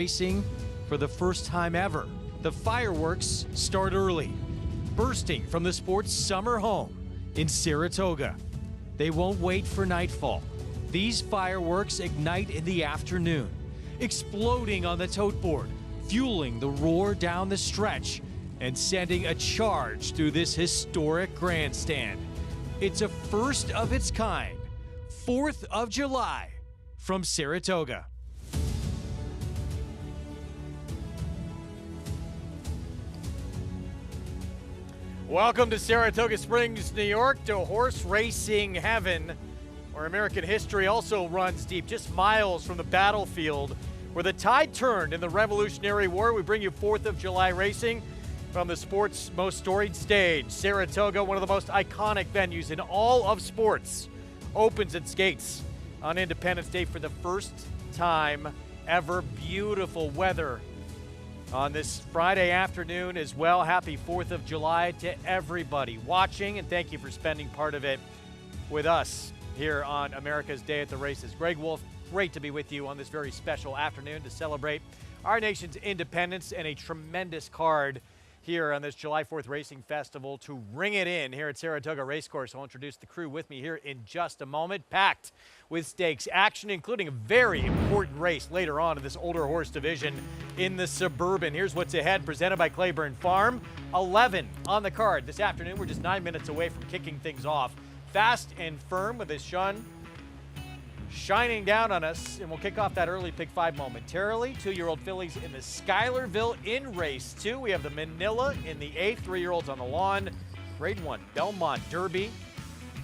Racing for the first time ever. The fireworks start early, bursting from the sport's summer home in Saratoga. They won't wait for nightfall. These fireworks ignite in the afternoon, exploding on the tote board, fueling the roar down the stretch, and sending a charge through this historic grandstand. It's a first of its kind, 4th of July from Saratoga. Welcome to Saratoga Springs, New York, to horse racing heaven, where American history also runs deep, just miles from the battlefield where the tide turned in the Revolutionary War. We bring you 4th of July racing from the sport's most storied stage. Saratoga, one of the most iconic venues in all of sports, opens its gates on Independence Day for the first time ever. Beautiful weather on this Friday afternoon as well. Happy 4th of July to everybody watching, and thank you for spending part of it with us here on America's Day at the Races. Greg Wolf, great to be with you on this very special afternoon to celebrate our nation's independence, and a tremendous card here on this July 4th Racing Festival to ring it in here at Saratoga Racecourse. I'll introduce the crew with me here in just a moment. Packed with stakes action, including a very important race later on in this older horse division in the Suburban. Here's what's ahead, presented by Claiborne Farm. 11 on the card this afternoon. We're just 9 minutes away from kicking things off. Fast and Firm with his shun shining down on us, and we'll kick off that early pick 5 momentarily. 2-year-old fillies in the Schuylerville in race 2. We have the Manila in the 8th, 3-year-olds on the lawn. Grade 1 Belmont Derby,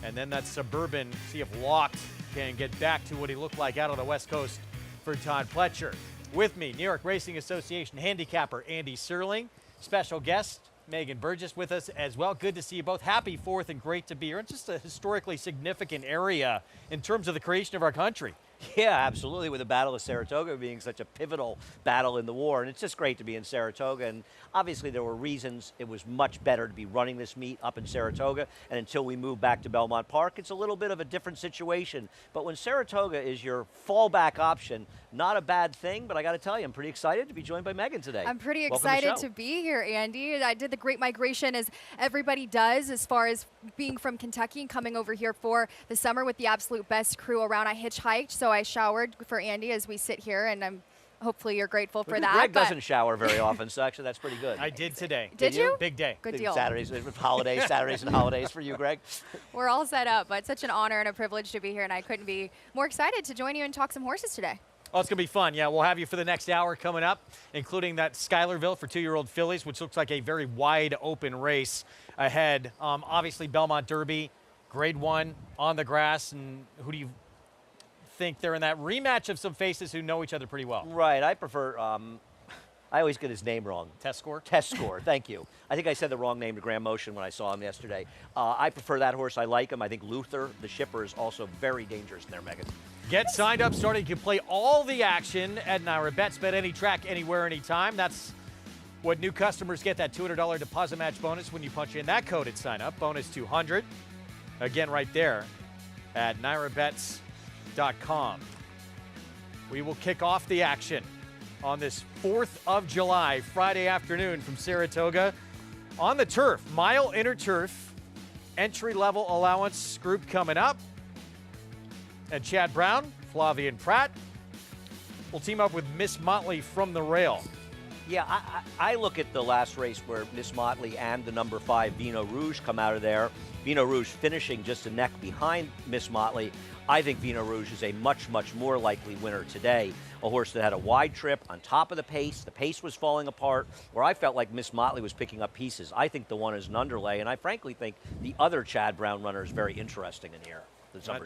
and then that Suburban. See if Locked can get back to what he looked like out on the West Coast for Todd Pletcher. With me, New York Racing Association handicapper Andy Serling, special guest Megan Burgess with us as well. Good to see you both. Happy 4th and great to be here. It's just a historically significant area in terms of the creation of our country. Yeah, absolutely, with the Battle of Saratoga being such a pivotal battle in the war. And it's just great to be in Saratoga. And obviously there were reasons it was much better to be running this meet up in Saratoga. And until we move back to Belmont Park, it's a little bit of a different situation. But when Saratoga is your fallback option, not a bad thing. But I got to tell you, I'm pretty excited to be joined by Megan today. I'm pretty excited to be here, Andy. I did the Great Migration, as everybody does, as far as being from Kentucky and coming over here for the summer with the absolute best crew around. I hitchhiked, so I showered for Andy as we sit here, and hopefully you're grateful for that. Greg doesn't shower very often, so actually that's pretty good. I did today. Did you? Big day. Good deal. Saturdays, holidays, Saturdays and holidays for you, Greg. We're all set up, but it's such an honor and a privilege to be here, and I couldn't be more excited to join you and talk some horses today. Oh, it's going to be fun. Yeah, we'll have you for the next hour coming up, including that Schuylerville for 2-year-old fillies, which looks like a very wide open race ahead. Obviously, Belmont Derby, Grade 1 on the grass. And who do you think they're in that rematch of some faces who know each other pretty well? Right. I prefer, I always get his name wrong. Test Score? Test Score, thank you. I think I said the wrong name to Graham Motion when I saw him yesterday. I prefer that horse. I like him. I think Luther, the shipper, is also very dangerous in there, Megan. Get signed up, starting. You can play all the action at NYRA Bets. Bet any track, anywhere, anytime. That's what new customers get, that $200 deposit match bonus when you punch in that code at sign up. Bonus 200. Again, right there at NYRABets.com. We will kick off the action on this 4th of July, Friday afternoon from Saratoga on the turf. Mile Inner Turf, entry-level allowance group coming up. And Chad Brown, Flavien Prat will team up with Miss Motley from the rail. Yeah, I look at the last race where Miss Motley and the number 5 Vino Rouge come out of there. Vino Rouge finishing just a neck behind Miss Motley. I think Vino Rouge is a much, much more likely winner today. A horse that had a wide trip on top of the pace. The pace was falling apart, where I felt like Miss Motley was picking up pieces. I think the one is an underlay, and I frankly think the other Chad Brown runner is very interesting in here.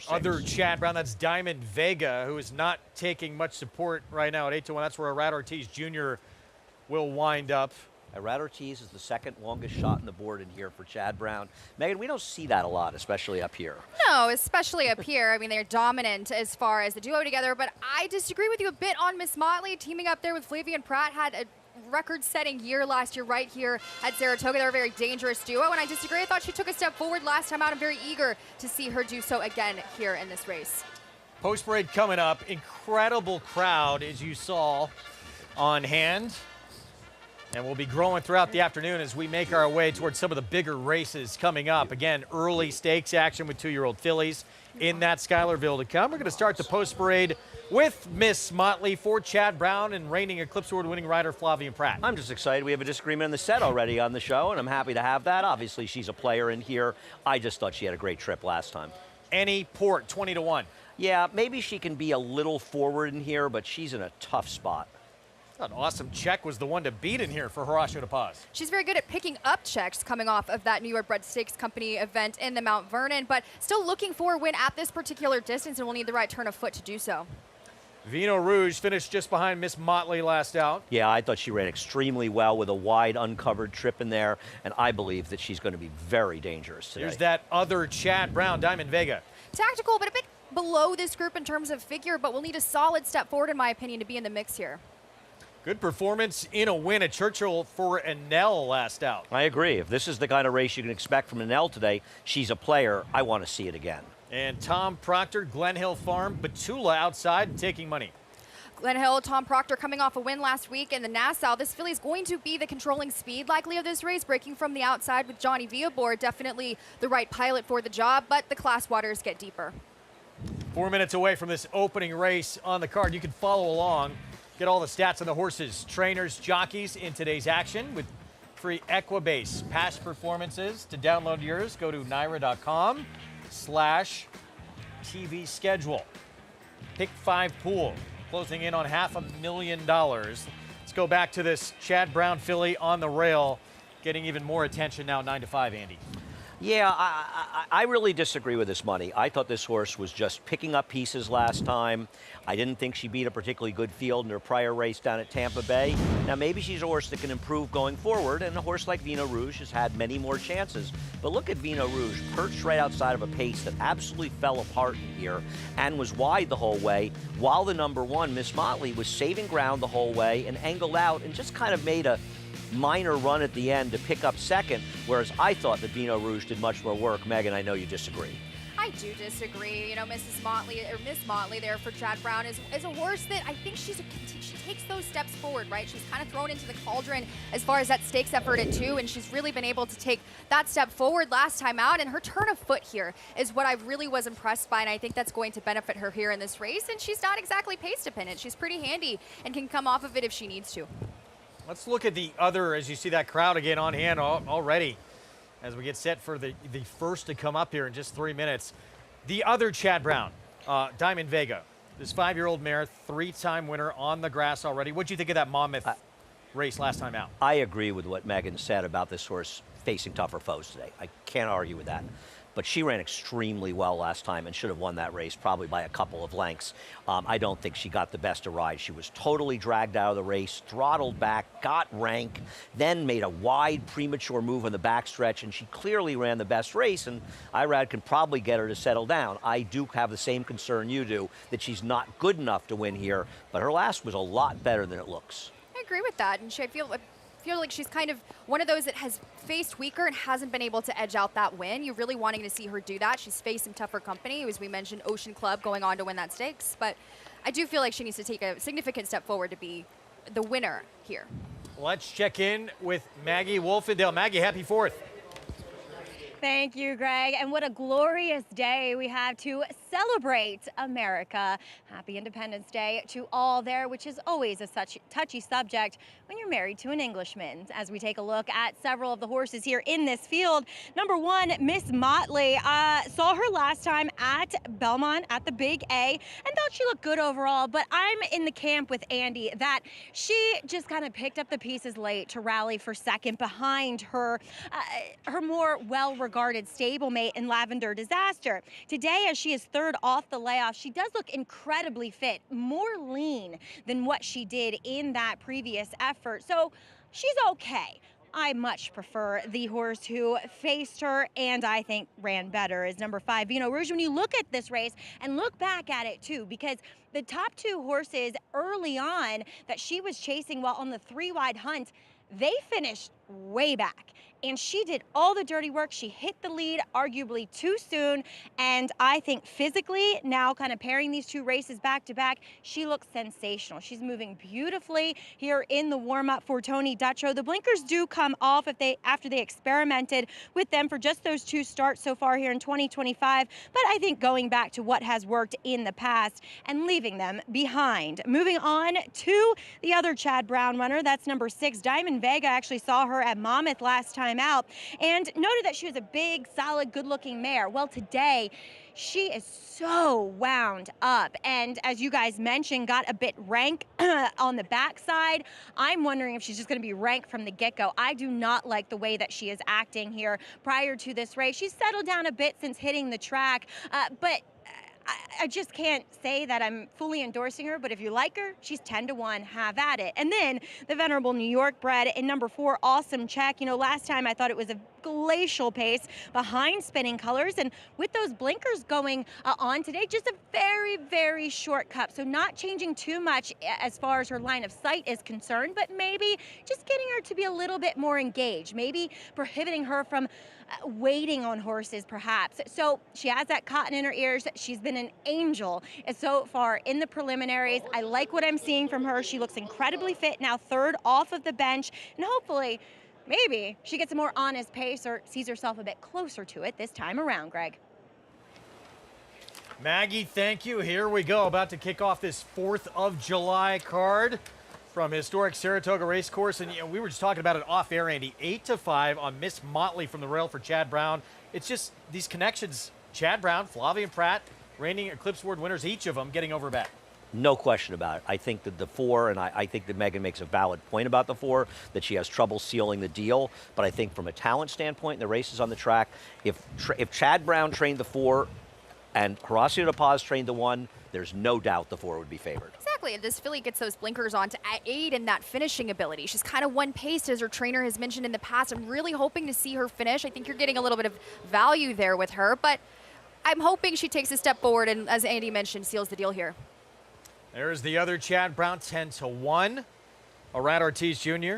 Other Chad Brown, that's Diamond Vega, who is not taking much support right now at 8-1. That's where Irad Ortiz Jr. will wind up. Irad Ortiz is the second longest shot in the board in here for Chad Brown. Megan, we don't see that a lot, especially up here. No, especially up here. I mean, they're dominant as far as the duo together, but I disagree with you a bit on Miss Motley. Teaming up there with Flavien Prat had a record-setting year last year right here at Saratoga. They're a very dangerous duo, and I disagree. I thought she took a step forward last time out. I'm very eager to see her do so again here in this race. Post parade coming up. Incredible crowd, as you saw on hand. And we'll be growing throughout the afternoon as we make our way towards some of the bigger races coming up. Again, early stakes action with 2-year-old fillies in that Schuylerville to come. We're going to start the post parade with Miss Motley for Chad Brown and reigning Eclipse Award winning rider Flavien Prat. I'm just excited. We have a disagreement in the set already on the show, and I'm happy to have that. Obviously, she's a player in here. I just thought she had a great trip last time. Annie Port, 20-1. Yeah, maybe she can be a little forward in here, but she's in a tough spot. An awesome check was the one to beat in here for Horacio De Paz. She's very good at picking up checks coming off of that New York Bred Stakes Company event in the Mount Vernon, but still looking for a win at this particular distance and will need the right turn of foot to do so. Vino Rouge finished just behind Miss Motley last out. Yeah, I thought she ran extremely well with a wide, uncovered trip in there, and I believe that she's going to be very dangerous today. Here's that other Chad Brown, Diamond Vega. Tactical, but a bit below this group in terms of figure, but will need a solid step forward, in my opinion, to be in the mix here. Good performance in a win at Churchill for Enel last out. I agree. If this is the kind of race you can expect from Enel today, she's a player. I want to see it again. And Tom Proctor, Glen Hill Farm, Batula outside and taking money. Glen Hill, Tom Proctor coming off a win last week in the Nassau. This filly is going to be the controlling speed likely of this race, breaking from the outside with Johnny Villabour. Definitely the right pilot for the job, but the class waters get deeper. 4 minutes away from this opening race on the card. You can follow along. Get all the stats on the horses, trainers, jockeys in today's action with free Equibase past performances. To download yours, go to NYRA.com/TV schedule. Pick 5 pool, closing in on $500,000. Let's go back to this Chad Brown filly on the rail, getting even more attention now, 9-5, Andy. Yeah, I really disagree with this money. I thought this horse was just picking up pieces last time. I didn't think she beat a particularly good field in her prior race down at Tampa Bay. Now, maybe she's a horse that can improve going forward, and a horse like Vino Rouge has had many more chances. But look at Vino Rouge, perched right outside of a pace that absolutely fell apart in here and was wide the whole way, while the number 1, Miss Motley, was saving ground the whole way and angled out and just kind of made a minor run at the end to pick up second, whereas I thought that Vino Rouge did much more work. Megan, I know you disagree. I do disagree. You know, Miss Motley there for Chad Brown is a horse that I think she takes those steps forward, right? She's kind of thrown into the cauldron as far as that stakes effort at 2, and she's really been able to take that step forward last time out, and her turn of foot here is what I really was impressed by, and I think that's going to benefit her here in this race, and she's not exactly pace dependent. She's pretty handy and can come off of it if she needs to. Let's look at the other, as you see that crowd again on hand already, as we get set for the first to come up here in just 3 minutes. The other Chad Brown, Diamond Vega, this 5-year-old mare, 3-time winner on the grass already. What do you think of that Monmouth race last time out? I agree with what Megan said about this horse facing tougher foes today. I can't argue with that. But she ran extremely well last time and should have won that race probably by a couple of lengths. I don't think she got the best of ride. She was totally dragged out of the race, throttled back, got rank, then made a wide premature move on the backstretch, and she clearly ran the best race, and Irad can probably get her to settle down. I do have the same concern you do, that she's not good enough to win here, but her last was a lot better than it looks. I agree with that, and I feel like she's kind of one of those that has faced weaker and hasn't been able to edge out that win. You're really wanting to see her do that. She's faced some tougher company, as we mentioned, Ocean Club going on to win that stakes. But I do feel like she needs to take a significant step forward to be the winner here. Let's check in with Maggie Wolfendale. Maggie, happy 4th. Thank you, Greg. And what a glorious day we have to celebrate America. Happy Independence Day to all there, which is always a such touchy subject when you're married to an Englishman. As we take a look at several of the horses here in this field, number 1, Miss Motley. Saw her last time at Belmont at the Big A and thought she looked good overall, but I'm in the camp with Andy that she just kind of picked up the pieces late to rally for second behind her more well-regarded stablemate in Lavender Disaster. Today, as she is 3rd off the layoff, she does look incredibly fit, more lean than what she did in that previous effort. So she's okay. I much prefer the horse who faced her and I think ran better is number 5, Vino Rouge. When you look at this race and look back at it too, because the top 2 horses early on that she was chasing while on the 3-wide hunt, they finished way back. and she did all the dirty work. She hit the lead arguably too soon, and I think physically, now kind of pairing these two races back to back, she looks sensational. She's moving beautifully here in the warm-up for Toni Dutrow. The blinkers do come off after they experimented with them for just those 2 starts so far here in 2025, but I think going back to what has worked in the past and leaving them behind. Moving on to the other Chad Brown runner, that's number 6, Diamond Vega. Actually saw her at Monmouth last time out and noted that she was a big, solid, good-looking mare. Well, today, she is so wound up, and as you guys mentioned, got a bit rank on the backside. I'm wondering if she's just going to be rank from the get-go. I do not like the way that she is acting here prior to this race. She's settled down a bit since hitting the track, but I just can't say that I'm fully endorsing her, but if you like her, she's 10-1, have at it. And then the venerable New York bred in number 4, Awesome Check. You know, last time I thought it was a glacial pace behind Spinning Colors, and with those blinkers going on today, just a very, very short cup. So not changing too much as far as her line of sight is concerned, but maybe just getting her to be a little bit more engaged, maybe prohibiting her from waiting on horses perhaps. So she has that cotton in her ears. She's been an angel so far in the preliminaries. I like what I'm seeing from her. She looks incredibly fit now, 3rd off of the bench, and hopefully maybe she gets a more honest pace or sees herself a bit closer to it this time around, Greg. Maggie, thank you. Here we go, about to kick off this 4th of July card from historic Saratoga Racecourse. And we were just talking about it off air, Andy. 8-5 on Miss Motley from the rail for Chad Brown. It's just these connections. Chad Brown, Flavien Prat, reigning Eclipse Award winners, each of them getting over back. No question about it. I think that the 4, and I think that Megan makes a valid point about the 4, that she has trouble sealing the deal. But I think from a talent standpoint, in the races on the track, if Chad Brown trained the 4 and Horacio De Paz trained the 1, there's no doubt the 4 would be favored. Exactly, and this filly gets those blinkers on to aid in that finishing ability. She's kind of one-paced, as her trainer has mentioned in the past. I'm really hoping to see her finish. I think you're getting a little bit of value there with her, but I'm hoping she takes a step forward and, as Andy mentioned, seals the deal here. There's the other Chad Brown, 10-1. Arad Ortiz Jr.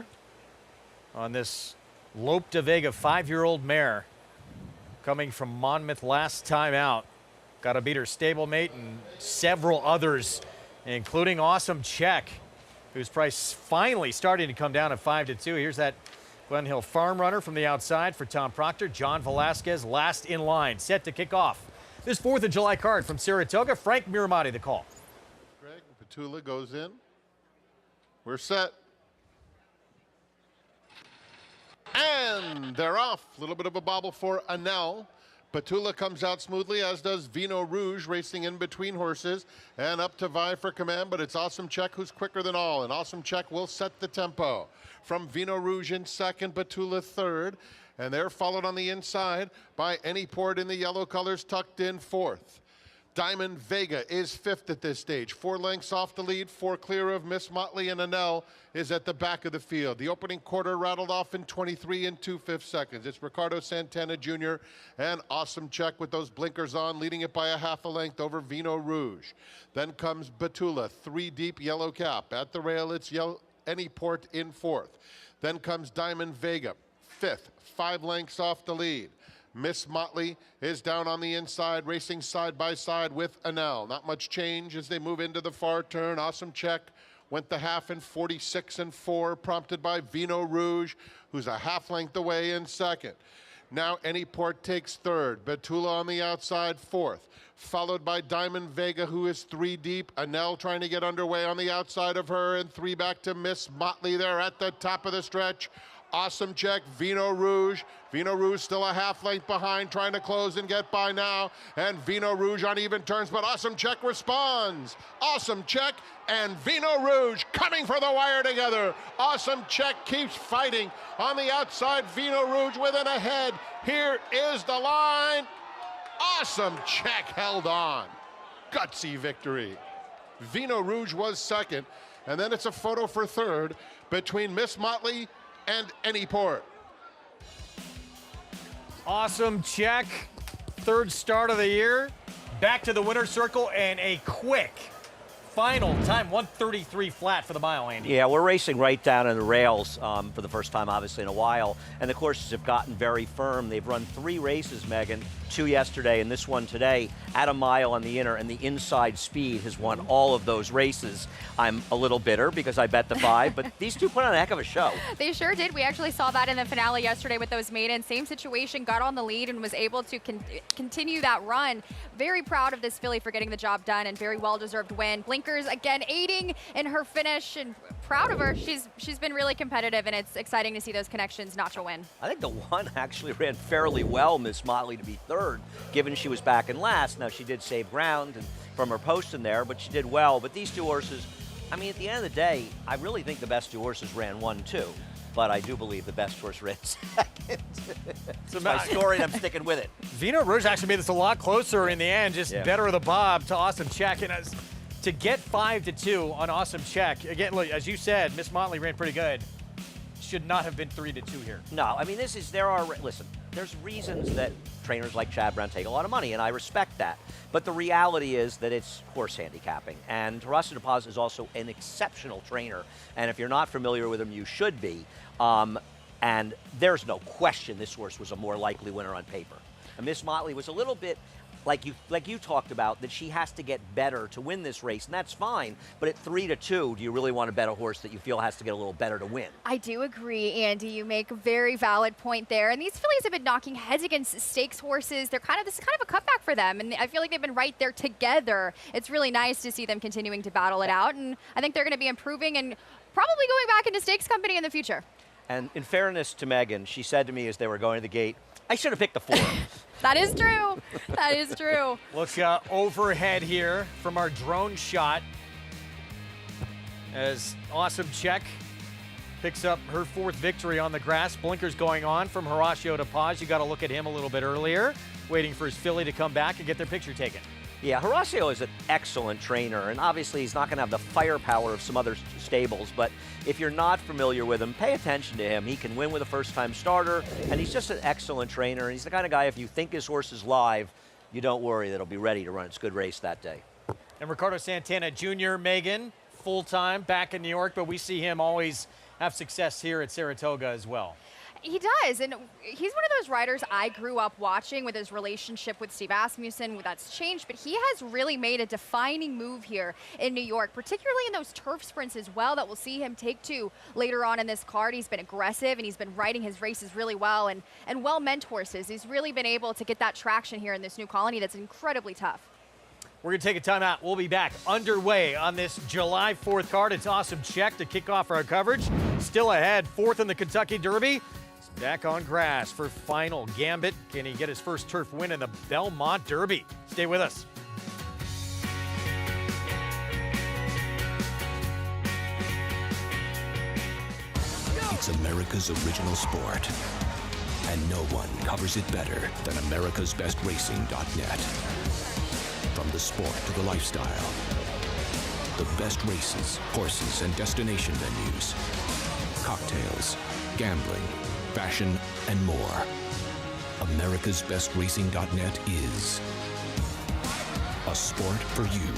on this Lope de Vega 5-year-old mare coming from Monmouth last time out. Got to beat her stablemate and several others, including Awesome Check, whose price finally starting to come down at 5-2. Here's that Glen Hill Farm runner from the outside for Tom Proctor. John Velasquez last in line, set to kick off this 4th of July card from Saratoga. Frank Miramati, the call. Greg, Petula goes in. We're set. And they're off. A little bit of a bobble for Anel. Petula comes out smoothly, as does Vino Rouge, racing in between horses and up to vie for command, but it's Awesome Check who's quicker than all, and Awesome Check will set the tempo. From Vino Rouge in 2nd, Petula 3rd, and they're followed on the inside by Anyport in the yellow colors, tucked in 4th. Diamond Vega is 5th at this stage, 4 lengths off the lead, 4 clear of Miss Motley, and Anel is at the back of the field. The opening quarter rattled off in 23 2/5 seconds. It's Ricardo Santana Jr. and Awesome Check with those blinkers on, leading it by a half a length over Vino Rouge. Then comes Petula, 3 deep, yellow cap. At the rail, it's Anyport in 4th. Then comes Diamond Vega, 5th, 5 lengths off the lead. Miss Motley is down on the inside, racing side by side with Anel. Not much change as they move into the far turn. Awesome Check went the half in 46 4, prompted by Vino Rouge, who's a half length away in 2nd. Now Anyport takes 3rd. Petula on the outside, 4th. Followed by Diamond Vega, who is 3 deep. Anel trying to get underway on the outside of her, and 3 back to Miss Motley there at the top of the stretch. Awesome Check, Vino Rouge. Vino Rouge still a half length behind, trying to close and get by now. And Vino Rouge on even turns, but Awesome Check responds. Awesome Check and Vino Rouge coming for the wire together. Awesome Check keeps fighting on the outside. Vino Rouge within ahead. Here is the line. Awesome Check held on. Gutsy victory. Vino Rouge was 2nd, and then it's a photo for 3rd between Miss Motley and Anyport. Awesome Check, 3rd start of the year, back to the winner's circle, and a quick final time, 1:33 flat for the mile, Andy. Yeah, we're racing right down on the rails for the first time, obviously, in a while. And the courses have gotten very firm. They've run 3 races, Megan, 2 yesterday and this one today, at a mile on the inner, and the inside speed has won all of those races. I'm a little bitter because I bet the 5, but these two put on a heck of a show. They sure did. We actually saw that in the finale yesterday with those maidens. Same situation, got on the lead and was able to continue that run. Very proud of this filly for getting the job done, and very well-deserved win. Blinkers, again, aiding in her finish, and proud of her. She's been really competitive, and it's exciting to see those connections notch a win. I think the 1 actually ran fairly well, Miss Motley, to be 3rd, given she was back in last. Now, she did save ground and from her post in there, but she did well. But these 2 horses, I mean, at the end of the day, I really think the best 2 horses ran 1, 2. But I do believe the best horse ran 2nd. It's my story, and I'm sticking with it. Vino Rouge actually made this a lot closer in the end, just better of the bob to Awesome Check. And to get 5-2 on Awesome Check, again, look, as you said, Miss Motley ran pretty good. Should not have been 3-2 here. No, I mean, listen, there's reasons that trainers like Chad Brown take a lot of money, and I respect that. But the reality is that it's horse handicapping. And Horacio De Paz is also an exceptional trainer. And if you're not familiar with him, you should be. And there's no question this horse was a more likely winner on paper. And Miss Motley was a little bit, like you talked about, that she has to get better to win this race, and that's fine. But at 3-2, do you really want to bet a horse that you feel has to get a little better to win? I do agree, Andy. You make a very valid point there. And these fillies have been knocking heads against stakes horses. This is kind of a cutback for them, and I feel like they've been right there together. It's really nice to see them continuing to battle it out, and I think they're going to be improving and probably going back into stakes company in the future. And in fairness to Megan, she said to me as they were going to the gate, I should have picked the 4. That is true. That is true. Look overhead here from our drone shot as Awesome Check picks up her 4th victory on the grass. Blinkers going on from Horacio De Paz. You got to look at him a little bit earlier, waiting for his filly to come back and get their picture taken. Yeah, Horacio is an excellent trainer, and obviously he's not going to have the firepower of some other stables, but if you're not familiar with him, pay attention to him. He can win with a first-time starter, and he's just an excellent trainer, and he's the kind of guy, if you think his horse is live, you don't worry that he'll be ready to run its good race that day. And Ricardo Santana Jr., Megan, full-time, back in New York, but we see him always have success here at Saratoga as well. He does, and he's one of those riders I grew up watching with his relationship with Steve Asmussen. That's changed, but he has really made a defining move here in New York, particularly in those turf sprints as well that we'll see him take to later on in this card. He's been aggressive, and he's been riding his races really well, and well-meant horses. He's really been able to get that traction here in this new colony that's incredibly tough. We're going to take a timeout. We'll be back underway on this July 4th card. It's Awesome Check to kick off our coverage. Still ahead, 4th in the Kentucky Derby. Back on grass for final Gambit. Can he get his first turf win in the Belmont Derby? Stay with us. It's America's original sport, and no one covers it better than americasbestracing.net. From the sport to the lifestyle, the best races, horses, and destination venues, cocktails, gambling, fashion, and more. americasbestracing.net is a sport for you.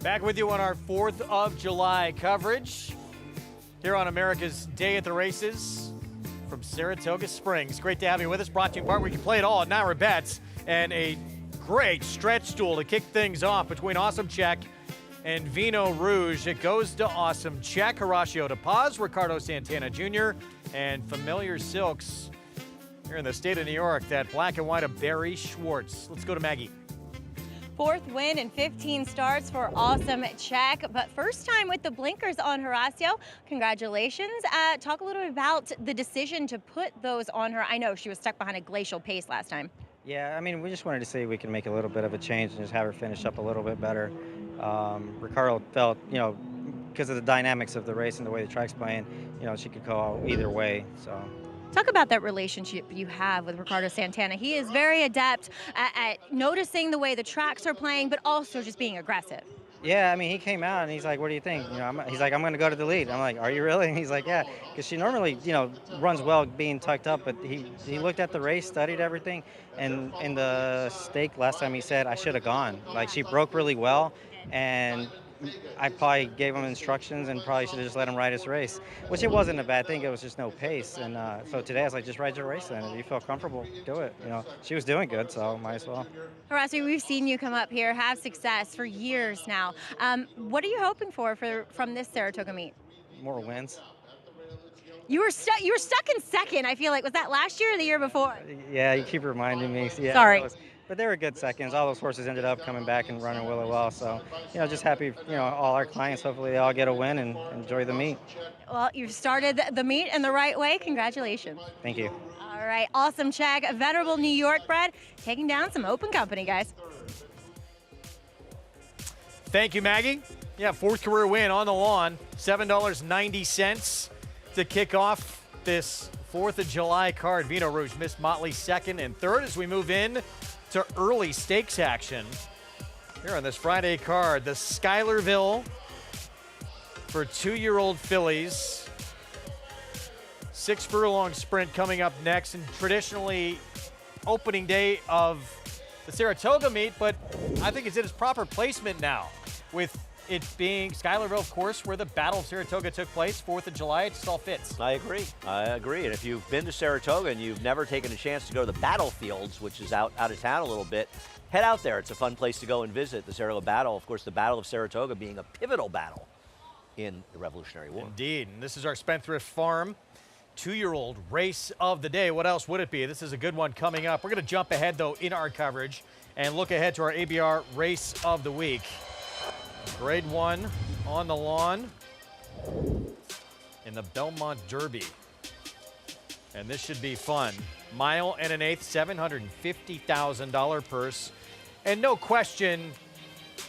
Back with you on our 4th of July coverage here on America's Day at the Races from Saratoga Springs. Great to have you with us. Brought to you in part where you can play it all at Nara Bets, and a great stretch stool to kick things off between Awesome Check and Vino Rouge. It goes to Awesome Check, Horacio De Paz, Ricardo Santana Jr., and Familiar Silks here in the state of New York. That black and white of Barry Schwartz. Let's go to Maggie. 4th win in 15 starts for Awesome Check, but first time with the blinkers on Horacio. Congratulations. Talk a little bit about the decision to put those on her. I know she was stuck behind a glacial pace last time. Yeah, I mean, we just wanted to see if we can make a little bit of a change and just have her finish up a little bit better. Ricardo felt, because of the dynamics of the race and the way the track's playing, she could go either way, so. Talk about that relationship you have with Ricardo Santana. He is very adept at noticing the way the tracks are playing, but also just being aggressive. Yeah, I mean, he came out and he's like, what do you think? He's like, I'm going to go to the lead. I'm like, are you really? And he's like, yeah, because she normally, runs well being tucked up, but he looked at the race, studied everything, and in the stake last time he said, I should have gone. Like, she broke really well, and I probably gave him instructions and probably should have just let him ride his race, which it wasn't a bad thing. It was just no pace. And so today I was like, just ride your race then. If you feel comfortable, do it. She was doing good, so might as well. Horacio, we've seen you come up here, have success for years now. What are you hoping for from this Saratoga meet? More wins. You were stuck in second, I feel like. Was that last year or the year before? Yeah, you keep reminding me. Yeah, sorry. But they were good seconds. All those horses ended up coming back and running really well. So, just happy, all our clients, hopefully they all get a win and enjoy the meet. Well, you've started the meet in the right way. Congratulations. Thank you. All right, Awesome Check, a venerable New York bred, taking down some open company, guys. Thank you, Maggie. Yeah, 4th career win on the lawn. $7.90 to kick off this 4th of July card. Vino Rouge, Miss Motley 2nd and 3rd as we move in to early stakes action here on this Friday card. The Schuylerville for 2-year-old fillies. 6 furlong sprint coming up next, and traditionally opening day of the Saratoga meet, but I think it's in its proper placement now with it being Schuylerville, of course, where the Battle of Saratoga took place, 4th of July. It just all fits. I agree. And if you've been to Saratoga and you've never taken a chance to go to the battlefields, which is out of town a little bit, head out there. It's a fun place to go and visit the Saratoga Battle. Of course, the Battle of Saratoga being a pivotal battle in the Revolutionary War. Indeed. And this is our Spendthrift Farm 2-year-old race of the day. What else would it be? This is a good one coming up. We're going to jump ahead, though, in our coverage and look ahead to our ABR race of the week. Grade 1 on the lawn in the Belmont Derby. And this should be fun. Mile and an eighth, $750,000 purse. And no question,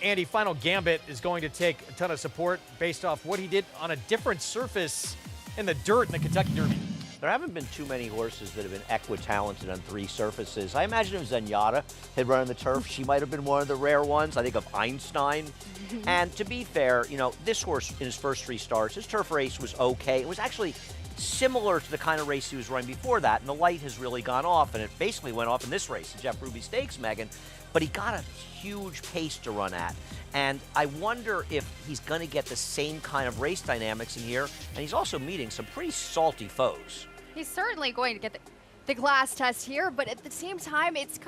Andy, Final Gambit is going to take a ton of support based off what he did on a different surface in the dirt in the Kentucky Derby. There haven't been too many horses that have been equi-talented on 3 surfaces. I imagine if Zenyatta had run on the turf, she might have been one of the rare ones. I think of Einstein. And to be fair, this horse in his first 3 starts, his turf race was okay. It was actually similar to the kind of race he was running before that, and the light has really gone off, and it basically went off in this race, the Jeff Ruby Stakes, Megan. But he got a huge pace to run at. And I wonder if he's going to get the same kind of race dynamics in here. And he's also meeting some pretty salty foes. He's certainly going to get the glass test here, but at the same time, it's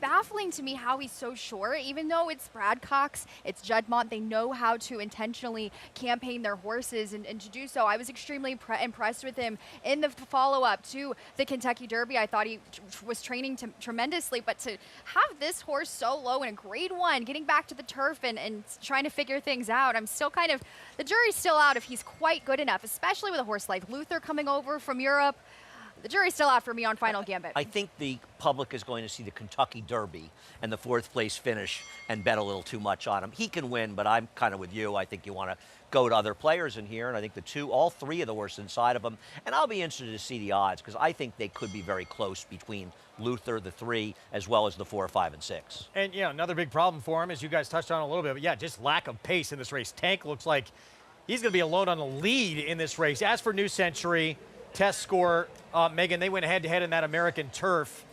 baffling to me how he's so short. Even though it's Brad Cox, it's Juddmonte, they know how to intentionally campaign their horses, and to do so, I was extremely impressed with him in the follow-up to the Kentucky Derby. I thought he was training tremendously, but to have this horse so low in a grade 1, getting back to the turf and trying to figure things out, I'm still the jury's still out if he's quite good enough, especially with a horse like Luther coming over from Europe. The jury's still out for me on Final Gambit. I think the public is going to see the Kentucky Derby and the 4th place finish and bet a little too much on him. He can win, but I'm kind of with you. I think you want to go to other players in here, and I think all 3 of the horses inside of them. And I'll be interested to see the odds because I think they could be very close between Luther, the 3, as well as the 4, 5, and 6. And another big problem for him, as you guys touched on a little bit, but just lack of pace in this race. Tank looks like he's going to be alone on the lead in this race. As for New Century, test score, Megan, they went head-to-head in that American turf.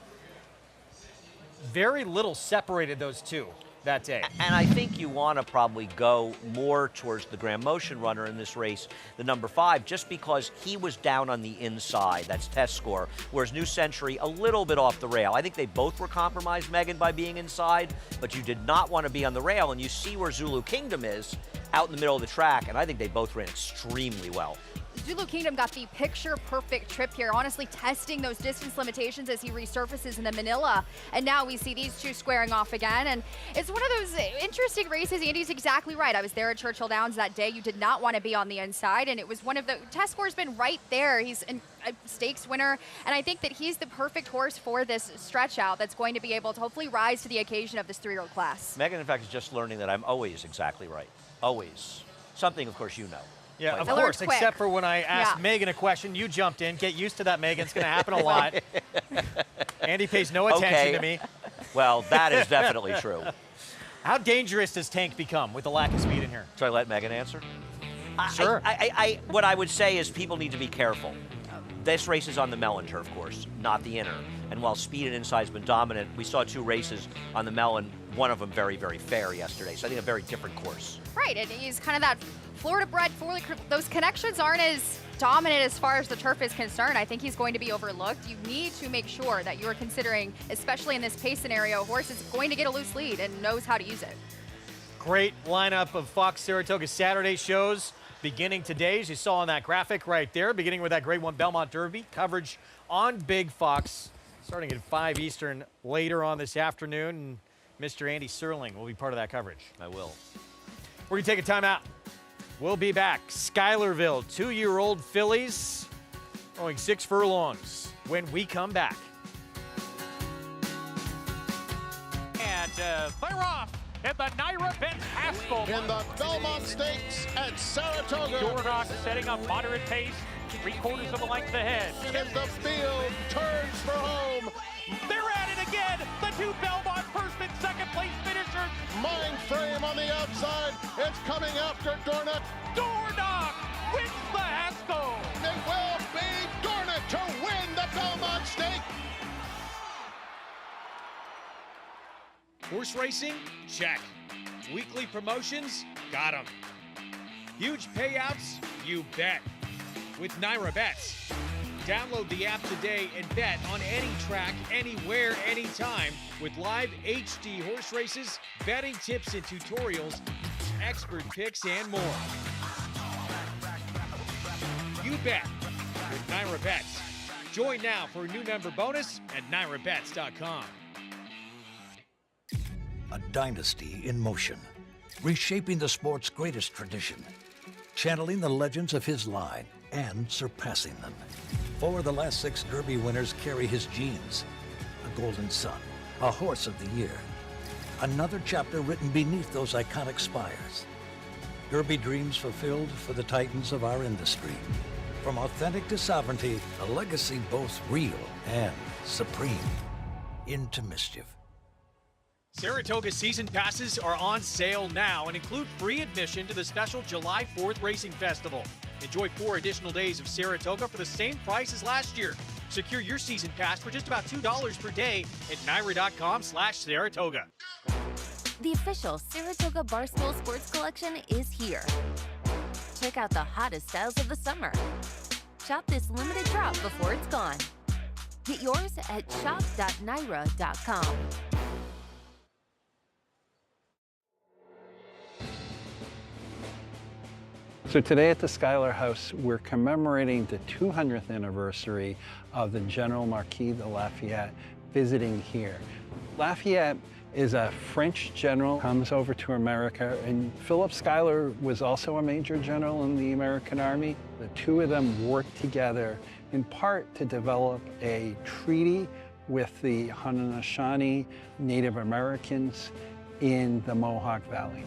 Very little separated those two. that day. And I think you want to probably go more towards the Grand Motion runner in this race, the number 5, just because he was down on the inside. That's test score. Whereas New Century, a little bit off the rail. I think they both were compromised, Megan, by being inside, but you did not want to be on the rail. And you see where Zulu Kingdom is out in the middle of the track, and I think they both ran extremely well. Zulu Kingdom got the picture-perfect trip here, honestly testing those distance limitations as he resurfaces in the Manila. And now we see these two squaring off again. And it's one of those interesting races. Andy's exactly right. I was there at Churchill Downs that day. You did not want to be on the inside. And it was one of the test score's been right there. He's a stakes winner. And I think that he's the perfect horse for this stretch out that's going to be able to hopefully rise to the occasion of this 3-year-old class. Megan, in fact, is just learning that I'm always exactly right. Always. Something, of course, you know. Yeah, of I learned course, quick. except for when I asked Megan a question, you jumped in. Get used to that, Megan. It's going to happen a lot. Andy pays no attention to me. Well, that is definitely true. How dangerous does Tank become with the lack of speed in here? Should I let Megan answer? Sure. What I would say is people need to be careful. This race is on the Mellon turf course, not the inner. And while speed and inside has been dominant, we saw 2 races on the Mellon, one of them very, very fair yesterday. So I think a very different course. Right, and he's kind of that Florida-bred, those connections aren't as dominant as far as the turf is concerned. I think he's going to be overlooked. You need to make sure that you're considering, especially in this pace scenario, a horse is going to get a loose lead and knows how to use it. Great lineup of Fox Saratoga Saturday shows beginning today, as you saw on that graphic right there, beginning with that Grade 1 Belmont Derby coverage on Big Fox, starting at 5 Eastern later on this afternoon. Mr. Andy Serling will be part of that coverage. I will. We're going to take a timeout. We'll be back. Schuylerville, 2-year-old fillies going 6 furlongs when we come back. And they're off in the Naira Benz Haskell. In the Belmont Stakes at Saratoga. Dornock setting up moderate pace, 3/4 of a length ahead. As the field turns for home. They're at it again. The 2 Belmont first and second place finishers. Mind frame on the outside. It's coming after Dornock. Dornock wins the Haskell. It will be Dornock to win the Belmont Stake. Horse racing? Check. Weekly promotions? Got 'em. Huge payouts? You bet. With Naira Bets. Download the app today and bet on any track, anywhere, anytime with live HD horse races, betting tips and tutorials, expert picks, and more. You bet with Naira Bets. Join now for a new member bonus at NairaBets.com. A dynasty in motion, reshaping the sport's greatest tradition, channeling the legends of his line and surpassing them. 4 of the last 6 Derby winners carry his genes. A Golden Son, a Horse of the Year. Another chapter written beneath those iconic spires. Derby dreams fulfilled for the titans of our industry. From authentic to sovereignty, a legacy both real and supreme. Into mischief. Saratoga season passes are on sale now and include free admission to the special July 4th Racing Festival. Enjoy 4 additional days of Saratoga for the same price as last year. Secure your season pass for just about $2 per day at Naira.com/Saratoga. The official Saratoga Barstool Sports Collection is here. Check out the hottest styles of the summer. Shop this limited drop before it's gone. Get yours at shop.naira.com. So today at the Schuyler House, we're commemorating the 200th anniversary of the General Marquis de Lafayette visiting here. Lafayette is a French general, comes over to America, and Philip Schuyler was also a major general in the American Army. The two of them worked together in part to develop a treaty with the Haudenosaunee Native Americans in the Mohawk Valley.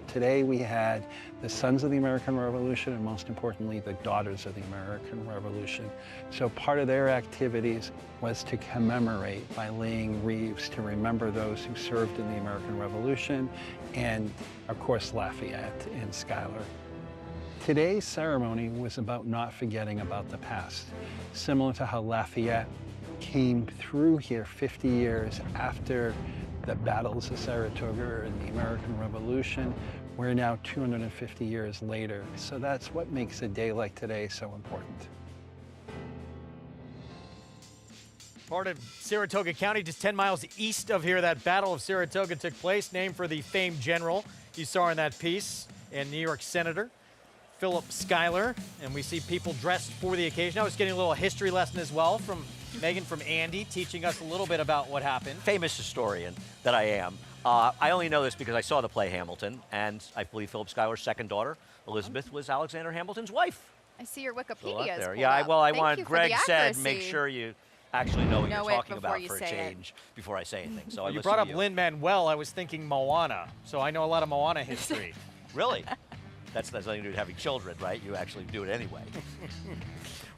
Today we had the Sons of the American Revolution and most importantly the Daughters of the American Revolution. So part of their activities was to commemorate by laying wreaths to remember those who served in the American Revolution and of course Lafayette and Schuyler. Today's ceremony was about not forgetting about the past, similar to how Lafayette came through here 50 years after the battles of Saratoga and the American Revolution. We're now 250 years later. So that's what makes a day like today so important. Part of Saratoga County, just 10 miles east of here, that Battle of Saratoga took place, named for the famed general you saw in that piece, and New York Senator Philip Schuyler. And we see people dressed for the occasion. I was getting a little history lesson as well from Megan, from Andy, teaching us a little bit about what happened. Famous historian that I am. I only know this because I saw the play Hamilton, and I believe Philip Schuyler's second daughter, Elizabeth, was Alexander Hamilton's wife. I see your So Wikipedia is pulled yeah, up. I Thank wanted, you for Greg the said, accuracy. make sure you actually know what Know you're it talking before about you for a say it. change before I say anything. So I You listen brought to up Lin-Manuel. I was thinking Moana, so I know a lot of Moana history. Really? That's nothing to do with having children, right? You actually do it anyway.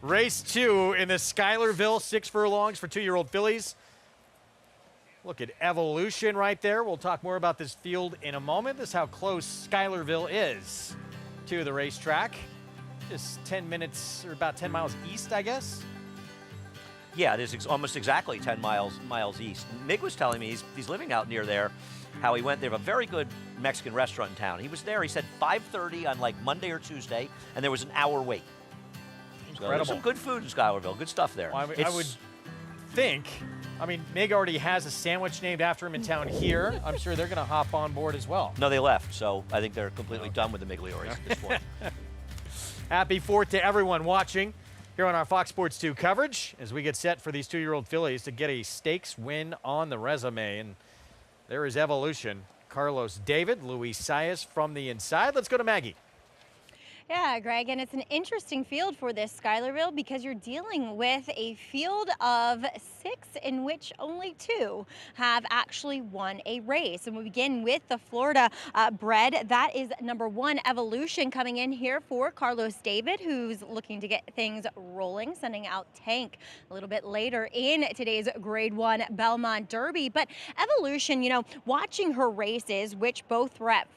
Race 2 in the Schuylerville 6 furlongs for 2-year-old fillies. Look at Evolution right there. We'll talk more about this field in a moment. This is how close Schuylerville is to the racetrack. Just 10 minutes, or about 10 miles east, I guess. Yeah, it is almost exactly 10 miles east. Mig was telling me he's living out near there, how he went. They have a very good Mexican restaurant in town. He was there, he said 5:30 on like Monday or Tuesday, and there was an hour wait. So there's some good food in Schuylerville, good stuff there. Well, I would think, I mean, Mig already has a sandwich named after him in town here. I'm sure they're going to hop on board as well. No, they left, so I think they're completely done with the Miglioris at this point. Happy 4th to everyone watching here on our Fox Sports 2 coverage as we get set for these 2-year-old fillies to get a stakes win on the resume. And there is Evolution. Carlos David, Luis Saez from the inside. Let's go to Maggie. Yeah, Greg, and it's an interesting field for this Schuylerville because you're dealing with a field of 6 in which only 2 have actually won a race. And we begin with the Florida bred. That is number 1, Evolution, coming in here for Carlos David, who's looking to get things rolling, sending out Tank a little bit later in today's Grade 1 Belmont Derby. But Evolution, you know, watching her races, which both were at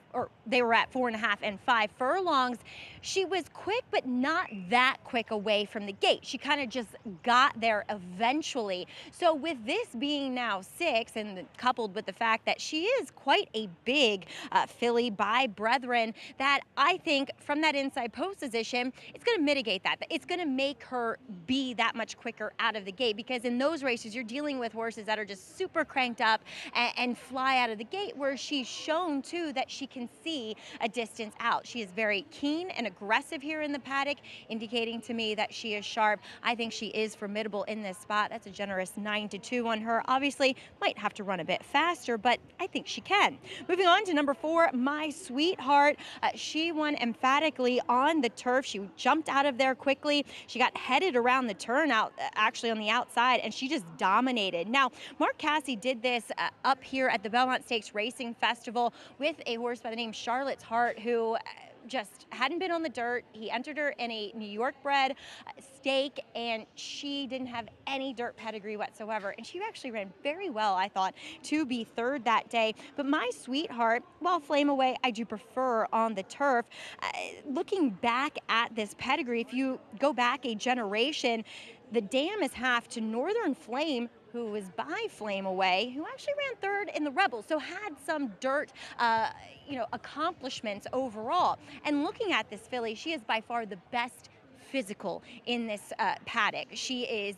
they were at 4.5 and 5 furlongs. She was quick, but not that quick away from the gate. She kind of just got there eventually. So with this being now 6, and coupled with the fact that she is quite a big filly by brethren, that I think from that inside post position, it's going to mitigate that. It's going to make her be that much quicker out of the gate, because in those races, you're dealing with horses that are just super cranked up and fly out of the gate, where she's shown too that she can see a distance out. She is very keen and aggressive here in the paddock, indicating to me that she is sharp. I think she is formidable in this spot. That's a generous 9-2 on her. Obviously, might have to run a bit faster, but I think she can. Moving on to number 4, My Sweetheart. She won emphatically on the turf. She jumped out of there quickly. She got headed around the turn actually on the outside, and she just dominated. Now, Mark Casse did this up here at the Belmont Stakes Racing Festival with a horse by the name Charlotte's Heart, who just hadn't been on the dirt. He entered her in a New York bred stake, and she didn't have any dirt pedigree whatsoever. And she actually ran very well, I thought, to be 3rd that day. But My Sweetheart, while Flame Away I do prefer on the turf, looking back at this pedigree, if you go back a generation, the dam is half to Northern Flame, who was by Flame Away, who actually ran 3rd in the Rebels, so had some dirt, accomplishments overall. And looking at this filly, she is by far the best physical in this paddock. She is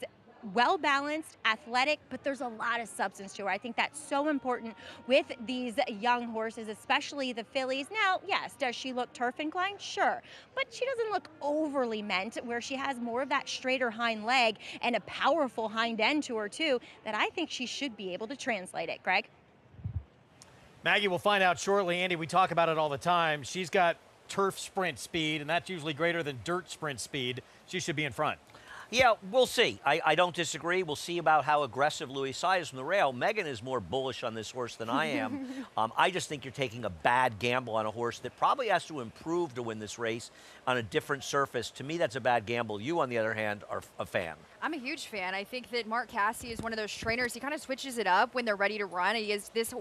well-balanced, athletic, but there's a lot of substance to her. I think that's so important with these young horses, especially the fillies. Now, yes, does she look turf inclined? Sure, but she doesn't look overly meant, where she has more of that straighter hind leg and a powerful hind end to her too, that I think she should be able to translate it. Greg? Maggie, we'll find out shortly. Andy, we talk about it all the time. She's got turf sprint speed, and that's usually greater than dirt sprint speed. She should be in front. Yeah, we'll see. I don't disagree. We'll see about how aggressive Luis Saez is from the rail. Megan is more bullish on this horse than I am. I just think you're taking a bad gamble on a horse that probably has to improve to win this race on a different surface. To me, that's a bad gamble. You, on the other hand, are a fan. I'm a huge fan. I think that Mark Casse is one of those trainers. He kind of switches it up when they're ready to run. He is this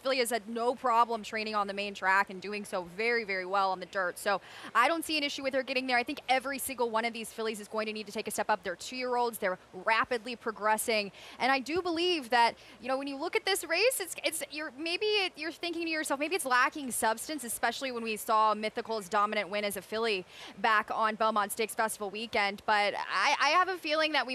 filly has had no problem training on the main track and doing so very, very well on the dirt. So I don't see an issue with her getting there. I think every single one of these fillies is going to need to take a step up. They're 2-year-olds. They're rapidly progressing. And I do believe that, you know, when you look at this race, you're thinking to yourself, maybe it's lacking substance, especially when we saw Mythical's dominant win as a filly back on Belmont Stakes Festival weekend. But I have a feeling that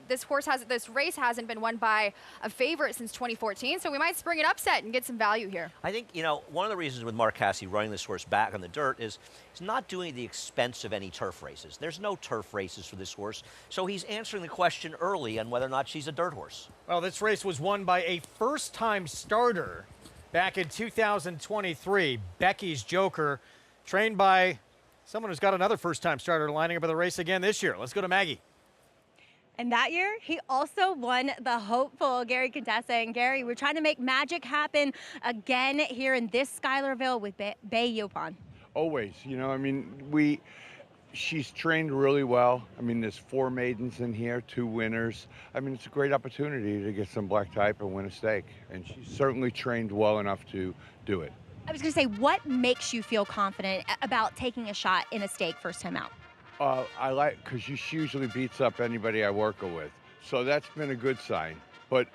this race hasn't been won by a favorite since 2014, so we might spring an upset and get some value here. I think, you know, one of the reasons with Mark Casse running this horse back on the dirt is he's not doing it at the expense of any turf races. There's no turf races for this horse, so he's answering the question early on whether or not she's a dirt horse. Well, this race was won by a first-time starter back in 2023, Becky's Joker, trained by someone who's got another first-time starter lining up for the race again this year. Let's go to Maggie. And that year, he also won the hopeful Gary Contessa. And Gary, we're trying to make magic happen again here in this Schuylerville with Bay Yopon. Always, you know, I mean, she's trained really well. I mean, there's 4 maidens in here, 2 winners. I mean, it's a great opportunity to get some black type and win a stake. And she's certainly trained well enough to do it. I was going to say, what makes you feel confident about taking a shot in a stake first time out? I like, because she usually beats up anybody I work her with. So that's been a good sign. But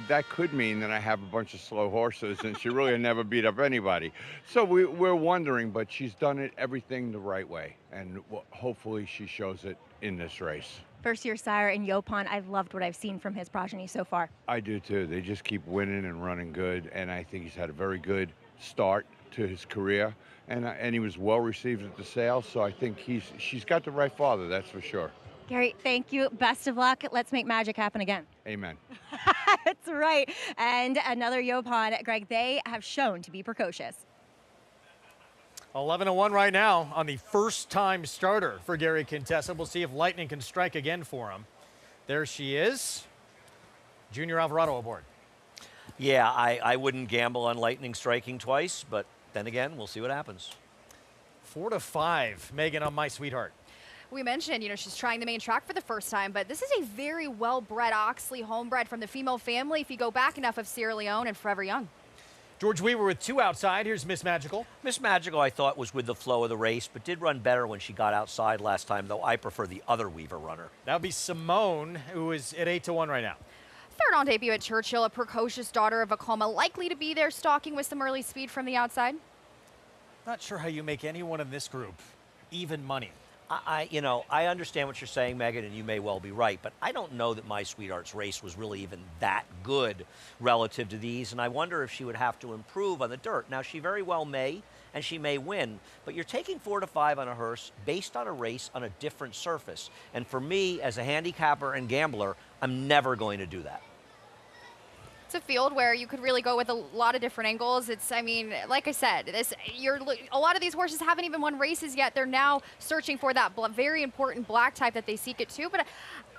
that could mean that I have a bunch of slow horses and she really never beat up anybody. So we're wondering, but she's done everything the right way. And hopefully she shows it in this race. First-year sire in Yopon, I've loved what I've seen from his progeny so far. I do too. They just keep winning and running good. And I think he's had a very good start to his career. And he was well received at the sale, so I think she's got the right father, that's for sure. Gary, thank you. Best of luck. Let's make magic happen again. Amen. That's right. And another Yopon, Greg, they have shown to be precocious. 11-1 right now on the first-time starter for Gary Contessa. We'll see if lightning can strike again for him. There she is. Junior Alvarado aboard. Yeah, I wouldn't gamble on lightning striking twice, but then again, we'll see what happens. 4-5, Megan on My Sweetheart. We mentioned, you know, she's trying the main track for the first time, but this is a very well-bred Oxley homebred from the female family, if you go back enough, of Sierra Leone and Forever Young. George Weaver with 2 outside. Here's Miss Magical. Miss Magical, I thought, was with the flow of the race, but did run better when she got outside last time, though I prefer the other Weaver runner. That would be Simone, who is at 8-1 right now. Third on debut at Churchill, a precocious daughter of Vekoma, likely to be there stalking with some early speed from the outside. Not sure how you make anyone in this group even money. I understand what you're saying, Megan, and you may well be right, but I don't know that My Sweetheart's race was really even that good relative to these, and I wonder if she would have to improve on the dirt. Now, she very well may, and she may win, but you're taking 4-5 on a hearse based on a race on a different surface. And for me, as a handicapper and gambler, I'm never going to do that. It's a field where you could really go with a lot of different angles. I mean, like I said, a lot of these horses haven't even won races yet. They're now searching for that very important black type that they seek it to. But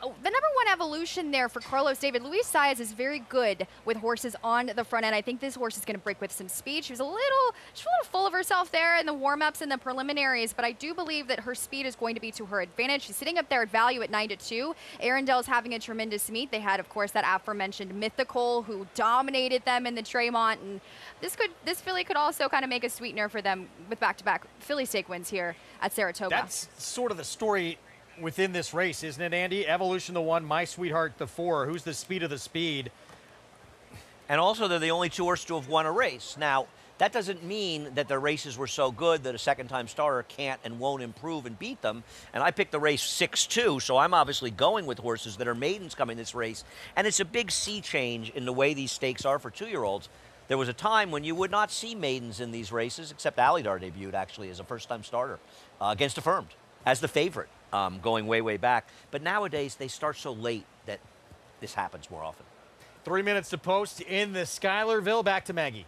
the #1 evolution there for Carlos David, Luis Saez is very good with horses on the front end. I think this horse is going to break with some speed. She was a little full of herself there in the warm-ups and the preliminaries, but I do believe that her speed is going to be to her advantage. She's sitting up there at value at 9-2. Arundel's having a tremendous meet. They had, of course, that aforementioned Mythical, who dominated them in the Tremont, and this filly could also kind of make a sweetener for them with back-to-back filly stake wins here at Saratoga. That's sort of the story within this race, isn't it, Andy? Evolution the 1, My Sweetheart the 4. Who's the speed of the speed? And also, they're the only 2 horses to have won a race. Now, that doesn't mean that their races were so good that a second-time starter can't and won't improve and beat them. And I picked the race 6-2, so I'm obviously going with horses that are maidens coming this race. And it's a big sea change in the way these stakes are for 2-year-olds. There was a time when you would not see maidens in these races, except Alidar debuted, actually, as a first-time starter against Affirmed, as the favorite, going way, way back. But nowadays, they start so late that this happens more often. 3 minutes to post in the Schuylerville. Back to Maggie.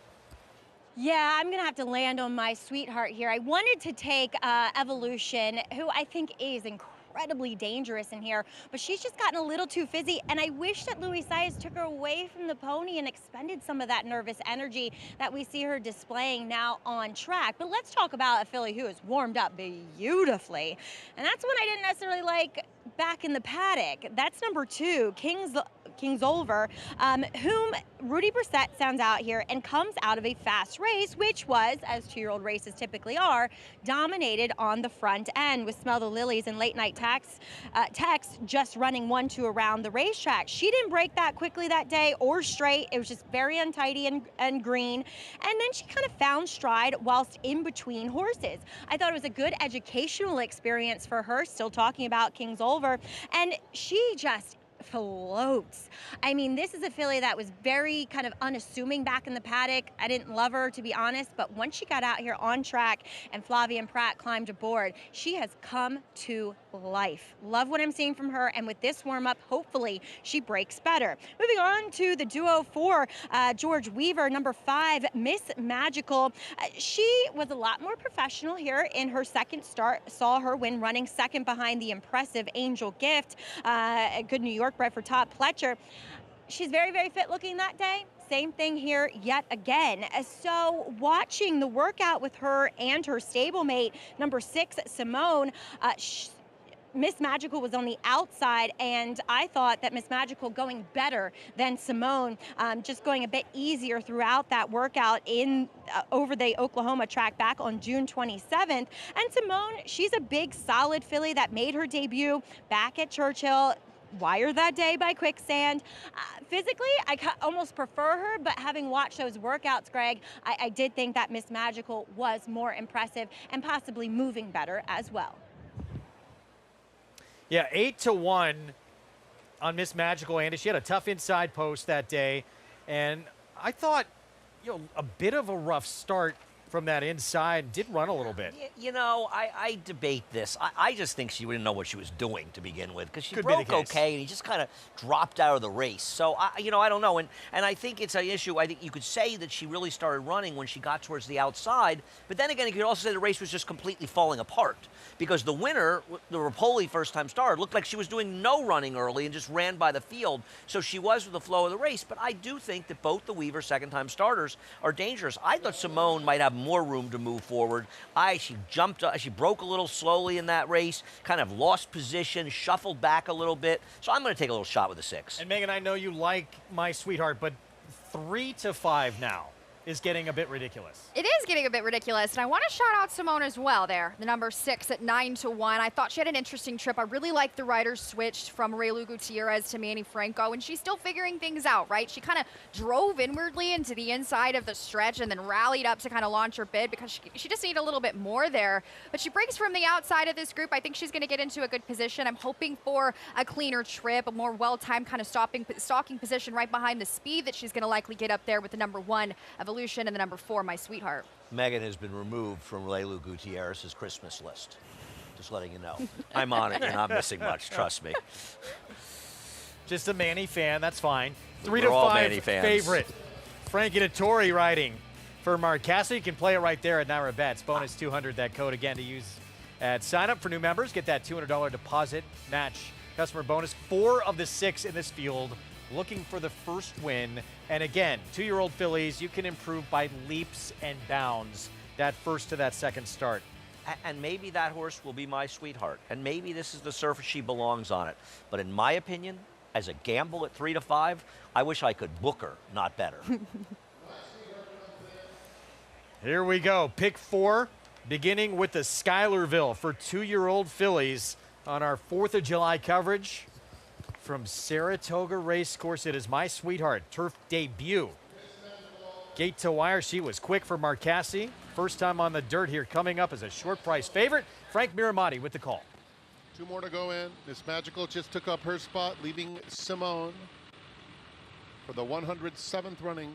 Yeah, I'm going to have to land on My Sweetheart here. I wanted to take Evolution, who I think is incredibly dangerous in here, but she's just gotten a little too fizzy, and I wish that Luis Saez took her away from the pony and expended some of that nervous energy that we see her displaying now on track. But let's talk about a filly who has warmed up beautifully, and that's one I didn't necessarily like back in the paddock. That's #2, Kingsolver, whom Rudy Brissett sounds out here and comes out of a fast race, which was, as 2-year-old races typically are, dominated on the front end with Smell the Lilies and Late Night Tex just running 1-2 around the racetrack. She didn't break that quickly that day or straight. It was just very untidy and green. And then she kind of found stride whilst in between horses. I thought it was a good educational experience for her, still talking about Kingsolver, and she just floats. I mean, this is a filly that was very kind of unassuming back in the paddock. I didn't love her, to be honest, but once she got out here on track and Flavien Prat climbed aboard, she has come to life. Love what I'm seeing from her, and with this warm-up, hopefully she breaks better. Moving on to the Duo 4, George Weaver, number 5, Miss Magical. She was a lot more professional here in her second start. Saw her win running second behind the impressive Angel Gift, a good New York bred for Todd Pletcher. She's very, very fit looking that day. Same thing here yet again. So watching the workout with her and her stablemate, number 6, Simone, Miss Magical was on the outside, and I thought that Miss Magical going better than Simone, just going a bit easier throughout that workout in over the Oklahoma track back on June 27th. And Simone, she's a big, solid filly that made her debut back at Churchill. Wired that day by Quicksand. Physically, I almost prefer her, but having watched those workouts, Greg, I did think that Miss Magical was more impressive and possibly moving better as well. Yeah, 8-1 on Miss Magical, Andy. She had a tough inside post that day, and I thought, a bit of a rough start from that inside. Did run a little bit. I debate this. I just think she didn't know what she was doing to begin with, because she Could be the broke case. okay, and he just kind of dropped out of the race. So, I don't know. And I think it's an issue. I think you could say that she really started running when she got towards the outside, but then again, you could also say the race was just completely falling apart, because the winner, the Rapoli first-time starter, looked like she was doing no running early and just ran by the field. So she was with the flow of the race, but I do think that both the Weaver second-time starters are dangerous. I thought Simone might have more room to move forward. She broke a little slowly in that race, kind of lost position, shuffled back a little bit. So I'm going to take a little shot with a 6. And Megan, I know you like My Sweetheart, but 3-5 now is getting a bit ridiculous. It is getting a bit ridiculous, and I want to shout out Simone as well there, the number 6 at 9-1. I thought she had an interesting trip. I really liked the riders switched from Raylu Gutierrez to Manny Franco, and she's still figuring things out, right? She kind of drove inwardly into the inside of the stretch and then rallied up to kind of launch her bid, because she just needed a little bit more there. But she breaks from the outside of this group. I think she's going to get into a good position. I'm hoping for a cleaner trip, a more well-timed kind of stalking position right behind the speed that she's going to likely get up there with the number 1, Evolution, and the number 4, My Sweetheart. Megan has been removed from Raylu Gutierrez's Christmas list. Just letting you know. I'm on it. You're not missing much. Trust me. Just a Manny fan. That's fine. We're all 3-5 Manny fans. favorite. Frankie Dettori riding for Mark Cassidy. You can play it right there at Naira Bets. Bonus 200. That code again to use at sign up for new members. Get that $200 deposit match customer bonus. 4 of the 6 in this field looking for the first win. And again, 2-year-old fillies, you can improve by leaps and bounds that first to that second start. And maybe that horse will be My Sweetheart. And maybe this is the surface she belongs on it. But in my opinion, as a gamble at 3-5, I wish I could book her, not better. Here we go. Pick 4, beginning with the Schuylerville for 2-year-old fillies on our 4th of July coverage. From Saratoga Racecourse, it is My Sweetheart, turf debut. Gate to wire, she was quick for Marcassi. First time on the dirt here, coming up as a short price favorite. Frank Miramati with the call. 2 more to go in. Miss Magical just took up her spot, leaving Simone for the 107th running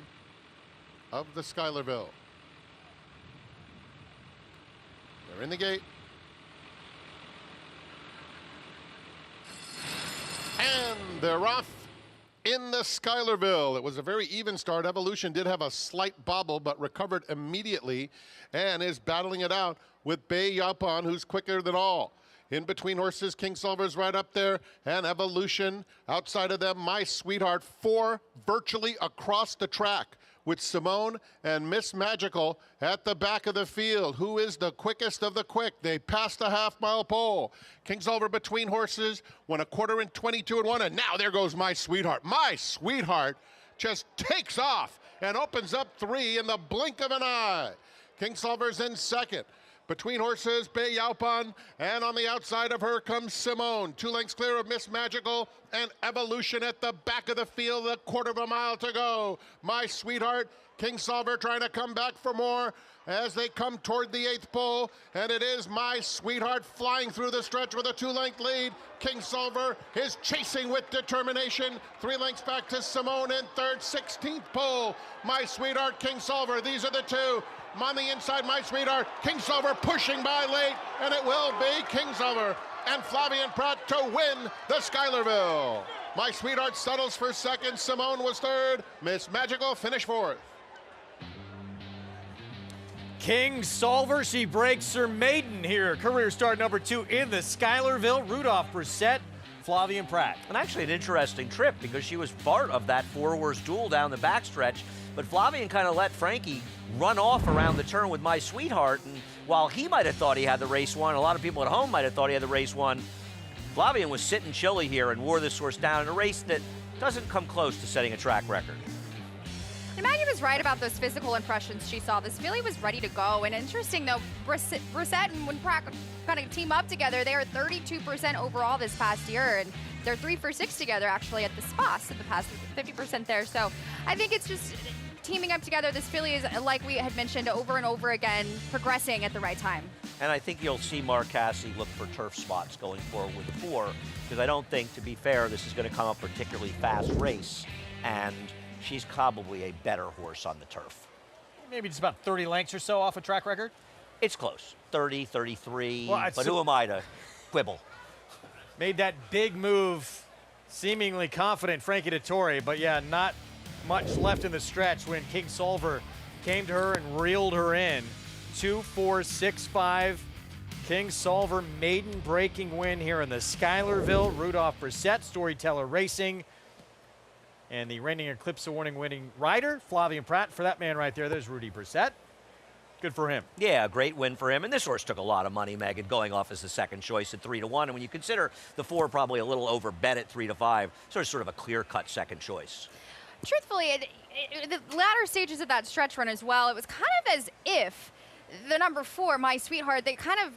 of the Schuylerville. They're in the gate. And they're off in the Schuylerville. It was a very even start. Evolution did have a slight bobble, but recovered immediately and is battling it out with Bay Yapon, who's quicker than all. In between horses, Kingsolver's right up there, and Evolution outside of them, My Sweetheart, 4 virtually across the track with Simone and Miss Magical at the back of the field. Who is the quickest of the quick? They passed the half-mile pole. Kingsolver between horses, won a quarter in 22-1, and now there goes My Sweetheart. My Sweetheart just takes off and opens up 3 in the blink of an eye. Kingsolver's in second. Between horses, Bei Yaupan, and on the outside of her comes Simone. 2 lengths clear of Miss Magical and Evolution at the back of the field, a quarter of a mile to go. My Sweetheart, Kingsolver trying to come back for more as they come toward the 8th pole, and it is My Sweetheart flying through the stretch with a 2-length lead. Kingsolver is chasing with determination. 3 lengths back to Simone in third, 16th pole. My Sweetheart, Kingsolver, these are the 2. On the inside, My Sweetheart, Kingsolver pushing by late, and it will be Kingsolver and Flavien Prat to win the Schuylerville. My Sweetheart settles for second, Simone was third, Miss Magical finished fourth. Kingsolver, she breaks her maiden here. Career start number 2 in the Schuylerville. Rudolph Brissett, Flavien Prat. And actually an interesting trip because she was part of that 4-horse duel down the backstretch. But Flavien kind of let Frankie run off around the turn with My Sweetheart. And while he might have thought he had the race won, a lot of people at home might have thought he had the race won, Flavien was sitting chilly here and wore this horse down in a race that doesn't come close to setting a track record. And Maggie was right about those physical impressions she saw. This filly was ready to go. And interesting, though, Brissett and when Prat kind of team up together, they are 32% overall this past year. And they're 3 for 6 together, actually, at the Spas in the past, 50% there. So I think it's just teaming up together. This filly is, like we had mentioned over and over again, progressing at the right time. And I think you'll see Mark Casse look for turf spots going forward with the 4, because I don't think, to be fair, this is going to come a particularly fast race. And she's probably a better horse on the turf. Maybe just about 30 lengths or so off a track record? It's close. 30, 33, well, but who am I to quibble? Made that big move, seemingly confident, Frankie Dettori, but yeah, not much left in the stretch when Kingsolver came to her and reeled her in. 2, 4, 6, 5. Kingsolver maiden breaking win here in the Schuylerville. Rudolph Brissett, Storyteller Racing. And the reigning Eclipse Award winning rider, Flavien Prat. For that man right there, there's Rudy Brissett. Good for him. Yeah, a great win for him. And this horse took a lot of money, Megan, going off as the second choice at 3-1. And when you consider the 4 probably a little over bet at 3-5, sort of a clear-cut second choice. Truthfully, the latter stages of that stretch run as well, it was kind of as if the number 4, My Sweetheart,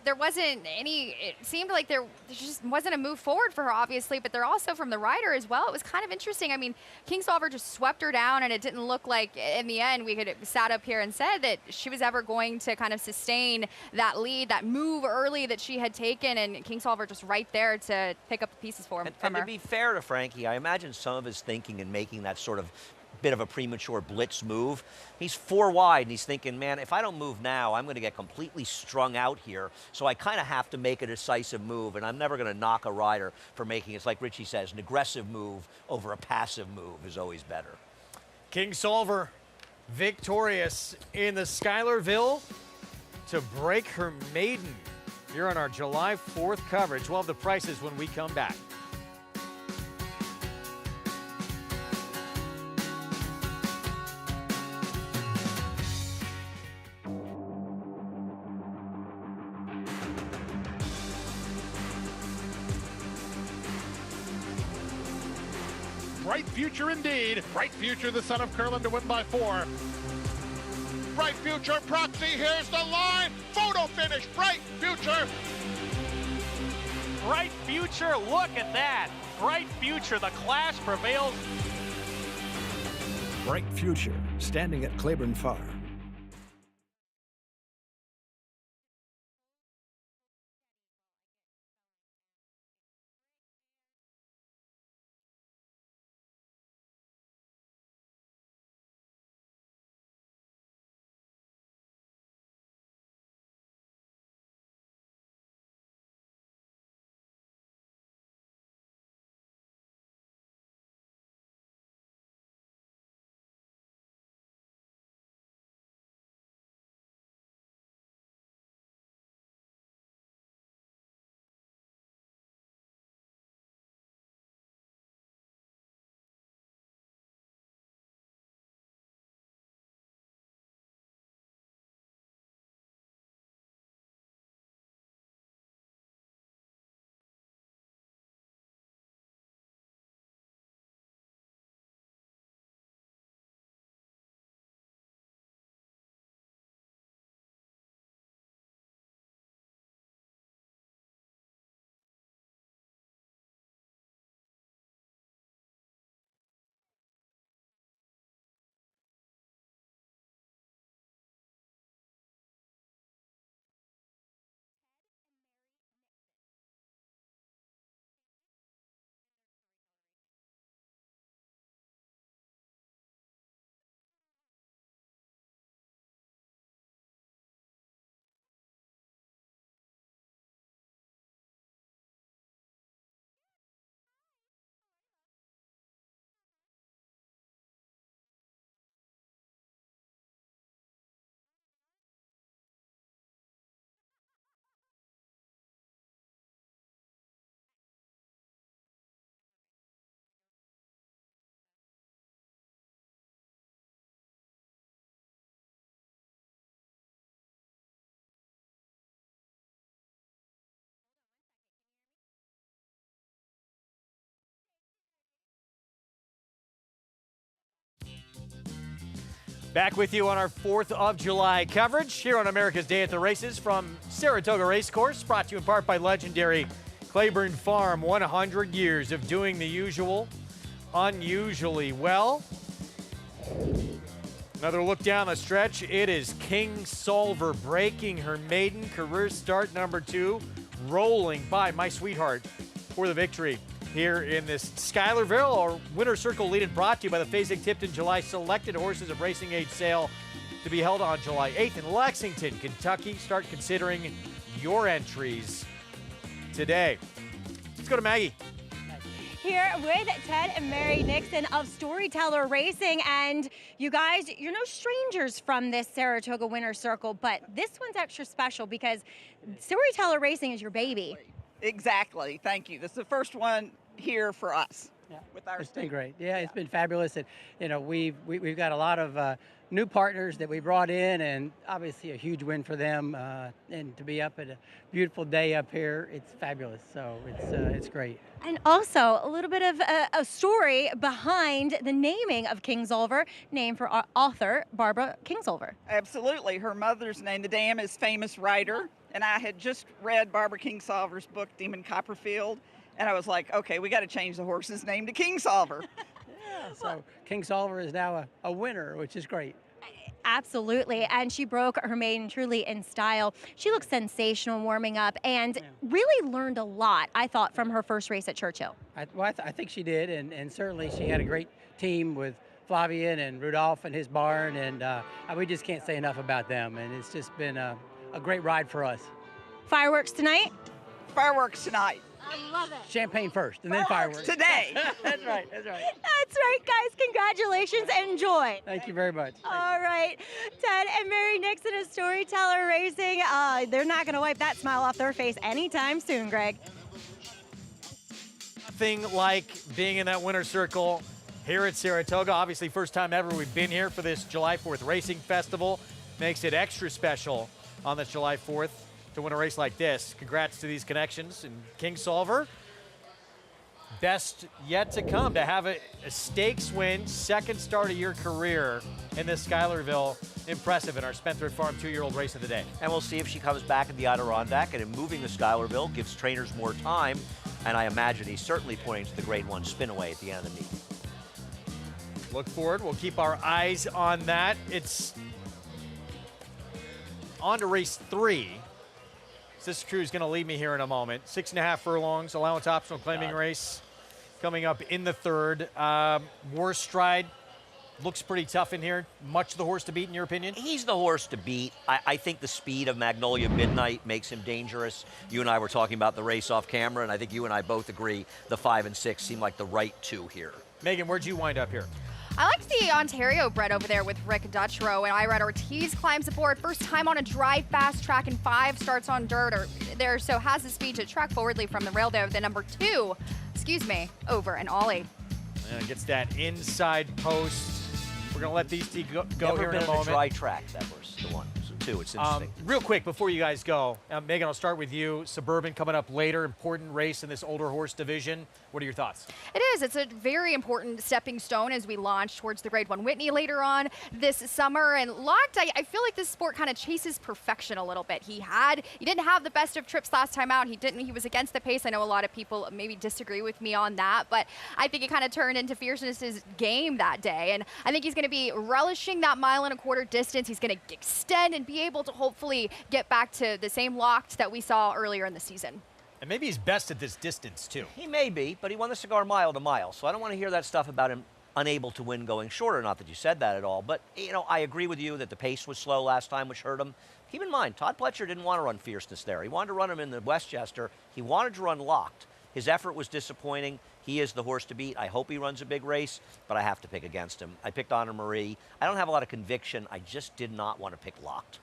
there wasn't any, it seemed like there just wasn't a move forward for her, obviously, but they're also from the rider as well. It was kind of interesting. I mean, Kingsolver just swept her down, and it didn't look like, in the end, we could have sat up here and said that she was ever going to kind of sustain that lead, that move early that she had taken, and Kingsolver just right there to pick up the pieces from And her. to be fair to Frankie, I imagine some of his thinking in making that sort of bit of a premature blitz move. He's 4 wide and he's thinking, man, if I don't move now, I'm going to get completely strung out here. So I kind of have to make a decisive move, and I'm never going to knock a rider for making, it's like Richie says, an aggressive move over a passive move is always better. Kingsolver victorious in the Schuylerville to break her maiden here on our July 4th coverage. We'll have the prices when we come back. Bright future indeed. Bright future, the son of Curlin to win by 4. Bright future, Proxy, here's the line. Photo finish, Bright future. Bright future, look at that. Bright future, the clash prevails. Bright Future, standing at Claiborne Farm. Back with you on our 4th of July coverage here on America's Day at the Races from Saratoga Racecourse, brought to you in part by legendary Claiborne Farm. 100 years of doing the usual unusually well. Another look down the stretch. It is Kingsolver breaking her maiden career start, number 2, rolling by My Sweetheart for the victory here in this Schuylerville. Our winner circle lead and brought to you by the Fasig-Tipton July Selected Horses of Racing Age sale to be held on July 8th in Lexington, Kentucky. Start considering your entries today. Let's go to Maggie. Here with Ted and Mary Nixon of Storyteller Racing. And you guys, you're no strangers from this Saratoga Winner Circle, but this one's extra special because Storyteller Racing is your baby. Exactly. Thank you. This is the first one here for us. Yeah, with our it's been great. Yeah, it's been fabulous. And you know, we've got a lot of new partners that we brought in, and obviously a huge win for them. And to be up at a beautiful day up here, it's fabulous. So it's great. And also a little bit of a story behind the naming of Kingsolver, named for author Barbara Kingsolver. Absolutely. Her mother's name, the dam, is famous writer. And I had just read Barbara Kingsolver's book, Demon Copperfield. And I was like, okay, we got to change the horse's name to Kingsolver. Yeah, so Kingsolver is now a winner, which is great. Absolutely, and she broke her maiden truly in style. She looked sensational warming up and really learned a lot, I thought, from her first race at Churchill. I think she did, and certainly she had a great team with Flavian and Rudolph and his barn, and we just can't say enough about them, and it's just been a great ride for us. Fireworks tonight? Fireworks tonight. I love it. Champagne first, and then fireworks. Today. That's right, that's right. That's right, guys. Congratulations. Enjoy. Thank you very much. All right. Ted and Mary Nixon of Storyteller Racing. They're not going to wipe that smile off their face anytime soon, Greg. Nothing like being in that winner circle here at Saratoga. Obviously, first time ever we've been here for this July 4th Racing Festival. Makes it extra special on this July 4th. To win a race like this. Congrats to these connections. And Kingsolver, best yet to come to have a stakes win, second start of your career in this Schuylerville. Impressive in our Spendthrift Farm 2-year-old race of the day. And we'll see if she comes back in the Adirondack, and in moving to Schuylerville gives trainers more time. And I imagine he's certainly pointing to the Grade 1 spin-away at the end of the meet. Look forward. We'll keep our eyes on that. It's on to race 3. This crew is going to lead me here in a moment. 6.5 furlongs, allowance optional claiming race coming up in the 3rd. Warstride looks pretty tough in here. Much the horse to beat in your opinion? He's the horse to beat. I think the speed of Magnolia Midnight makes him dangerous. You and I were talking about the race off camera, and I think you and I both agree the 5 and 6 seem like the right 2 here. Megan, where'd you wind up here? I liked the Ontario bred over there with Rick Dutchrow, and I read Ortiz climbs aboard. First time on a dry, fast track, and 5 starts on dirt there, so has the speed to track forwardly from the rail there. The number 2, over and Ollie. And gets that inside post. We're going to let these two go here in a moment. Never been a dry track, that was the one. So 2, it's interesting. Real quick, before you guys go, Megan, I'll start with you. Suburban coming up later, important race in this older horse division. What are your thoughts? It is. It's a very important stepping stone as we launch towards the Grade 1 Whitney later on this summer. And Locked, I feel like this sport kind of chases perfection a little bit. He didn't have the best of trips last time out. He was against the pace. I know a lot of people maybe disagree with me on that, but I think it kind of turned into Fierceness's game that day. And I think he's going to be relishing that 1.25 mile distance. He's going to extend and be able to hopefully get back to the same Locked that we saw earlier in the season. And maybe he's best at this distance, too. He may be, but he won the Cigar Mile to Mile, so I don't want to hear that stuff about him unable to win going shorter. Not that you said that at all, but, you know, I agree with you that the pace was slow last time, which hurt him. Keep in mind, Todd Pletcher didn't want to run Fierceness there. He wanted to run him in the Westchester. He wanted to run Locked. His effort was disappointing. He is the horse to beat. I hope he runs a big race, but I have to pick against him. I picked Honor Marie. I don't have a lot of conviction. I just did not want to pick Locked.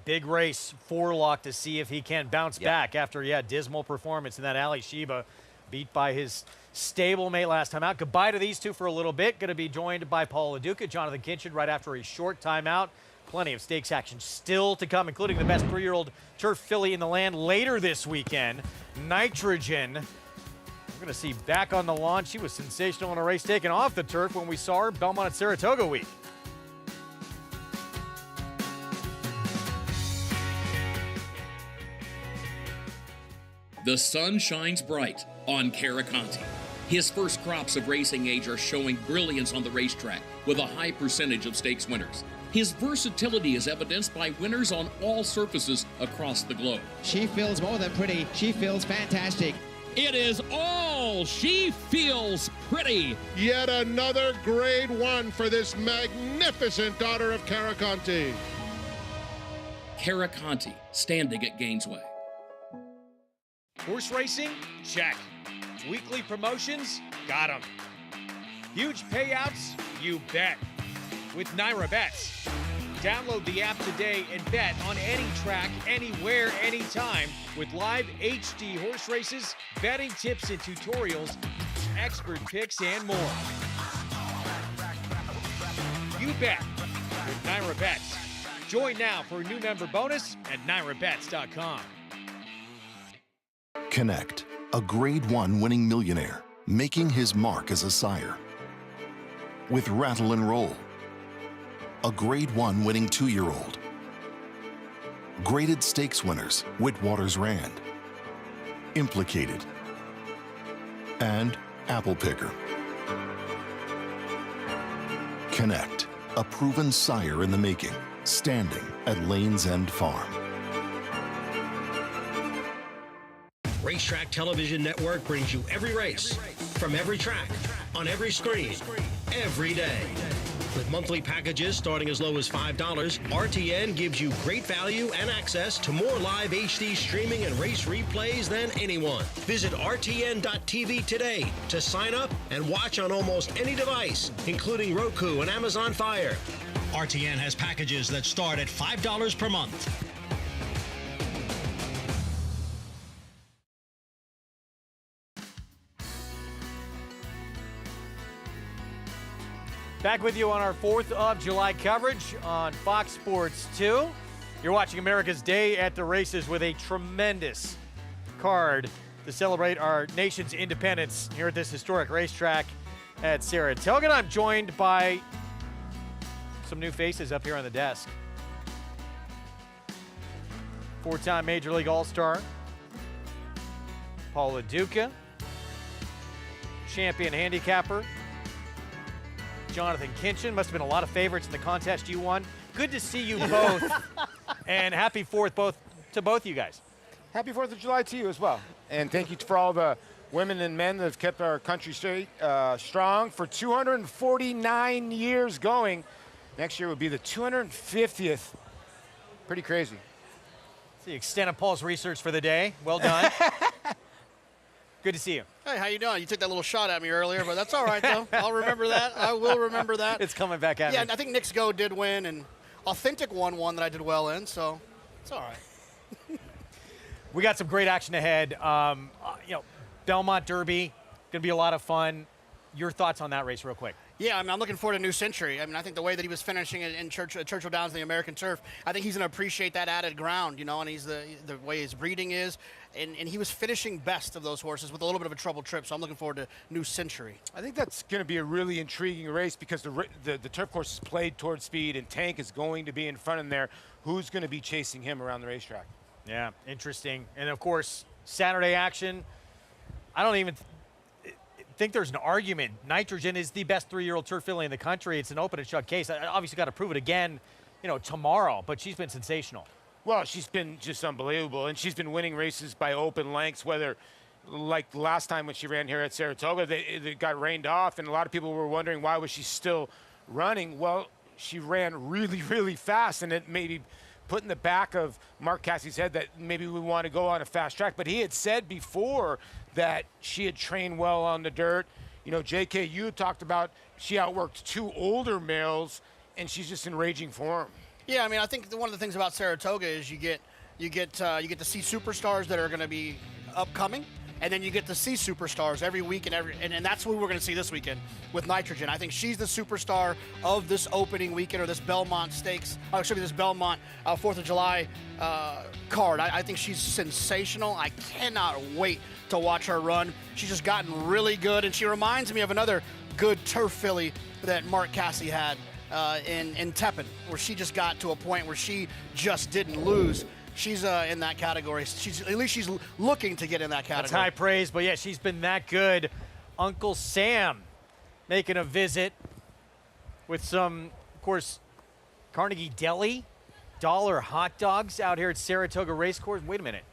Big race for Locked to see if he can bounce back after, dismal performance in that Ali Sheba, beat by his stablemate last time out. Goodbye to these two for a little bit. Going to be joined by Paul LaDuca, Jonathan Kinchen right after a short timeout. Plenty of stakes action still to come, including the best 3-year-old turf filly in the land later this weekend. Nitrogen. We're going to see back on the lawn. She was sensational in a race taken off the turf when we saw her Belmont at Saratoga week. The sun shines bright on Caraconte. His first crops of racing age are showing brilliance on the racetrack with a high percentage of stakes winners. His versatility is evidenced by winners on all surfaces across the globe. She feels more than pretty. She feels fantastic. It is all She Feels Pretty. Yet another grade 1 for this magnificent daughter of Caraconte. Caraconte, standing at Gainesway. Horse racing? Check. Weekly promotions? Got them. Huge payouts? You bet. With Naira Bets. Download the app today and bet on any track, anywhere, anytime with live HD horse races, betting tips and tutorials, expert picks, and more. You bet with Naira Bets. Join now for a new member bonus at NairaBets.com. Connect, a grade 1 winning millionaire, making his mark as a sire. With Rattle and Roll, a grade 1 winning 2-year-old. Graded stakes winners, Whitwater's Rand. Implicated. And Apple Picker. Connect, a proven sire in the making, standing at Lane's End Farm. Racetrack Television Network brings you every race, from every track, on every screen, every day. With monthly packages starting as low as $5, RTN gives you great value and access to more live HD streaming and race replays than anyone. Visit RTN.tv today to sign up and watch on almost any device, including Roku and Amazon Fire. RTN has packages that start at $5 per month. Back with you on our 4th of July coverage on Fox Sports 2. You're watching America's Day at the Races with a tremendous card to celebrate our nation's independence here at this historic racetrack at Saratoga. And I'm joined by some new faces up here on the desk. 4-time Major League All-Star Paul Lo Duca, champion handicapper Jonathan Kinchen. Must have been a lot of favorites in the contest you won. Good to see you both, and happy 4th to both you guys. Happy 4th of July to you as well. And thank you for all the women and men that have kept our country strong for 249 years going. Next year will be the 250th. Pretty crazy. That's the extent of Paul's research for the day. Well done. Good to see you. Hey, how you doing? You took that little shot at me earlier, but that's all right, though. I'll remember that. I will remember that. It's coming back at me. Yeah, I think Nick's Go did win, and Authentic won one that I did well in, so it's all right. We got some great action ahead. Belmont Derby, going to be a lot of fun. Your thoughts on that race real quick? Yeah, I'm looking forward to New Century. I think the way that he was finishing in Churchill Downs, the American Turf, I think he's going to appreciate that added ground, and he's the way his breeding is. And he was finishing best of those horses with a little bit of a troubled trip, so I'm looking forward to New Century. I think that's going to be a really intriguing race because the turf course is played towards speed, and Tank is going to be in front of there. Who's going to be chasing him around the racetrack? Yeah, interesting. And, of course, Saturday action. I don't even think there's an argument. Nitrogen is the best 3-year-old turf filly in the country. It's an open and shut case. I obviously got to prove it again, tomorrow, but she's been sensational. Well, she's been just unbelievable, and she's been winning races by open lengths, whether like last time when she ran here at Saratoga, they got rained off, and a lot of people were wondering why was she still running. Well, she ran really, really fast, and it maybe put in the back of Mark Cassie's head that maybe we want to go on a fast track. But he had said before that she had trained well on the dirt. JKU talked about she outworked 2 older males, and she's just in raging form. Yeah, I think one of the things about Saratoga is you get to see superstars that are going to be upcoming, and then you get to see superstars every week, and that's what we're going to see this weekend with Nitrogen. I think she's the superstar of this opening weekend, or this Belmont Stakes, this Belmont 4th of July card. I think she's sensational. I cannot wait to watch her run. She's just gotten really good, and she reminds me of another good turf filly that Mark Cassie had in Tepin, where she just got to a point where she just didn't lose. she's in that category. At least she's looking to get in that category. That's high praise, but yeah, she's been that good. Uncle Sam making a visit with some, of course, Carnegie Deli dollar hot dogs out here at Saratoga Racecourse. Wait a minute.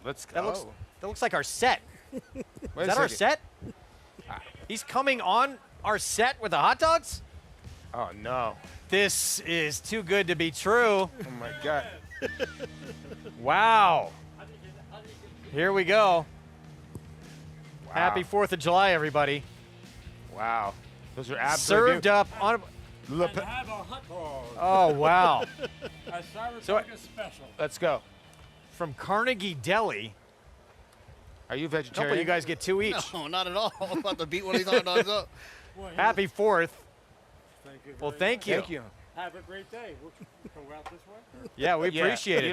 Let's go. That looks like our set. Wait Is that our set? He's coming on our set with the hot dogs? Oh, no. This is too good to be true. Oh, my God. Wow. Here we go. Wow. Happy 4th of July, everybody. Wow. Those are absolutely Served up on a... And have a hot dog. Oh, wow. A Saratoga special. Let's go. From Carnegie Deli. Are you A vegetarian? couple of you guys get 2 each. No, not at all. I'm about to beat one of these hot dogs up. Happy 4th. Thank you. Well, thank you. Thank you. Have a great day. We'll go out this way. Yeah, we appreciate it.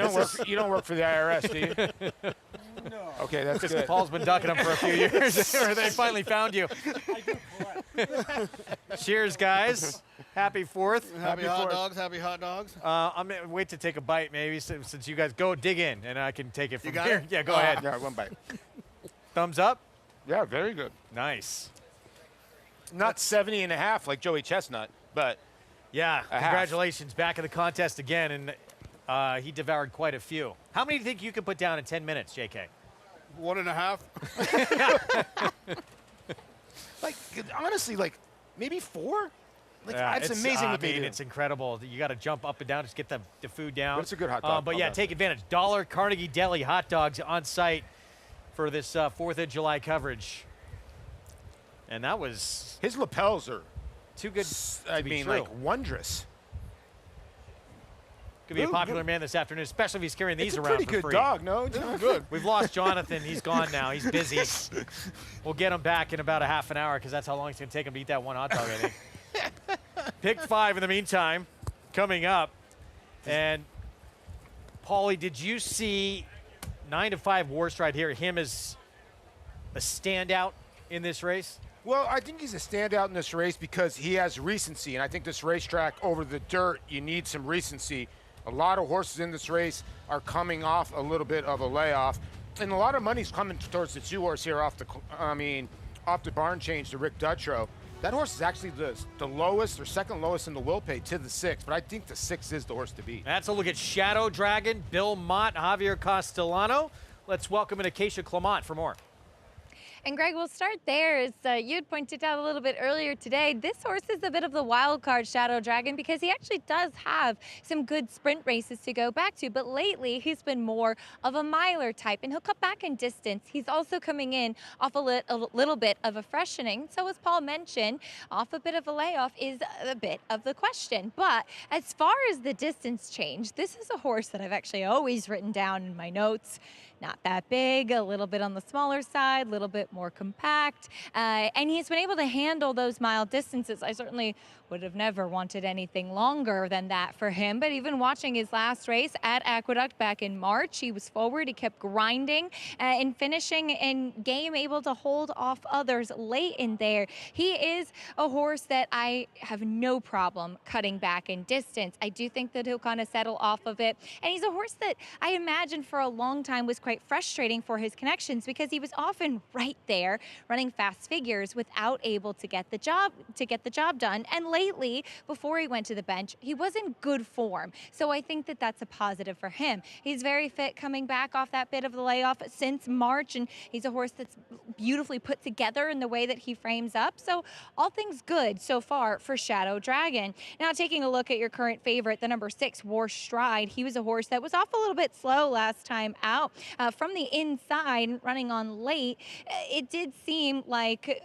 You don't work for the IRS, do you? No. Okay, that's Because good. Paul's been ducking them for a few years. Or they finally found you. Cheers, guys. Happy 4th. Happy hot dogs. Happy hot dogs. I'm going to wait to take a bite, maybe, since you guys go dig in, and I can take it from got here. it? Yeah, go ahead. Yeah, one bite. Thumbs up? Yeah, very good. Nice. Not 70 and a half like Joey Chestnut, but Yeah, a half. congratulations. Back in the contest again, and he devoured quite a few. How many do you think you can put down in 10 minutes, JK? 1.5. Like, honestly, like, maybe 4? Like, Yeah, it's amazing what they do. It's incredible. You got to jump up and down, just get the food down. But it's a good hot dog. But yeah, take advantage. $1 Carnegie Deli hot dogs on site for this 4th of July coverage. And that was His lapels are, too good I to be mean, true. like, wondrous. Could be a popular man this afternoon, especially if he's carrying these It's a around pretty for good free. dog, no? It's good. We've lost Jonathan. He's gone now. He's busy. We'll get him back in about a half an hour because that's how long it's going to take him to eat that one hot dog, I think. Pick 5 in the meantime, coming up. And, Paulie, did you see 9 to 5 Warstride here? Him as a standout in this race? Well, I think he's a standout in this race because he has recency, and I think this racetrack over the dirt, you need some recency. A lot of horses in this race are coming off a little bit of a layoff, and a lot of money's coming towards the 2-horse here off the barn change to Rick Dutrow. That horse is actually the lowest or second lowest in the will pay to the 6, but I think the 6 is the horse to beat. That's a look at Shadow Dragon, Bill Mott, Javier Castellano. Let's welcome in Acacia Clement for more. And Greg, we'll start there. As you had pointed out a little bit earlier today, this horse is a bit of the wild card, Shadow Dragon, because he actually does have some good sprint races to go back to. But lately, he's been more of a miler type, and he'll cut back in distance. He's also coming in off a little bit of a freshening. So as Paul mentioned, off a bit of a layoff is a bit of the question. But as far as the distance change, this is a horse that I've actually always written down in my notes. Not that big, a little bit on the smaller side, a little bit more compact. And he's been able to handle those mile distances. I certainly would have never wanted anything longer than that for him. But even watching his last race at Aqueduct back in March, he was forward, he kept grinding and finishing in game, able to hold off others late in there. He is a horse that I have no problem cutting back in distance. I do think that he'll kind of settle off of it. And he's a horse that I imagine for a long time was quite frustrating for his connections because he was often right there running fast figures without able to get the job done. And lately, before he went to the bench, he was in good form. So I think that that's a positive for him. He's very fit coming back off that bit of the layoff since March, and he's a horse that's beautifully put together in the way that he frames up. So all things good so far for Shadow Dragon. Now taking a look at your current favorite, the number 6, Warstride. He was a horse that was off a little bit slow last time out. From the inside, running on late, it did seem like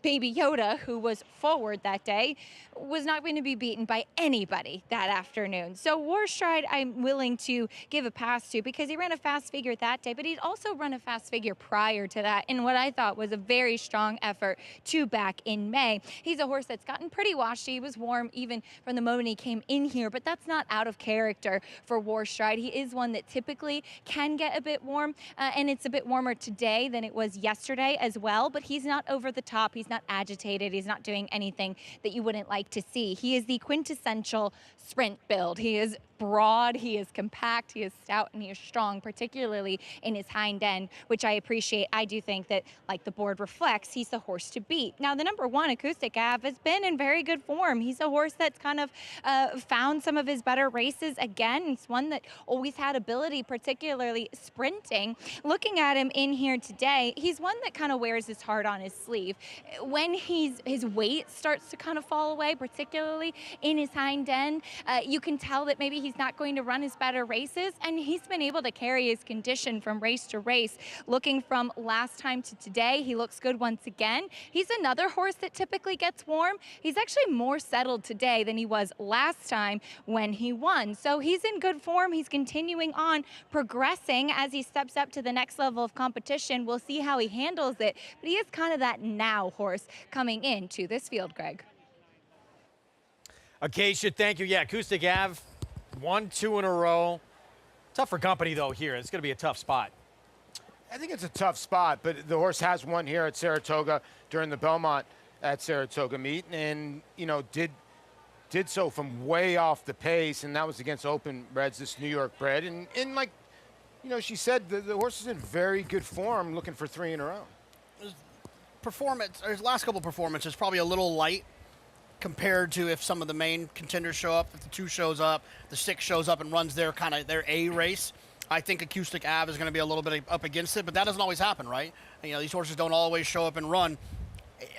Baby Yoda, who was forward that day, was not going to be beaten by anybody that afternoon. So Warstride, I'm willing to give a pass to because he ran a fast figure that day, but he'd also run a fast figure prior to that in what I thought was a very strong effort to back in May. He's a horse that's gotten pretty washy. He was warm even from the moment he came in here, but that's not out of character for Warstride. He is one that typically can get a bit warm, and it's a bit warmer today than it was yesterday as well, but he's not over the top. He's not agitated. He's not doing anything that you wouldn't like to see. He is the quintessential sprint build. He is broad, he is compact, he is stout, and he is strong, particularly in his hind end, which I appreciate. I do think that, like the board reflects, he's the horse to beat. Now, the number 1, Acoustic Ave, has been in very good form. He's a horse that's kind of found some of his better races again. He's one that always had ability, particularly sprinting. Looking at him in here today, he's one that kind of wears his heart on his sleeve. When his weight starts to kind of fall away, particularly in his hind end, you can tell that maybe he's not going to run his better races, and he's been able to carry his condition from race to race. Looking from last time to today, he looks good once again. He's another horse that typically gets warm. He's actually more settled today than he was last time when he won. So he's in good form. He's continuing on, progressing as he steps up to the next level of competition. We'll see how he handles it, but he is kind of that now horse coming into this field, Greg. Acacia, thank you. Yeah, Acoustic Ave, 1-2 in a row. Tough for company, though, here. It's going to be a tough spot. I think it's a tough spot, but the horse has won here at Saratoga during the Belmont at Saratoga meet, and, you know, did so from way off the pace, and that was against Open Breds, this New York bred. And like, you know, she said the horse is in very good form, looking for 3 in a row. His last couple performances probably a little light compared to if some of the main contenders show up. If the 2 shows up, the 6 shows up and runs their A race, I think Acoustic Ave is going to be a little bit up against it, but that doesn't always happen, right? You know, these horses don't always show up and run.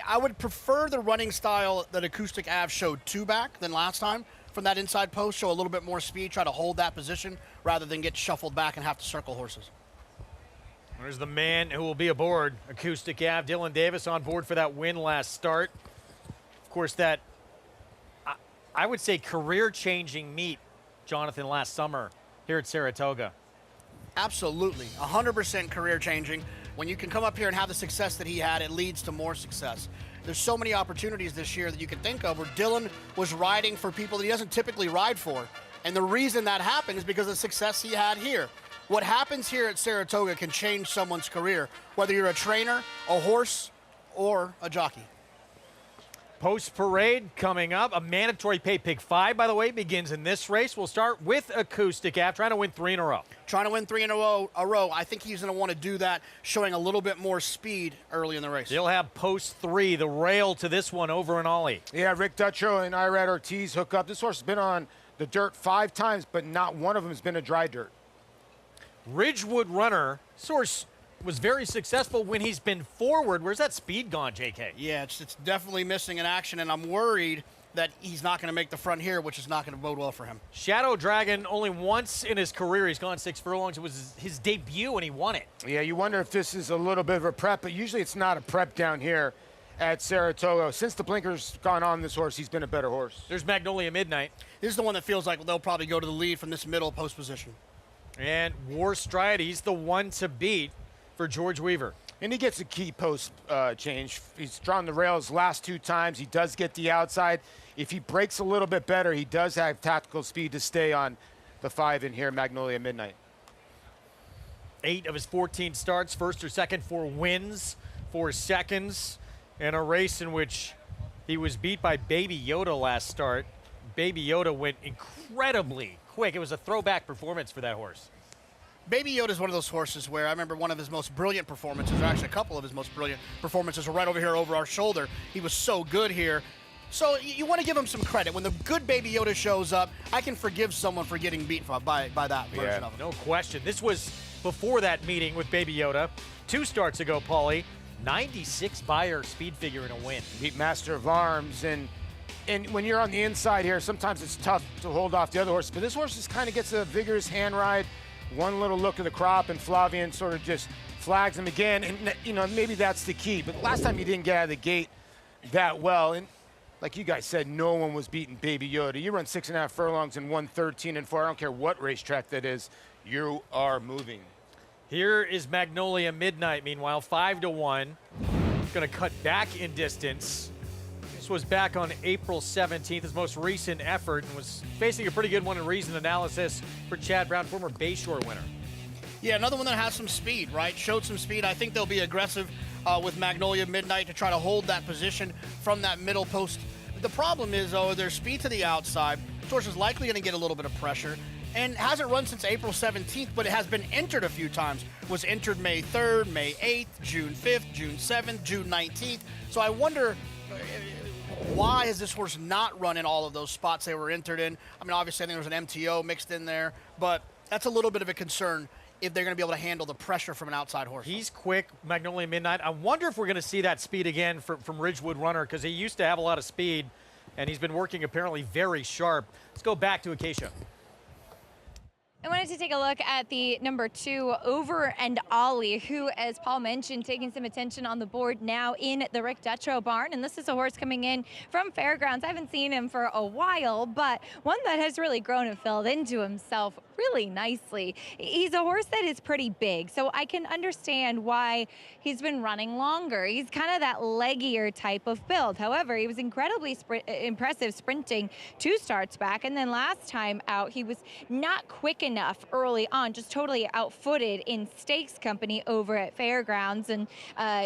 I would prefer the running style that Acoustic Ave showed 2 back than last time. From that inside post, show a little bit more speed, try to hold that position rather than get shuffled back and have to circle horses. There's the man who will be aboard Acoustic Ave. Dylan Davis on board for that win last start. Of course, that, I would say, career-changing meet, Jonathan, last summer here at Saratoga. Absolutely. 100% career-changing. When you can come up here and have the success that he had, it leads to more success. There's so many opportunities this year that you can think of where Dylan was riding for people that he doesn't typically ride for. And the reason that happened is because of the success he had here. What happens here at Saratoga can change someone's career, whether you're a trainer, a horse, or a jockey. Post-parade coming up. A mandatory pay pick 5, by the way, begins in this race. We'll start with Acoustic Ave, trying to win 3 in a row. Trying to win 3 in a row. I think he's going to want to do that, showing a little bit more speed early in the race. He'll have post 3, the rail to this one over in Ollie. Yeah, Rick Dutrow and Irad Ortiz hook up. This horse has been on the dirt 5 times, but not one of them has been a dry dirt. Ridgewood Runner, source, was very successful when he's been forward. Where's that speed gone, JK? Yeah, it's definitely missing in action, and I'm worried that he's not going to make the front here, which is not going to bode well for him. Shadow Dragon, only once in his career he's gone 6 furlongs. It was his debut, and he won it. Yeah, you wonder if this is a little bit of a prep, but usually it's not a prep down here at Saratoga. Since the blinker's gone on this horse, he's been a better horse. There's Magnolia Midnight. This is the one that feels like they'll probably go to the lead from this middle post position. And War Stride, he's the one to beat for George Weaver. And he gets a key post change. He's drawn the rails last 2 times. He does get the outside. If he breaks a little bit better, he does have tactical speed to stay on the 5 in here, Magnolia Midnight. 8 of his 14 starts, first or second, 4 wins, 4 seconds, and a race in which he was beat by Baby Yoda last start. Baby Yoda went incredibly quick. It was a throwback performance for that horse. Baby Yoda is one of those horses where I remember one of his most brilliant performances, or actually a couple of his most brilliant performances, were right over here over our shoulder. He was so good here. So you want to give him some credit. When the good Baby Yoda shows up, I can forgive someone for getting beat by that version of him. No question. This was before that meeting with Baby Yoda. 2 starts ago, Paulie. 96 Beyer speed figure in a win. Beat Master of Arms, and when you're on the inside here, sometimes it's tough to hold off the other horse. But this horse just kind of gets a vigorous hand ride. One little look at the crop, and Flavian sort of just flags him again. And, you know, maybe that's the key. But last time he didn't get out of the gate that well. And like you guys said, no one was beating Baby Yoda. You run 6.5 furlongs in 1:13 and 4. I don't care what racetrack that is. You are moving. Here is Magnolia Midnight, meanwhile, 5-1. Going to cut back in distance. This was back on April 17th, his most recent effort, and was facing a pretty good one in reason analysis for Chad Brown, former Bayshore winner. Yeah, another one that has some speed, right? Showed some speed. I think they'll be aggressive with Magnolia Midnight to try to hold that position from that middle post. The problem is, though, their speed to the outside. This horse is likely going to get a little bit of pressure and hasn't run since April 17th, but it has been entered a few times. Was entered May 3rd, May 8th, June 5th, June 7th, June 19th. So I wonder why has this horse not run in all of those spots they were entered in? I mean, obviously I think there was an MTO mixed in there, but that's a little bit of a concern if they're going to be able to handle the pressure from an outside horse. He's quick, Magnolia Midnight. I wonder if we're going to see that speed again from Ridgewood Runner, because he used to have a lot of speed, and he's been working apparently very sharp. Let's go back to Acacia. I wanted to take a look at the number 2, Over and Ollie, who, as Paul mentioned, taking some attention on the board now in the Rick Dutrow barn. And this is a horse coming in from Fairgrounds. I haven't seen him for a while, but one that has really grown and filled into himself really nicely. He's a horse that is pretty big, so I can understand why he's been running longer. He's kind of that leggier type of build. However, he was incredibly impressive sprinting 2 starts back, and then last time out, he was not quick enough early on, just totally outfooted in stakes company over at Fairgrounds, and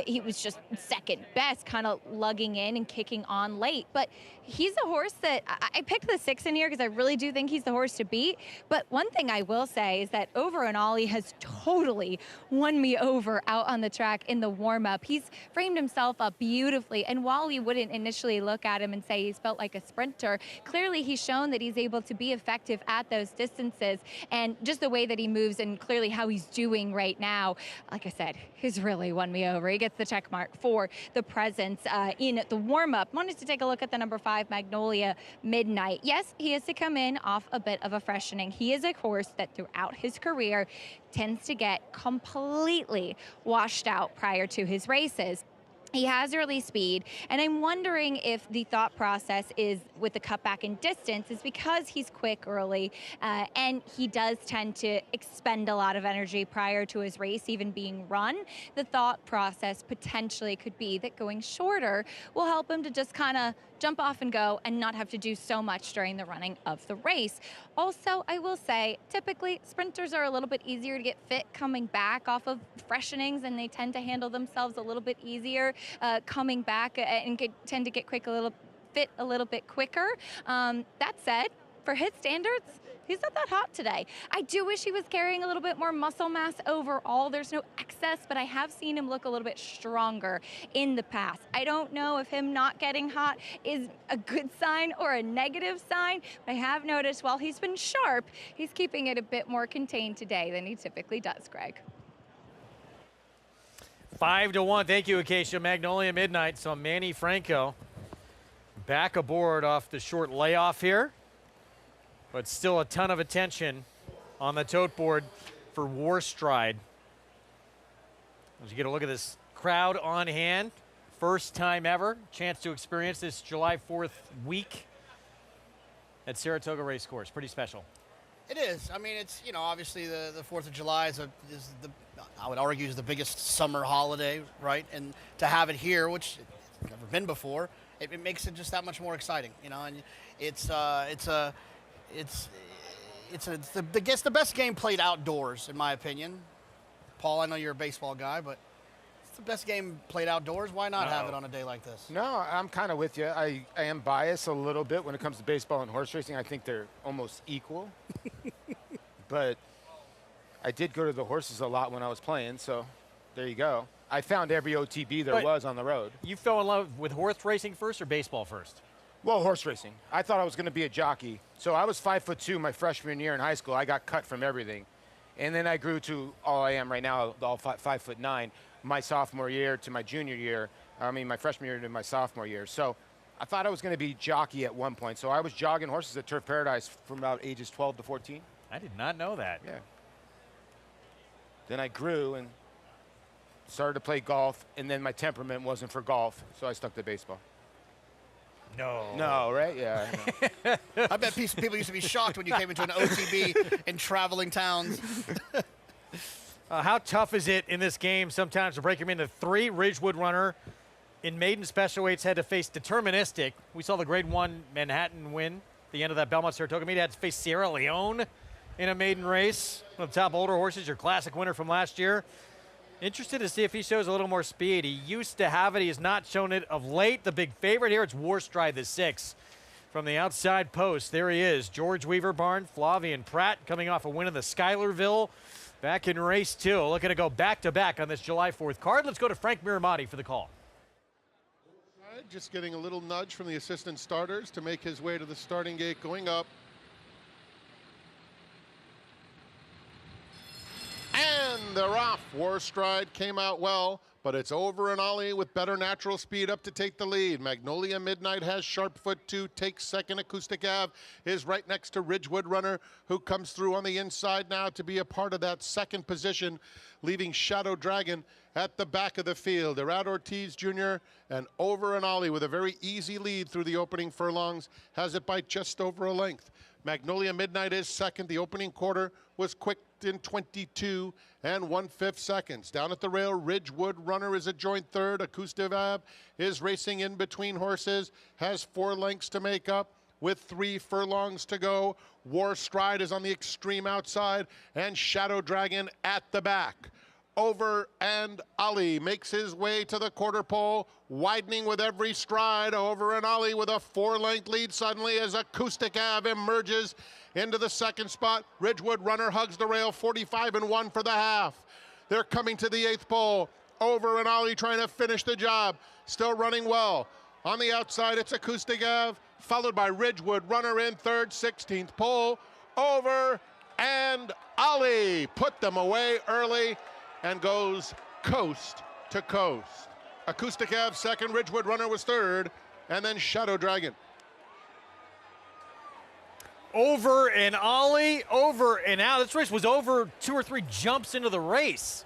he was just second best, kind of lugging in and kicking on late. But he's a horse that I picked the 6 in here because I really do think he's the horse to beat. But one thing I will say is that Over and Ollie has totally won me over out on the track in the warm-up. He's framed himself up beautifully, and while we wouldn't initially look at him and say he's felt like a sprinter, clearly he's shown that he's able to be effective at those distances, and just the way that he moves and clearly how he's doing right now, like I said, he's really won me over. He gets the check mark for the presence in the warm-up. Wanted to take a look at the number 5, Magnolia Midnight. Yes, he has to come in off a bit of a freshening. He is a horse that throughout his career tends to get completely washed out prior to his races. He has early speed, and I'm wondering if the thought process is with the cutback in distance is because he's quick early, and he does tend to expend a lot of energy prior to his race even being run. The thought process potentially could be that going shorter will help him to just kind of jump off and go and not have to do so much during the running of the race. Also, I will say, typically sprinters are a little bit easier to get fit coming back off of freshenings, and they tend to handle themselves a little bit easier coming back and tend to get fit a little bit quicker. That said, for his standards, he's not that hot today. I do wish he was carrying a little bit more muscle mass overall. There's no excess, but I have seen him look a little bit stronger in the past. I don't know if him not getting hot is a good sign or a negative sign, but I have noticed while he's been sharp, he's keeping it a bit more contained today than he typically does, Greg. 5-1. Thank you, Acacia. Magnolia Midnight. So Manny Franco back aboard off the short layoff here, but still a ton of attention on the tote board for War Stride. As you get a look at this crowd on hand, first time ever, chance to experience this July 4th week at Saratoga Racecourse. Pretty special. It is. I mean, it's, obviously the 4th of July is I would argue is the biggest summer holiday, right? And to have it here, which it's never been before, it makes it just that much more exciting, and it's the best game played outdoors, in my opinion. Paul, I know you're a baseball guy, but it's the best game played outdoors. Why not have it on a day like this? No, I'm kind of with you. I am biased a little bit when it comes to baseball and horse racing. I think they're almost equal. But I did go to the horses a lot when I was playing, so there you go. I found every OTB there was on the road. You fell in love with horse racing first or baseball first? Well, horse racing. I thought I was going to be a jockey. So I was 5'2" my freshman year in high school. I got cut from everything. And then I grew to all I am right now, all 5'9", my sophomore year to my junior year. I mean, my freshman year to my sophomore year. So I thought I was going to be jockey at one point. So I was jogging horses at Turf Paradise from about ages 12 to 14. I did not know that. Yeah. Then I grew and started to play golf, and then my temperament wasn't for golf, so I stuck to baseball. No, right? Yeah. I bet people used to be shocked when you came into an OTB in traveling towns. How tough is it in this game sometimes to break him into 3? Ridgewood Runner in maiden special weights had to face Deterministic. We saw the Grade 1 Manhattan win at the end of that Belmont Saratoga meet. Had to face Sierra Leone in a maiden race. One of the top older horses, your classic winner from last year. Interested to see if he shows a little more speed. He used to have it. He has not shown it of late. The big favorite here, it's War Stride, the 6. from the outside post. There he is, George Weaver Barn, Flavian Pratt coming off a win in the Schuylerville back in race 2. Looking to go back-to-back on this July 4th card. Let's go to Frank Miramati for the call. Just getting a little nudge from the assistant starters to make his way to the starting gate, going up. And they're off. War Stride came out well, but it's Over and Ollie with better natural speed up to take the lead. Magnolia Midnight has Sharpfoot 2, takes second. Acoustic Ave is right next to Ridgewood Runner, who comes through on the inside now to be a part of that second position, leaving Shadow Dragon at the back of the field. Erad Ortiz Jr. and Over and Ollie with a very easy lead through the opening furlongs, has it by just over a length. Magnolia Midnight is second. The opening quarter was quick in 22 and 1/5 seconds. Down at the rail, Ridgewood Runner is a joint third. Acoustic Ave is racing in between horses, has 4 lengths to make up with 3 furlongs to go. War Stride is on the extreme outside, and Shadow Dragon at the back. Over and Ollie makes his way to the quarter pole, widening with every stride. Over and Ollie with a 4-length lead suddenly as Acoustic Ave emerges into the second spot. Ridgewood Runner hugs the rail, 45 and 1 for the half. They're coming to the 8th pole. Over and Ollie trying to finish the job, still running well. On the outside, it's Acoustic Ave, followed by Ridgewood Runner in third, 16th pole. Over and Ollie put them away early and goes coast to coast. Acoustic Ave second, Ridgewood Runner was third, and then Shadow Dragon. Over and Ollie, over and out. This race was over 2 or 3 jumps into the race.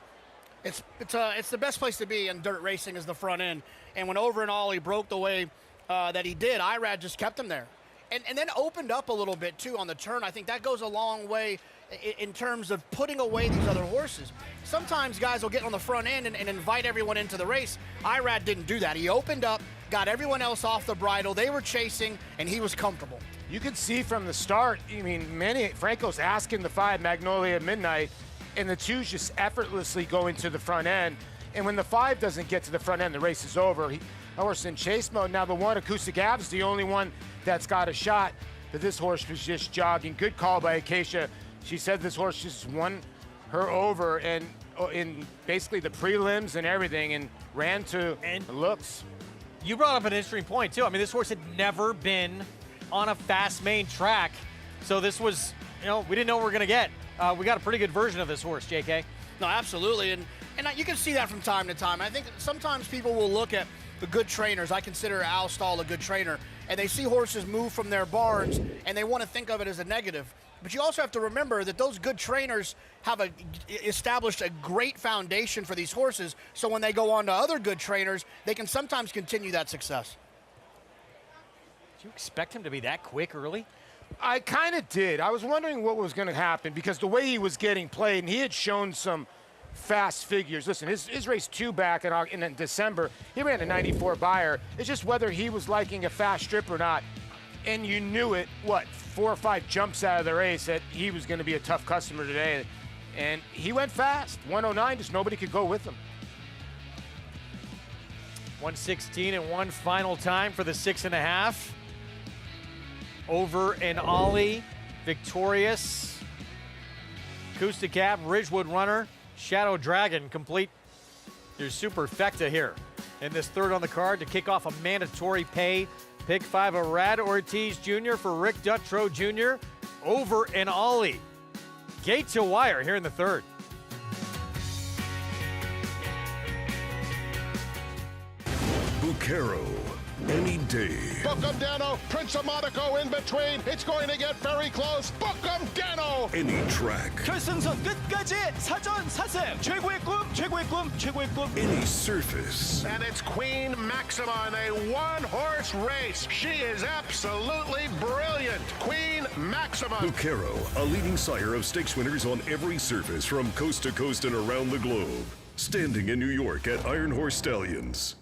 It's the best place to be in dirt racing is the front end. And when Over and Ollie broke the way that he did, Irad just kept him there. And then opened up a little bit, too, on the turn. I think that goes a long way in terms of putting away these other horses. Sometimes guys will get on the front end and invite everyone into the race. Irad didn't do that. He opened up, got everyone else off the bridle. They were chasing, and he was comfortable. You can see from the start, I mean, Franco's asking the 5, Magnolia Midnight, and the 2's just effortlessly going to the front end. And when the 5 doesn't get to the front end, the race is over. Horse in chase mode. Now the 1, Acoustic Ave, is the only one that's got a shot, but this horse was just jogging. Good call by Acacia. She said this horse just won her over and in basically the prelims and everything, and ran to looks. You brought up an interesting point, too. I mean, this horse had never been on a fast main track, so this was, we didn't know what we were going to get. We got a pretty good version of this horse, JK. No, absolutely, and you can see that from time to time. I think sometimes people will look at the good trainers. I consider Al Stahl a good trainer, and they see horses move from their barns, and they want to think of it as a negative. But you also have to remember that those good trainers have established a great foundation for these horses, so when they go on to other good trainers, they can sometimes continue that success. Did you expect him to be that quick early? I kind of did. I was wondering what was going to happen because the way he was getting played, and he had shown some fast figures. Listen, his race 2 back in December, he ran a 94 Beyer. It's just whether he was liking a fast strip or not. And you knew it, 4 or 5 jumps out of the race, that he was going to be a tough customer today. And he went fast. 109, just nobody could go with him. 116 and 1 final time for the 6.5. Over and Ollie, victorious. Acoustic Ave, Ridgewood Runner, Shadow Dragon complete your superfecta here in this third on the card to kick off a mandatory pay. Pick 5, Erad Ortiz Jr. for Rick Dutrow Jr. Over and Ollie. Gate to wire here in the third. Bucaro, any day. Book 'em Dano, Prince of Monaco in between. It's going to get very close. Book 'em Dano. Any track. 결승선 끝까지 사전 사생. 최고의 꿈, 최고의 꿈, 최고의 꿈. Any surface. And it's Queen Maxima in a 1-horse race. She is absolutely brilliant. Queen Maxima. Bucaro, a leading sire of stakes winners on every surface from coast to coast and around the globe. Standing in New York at Iron Horse Stallions.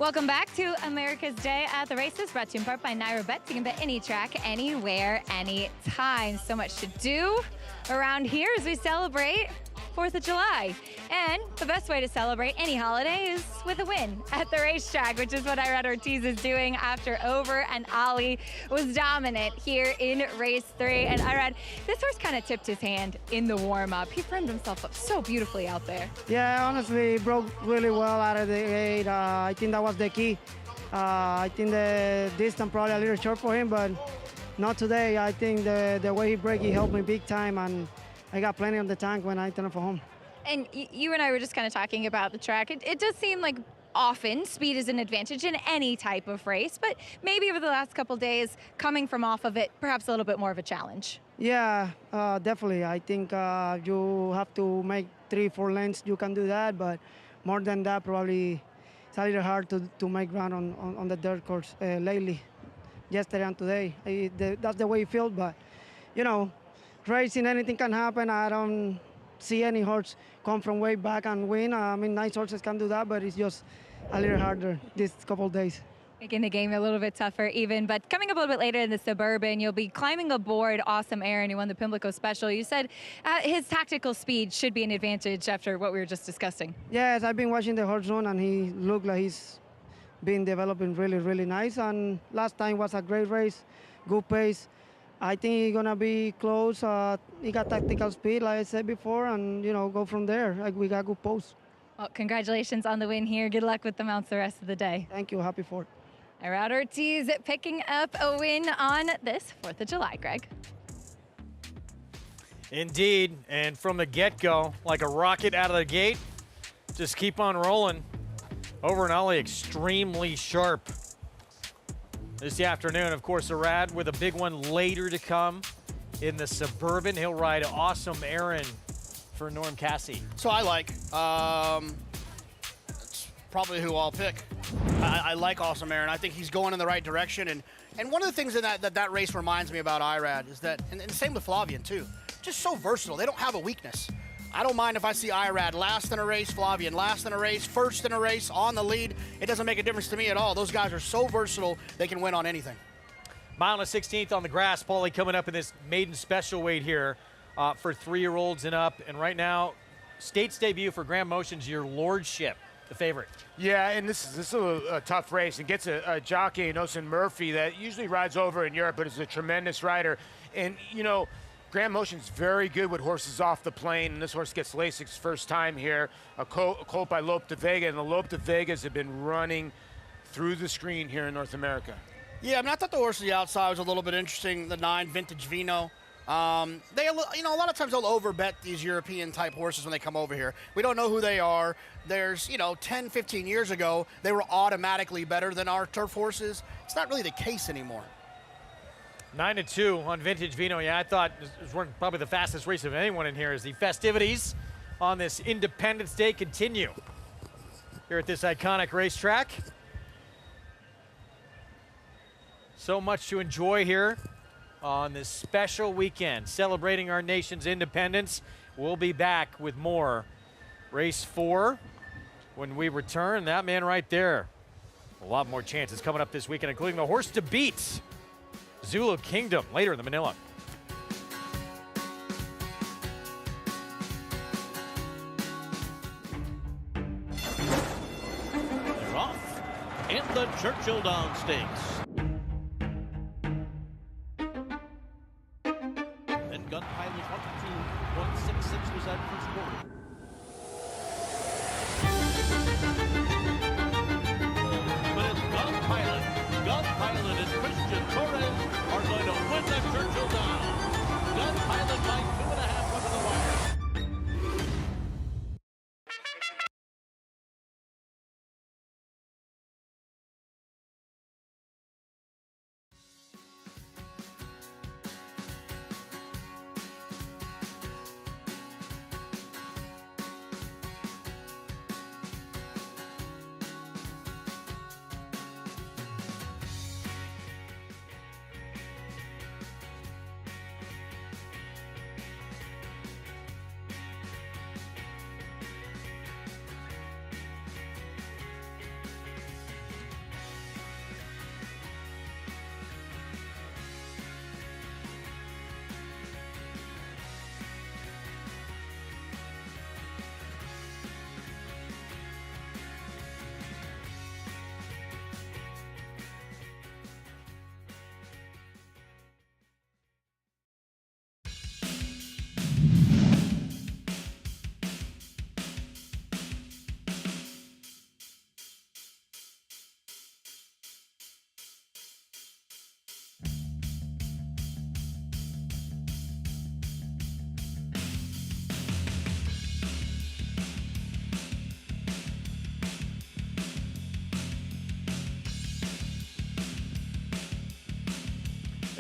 Welcome back to America's Day at the Races, brought to you in part by NyraBet. You can bet any track, anywhere, anytime. So much to do around here as we celebrate 4th of July. And the best way to celebrate any holiday is with a win at the racetrack, which is what Irad Ortiz is doing after Over and Ali was dominant here in race 3. And Irad, this horse kind of tipped his hand in the warm-up. He framed himself up so beautifully out there. Yeah, honestly, broke really well out of the gate. I think that was the key. I think the distance probably a little short for him, but not today. I think the way he broke, he helped me big time, and I got plenty on the tank when I turned for home. And you and I were just kind of talking about the track. It does seem like often speed is an advantage in any type of race, but maybe over the last couple days, coming from off of it, perhaps a little bit more of a challenge. Yeah, definitely. I think you have to make 3-4 lengths. You can do that, but more than that, probably it's a little hard to make ground on the dirt course lately. Yesterday and today, that's the way it feels. But you know, racing, anything can happen. I don't see any horse come from way back and win. I mean, nice horses can do that, but it's just a little harder this couple of days. Making the game a little bit tougher even, but coming up a little bit later in the Suburban, you'll be climbing aboard Awesome Aaron, who won the Pimlico Special. You said his tactical speed should be an advantage after what we were just discussing. Yes, I've been watching the horse run, and he looked like he's been developing really, really nice. And last time was a great race, good pace. I think he's gonna be close. He got tactical speed, like I said before, and you know, go from there. Like, we got good posts. Well, congratulations on the win here. Good luck with the mounts the rest of the day. Thank you. Happy 4th. Irad Ortiz picking up a win on this 4th of July, Greg. Indeed, and from the get-go, like a rocket out of the gate, just keep on rolling. Over and Ali extremely sharp this afternoon. Of course, Irad with a big one later to come in the Suburban. He'll ride Awesome Aaron for Norm Cassie. So I like, it's probably who I'll pick. I like Awesome Aaron. I think he's going in the right direction. And one of the things that race reminds me about Irad is that, and same with Flavien too, just so versatile. They don't have a weakness. I don't mind if I see Irad last in a race, Flavien last in a race, first in a race, on the lead. It doesn't make a difference to me at all. Those guys are so versatile, they can win on anything. Mile and a 16th on the grass. Paulie coming up in this maiden special weight here for 3-year-olds and up. And right now, State's debut for Graham Motion's Your Lordship, the favorite. Yeah, and this is a tough race, and gets a jockey, Nosen Murphy, that usually rides over in Europe, but is a tremendous rider. And, you know, Graham Motion's very good with horses off the plane, and this horse gets Lasic's first time here. A colt by Lope de Vega, and the Lope de Vegas have been running through the screen here in North America. Yeah, I mean, I thought the horse on the outside was a little bit interesting, the 9 Vintage Vino. They, you know, a lot of times they'll overbet these European-type horses when they come over here. We don't know who they are. There's, you know, 10, 15 years ago, they were automatically better than our turf horses. It's not really the case anymore. 9-2 on Vintage Vino. Yeah, I thought this was probably the fastest race of anyone in here as the festivities on this Independence Day continue here at this iconic racetrack. So much to enjoy here on this special weekend, celebrating our nation's independence. We'll be back with more Race 4 when we return. That man right there, a lot more chances coming up this weekend, including the horse to beat, Zulu Kingdom, later in the Manila. They're off in the Churchill Downs Stakes. Then Gun Pilot up to 1.66 was that first quarter. But it's Gun Pilot. Gun Pilot and Christian Torres are going to win the Churchill Downs. Gun Pilot by 2.5 under the wire.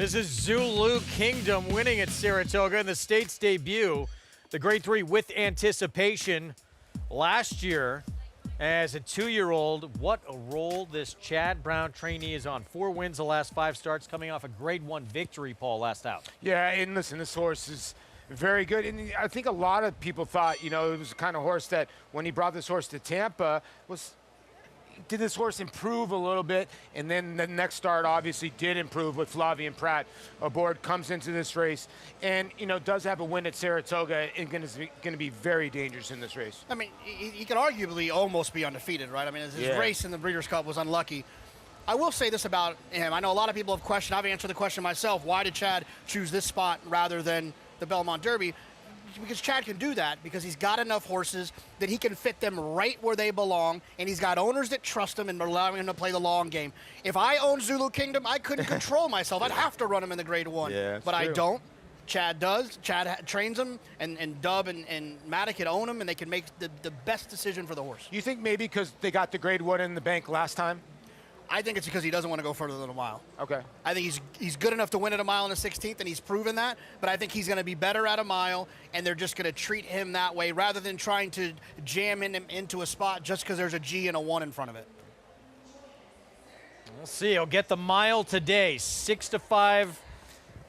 This is Zulu Kingdom winning at Saratoga in the state's debut. The Grade 3 with anticipation last year as a 2-year-old. What a role this Chad Brown trainee is on. 4 wins the last 5 starts, coming off a Grade 1 victory, Paul, last out. Yeah, and listen, this horse is very good. And I think a lot of people thought, it was the kind of horse that when he brought this horse to Tampa did this horse improve a little bit? And then the next start obviously did improve with Flavien Prat aboard, comes into this race, and, does have a win at Saratoga and going to be very dangerous in this race. I mean, he could arguably almost be undefeated, right? I mean, his race in the Breeders' Cup was unlucky. I will say this about him. I know a lot of people have questioned. I've answered the question myself. Why did Chad choose this spot rather than the Belmont Derby? Because Chad can do that because he's got enough horses that he can fit them right where they belong, and he's got owners that trust him and are allowing him to play the long game. If I owned Zulu Kingdom, I couldn't control myself. I'd have to run him in the Grade 1. Yeah, but true. I don't. Chad does. Chad trains him, and Dub and Maddock can own him, and they can make the best decision for the horse. You think maybe because they got the Grade 1 in the bank last time? I think it's because he doesn't want to go further than a mile. Okay. I think he's good enough to win at a mile and a 16th, and he's proven that. But I think he's going to be better at a mile, and they're just going to treat him that way rather than trying to jam him into a spot just because there's a G and a 1 in front of it. We'll see. He'll get the mile today, 6-5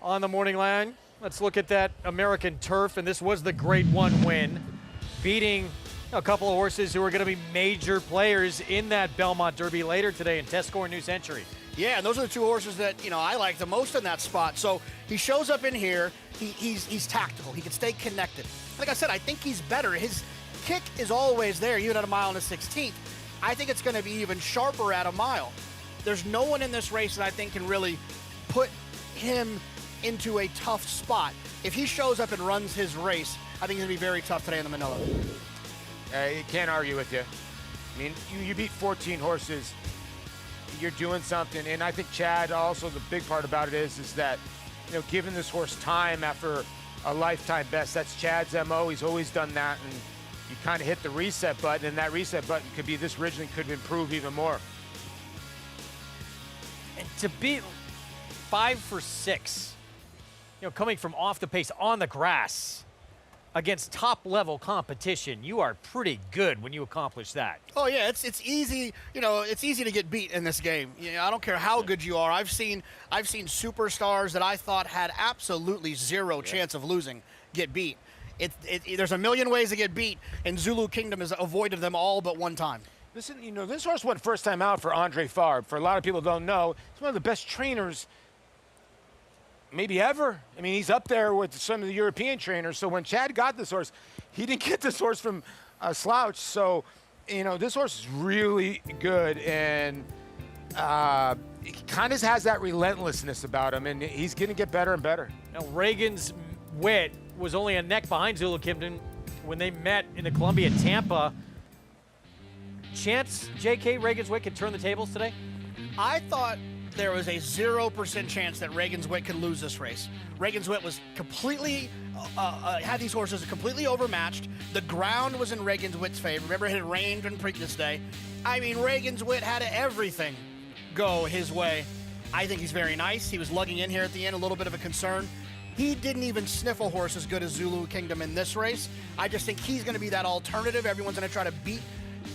on the morning line. Let's look at that American Turf, and this was the Grade 1 win, beating a couple of horses who are going to be major players in that Belmont Derby later today in Tescore and New Century. Yeah, and those are the 2 horses that, I like the most in that spot. So he shows up in here. He's tactical. He can stay connected. Like I said, I think he's better. His kick is always there, even at a mile and a 16th. I think it's going to be even sharper at a mile. There's no one in this race that I think can really put him into a tough spot. If he shows up and runs his race, I think he's going to be very tough today in the Manila. You can't argue with you. I mean, you beat 14 horses. You're doing something. And I think Chad, also the big part about it is that, giving this horse time after a lifetime best, that's Chad's MO. He's always done that. And you kind of hit the reset button, and that reset button could be this ridge and could improve even more. And to be 5 for 6, coming from off the pace on the grass, against top-level competition, you are pretty good when you accomplish that. Oh yeah, it's easy. It's easy to get beat in this game. I don't care how good you are. I've seen superstars that I thought had absolutely zero chance of losing get beat. There's a million ways to get beat, and Zulu Kingdom has avoided them all but one time. Listen, this horse went first time out for Andre Farb. For a lot of people who don't know, he's one of the best trainers maybe ever. I mean, he's up there with some of the European trainers. So when Chad got this horse, he didn't get this horse from a slouch. So, this horse is really good, and he kind of has that relentlessness about him, and he's going to get better and better. Now, Reagan's Wit was only a neck behind Zulu Kingdom when they met in the Columbia Tampa. Chance J.K. Reagan's Wit could turn the tables today? I thought there was a 0% chance that Reagan's Wit could lose this race. Reagan's Wit was completely, had these horses completely overmatched. The ground was in Reagan's Wit's favor. Remember, it had rained on Preakness Day. I mean, Reagan's Wit had everything go his way. I think he's very nice. He was lugging in here at the end, a little bit of a concern. He didn't even sniff a horse as good as Zulu Kingdom in this race. I just think he's going to be that alternative. Everyone's going to try to beat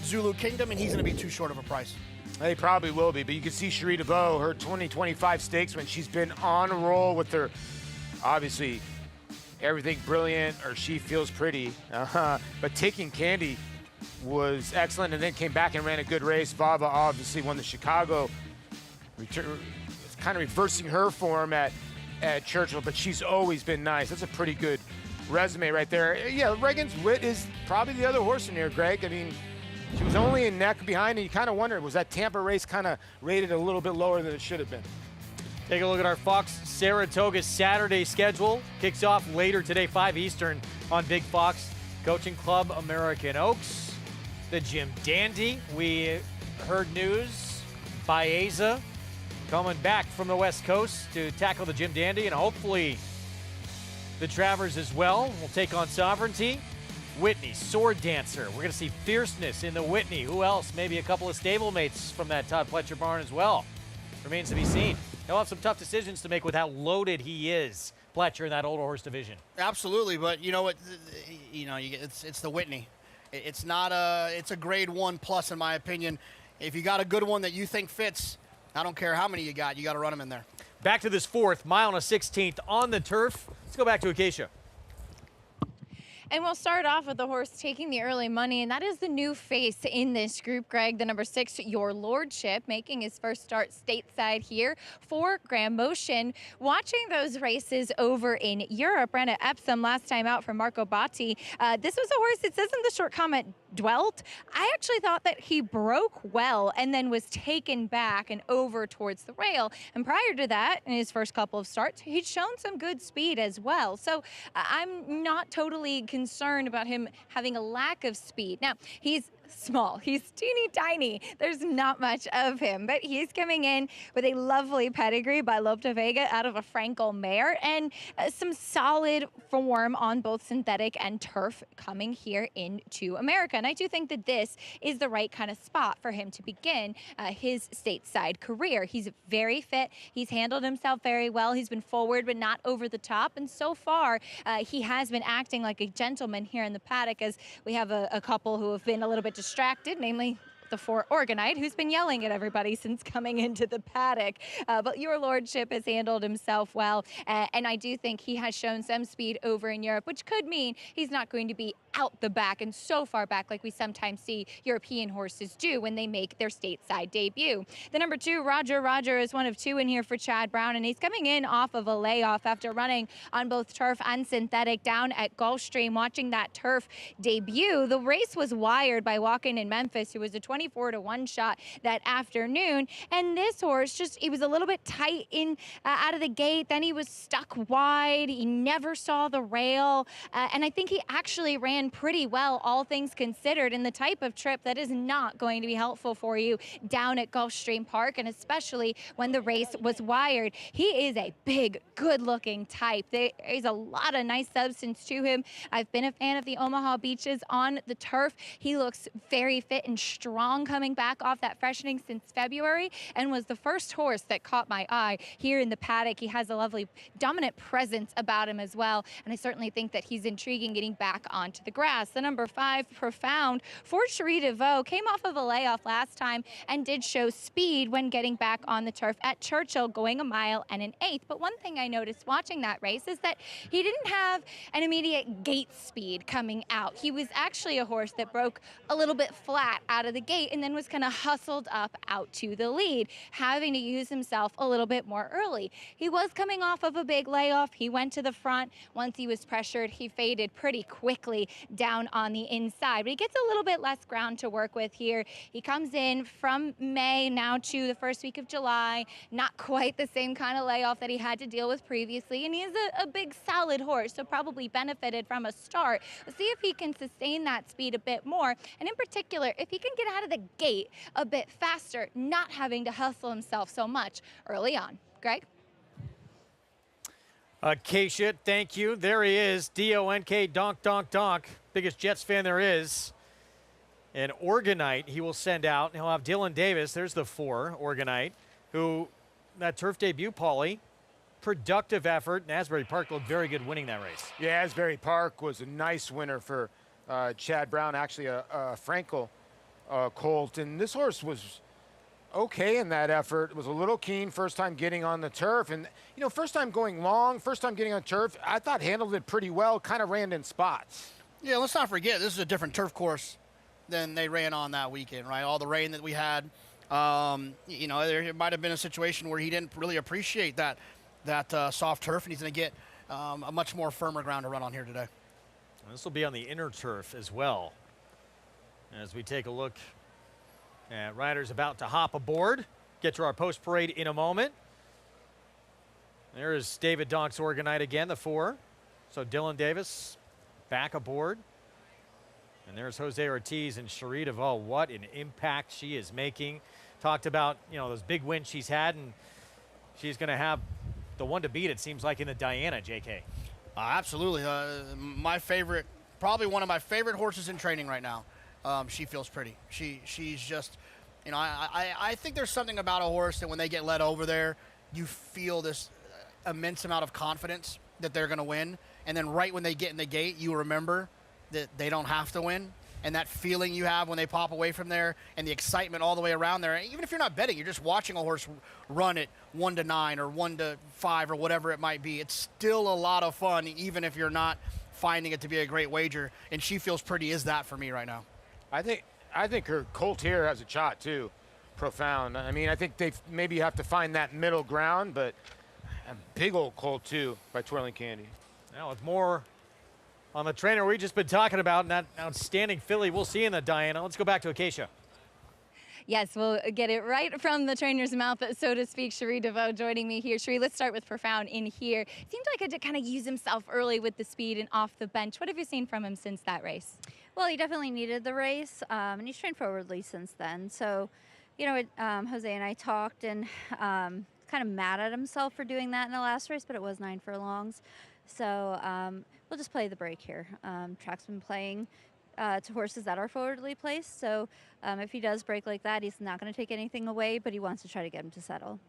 Zulu Kingdom, and he's going to be too short of a price. They probably will be, but you can see Cherie DeVoe, her 2025 stakes when she's been on a roll with her, obviously, everything brilliant, or she feels pretty. But Taking Candy was excellent and then came back and ran a good race. Vava obviously won the Chicago, kind of reversing her form at Churchill, but she's always been nice. That's a pretty good resume right there. Yeah, Reagan's Wit is probably the other horse in here, Greg. I mean, she was only a neck behind, and you kind of wondered, was that Tampa race kind of rated a little bit lower than it should have been? Take a look at our Fox Saratoga Saturday schedule. Kicks off later today, 5 Eastern on Big Fox. Coaching Club American Oaks. The Jim Dandy. We heard news. Baeza coming back from the West Coast to tackle the Jim Dandy, and hopefully the Travers as well will take on Sovereignty. Whitney, Sword Dancer. We're going to see fierceness in the Whitney. Who else? Maybe a couple of stablemates from that Todd Pletcher barn as well. Remains to be seen. He'll have some tough decisions to make with how loaded he is, Pletcher, in that older horse division. Absolutely, but you know what? It's the Whitney. It's not it's a grade 1 plus in my opinion. If you got a good one that you think fits, I don't care how many you got to run them in there. Back to this 4th, mile and a 16th on the turf. Let's go back to Acacia. And we'll start off with the horse taking the early money, and that is the new face in this group, Greg, the number 6, Your Lordship, making his first start stateside here for Graham Motion. Watching those races over in Europe, ran at Epsom last time out for Marco Batti. This was a horse, it says in the short comment, dwelt. I actually thought that he broke well and then was taken back and over towards the rail. And prior to that, in his first couple of starts, he'd shown some good speed as well. So I'm not totally concerned about him having a lack of speed. Now, he's small. He's teeny tiny. There's not much of him, but he's coming in with a lovely pedigree by Lope de Vega out of a Frankel mare and some solid form on both synthetic and turf coming here into America. And I do think that this is the right kind of spot for him to begin his stateside career. He's very fit. He's handled himself very well. He's been forward, but not over the top. And so far, he has been acting like a gentleman here in the paddock, as we have a couple who have been a little bit distracted, namely the 4 Orgonite, who's been yelling at everybody since coming into the paddock. But Your Lordship has handled himself well, and I do think he has shown some speed over in Europe, which could mean he's not going to be out the back and so far back like we sometimes see European horses do when they make their stateside debut. The number 2, Roger is one of 2 in here for Chad Brown, and he's coming in off of a layoff after running on both turf and synthetic down at Gulfstream. Watching that turf debut, the race was wired by Walking in Memphis, who was a 24-to-1 shot that afternoon, and this horse he was a little bit tight in out of the gate, then he was stuck wide, he never saw the rail, and I think he actually ran pretty well, all things considered, in the type of trip that is not going to be helpful for you down at Gulfstream Park, and especially when the race was wired. He is a big, good-looking type. There's a lot of nice substance to him. I've been a fan of the Omaha Beaches on the turf. He looks very fit and strong coming back off that freshening since February, and was the first horse that caught my eye here in the paddock. He has a lovely dominant presence about him as well, and I certainly think that he's intriguing getting back onto the grass. The number 5, Profound, for Cherie DeVaux, came off of a layoff last time and did show speed when getting back on the turf at Churchill, going a mile and an 1/8. But one thing I noticed watching that race is that he didn't have an immediate gate speed coming out. He was actually a horse that broke a little bit flat out of the gate and then was kind of hustled up out to the lead, having to use himself a little bit more early. He was coming off of a big layoff. He went to the front. Once he was pressured, he faded pretty quickly down on the inside, but he gets a little bit less ground to work with here. He comes in from May now to the first week of July, not quite the same kind of layoff that he had to deal with previously, and he is a big solid horse, so probably benefited from a start. We'll see if he can sustain that speed a bit more, and in particular, if he can get out of the gate a bit faster, not having to hustle himself so much early on. Greg? Acacia, thank you. There he is, D-O-N-K, Donk, Donk, Donk. Biggest Jets fan there is. And Orgonite he will send out. He'll have Dylan Davis, there's the 4, Orgonite, who, that turf debut, Paulie, productive effort. And Asbury Park looked very good winning that race. Yeah, Asbury Park was a nice winner for Chad Brown, actually a Frankel colt. And this horse was okay in that effort. Was a little keen first time getting on the turf. And, you know, first time going long, first time getting on turf, I thought handled it pretty well, kind of ran in spots. Yeah, let's not forget, this is a different turf course than they ran on that weekend, right? All the rain that we had. You know, there might have been a situation where he didn't really appreciate that soft turf, and he's going to get a much more firmer ground to run on here today. And this will be on the inner turf as well. As we take a look at riders about to hop aboard. Get to our post parade in a moment. There is David Donk's Orgonite again, the 4. So Dylan Davis back aboard. And there's Jose Ortiz and Cherie DeVaux. What an impact she is making. Talked about, you know, those big wins she's had, and she's going to have the one to beat, it seems like, in the Diana, JK. Absolutely. My favorite, probably one of my favorite horses in training right now. She feels pretty. She's just, you know, I think there's something about a horse that when they get led over there, you feel this immense amount of confidence that they're going to win. And then right when they get in the gate, you remember that they don't have to win. And that feeling you have when they pop away from there and the excitement all the way around there. Even if you're not betting, you're just watching a horse run it 1-9 or 1-5 or whatever it might be. It's still a lot of fun, even if you're not finding it to be a great wager. And She Feels Pretty is that for me right now. I think her Colt here has a shot too. Profound. I mean, I think they maybe have to find that middle ground, but a big old Colt too by Twirling Candy. Now with more on the trainer we've just been talking about, and that outstanding filly we'll see in the Diana. Let's go back to Acacia. Yes, we'll get it right from the trainer's mouth, so to speak. Cherie DeVoe joining me here. Cherie, let's start with Profound in here. Seemed like he did kind of use himself early with the speed and off the bench. What have you seen from him since that race? Well, he definitely needed the race, and he's trained forwardly since then. So, you know, Jose and I talked, and kind of mad at himself for doing that in the last race, but it was 9 furlongs. So we'll just play the break here. Track's been playing to horses that are forwardly placed. So if he does break like that, he's not going to take anything away, but he wants to try to get him to settle.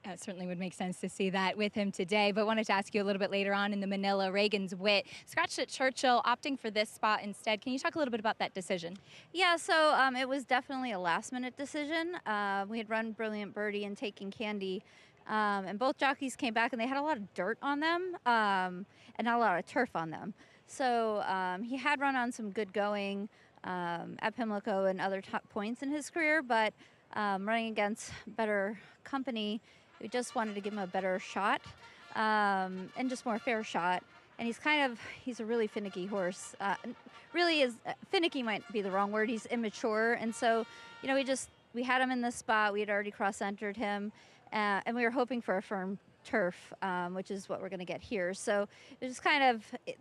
It certainly would make sense to see that with him today, but wanted to ask you a little bit later on in the Manila. Reagan's Wit scratched at Churchill, opting for this spot instead. Can you talk a little bit about that decision? Yeah, so it was definitely a last-minute decision. We had run Brilliant Birdie and Taking Candy, and both jockeys came back, and they had a lot of dirt on them and not a lot of turf on them. So he had run on some good going at Pimlico and other top points in his career, but running against better company, we just wanted to give him a better shot and just more fair shot. And he's a really finicky horse. Really is, finicky might be the wrong word. He's immature. And so, you know, we had him in this spot. We had already cross-entered him. And we were hoping for a firm turf, which is what we're going to get here. So it was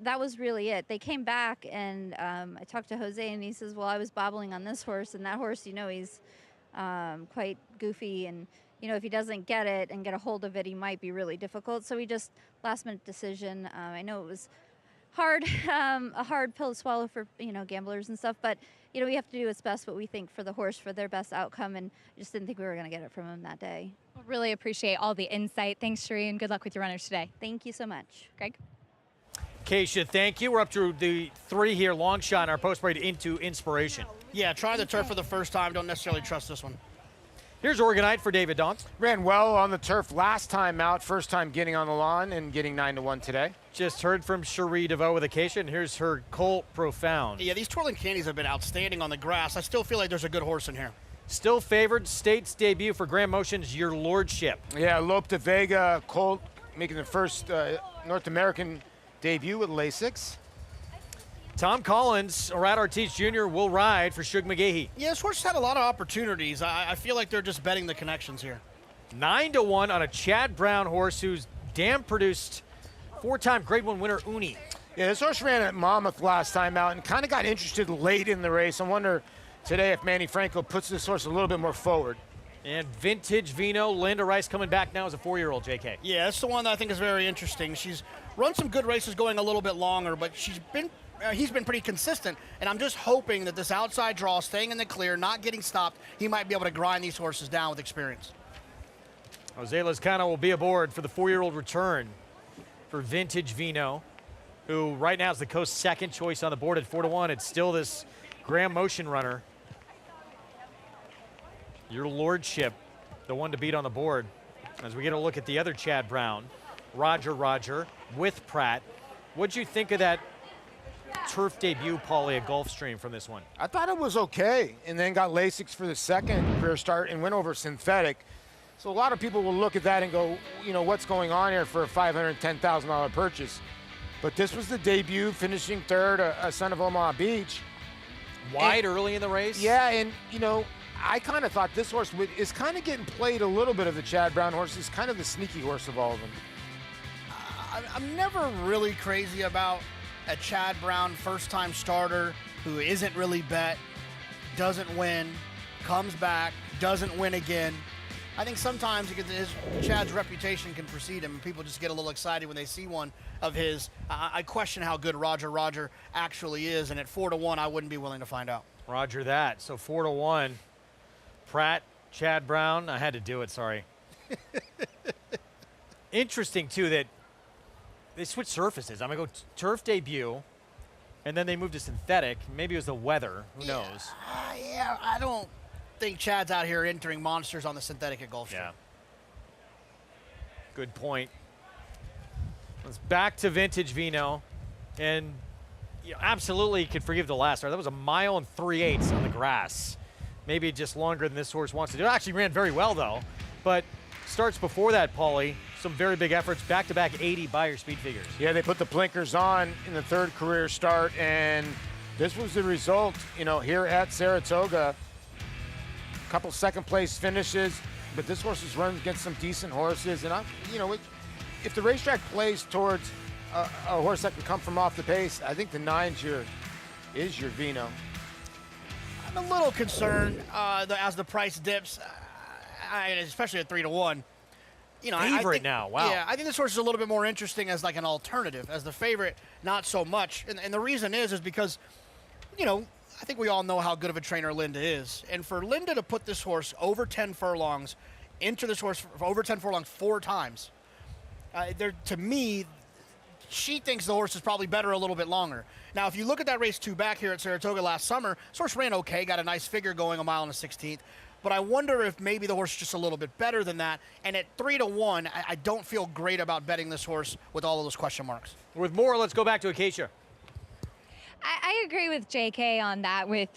that was really it. They came back, and I talked to Jose, and he says, well, I was bobbling on this horse, and that horse, you know, he's quite goofy, and you know, if he doesn't get it and get a hold of it, he might be really difficult. So we just last-minute decision. I know it was hard, a hard pill to swallow for, you know, gamblers and stuff, but you know, we have to do what's best, what we think for the horse, for their best outcome, and I just didn't think we were going to get it from him that day. Really appreciate all the insight. Thanks, Cherie, and good luck with your runners today. Thank you so much. Greg? Acacia, thank you. We're up to the 3 here, long shot in our post-parade into Inspiration. Yeah, try the turf for the first time. Don't necessarily trust this one. Here's Organite for David Dons. Ran well on the turf last time out, first time getting on the lawn and getting 9-1 today. Just heard from Cherie DeVoe with Acacia, and here's her Colt Profound. Yeah, these Twirling Candies have been outstanding on the grass. I still feel like there's a good horse in here. Still favored, State's debut for Grand Motion's Your Lordship. Yeah, Lope de Vega Colt making the first North American debut with Lasix. Tom Collins, Rad Ortiz Jr. will ride for Shug McGahee. Yeah, this horse has had a lot of opportunities. I feel like they're just betting the connections here. 9-1 on a Chad Brown horse who's damn produced 4-time Grade 1 winner Uni. Yeah, this horse ran at Monmouth last time out and kind of got interested late in the race. I wonder today if Manny Franco puts this horse a little bit more forward. And Vintage Vino, Linda Rice coming back now as a 4-year-old, JK. Yeah, that's the one that I think is very interesting. She's run some good races going a little bit longer, but he's been pretty consistent, and I'm just hoping that this outside draw, staying in the clear, not getting stopped, he might be able to grind these horses down with experience. Jose Lezcano will be aboard for the 4-year-old return for Vintage Vino, who right now is the Coast's second choice on the board at 4-1. It's still this Grand Motion runner. Your Lordship, the one to beat on the board. As we get a look at the other Chad Brown, Roger with Pratt. What'd you think of that turf debut, Paulie, at Gulfstream from this one? I thought it was okay, and then got Lasix for the second career start and went over synthetic. So a lot of people will look at that and go, you know, what's going on here for a $510,000 purchase? But this was the debut, finishing third, a son of Omaha Beach. Wide early in the race? Yeah, and, you know, I kind of thought this horse is kind of getting played a little bit of the Chad Brown horses, kind of the sneaky horse of all of them. I'm never really crazy about a Chad Brown first-time starter who isn't really bet, doesn't win, comes back, doesn't win again. I think sometimes Chad's reputation can precede him, and people just get a little excited when they see one of his. I question how good Roger actually is, and at 4-1, I wouldn't be willing to find out. Roger that. So 4-1. Pratt, Chad Brown. I had to do it, sorry. Interesting, too, that they switched surfaces. I'm going to go turf debut, and then they moved to synthetic. Maybe it was the weather. Who knows? Yeah, I don't think Chad's out here entering monsters on the synthetic at Gulfstream. Yeah. Good point. Let's back to vintage Vino. And you know, absolutely could forgive the last start. That was 1 mile and 3/8 on the grass. Maybe just longer than this horse wants to do. It actually ran very well, though. But starts before that, Paulie, some very big efforts, back-to-back 80 Beyer speed figures. Yeah, they put the blinkers on in the third career start, and this was the result, you know, here at Saratoga. A couple second-place finishes, but this horse has run against some decent horses. And, you know, if the racetrack plays towards a horse that can come from off the pace, I think the 9's is your Vino. I'm a little concerned as the price dips, especially at 3-1. You know, favorite I think, now, wow. Yeah, I think this horse is a little bit more interesting as like an alternative. As the favorite, not so much. And the reason is because, you know, I think we all know how good of a trainer Linda is. And for Linda to put this horse over 10 furlongs, into this horse for over 10 furlongs 4 times, to me, she thinks the horse is probably better a little bit longer. Now, if you look at that race 2 back here at Saratoga last summer, this horse ran okay, got a nice figure going 1 mile and a 16th. But I wonder if maybe the horse is just a little bit better than that. And at 3-1, I don't feel great about betting this horse with all of those question marks. With more, let's go back to Acacia. I agree with JK on that with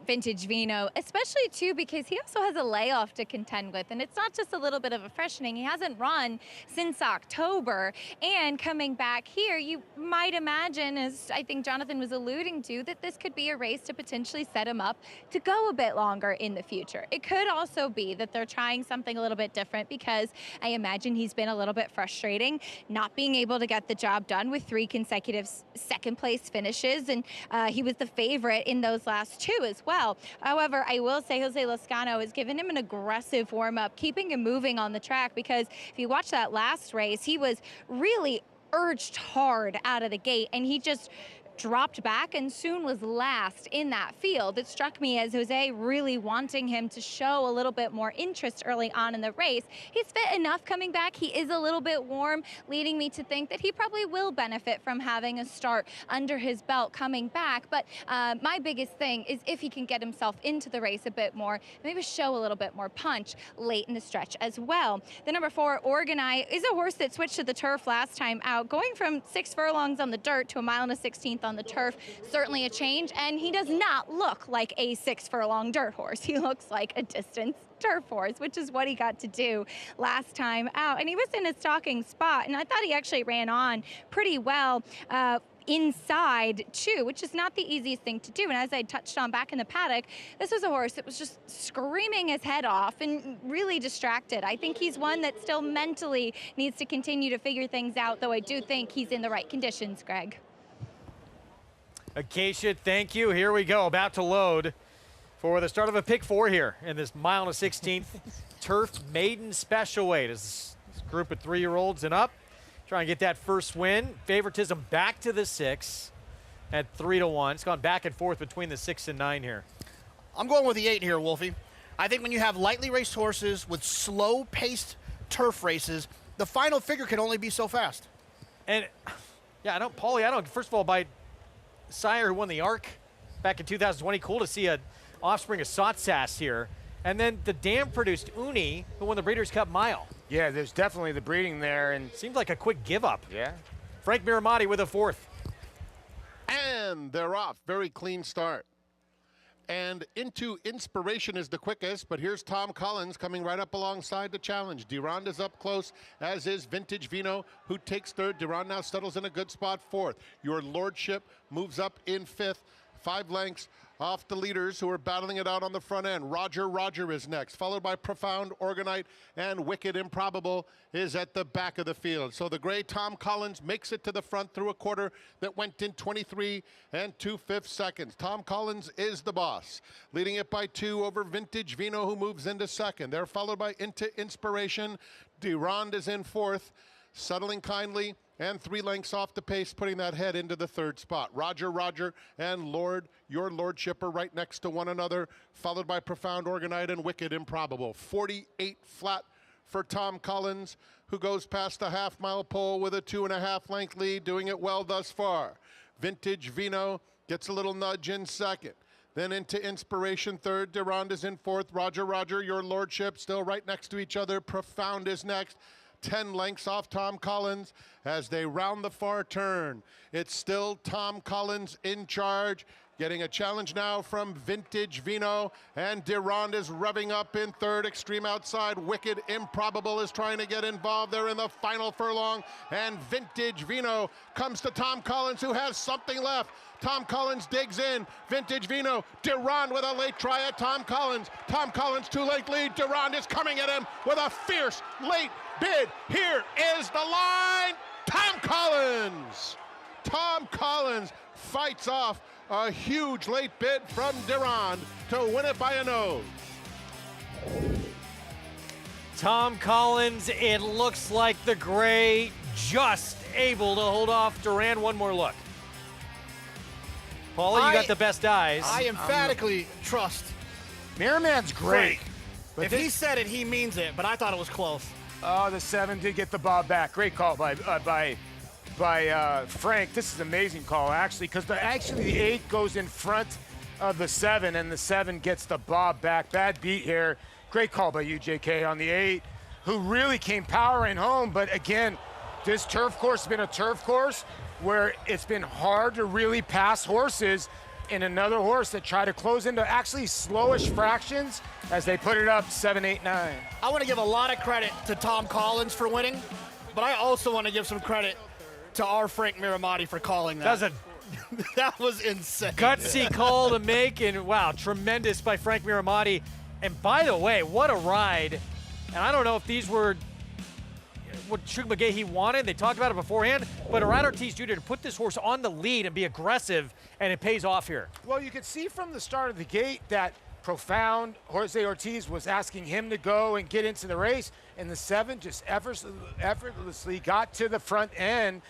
Vintage Vino, especially too because he also has a layoff to contend with, and it's not just a little bit of a freshening. He hasn't run since October, and coming back here, you might imagine, as I think Jonathan was alluding to, that this could be a race to potentially set him up to go a bit longer in the future. It could also be that they're trying something a little bit different because I imagine he's been a little bit frustrating not being able to get the job done with 3 consecutive second-place finishes, and he was the favorite in those last 2 as well. However, I will say Jose Lezcano has given him an aggressive warm-up, keeping him moving on the track, because if you watch that last race, he was really urged hard out of the gate, and he just dropped back and soon was last in that field. It struck me as Jose really wanting him to show a little bit more interest early on in the race. He's fit enough coming back. He is a little bit warm, leading me to think that he probably will benefit from having a start under his belt coming back. But my biggest thing is if he can get himself into the race a bit more, maybe show a little bit more punch late in the stretch as well. The number 4, Organi, is a horse that switched to the turf last time out, going from 6 furlongs on the dirt to 1 mile and a 16th on the turf. Certainly a change, and he does not look like a 6 furlong dirt horse. He looks like a distance turf horse, which is what he got to do last time out. And he was in a stalking spot, and I thought he actually ran on pretty well inside too, which is not the easiest thing to do. And as I touched on back in the paddock, this was a horse that was just screaming his head off and really distracted. I think he's one that still mentally needs to continue to figure things out, though I do think he's in the right conditions, Greg. Acacia, thank you. Here we go, about to load for the start of a pick 4 here in this 1 mile and a 16th turf maiden special weight. This group of 3-year-olds and up, trying to get that first win. Favoritism back to the 6 at 3-1. It's gone back and forth between the 6 and 9 here. I'm going with the 8 here, Wolfie. I think when you have lightly raced horses with slow-paced turf races, the final figure can only be so fast. And, yeah, Paulie, first of all, by sire who won the ARC back in 2020. Cool to see an offspring of Sotsas here. And then the dam-produced Uni, who won the Breeders' Cup Mile. Yeah, there's definitely the breeding there. And seemed like a quick give-up. Yeah. Frank Miramati with a 4th. And they're off. Very clean start. And Into Inspiration is the quickest, but here's Tom Collins coming right up alongside the challenge. Durand is up close, as is Vintage Vino, who takes 3rd. Durand now settles in a good spot, 4th. Your Lordship moves up in 5th, 5 lengths off the leaders who are battling it out on the front end. Roger is next, followed by Profound Organite, and Wicked Improbable is at the back of the field. So the gray Tom Collins makes it to the front through a quarter that went in 23 and 2/5 seconds. Tom Collins is the boss, leading it by 2 over Vintage Vino, who moves into 2nd. They're followed by Into Inspiration. Durand is in 4th, settling kindly, and 3 lengths off the pace, putting that head into the 3rd spot. Roger and Your Lordship are right next to one another, followed by Profound Organite and Wicked Improbable. 48 flat for Tom Collins, who goes past the half-mile pole with a 2.5 length lead, doing it well thus far. Vintage Vino gets a little nudge in second. Then into Inspiration third. Durand is in fourth. Roger, your lordship, still right next to each other. Profound is next. 10 lengths off Tom Collins as they round the far turn. It's still Tom Collins in charge. Getting a challenge now from Vintage Vino, and Durand is revving up in third. Extreme Outside, Wicked Improbable is trying to get involved. They're in the final furlong, and Vintage Vino comes to Tom Collins, who has something left. Tom Collins digs in. Vintage Vino, Durand with a late try at Tom Collins. Tom Collins 2 length lead. Durand is coming at him with a fierce late bid. Here is the line. Tom Collins. Tom Collins fights off a huge late bid from Durand to win it by a nose. Tom Collins, it looks like the gray just able to hold off Durand. One more look. Paula, you got the best eyes. I emphatically trust. Mirrorman's great. If he said it, he means it, but I thought it was close. Oh, the 7 did get the bob back. Great call by Frank. This is an amazing call, actually, because the 8 goes in front of the 7, and the 7 gets the bob back. Bad beat here. Great call by you, JK, on the 8, who really came powering home. But again, this turf course has been a turf course where it's been hard to really pass horses, and another horse that tried to close into actually slowish fractions as they put it up 7, 8, 9. I want to give a lot of credit to Tom Collins for winning, but I also want to give some credit to our Frank Miramati for calling that. That was insane. Gutsy call to make, and wow, tremendous by Frank Miramati. And by the way, what a ride. And I don't know if these were what Shug McGaughey wanted. They talked about it beforehand, but Gerardo Ortiz Jr. to put this horse on the lead and be aggressive, and it pays off here. Well, you could see from the start of the gate that Profound Jose Ortiz was asking him to go and get into the race, and the 7 just effortlessly got to the front end.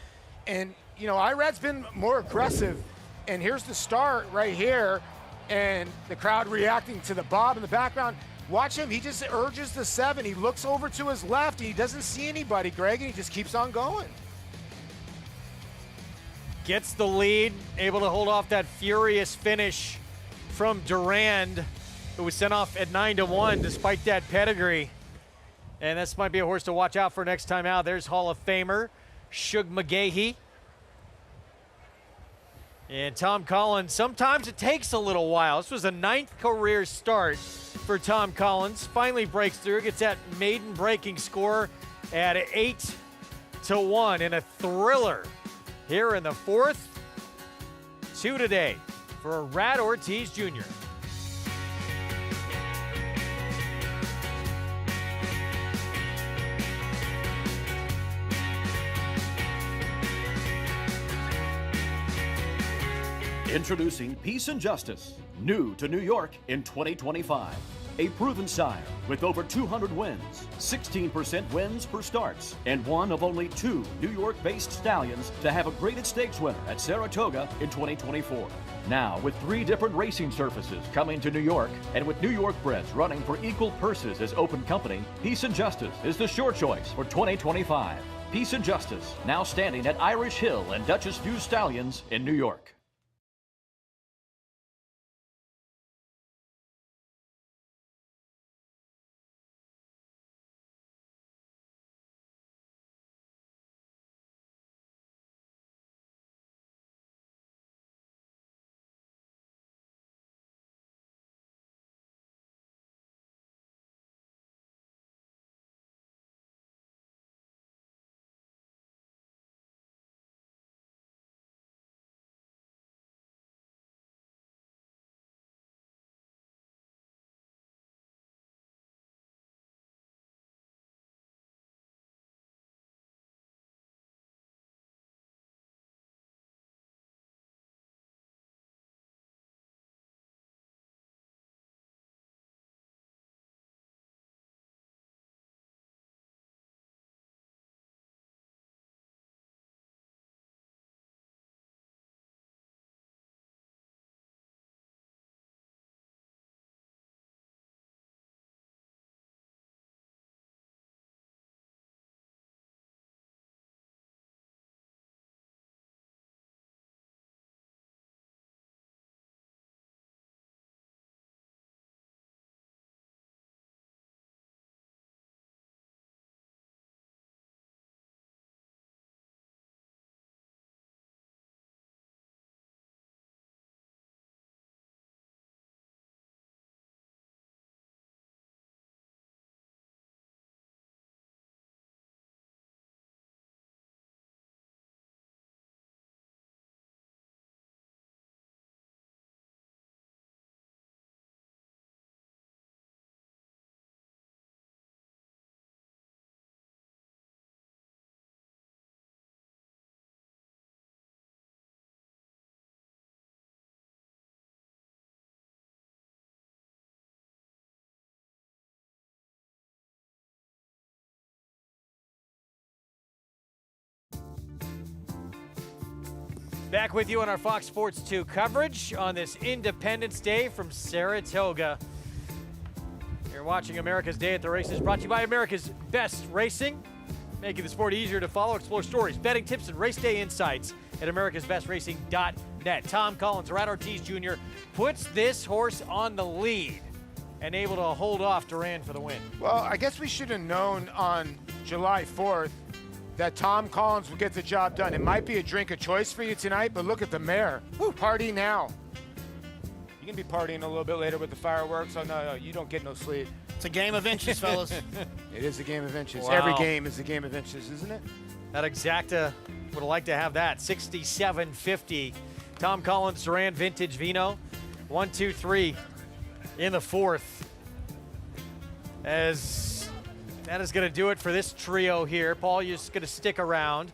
And, you know, Irad's been more aggressive, and here's the start right here, and the crowd reacting to the bob in the background. Watch him, he just urges the 7. He looks over to his left, he doesn't see anybody, Greg, and he just keeps on going. Gets the lead, able to hold off that furious finish from Durand, who was sent off at 9-1 despite that pedigree. And this might be a horse to watch out for next time out. There's Hall of Famer Shug McGaughey. And Tom Collins, sometimes it takes a little while. This was a 9th career start for Tom Collins. Finally breaks through, gets that maiden breaking score at 8-1 in a thriller here in the 4th. 2 today for Rad Ortiz Jr. Introducing Peace and Justice, new to New York in 2025. A proven sire with over 200 wins, 16% wins per starts, and one of only 2 New York-based stallions to have a graded stakes winner at Saratoga in 2024. Now, with 3 different racing surfaces coming to New York, and with New York breds running for equal purses as open company, Peace and Justice is the sure choice for 2025. Peace and Justice, now standing at Irish Hill and Duchess View Stallions in New York. Back with you on our Fox Sports 2 coverage on this Independence Day from Saratoga. You're watching America's Day at the Races, brought to you by America's Best Racing, making the sport easier to follow. Explore stories, betting tips, and race day insights at americasbestracing.net. Tom Collins, Rat Ortiz Jr. puts this horse on the lead and able to hold off Duran for the win. Well, I guess we should have known on July 4th that Tom Collins will get the job done. It might be a drink of choice for you tonight, but look at the mare. Woo, party now. You can be partying a little bit later with the fireworks. Oh, no, you don't get no sleep. It's a game of inches, fellas. It is a game of inches. Wow. Every game is a game of inches, isn't it? That Exacta would have liked to have that. 67.50. Tom Collins, Duran, Vintage Vino. 1, 2, 3 in the fourth. As that is going to do it for this trio here. Paul, you're just going to stick around.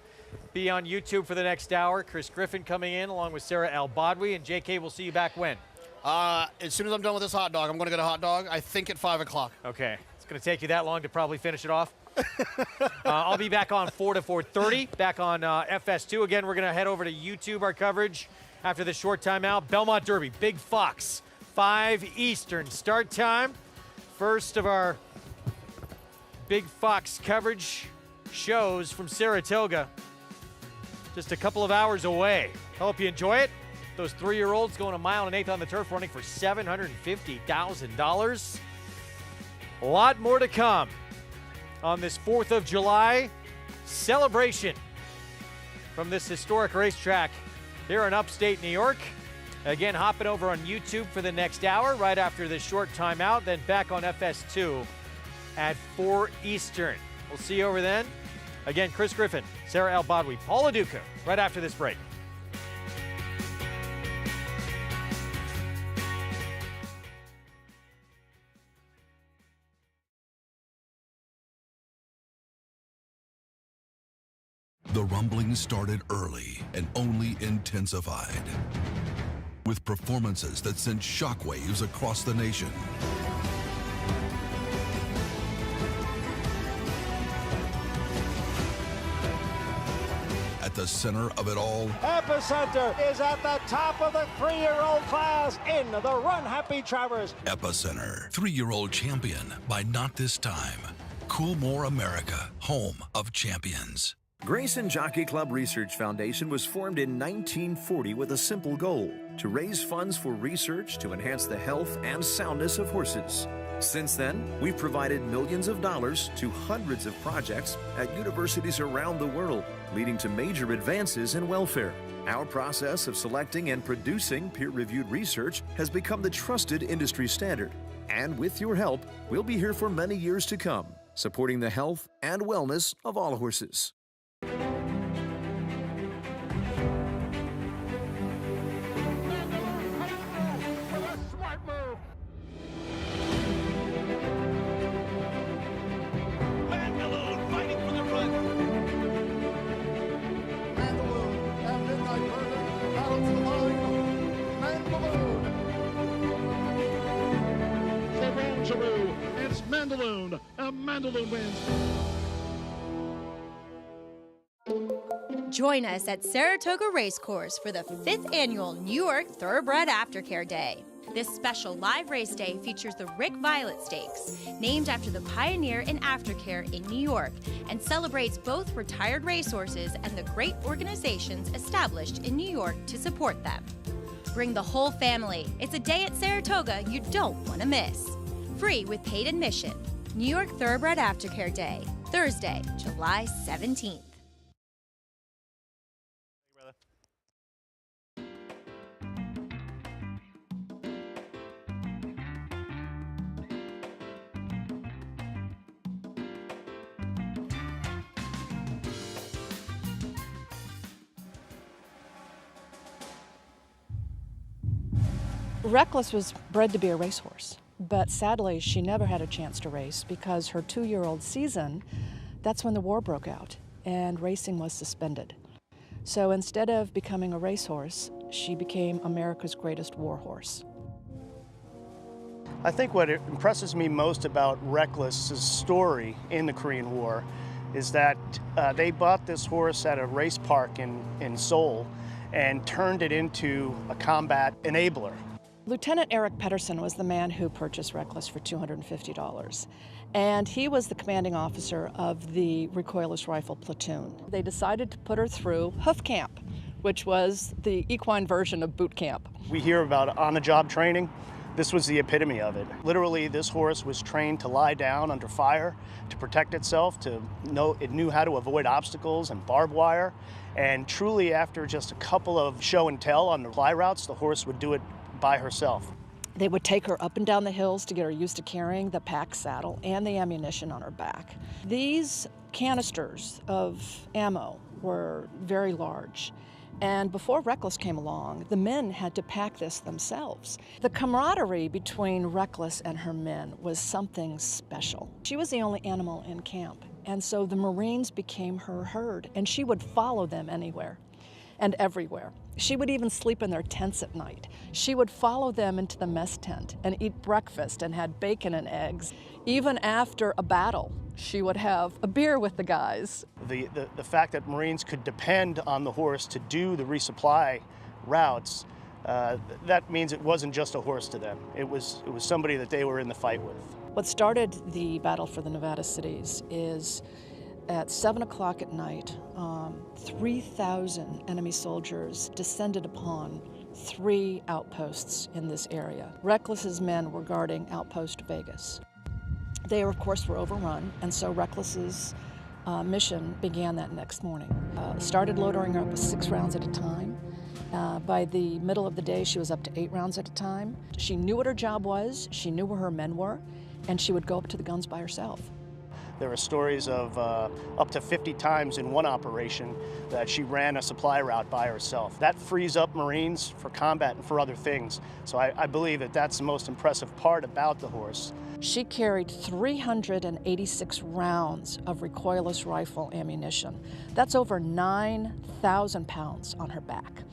Be on YouTube for the next hour. Chris Griffin coming in along with Sarah Al-Badwi. And JK, we'll see you back when? As soon as I'm done with this hot dog, I'm going to get a hot dog, I think at 5 o'clock. Okay. It's going to take you that long to probably finish it off? I'll be back on 4 to 4:30, back on FS2. Again, we're going to head over to YouTube, our coverage, after this short timeout. Belmont Derby, Big Fox, 5 Eastern start time. First of our Big Fox coverage shows from Saratoga. Just a couple of hours away. Hope you enjoy it. Those 3-year-olds going 1 1/8 miles on the turf, running for $750,000. A lot more to come on this 4th of July celebration from this historic racetrack here in upstate New York. Again, hopping over on YouTube for the next hour right after this short timeout, then back on FS2 at 4 Eastern. We'll see you over then. Again, Chris Griffin, Sarah Al-Badwi, Paul Lo Duca, right after this break. The rumblings started early and only intensified, with performances that sent shockwaves across the nation. At the center of it all, Epicenter is at the top of the 3-year-old class in the Run Happy Travers. Epicenter, 3-year-old champion by Not This Time. Coolmore America, home of champions. Grayson Jockey Club Research Foundation was formed in 1940 with a simple goal: to raise funds for research to enhance the health and soundness of horses. Since then, we've provided millions of dollars to hundreds of projects at universities around the world, leading to major advances in welfare. Our process of selecting and producing peer-reviewed research has become the trusted industry standard. And with your help, we'll be here for many years to come, supporting the health and wellness of all horses. It's Mandaloun. Mandaloun wins. Join us at Saratoga Racecourse for the 5th annual New York Thoroughbred Aftercare Day. This special live race day features the Rick Violet Stakes, named after the pioneer in aftercare in New York, and celebrates both retired racehorses and the great organizations established in New York to support them. Bring the whole family. It's a day at Saratoga you don't want to miss. Free with paid admission. New York Thoroughbred Aftercare Day, Thursday, July 17th. Reckless was bred to be a racehorse, but sadly she never had a chance to race because her 2-year-old season, that's when the war broke out and racing was suspended. So instead of becoming a racehorse, she became America's greatest war horse. I think what impresses me most about Reckless's story in the Korean War is that they bought this horse at a race park in Seoul, and turned it into a combat enabler. Lieutenant Eric Pedersen was the man who purchased Reckless for $250. And he was the commanding officer of the recoilless rifle platoon. They decided to put her through hoof camp, which was the equine version of boot camp. We hear about on-the-job training. This was the epitome of it. Literally, this horse was trained to lie down under fire, to protect itself, it knew how to avoid obstacles and barbed wire. And truly, after just a couple of show and tell on the fly routes, the horse would do it by herself. They would take her up and down the hills to get her used to carrying the pack saddle and the ammunition on her back. These canisters of ammo were very large. And before Reckless came along, the men had to pack this themselves. The camaraderie between Reckless and her men was something special. She was the only animal in camp, and so the Marines became her herd, and she would follow them anywhere and everywhere. She would even sleep in their tents at night. She would follow them into the mess tent and eat breakfast and had bacon and eggs. Even after a battle, she would have a beer with the guys. The fact that Marines could depend on the horse to do the resupply routes, that means it wasn't just a horse to them. It was somebody that they were in the fight with. What started the battle for the Nevada cities is at 7 o'clock at night, 3,000 enemy soldiers descended upon 3 outposts in this area. Reckless's men were guarding Outpost Vegas. They, of course, were overrun, and so Reckless's mission began that next morning. Started loading her up with 6 rounds at a time. By the middle of the day, she was up to 8 rounds at a time. She knew what her job was, she knew where her men were, and she would go up to the guns by herself. There are stories of up to 50 times in one operation that she ran a supply route by herself. That frees up Marines for combat and for other things. So I believe that that's the most impressive part about the horse. She carried 386 rounds of recoilless rifle ammunition. That's over 9,000 pounds on her back.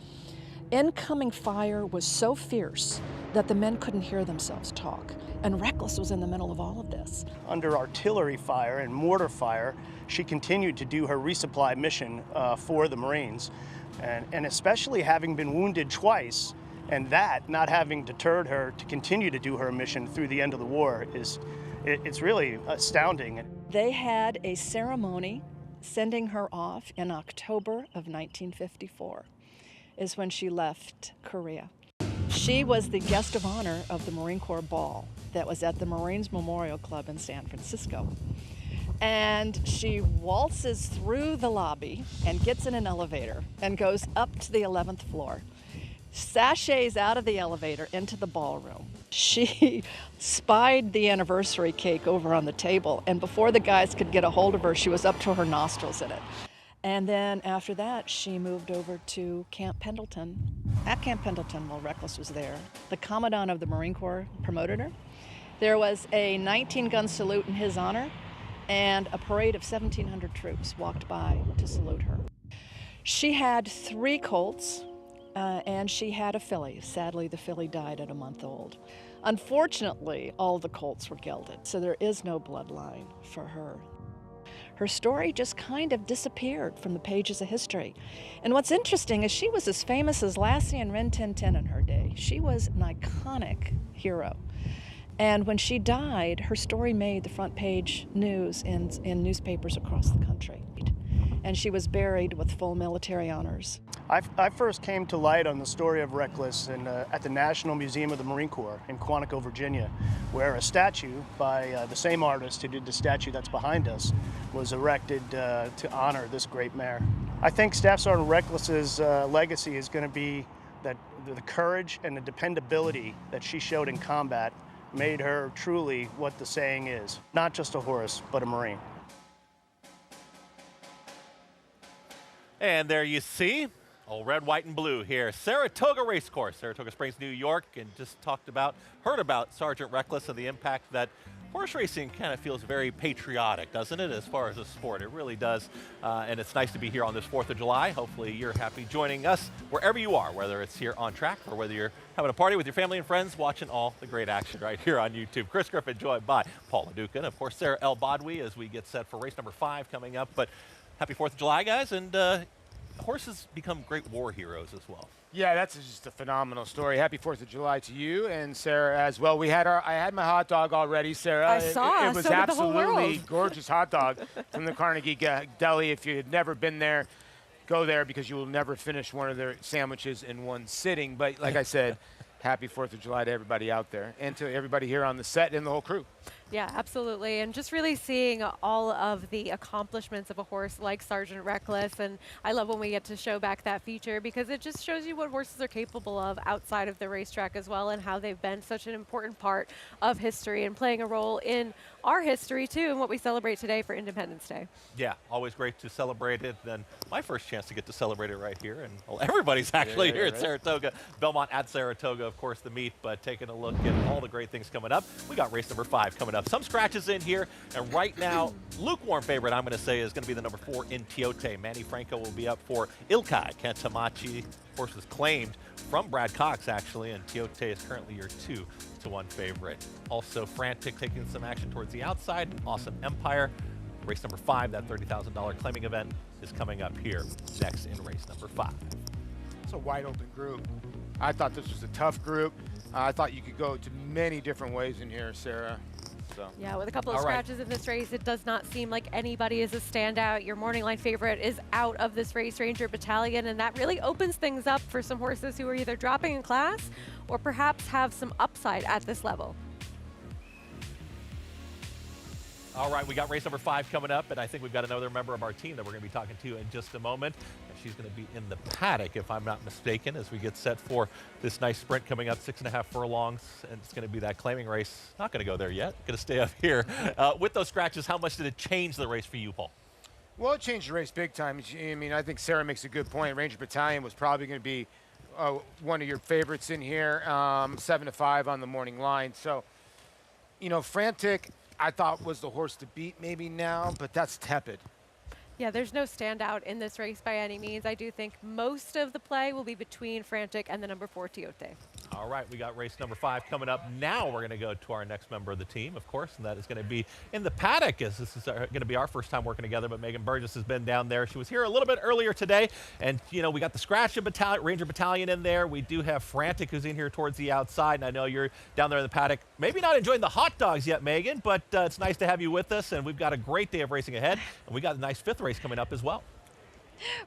Incoming fire was so fierce that the men couldn't hear themselves talk. And Reckless was in the middle of all of this. Under artillery fire and mortar fire, she continued to do her resupply mission for the Marines. And especially having been wounded twice, and that not having deterred her to continue to do her mission through the end of the war, it's really astounding. They had a ceremony sending her off in October of 1954, is when she left Korea. She was the guest of honor of the Marine Corps Ball that was at the Marines Memorial Club in San Francisco. And she waltzes through the lobby and gets in an elevator and goes up to the 11th floor, sachets out of the elevator into the ballroom. She spied the anniversary cake over on the table, and before the guys could get a hold of her, she was up to her nostrils in it. And then after that, she moved over to Camp Pendleton. At Camp Pendleton, while Reckless was there, the Commandant of the Marine Corps promoted her. There was a 19-gun salute in his honor, and a parade of 1,700 troops walked by to salute her. She had 3 colts, and she had a filly. Sadly, the filly died at a month old. Unfortunately, all the colts were gelded, so there is no bloodline for her. Her story just kind of disappeared from the pages of history. And what's interesting is she was as famous as Lassie and Rin Tin Tin in her day. She was an iconic hero. And when she died, her story made the front page news in newspapers across the country. And she was buried with full military honors. I first came to light on the story of Reckless at the National Museum of the Marine Corps in Quantico, Virginia, where a statue by the same artist who did the statue that's behind us was erected to honor this great mare. I think Staff Sergeant Reckless's legacy is going to be that the courage and the dependability that she showed in combat made her truly what the saying is, not just a horse, but a Marine. And there you see, all red, white, and blue here. Saratoga Racecourse, Saratoga Springs, New York, and just heard about Sergeant Reckless and the impact that horse racing kind of feels very patriotic, doesn't it, as far as a sport? It really does, and it's nice to be here on this 4th of July. Hopefully you're happy joining us wherever you are, whether it's here on track or whether you're having a party with your family and friends, watching all the great action right here on YouTube. Chris Griffin, joined by Paula Duca, and of course Sarah El Badwi as we get set for race number 5 coming up. But happy 4th of July, guys, and horses become great war heroes as well. Yeah, that's just a phenomenal story. Happy 4th of July to you and Sarah as well. I had my hot dog already, Sarah. I saw. It was so did the whole absolutely world. gorgeous hot dog from the Carnegie Deli. If you had never been there, go there because you will never finish one of their sandwiches in one sitting. But like I said, happy 4th of July to everybody out there and to everybody here on the set and the whole crew. Yeah, absolutely. And just really seeing all of the accomplishments of a horse like Sergeant Reckless. And I love when we get to show back that feature because it just shows you what horses are capable of outside of the racetrack as well, and how they've been such an important part of history and playing a role in our history too, and what we celebrate today for Independence Day. Yeah, always great to celebrate it. Then my first chance to get to celebrate it right here. And well, everybody's actually here at Saratoga. Belmont at Saratoga, of course, the meet, but taking a look at all the great things coming up. We got race number 5 coming up. Some scratches in here, and right now, lukewarm favorite, I'm going to say, is going to be the number 4 in Tiote. Manny Franco will be up for Ilkay Kentamachi. Horse was claimed from Brad Cox, actually, and Tiote is currently your 2-1 favorite. Also, Frantic taking some action towards the outside. Awesome Empire. Race number 5, that $30,000 claiming event, is coming up here next in race number 5. It's a wide open group. I thought this was a tough group. I thought you could go to many different ways in here, Sarah. So. Yeah, with a couple of scratches in this race, it does not seem like anybody is a standout. Your morning line favorite is out of this race, Ranger Battalion, and that really opens things up for some horses who are either dropping in class or perhaps have some upside at this level. All right, we got race number 5 coming up, and I think we've got another member of our team that we're going to be talking to in just a moment. And she's going to be in the paddock, if I'm not mistaken, as we get set for this nice sprint coming up, 6.5 furlongs, and it's going to be that claiming race. Not going to go there yet. Going to stay up here. With those scratches, how much did it change the race for you, Paul? Well, it changed the race big time. I mean, I think Sarah makes a good point. Ranger Battalion was probably going to be one of your favorites in here, 7-5 on the morning line. So, you know, Frantic, I thought was the horse to beat maybe now, but that's tepid. Yeah, there's no standout in this race by any means. I do think most of the play will be between Frantic and the number 4 Tiote. All right, we got race number 5 coming up. Now we're going to go to our next member of the team, of course, and that is going to be in the paddock, as this is going to be our first time working together, but Megan Burgess has been down there. She was here a little bit earlier today, and, you know, we got the Scratch Ranger Battalion in there. We do have Frantic, who's in here towards the outside, and I know you're down there in the paddock. Maybe not enjoying the hot dogs yet, Megan, but it's nice to have you with us, and we've got a great day of racing ahead, and we got a nice 5th race coming up as well.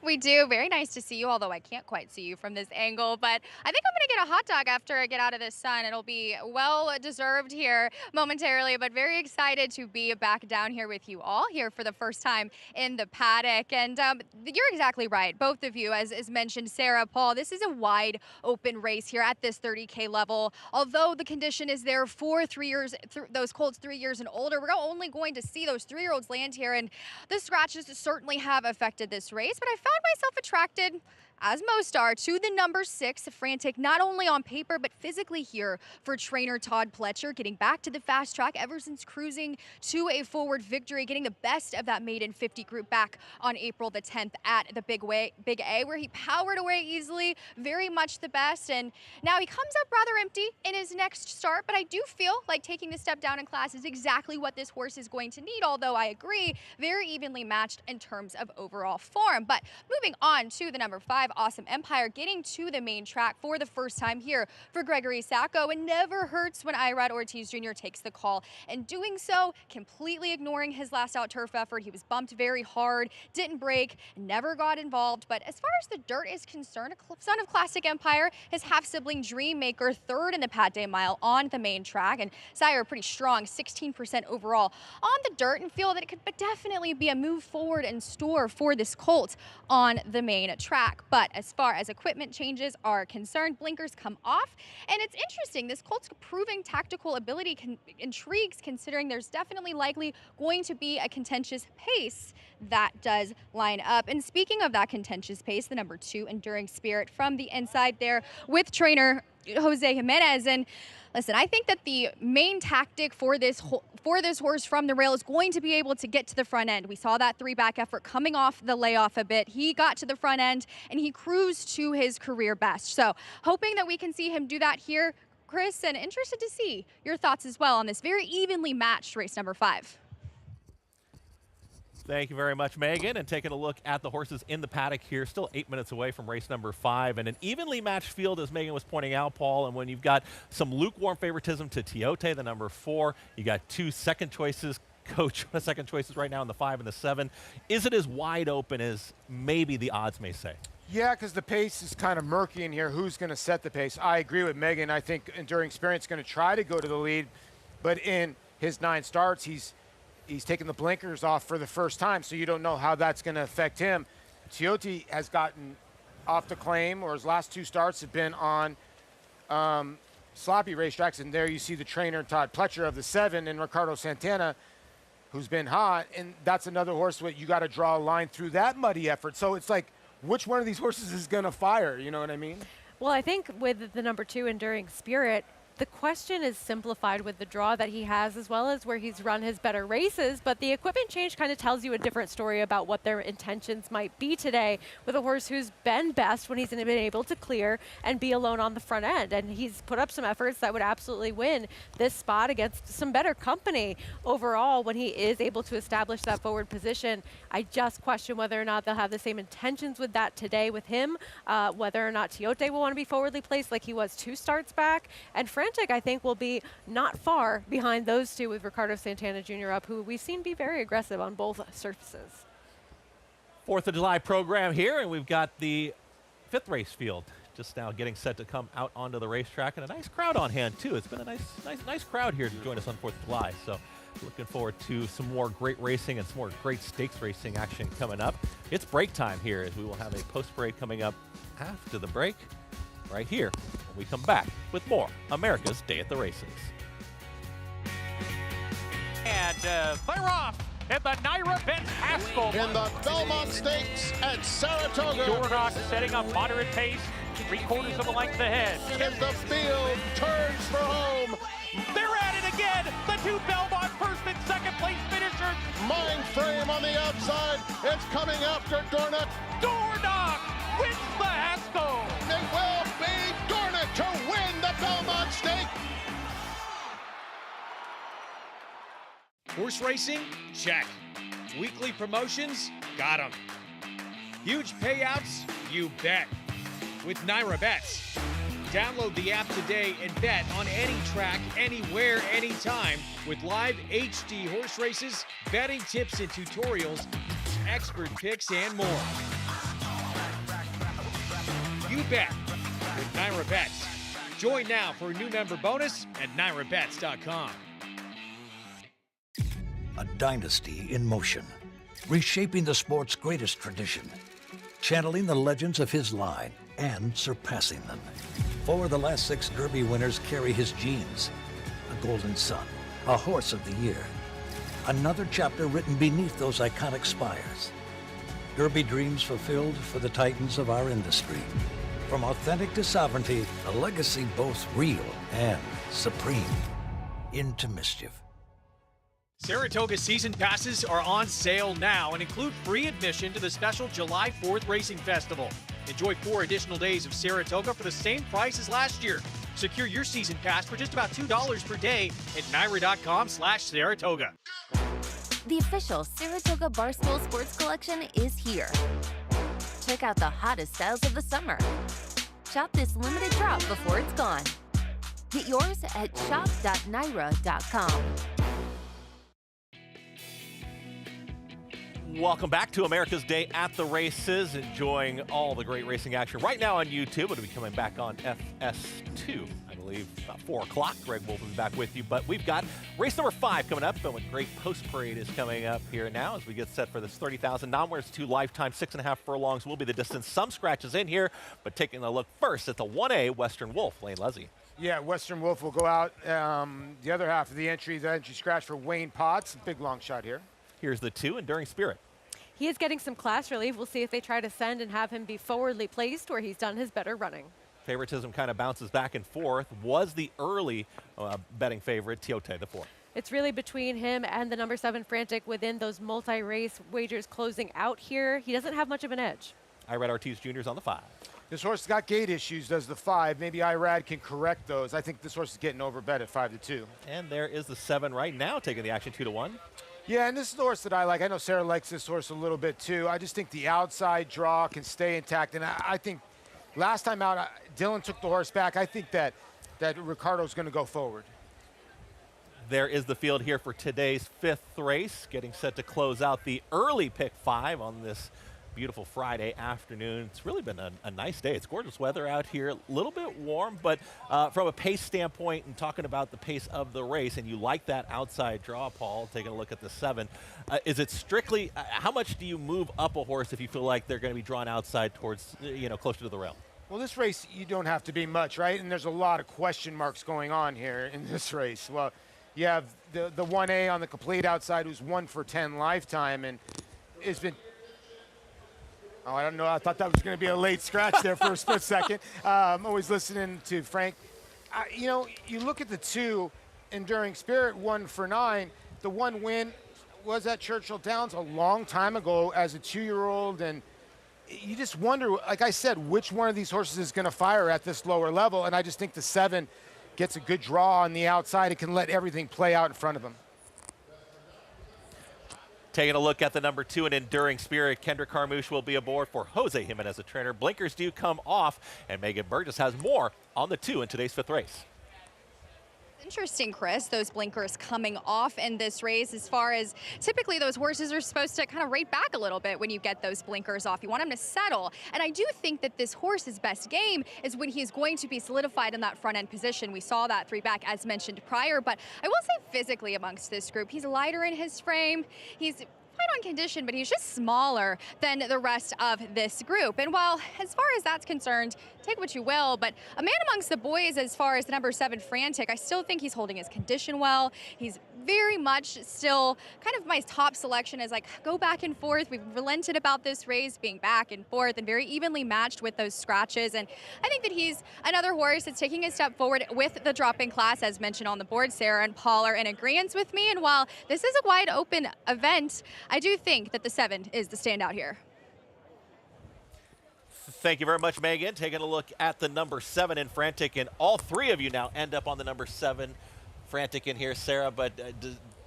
We do. Very nice to see you, although I can't quite see you from this angle. But I think I'm going to get a hot dog after I get out of this sun. It'll be well deserved here momentarily, but very excited to be back down here with you all here for the first time in the paddock. And you're exactly right, both of you, as mentioned, Sarah, Paul, this is a wide open race here at this 30K level. Although the condition is there for 3 years, those colts 3 years and older, we're only going to see those 3-year-olds land here. And the scratches certainly have affected this race. But I found myself attracted, as most are, to the number 6, Frantic, not only on paper, but physically here for trainer Todd Pletcher, getting back to the fast track ever since cruising to a forward victory, getting the best of that maiden 50 group back on April the 10th at the Big A, where he powered away easily, very much the best. And now he comes up rather empty in his next start, but I do feel like taking the step down in class is exactly what this horse is going to need, although I agree, very evenly matched in terms of overall form. But moving on to the number 5, Awesome Empire, getting to the main track for the first time here for Gregory Sacco. It never hurts when Irad Ortiz Jr. takes the call, and doing so, completely ignoring his last out turf effort. He was bumped very hard, didn't break, never got involved. But as far as the dirt is concerned, a son of Classic Empire, his half-sibling Dreammaker, 3rd in the Pat Day Mile on the main track, and Sire pretty strong, 16% overall on the dirt, and feel that it could definitely be a move forward in store for this colt on the main track. But as far as equipment changes are concerned, blinkers come off, and it's interesting, this colt's proving tactical ability intrigues, considering there's definitely likely going to be a contentious pace that does line up. And speaking of that contentious pace, the number 2 Enduring Spirit from the inside there with trainer Jose Jimenez. And listen, I think that the main tactic for this horse from the rail is going to be able to get to the front end. We saw that 3-back effort coming off the layoff a bit. He got to the front end and he cruised to his career best. So hoping that we can see him do that here, Chris, and interested to see your thoughts as well on this very evenly matched race number 5. Thank you very much, Megan. And taking a look at the horses in the paddock here, still 8 minutes away from race number 5, and an evenly matched field, as Megan was pointing out, Paul. And when you've got some lukewarm favoritism to Tiote, the number 4, you got 2 second choices, coach second choices right now in the 5 and the 7. Is it as wide open as maybe the odds may say? Yeah, because the pace is kind of murky in here. Who's going to set the pace? I agree with Megan. I think Enduring Spirit's going to try to go to the lead, but in his 9 starts, he's taken the blinkers off for the first time, so you don't know how that's going to affect him. Tiote has gotten off the claim, or his last 2 starts have been on sloppy racetracks, and there you see the trainer Todd Pletcher of the 7 and Ricardo Santana, who's been hot, and that's another horse where you got to draw a line through that muddy effort. So it's like, which one of these horses is going to fire? You know what I mean? Well, I think with the number 2 Enduring Spirit, the question is simplified with the draw that he has, as well as where he's run his better races, but the equipment change kind of tells you a different story about what their intentions might be today with a horse who's been best when he's been able to clear and be alone on the front end. And he's put up some efforts that would absolutely win this spot against some better company overall when he is able to establish that forward position. I just question whether or not they'll have the same intentions with that today with him, whether or not Tiote will want to be forwardly placed like he was 2 starts back. And Frantic, I think, will be not far behind those 2 with Ricardo Santana Jr. up, who we've seen be very aggressive on both surfaces. 4th of July program here, and we've got the 5th race field just now getting set to come out onto the racetrack, and a nice crowd on hand too. It's been a nice crowd here to join us on 4th of July. So looking forward to some more great racing and some more great stakes racing action coming up. It's break time here, as we will have a post break coming up after the break right here when we come back with more America's Day at the Races. And clear off in the Naira Betts Haskell. In the Belmont Stakes at Saratoga. Dornoch setting up moderate pace, 3/4 of a length ahead. As the field turns for home. They're at it again. The 2 Belmont first and second place finishers. Mind Frame on the outside. It's coming after Dornoch. Dornoch wins the Haskell. It will be Dornoch to win the Belmont Stake. Horse racing? Check. Weekly promotions? Got 'em. Huge payouts? You bet. With Naira Bets. Download the app today and bet on any track, anywhere, anytime with live HD horse races, betting tips and tutorials, expert picks, and more. You bet with Naira Bets. Join now for a new member bonus at NairaBets.com. A dynasty in motion, reshaping the sport's greatest tradition, channeling the legends of his line and surpassing them. 4 of the last 6 Derby winners carry his genes. A Golden Son, a Horse of the Year. Another chapter written beneath those iconic spires. Derby dreams fulfilled for the titans of our industry. From authentic to sovereignty, a legacy both real and supreme. Into mischief. Saratoga season passes are on sale now and include free admission to the special July 4th Racing Festival. Enjoy 4 additional days of Saratoga for the same price as last year. Secure your season pass for just about $2 per day at Naira.com/Saratoga. The official Saratoga Barstool Sports Collection is here. Check out the hottest styles of the summer. Shop this limited drop before it's gone. Get yours at shop.naira.com. Welcome back to America's Day at the Races, enjoying all the great racing action right now on YouTube. It'll be coming back on FS2, I believe, about 4 o'clock. Greg Wolf will be back with you, but we've got race number 5 coming up, and a great post parade is coming up here now as we get set for this 30,000 non-winners, 2 lifetime, 6.5 furlongs will be the distance. Some scratches in here, but taking a look first at the 1A Western Wolf, Lane Leslie. Yeah, Western Wolf will go out the other half of the entry scratch for Wayne Potts. Big long shot here. Here's the 2, Enduring Spirit. He is getting some class relief. We'll see if they try to send and have him be forwardly placed where he's done his better running. Favoritism kind of bounces back and forth. Was the early betting favorite, Tiote, the 4. It's really between him and the number 7 Frantic within those multi-race wagers closing out here. He doesn't have much of an edge. Irad Ortiz Jr. is on the 5. This horse has got gait issues, does the 5. Maybe Irad can correct those. I think this horse is getting overbet at 5-2. And there is the 7 right now taking the action 2-1. Yeah, and this is the horse that I like. I know Sarah likes this horse a little bit too. I just think the outside draw can stay intact, and I think last time out, Dylan took the horse back. I think that Ricardo's going to go forward. There is the field here for today's 5th race, getting set to close out the early pick 5 on this beautiful Friday afternoon. It's really been a nice day. It's gorgeous weather out here, a little bit warm, but from a pace standpoint and talking about the pace of the race, and you like that outside draw, Paul, taking a look at the 7, is it strictly, how much do you move up a horse if you feel like they're going to be drawn outside towards, closer to the rail? Well, this race, you don't have to be much, right? And there's a lot of question marks going on here in this race. Well, you have the 1A on the complete outside, who's 1 for 10 lifetime, and it's been, oh, I don't know. I thought that was going to be a late scratch there for a split second. I'm always listening to Frank. You look at the 2, Enduring Spirit, 1 for 9. The 1 win was at Churchill Downs a long time ago as a 2-year-old, and you just wonder, like I said, which one of these horses is going to fire at this lower level, and I just think the 7 gets a good draw on the outside. It can let everything play out in front of him. Taking a look at the number 2 and Enduring Spirit, Kendrick Carmouche will be aboard for Jose Jimenez, a trainer. Blinkers do come off, and Megan Burgess has more on the 2 in today's 5th race. Interesting, Chris, those blinkers coming off in this race, as far as typically those horses are supposed to kind of rate back a little bit when you get those blinkers off. You want them to settle. And I do think that this horse's best game is when he's going to be solidified in that front end position. We saw that 3 back as mentioned prior, but I will say physically amongst this group, he's lighter in his frame. He's fine on condition, but he's just smaller than the rest of this group. And while, as far as that's concerned, take what you will, but a man amongst the boys as far as the number 7 Frantic, I still think he's holding his condition well. He's very much still kind of my top selection as like go back and forth. We've relented about this race being back and forth and very evenly matched with those scratches. And I think that he's another horse that's taking a step forward with the drop-in class, as mentioned on the board. Sarah and Paul are in agreement with me. And while this is a wide open event, I do think that the 7 is the standout here. Thank you very much, Megan. Taking a look at the number 7 in Frantic, and all 3 of you now end up on the number 7 Frantic in here, Sarah. But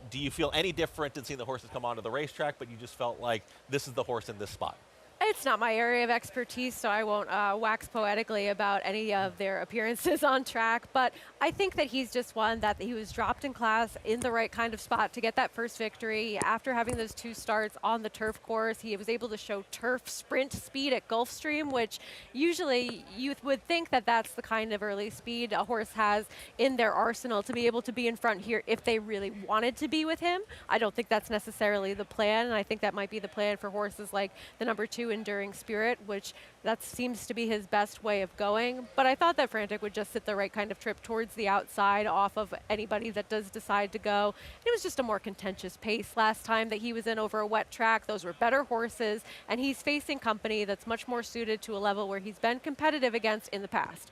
do you feel any different in seeing the horses come onto the racetrack, but you just felt like this is the horse in this spot? It's not my area of expertise, so I won't wax poetically about any of their appearances on track. But I think that he's just one that he was dropped in class in the right kind of spot to get that first victory. After having those 2 starts on the turf course, he was able to show turf sprint speed at Gulfstream, which usually you would think that that's the kind of early speed a horse has in their arsenal to be able to be in front here if they really wanted to be with him. I don't think that's necessarily the plan, and I think that might be the plan for horses like the number 2 Enduring Spirit, which that seems to be his best way of going. But I thought that Frantic would just sit the right kind of trip towards the outside off of anybody that does decide to go. It was just a more contentious pace last time that he was in over a wet track. Those were better horses, and he's facing company that's much more suited to a level where he's been competitive against in the past.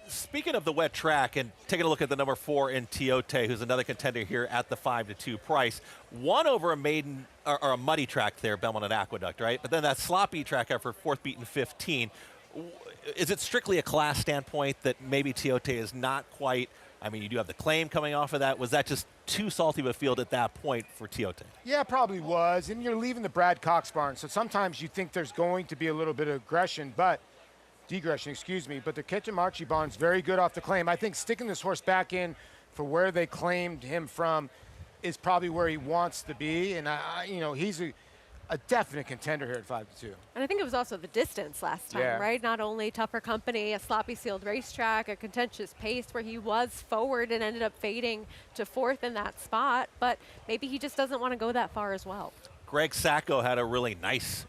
Speaking of the wet track and taking a look at the number 4 in Tiote, who's another contender here at the 5-2 price, won over a maiden or a muddy track there, Belmont and Aqueduct, right? But then that sloppy track after 4th beaten 15. Is it strictly a class standpoint that maybe Tiote is not quite? I mean, you do have the claim coming off of that. Was that just too salty of a field at that point for Tiote? Yeah, probably was. And you're leaving the Brad Cox barn, so sometimes you think there's going to be a little bit of degression, but the Ketchimarchi barn's very good off the claim. I think sticking this horse back in for where they claimed him from is probably where he wants to be. And, he's a definite contender here at 5-2. And I think it was also the distance last time, right? Not only tougher company, a sloppy sealed racetrack, a contentious pace where he was forward and ended up fading to 4th in that spot, but maybe he just doesn't want to go that far as well. Greg Sacco had a really nice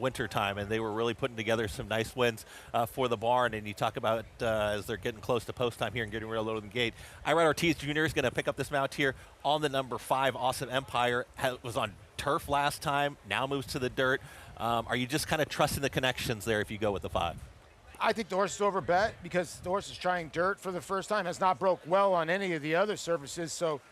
winter time, and they were really putting together some nice wins for the barn. And you talk about as they're getting close to post time here and getting real low to the gate. Irad Ortiz Jr. is going to pick up this mount here on the number 5, Awesome Empire. Was on turf last time, now moves to the dirt. Are you just kind of trusting the connections there if you go with the 5? I think the horse is over bet because the horse is trying dirt for the first time, has not broke well on any of the other surfaces, so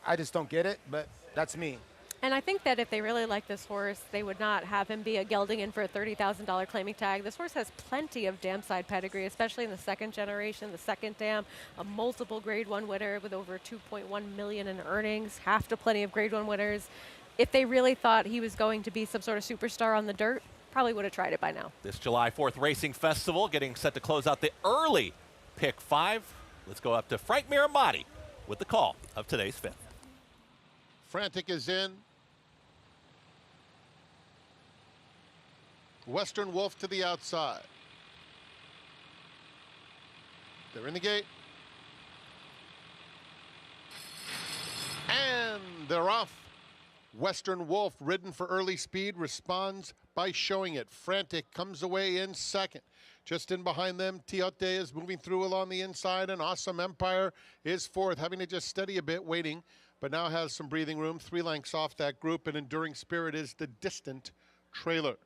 I just don't get it, but that's me. And I think that if they really like this horse, they would not have him be a gelding in for a $30,000 claiming tag. This horse has plenty of dam side pedigree, especially in the second generation, the second dam, a multiple Grade 1 winner with over $2.1 million in earnings, half to plenty of Grade 1 winners. If they really thought he was going to be some sort of superstar on the dirt, probably would have tried it by now. This July 4th Racing Festival getting set to close out the early pick 5. Let's go up to Frank Miramati with the call of today's 5th. Frantic is in. Western Wolf to the outside. They're in the gate. And they're off. Western Wolf, ridden for early speed, responds by showing it. Frantic comes away in second. Just in behind them, Tiote is moving through along the inside, and Awesome Empire is fourth, having to just steady a bit, waiting, but now has some breathing room. 3 lengths off that group, and Enduring Spirit is the distant trailer.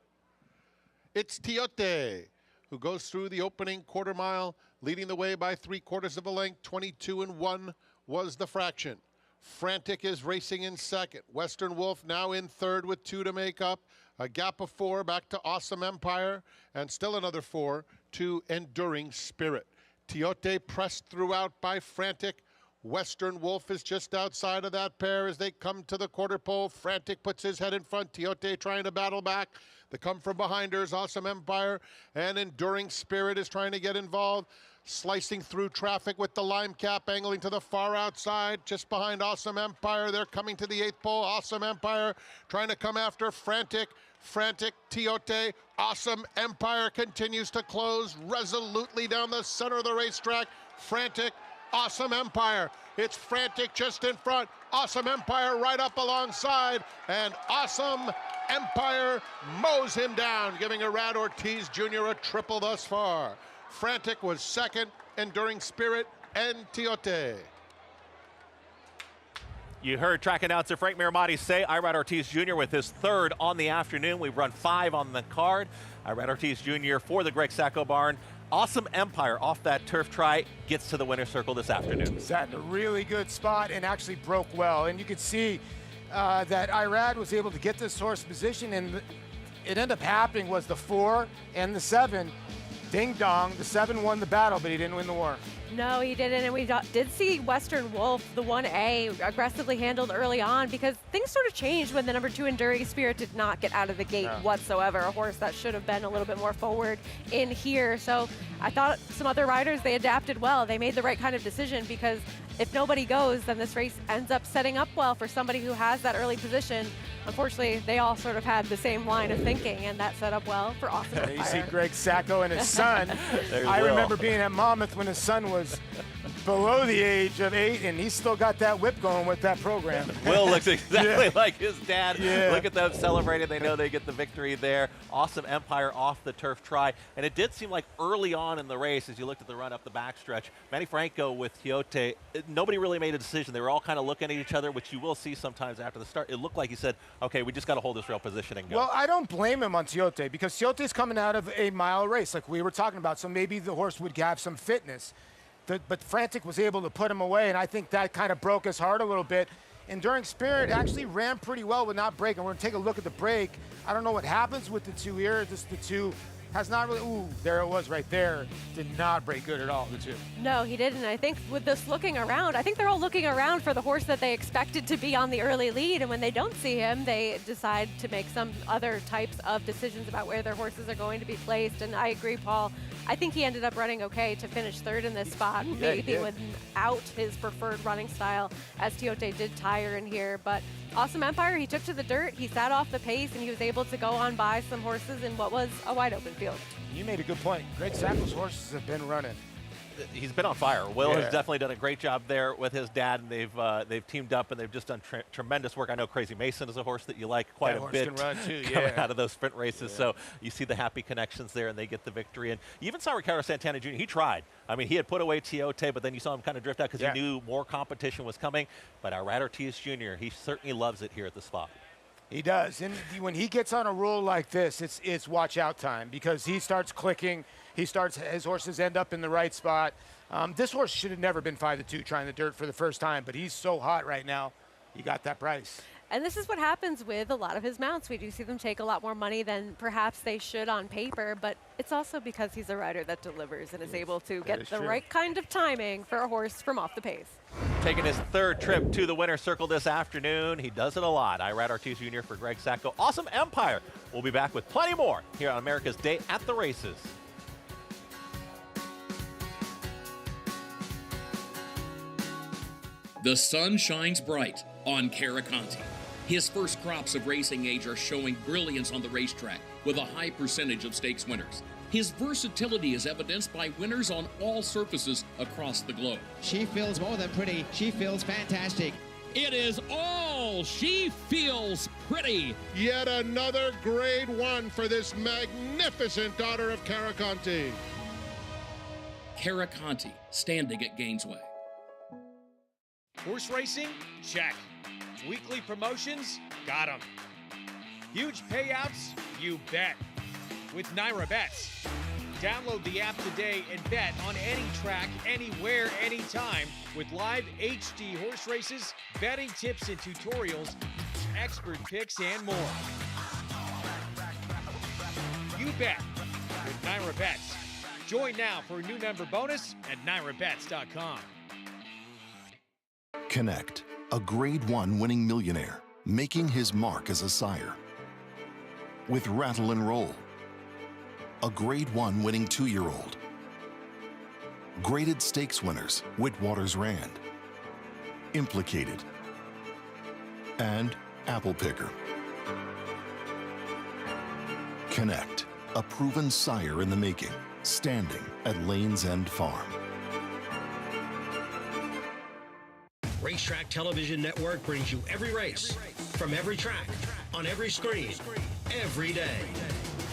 It's Tiote who goes through the opening quarter mile, leading the way by 3/4 of a length. 22-1 was the fraction. Frantic is racing in second. Western Wolf now in third with 2 to make up. A gap of 4 back to Awesome Empire, and still another 4 to Enduring Spirit. Tiote pressed throughout by Frantic. Western Wolf is just outside of that pair as they come to the quarter pole. Frantic puts his head in front. Tiote trying to battle back. The come from behind her is Awesome Empire, and Enduring Spirit is trying to get involved. Slicing through traffic with the lime cap, angling to the far outside, just behind Awesome Empire. They're coming to the 8th pole. Awesome Empire trying to come after Frantic. Frantic, Tiote, Awesome Empire continues to close resolutely down the center of the racetrack. Frantic, Awesome Empire. It's Frantic just in front. Awesome Empire right up alongside, and Awesome Empire mows him down, giving Irad Ortiz Jr. a triple thus far. Frantic was second, Enduring Spirit, and Tiote. You heard track announcer Frank Miramati say Irad Ortiz Jr. with his 3rd on the afternoon. We've run 5 on the card. Irad Ortiz Jr. for the Greg Sacco barn. Awesome Empire off that turf try gets to the winner's circle this afternoon. Sat in a really good spot and actually broke well. And you could see that Irad was able to get this horse position, and it ended up happening was the 4 and the 7. Ding dong, the 7 won the battle, but he didn't win the war. No, he didn't, and we did see Western Wolf, the 1A, aggressively handled early on because things sort of changed when the number 2 Enduring Spirit did not get out of the gate whatsoever. A horse that should have been a little bit more forward in here. So I thought some other riders, they adapted well. They made the right kind of decision because if nobody goes, then this race ends up setting up well for somebody who has that early position. Unfortunately, they all sort of had the same line of thinking, and that set up well for Awesome Empire. You see Greg Sacco and his son. I remember being at Monmouth when his son was below the age of 8, and he's still got that whip going with that program. Will looks exactly like his dad. Look at them celebrating. They know they get the victory there. Awesome Empire off the turf try. And it did seem like early on in the race, as you looked at the run up the backstretch, Manny Franco with Tiote, nobody really made a decision. They were all kind of looking at each other, which you will see sometimes after the start. It looked like he said, okay, we just got to hold this real position and go. Well, I don't blame him on Tiote because Tiote's coming out of a mile race like we were talking about, so maybe the horse would have some fitness. But Frantic was able to put him away, and I think that kind of broke his heart a little bit. Enduring Spirit actually ran pretty well with not breaking. We're going to take a look at the break. I don't know what happens with the 2 here. Just the 2 has not really, ooh, there it was right there. Did not break good at all, the 2. No, he didn't. I think with this looking around, I think they're all looking around for the horse that they expected to be on the early lead, and when they don't see him, they decide to make some other types of decisions about where their horses are going to be placed, and I agree, Paul. I think he ended up running okay to finish 3rd in this spot, maybe without his preferred running style, as Tiote did tire in here, but Awesome Empire, he took to the dirt, he sat off the pace, and he was able to go on by some horses in what was a wide open field. You made a good point. Greg Sacco's horses have been running. He's been on fire. Will has definitely done a great job there with his dad, and they've teamed up and they've just done tremendous work. I know Crazy Mason is a horse that you like quite a bit. Can run too, coming out of those sprint races, so you see the happy connections there, and they get the victory. And you even saw Ricardo Santana Jr. He tried. I mean, he had put away Tiote, but then you saw him kind of drift out because he knew more competition was coming. But Irad Ortiz Jr., he certainly loves it here at the spot. He does, and when he gets on a roll like this, it's watch out time because he starts clicking. His horses end up in the right spot. This horse should have never been 5-2 trying the dirt for the first time, but he's so hot right now. He got that price. And this is what happens with a lot of his mounts. We do see them take a lot more money than perhaps they should on paper, but it's also because he's a rider that delivers and is able to get the right kind of timing for a horse from off the pace. Taking his third trip to the winner's circle this afternoon. He does it a lot. Irad Ortiz Jr. for Greg Sacco. Awesome Empire. We'll be back with plenty more here on America's Day at the Races. The sun shines bright on Cavalcanti. His first crops of racing age are showing brilliance on the racetrack with a high percentage of stakes winners. His versatility is evidenced by winners on all surfaces across the globe. She feels more than pretty. She feels fantastic. It is all she feels pretty. Yet another grade 1 for this magnificent daughter of Cavalcanti. Cavalcanti, standing at Gainesway. Horse racing? Check. Weekly promotions? Got them. Huge payouts? You bet. With Naira Bets. Download the app today and bet on any track, anywhere, anytime with live HD horse races, betting tips and tutorials, expert picks, and more. You bet with Naira Bets. Join now for a new member bonus at NairaBets.com. Connect, a grade 1 winning millionaire, making his mark as a sire. With Rattle and Roll, a grade 1 winning 2-year-old. Graded stakes winners, Whitwater's Rand. Implicated. And Apple Picker. Connect, a proven sire in the making, standing at Lane's End Farm. Racetrack Television Network brings you every race, from every track, on every screen, every day.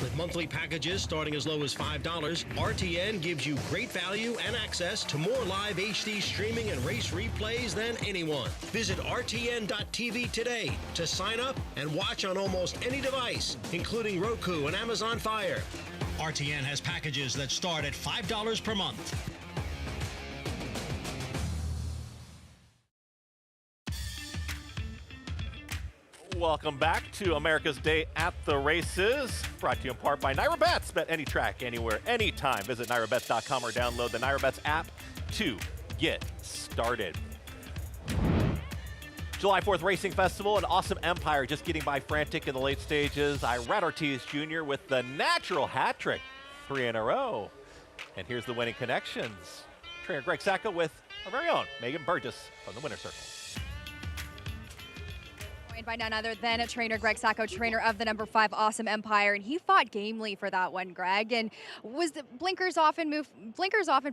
With monthly packages starting as low as $5, RTN gives you great value and access to more live HD streaming and race replays than anyone. Visit RTN.tv today to sign up and watch on almost any device, including Roku and Amazon Fire. RTN has packages that start at $5 per month. Welcome back to America's Day at the Races, brought to you in part by Naira Bets. Bet any track, anywhere, anytime. Visit NairaBets.com or download the Naira Bets app to get started. July 4th Racing Festival, an awesome Empire just getting by frantic in the late stages. Irad Ortiz Jr. with the natural hat trick, 3 in a row. And here's the winning connections. Trainer Greg Sacco with our very own Megan Burgess from the winner's circle. Joined by none other than trainer Greg Sacco, trainer of the number 5 Awesome Empire, and he fought gamely for that one, Greg. And was the blinkers off and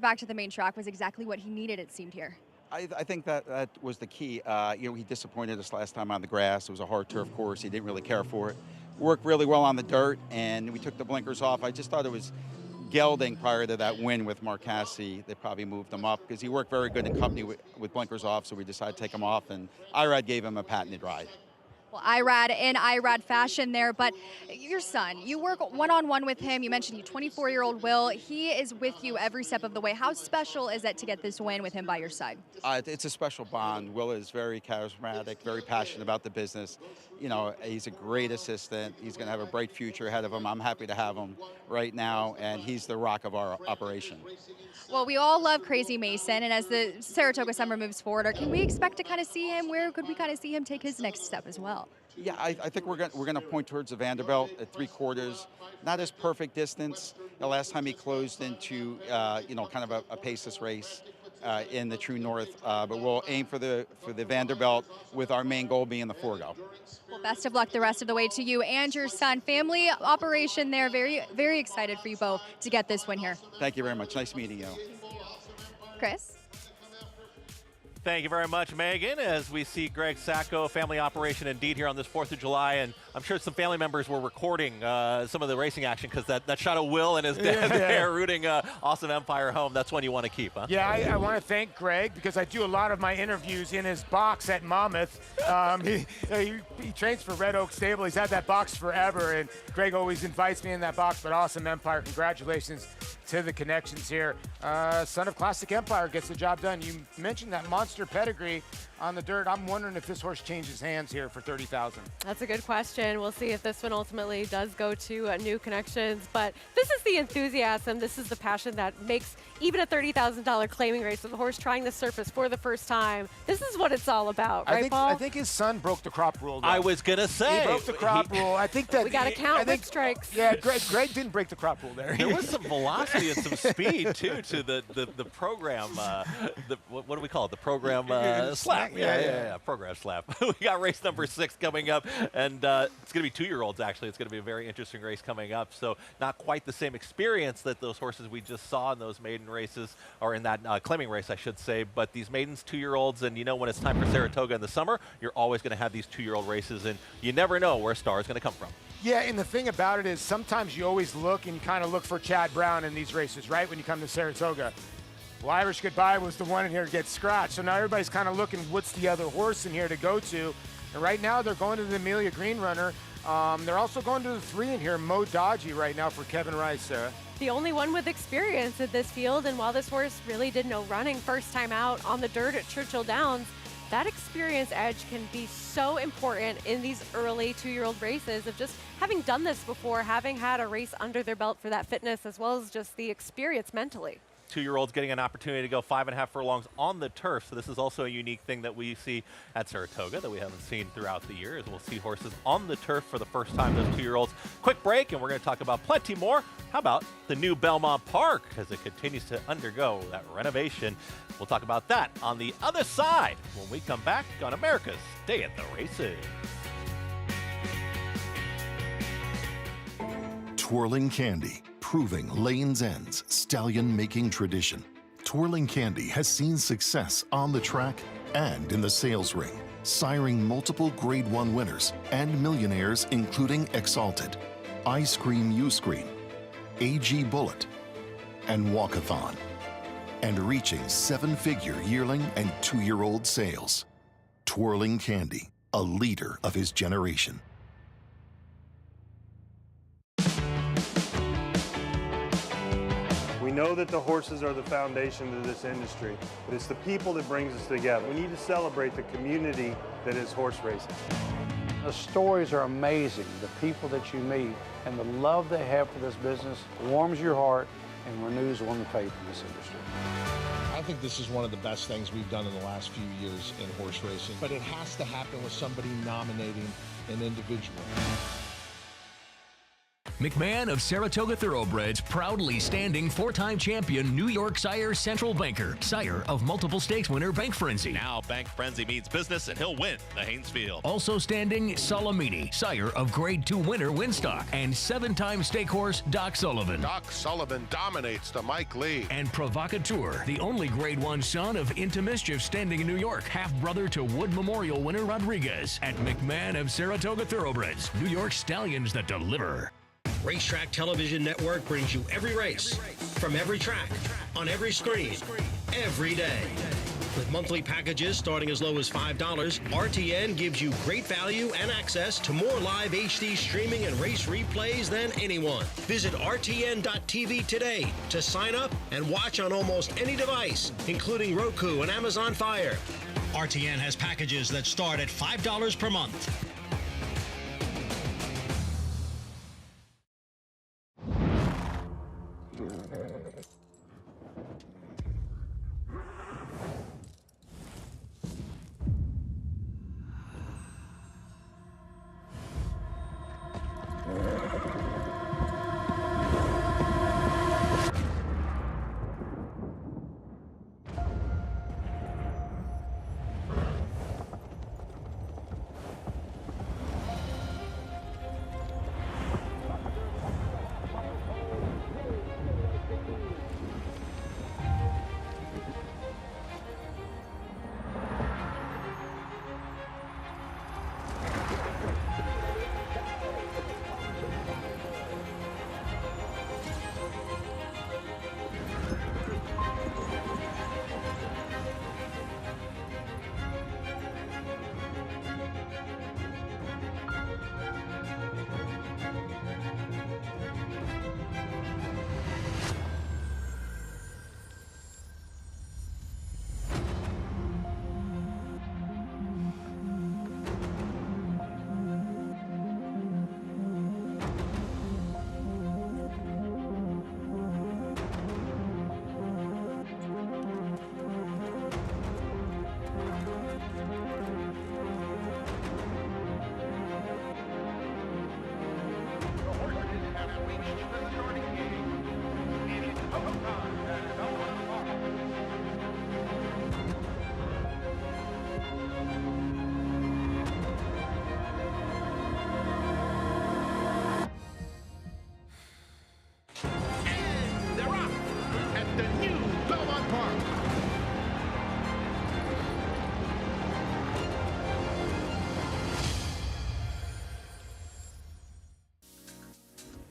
back to the main track was exactly what he needed, it seemed here. I think that was the key. He disappointed us last time on the grass. It was a hard turf course. He didn't really care for it. Worked really well on the dirt, and we took the blinkers off. I just thought it was gelding prior to that win with Marcassi. They probably moved him up because he worked very good in company with blinkers off, so we decided to take him off, and Irad gave him a patented ride. Well, Irad in Irad fashion there, but your son, you work one-on-one with him. You mentioned 24-year-old Will. He is with you every step of the way. How special is it to get this win with him by your side? It's a special bond. Will is very charismatic, very passionate about the business. He's a great assistant. He's going to have a bright future ahead of him. I'm happy to have him right now, and he's the rock of our operation. Well, we all love Crazy Mason, and as the Saratoga summer moves forward, can we expect to kind of see him? Where could we kind of see him take his next step as well? Yeah, I think we're going to point towards the Vanderbilt at 3/4. Not his perfect distance. The last time he closed into kind of a paceless race in the True North, but we'll aim for the Vanderbilt with our main goal being the Forego. Well, best of luck the rest of the way to you and your son. Family operation there. Very, very excited for you both to get this win here. Thank you very much. Nice meeting you. Chris? Thank you very much, Megan. As we see Greg Sacco, family operation indeed here on this 4th of July. And I'm sure some family members were recording some of the racing action because that shot of Will and his dad there rooting Awesome Empire home, that's one you want to keep, huh? Yeah, I want to thank Greg because I do a lot of my interviews in his box at Monmouth. He trains for Red Oak Stable. He's had that box forever, and Greg always invites me in that box. But Awesome Empire, congratulations to the connections here. Son of Classic Empire gets the job done. You mentioned that monster pedigree. on the dirt. I'm wondering if this horse changes hands here for $30,000. That's a good question. We'll see if this one ultimately does go to New Connections. But this is the enthusiasm. This is the passion that makes even a $30,000 claiming race with a horse trying the surface for the first time. This is what it's all about, right, Paul? I think his son broke the crop rule, though. I was going to say. He broke the crop rule. I think that we got to count with strikes. Yeah, Greg didn't break the crop rule there. There was some velocity and some speed, too, to the program. What do we call it? The program slap. Yeah. Program slap. We got race number 6 coming up, and it's going to be 2-year-olds, actually. It's going to be a very interesting race coming up. So not quite the same experience that those horses we just saw in those maiden races, or in that claiming race, I should say. But these maidens, 2-year-olds, and you know when it's time for Saratoga in the summer, you're always going to have these 2-year-old races, and you never know where a star is going to come from. Yeah, and the thing about it is sometimes you always look and kind of look for Chad Brown in these races, right, when you come to Saratoga. Well, Irish Goodbye was the one in here to get scratched. So now everybody's kind of looking, what's the other horse in here to go to? And right now they're going to the Amelia Green Runner. They're also going to the 3 in here, Mo Dodgy right now for Kevin Rice, Sarah. The only one with experience in this field, and while this horse really did no running first time out on the dirt at Churchill Downs, that experience edge can be so important in these early 2-year-old races of just having done this before, having had a race under their belt for that fitness as well as just the experience mentally. 2-year-olds getting an opportunity to go 5.5 furlongs on the turf. So this is also a unique thing that we see at Saratoga that we haven't seen throughout the year, is we'll see horses on the turf for the first time, those 2-year-olds. Quick break, and we're going to talk about plenty more. How about the new Belmont Park as it continues to undergo that renovation? We'll talk about that on the other side when we come back on America's Day at the Races. Twirling Candy, proving Lane's End's stallion-making tradition. Twirling Candy has seen success on the track and in the sales ring, siring multiple Grade 1 winners and millionaires, including Exalted, Ice Cream U-Screen, AG Bullet, and Walkathon, and reaching 7-figure yearling and 2-year-old sales. Twirling Candy, a leader of his generation. We know that the horses are the foundation of this industry, but it's the people that brings us together. We need to celebrate the community that is horse racing. The stories are amazing. The people that you meet and the love they have for this business warms your heart and renews one's faith in this industry. I think this is one of the best things we've done in the last few years in horse racing, but it has to happen with somebody nominating an individual. McMahon of Saratoga Thoroughbreds, proudly standing 4-time champion New York sire Central Banker, sire of multiple stakes winner Bank Frenzy. Now Bank Frenzy means business and he'll win the Haynesfield. Also standing Salamini, sire of Grade 2 winner Winstock, and 7-time stake horse Doc Sullivan. Doc Sullivan dominates to Mike Lee. And Provocateur, the only Grade 1 son of Into Mischief standing in New York, half-brother to Wood Memorial winner Rodriguez. At McMahon of Saratoga Thoroughbreds, New York stallions that deliver. Racetrack Television Network brings you every race, from every track, on every screen, every day. With monthly packages starting as low as $5, RTN gives you great value and access to more live HD streaming and race replays than anyone. Visit RTN.tv today to sign up and watch on almost any device, including Roku and Amazon Fire. RTN has packages that start at $5 per month.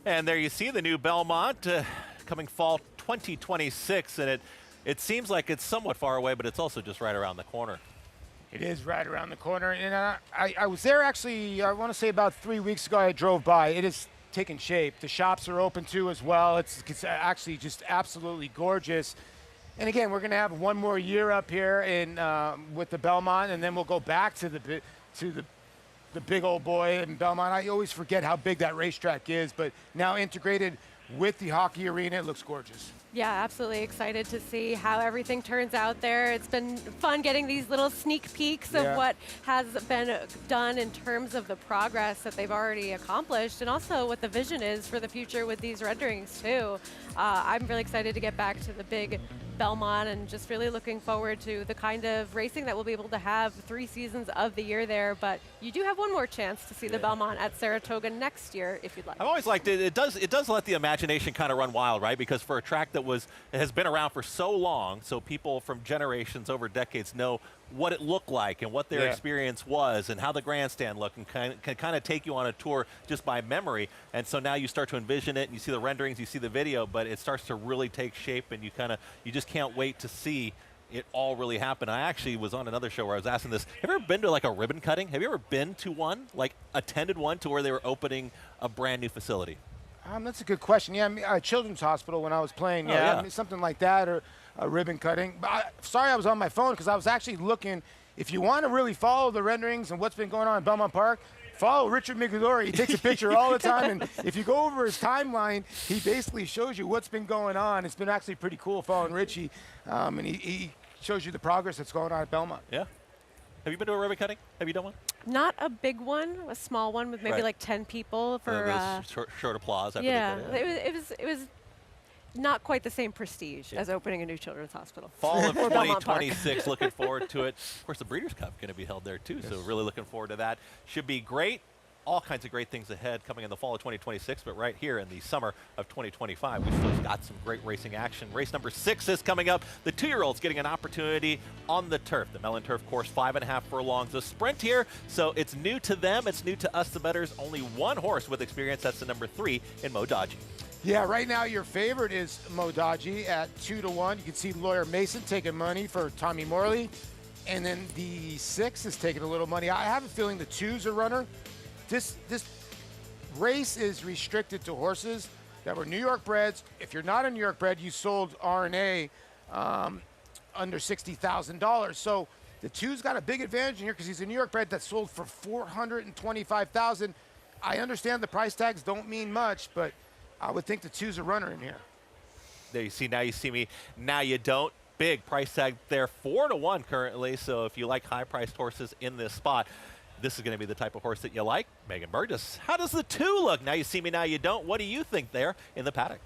And there you see the new Belmont coming fall 2026, and it seems like it's somewhat far away, but it's also just right around the corner. It is right around the corner, and I was there actually, I want to say about 3 weeks ago. I drove by. It is taking shape. The shops are open too as well. It's actually just absolutely gorgeous. And again, we're going to have one more year up here with the Belmont, and then we'll go back to the big old boy in Belmont. I always forget how big that racetrack is, but now integrated with the hockey arena, it looks gorgeous. Yeah, absolutely excited to see how everything turns out there. It's been fun getting these little sneak peeks of what has been done in terms of the progress that they've already accomplished, and also what the vision is for the future with these renderings too. I'm really excited to get back to the big Belmont and just really looking forward to the kind of racing that we'll be able to have 3 seasons of the year there. But you do have one more chance to see the Belmont at Saratoga next year if you'd like. I've always liked it. It does let the imagination kind of run wild, right? Because for a track that has been around for so long, so people from generations over decades know what it looked like and what their experience was and how the grandstand looked, and can kind of take you on a tour just by memory. And so now you start to envision it, and you see the renderings, you see the video, but it starts to really take shape, and you just can't wait to see it all really happen. I actually was on another show where I was asking this. Have you ever been to like a ribbon cutting? Have you ever been to one, like attended one to where they were opening a brand new facility? That's a good question. Yeah, I mean, Children's Hospital when I was playing. I mean, something like that, or a ribbon cutting. But sorry, I was on my phone because I was actually looking. If you want to really follow the renderings and what's been going on in Belmont Park, follow Richard Migliore. He takes a picture all the time, and if you go over his timeline, he basically shows you what's been going on. It's been actually pretty cool following Richie, and he shows you the progress that's going on at Belmont. Yeah. Have you been to a ribbon cutting? Have you done one? Not a big one, a small one with maybe like 10 people for short applause. After it was not quite the same prestige as opening a new children's hospital. Fall of 2026, looking forward to it. Of course, the Breeders' Cup going to be held there too, so really looking forward to that. Should be great. All kinds of great things ahead coming in the fall of 2026, but right here in the summer of 2025, we've still got some great racing action. Race number 6 is coming up. The 2-year-olds getting an opportunity on the turf. The Mellon Turf course, 5.5 furlongs. A sprint here, so it's new to them. It's new to us, the bettors. Only one horse with experience. That's the number 3 in Modaji. Yeah, right now your favorite is Modaji at 2-1. You can see Lawyer Mason taking money for Tommy Morley. And then the 6 is taking a little money. I have a feeling the 2's a runner. This race is restricted to horses that were New York breds. If you're not a New York bred, you sold RNA under $60,000. So the 2's got a big advantage in here because he's a New York bred that sold for $425,000. I understand the price tags don't mean much, but I would think the 2's a runner in here. There you see, now you see me, now you don't. Big price tag there, 4-1 currently. So if you like high-priced horses in this spot, this is going to be the type of horse that you like. Megan Burgess, how does the 2 look? Now you see me, now you don't. What do you think there in the paddock?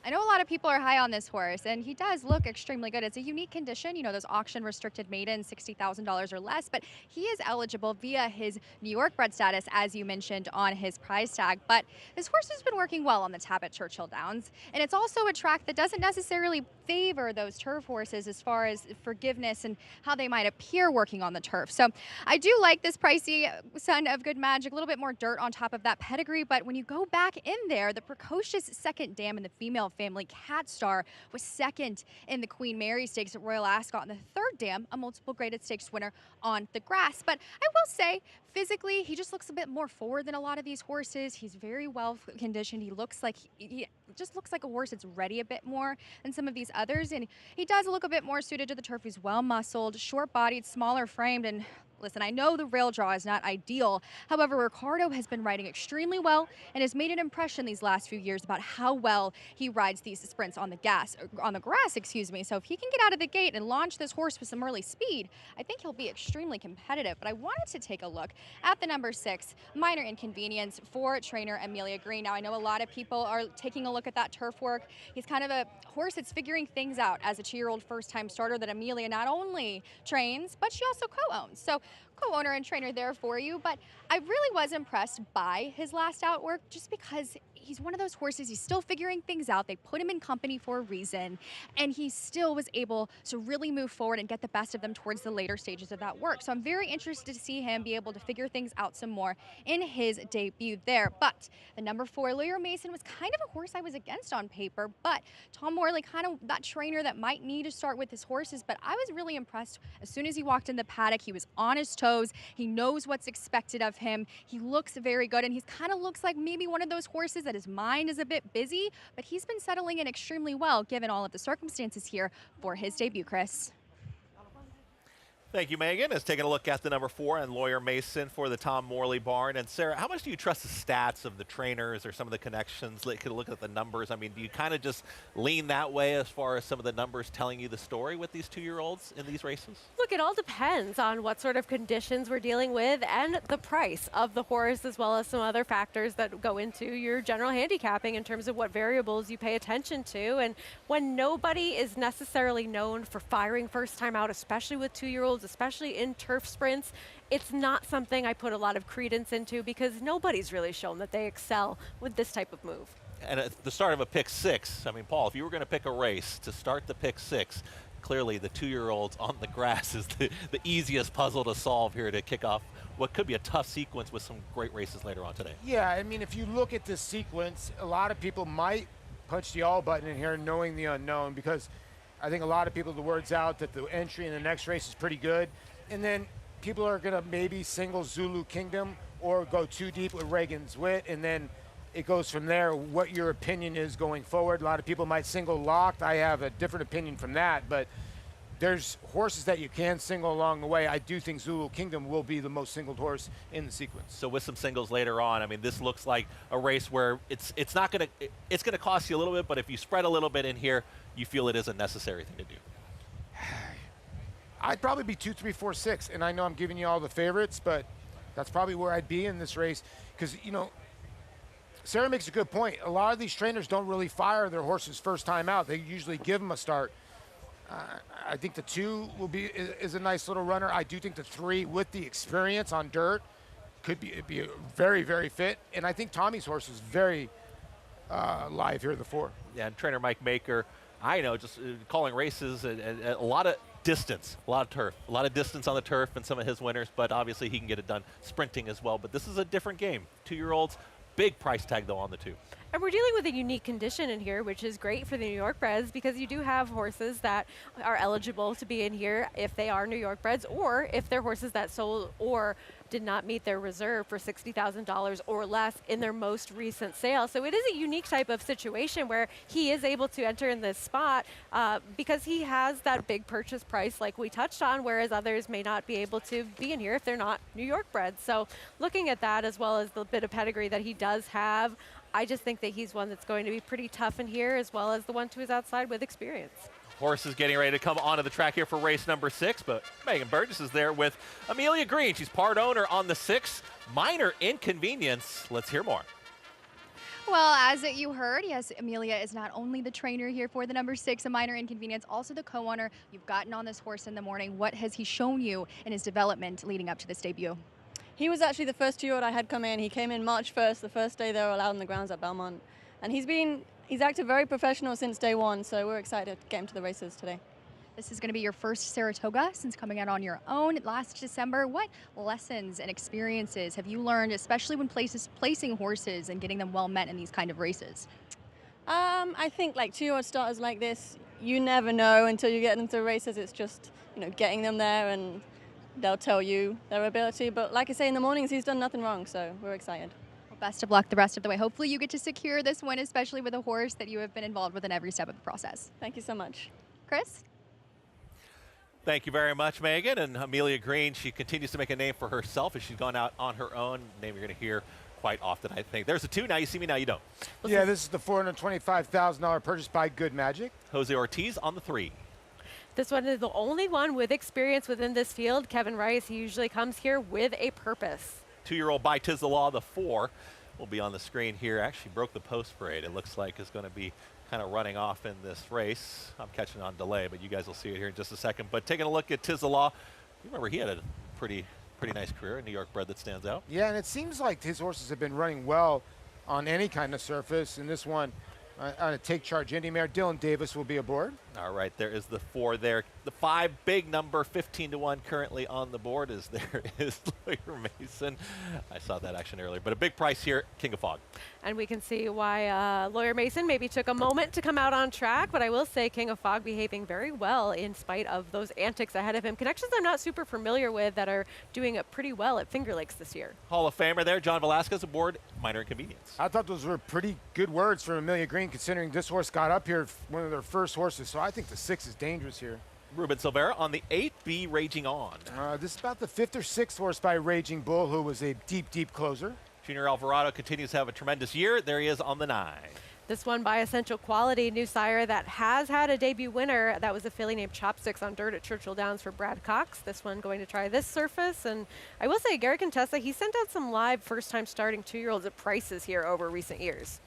I know a lot of people are high on this horse, and he does look extremely good. It's a unique condition, you know, those auction-restricted maidens, $60,000 or less, but he is eligible via his New York bred status, as you mentioned, on his prize tag. But this horse has been working well on the Tab at Churchill Downs, and it's also a track that doesn't necessarily favor those turf horses as far as forgiveness and how they might appear working on the turf. So I do like this pricey Son of Good Magic, a little bit more dirt on top of that pedigree, but when you go back in there, the precocious second dam in the female family, Cat Star, was second in the Queen Mary Stakes at Royal Ascot, and the third dam, a multiple graded stakes winner on the grass. But I will say, physically, he just looks a bit more forward than a lot of these horses. He's very well conditioned. He looks like he just looks like a horse that's ready a bit more than some of these others, and he does look a bit more suited to the turf. He's well muscled, short bodied, smaller framed, and listen, I know the rail draw is not ideal. However, Ricardo has been riding extremely well and has made an impression these last few years about how well he rides these sprints on the grass, excuse me. So if he can get out of the gate and launch this horse with some early speed, I think he'll be extremely competitive. But I wanted to take a look at the number 6, Minor Inconvenience, for trainer Amelia Green. Now, I know a lot of people are taking a look at that turf work. He's kind of a horse that's figuring things out as a 2-year-old first-time starter that Amelia not only trains, but she also co-owns. So co-owner and trainer there for you. But I really was impressed by his last outwork just because he's one of those horses, he's still figuring things out. They put him in company for a reason, and he still was able to really move forward and get the best of them towards the later stages of that work. So I'm very interested to see him be able to figure things out some more in his debut there. But the number 4, Lawyer Mason, was kind of a horse I was against on paper, but Tom Morley, kind of that trainer that might need to start with his horses. But I was really impressed as soon as he walked in the paddock. He was on his toes. He knows what's expected of him. He looks very good, and he kind of looks like maybe one of those horses that his mind is a bit busy, but he's been settling in extremely well given all of the circumstances here for his debut, Chris. Thank you, Megan. Let's take a look at the number 4 and Lawyer Mason for the Tom Morley barn. And Sarah, how much do you trust the stats of the trainers or some of the connections? Could look at the numbers. I mean, do you kind of just lean that way as far as some of the numbers telling you the story with these 2-year-olds in these races? Look, it all depends on what sort of conditions we're dealing with and the price of the horse, as well as some other factors that go into your general handicapping in terms of what variables you pay attention to. And when nobody is necessarily known for firing first time out, especially with 2-year-olds, especially in turf sprints, it's not something I put a lot of credence into because nobody's really shown that they excel with this type of move. And at the start of a pick 6, I mean, Paul, if you were going to pick a race to start the pick 6, clearly the 2-year-olds on the grass is the easiest puzzle to solve here to kick off what could be a tough sequence with some great races later on today. Yeah, I mean, if you look at this sequence, a lot of people might punch the all button in here knowing the unknown, because I think a lot of people, the word's out that the entry in the next race is pretty good. And then people are going to maybe single Zulu Kingdom or go too deep with Reagan's Wit, and then it goes from there what your opinion is going forward. A lot of people might single Locked. I have a different opinion from that, but there's horses that you can single along the way. I do think Zulu Kingdom will be the most singled horse in the sequence. So with some singles later on, I mean, this looks like a race where it's going to cost you a little bit, but if you spread a little bit in here, you feel it is a necessary thing to do. I'd probably be 2, 3, 4, 6, and I know I'm giving you all the favorites, but that's probably where I'd be in this race, because, you know, Sarah makes a good point. A lot of these trainers don't really fire their horses first time out. They usually give them a start. I think the 2 is a nice little runner. I do think the 3, with the experience on dirt, could be very, very fit. And I think Tommy's horse is very live here at the 4. Yeah, and trainer Mike Maker, I know, just calling races, a lot of distance, a lot of turf, a lot of distance on the turf in some of his winners, but obviously he can get it done sprinting as well. But this is a different game. 2-year-olds, big price tag though on the 2. And we're dealing with a unique condition in here, which is great for the New York breds, because you do have horses that are eligible to be in here if they are New York breds, or if they're horses that sold or did not meet their reserve for $60,000 or less in their most recent sale. So it is a unique type of situation where he is able to enter in this spot because he has that big purchase price like we touched on, whereas others may not be able to be in here if they're not New York breds. So looking at that, as well as the bit of pedigree that he does have, I just think that he's one that's going to be pretty tough in here, as well as the one to his outside with experience. Horse is getting ready to come onto the track here for race number 6, but Megan Burgess is there with Amelia Green. She's part owner on the 6. Minor Inconvenience. Let's hear more. Well, as you heard, yes, Amelia is not only the trainer here for the number 6, A Minor Inconvenience, also the co-owner. You've gotten on this horse in the morning. What has he shown you in his development leading up to this debut? He was actually the first 2-year-old I had come in. He came in March 1st, the first day they were allowed on the grounds at Belmont. And he's acted very professional since day 1, so we're excited to get him to the races today. This is going to be your first Saratoga since coming out on your own last December. What lessons and experiences have you learned, especially when placing horses and getting them well met in these kind of races? I think like 2-year-old starters like this, you never know until you get them to races. It's just, getting them there, and they'll tell you their ability. But like I say, in the mornings, he's done nothing wrong, so we're excited. Well, best of luck the rest of the way. Hopefully you get to secure this win, especially with a horse that you have been involved with in every step of the process. Thank you so much. Chris? Thank you very much, Megan. And Amelia Green, she continues to make a name for herself as she's gone out on her own. A name you're going to hear quite often, I think. There's a 2. Now you see me, now you don't. Yeah, this is the $425,000 purchase by Good Magic. Jose Ortiz on the 3. This one is the only one with experience within this field. Kevin Rice, he usually comes here with a purpose. 2-year-old by Tiz the Law, the 4, will be on the screen here. Actually broke the post parade. It looks like is going to be kind of running off in this race. I'm catching on delay, but you guys will see it here in just a second. But taking a look at Tiz the Law, you remember he had a pretty pretty nice career, a New York bred that stands out. Yeah, and it seems like his horses have been running well on any kind of surface. And this one, on a Take Charge Indy mare, Dylan Davis will be aboard. All right, there is the 4 there. The 5 big number, 15-1 currently on the board is there is Lawyer Mason. I saw that action earlier, but a big price here, King of Fog. And we can see why Lawyer Mason maybe took a moment to come out on track, but I will say King of Fog behaving very well in spite of those antics ahead of him. Connections I'm not super familiar with that are doing it pretty well at Finger Lakes this year. Hall of Famer there, John Velasquez aboard, Minor Inconvenience. I thought those were pretty good words from Amelia Green, considering this horse got up here, one of their first horses. So I think the 6 is dangerous here. Ruben Silvera on the 8B Raging On. This is about the 5th or 6th horse by Raging Bull, who was a deep, deep closer. Junior Alvarado continues to have a tremendous year. There he is on the 9. This one by Essential Quality, new sire that has had a debut winner. That was a filly named Chopsticks on dirt at Churchill Downs for Brad Cox. This one going to try this surface. And I will say, Gary Contessa, he sent out some live first-time starting 2-year-olds at prices here over recent years.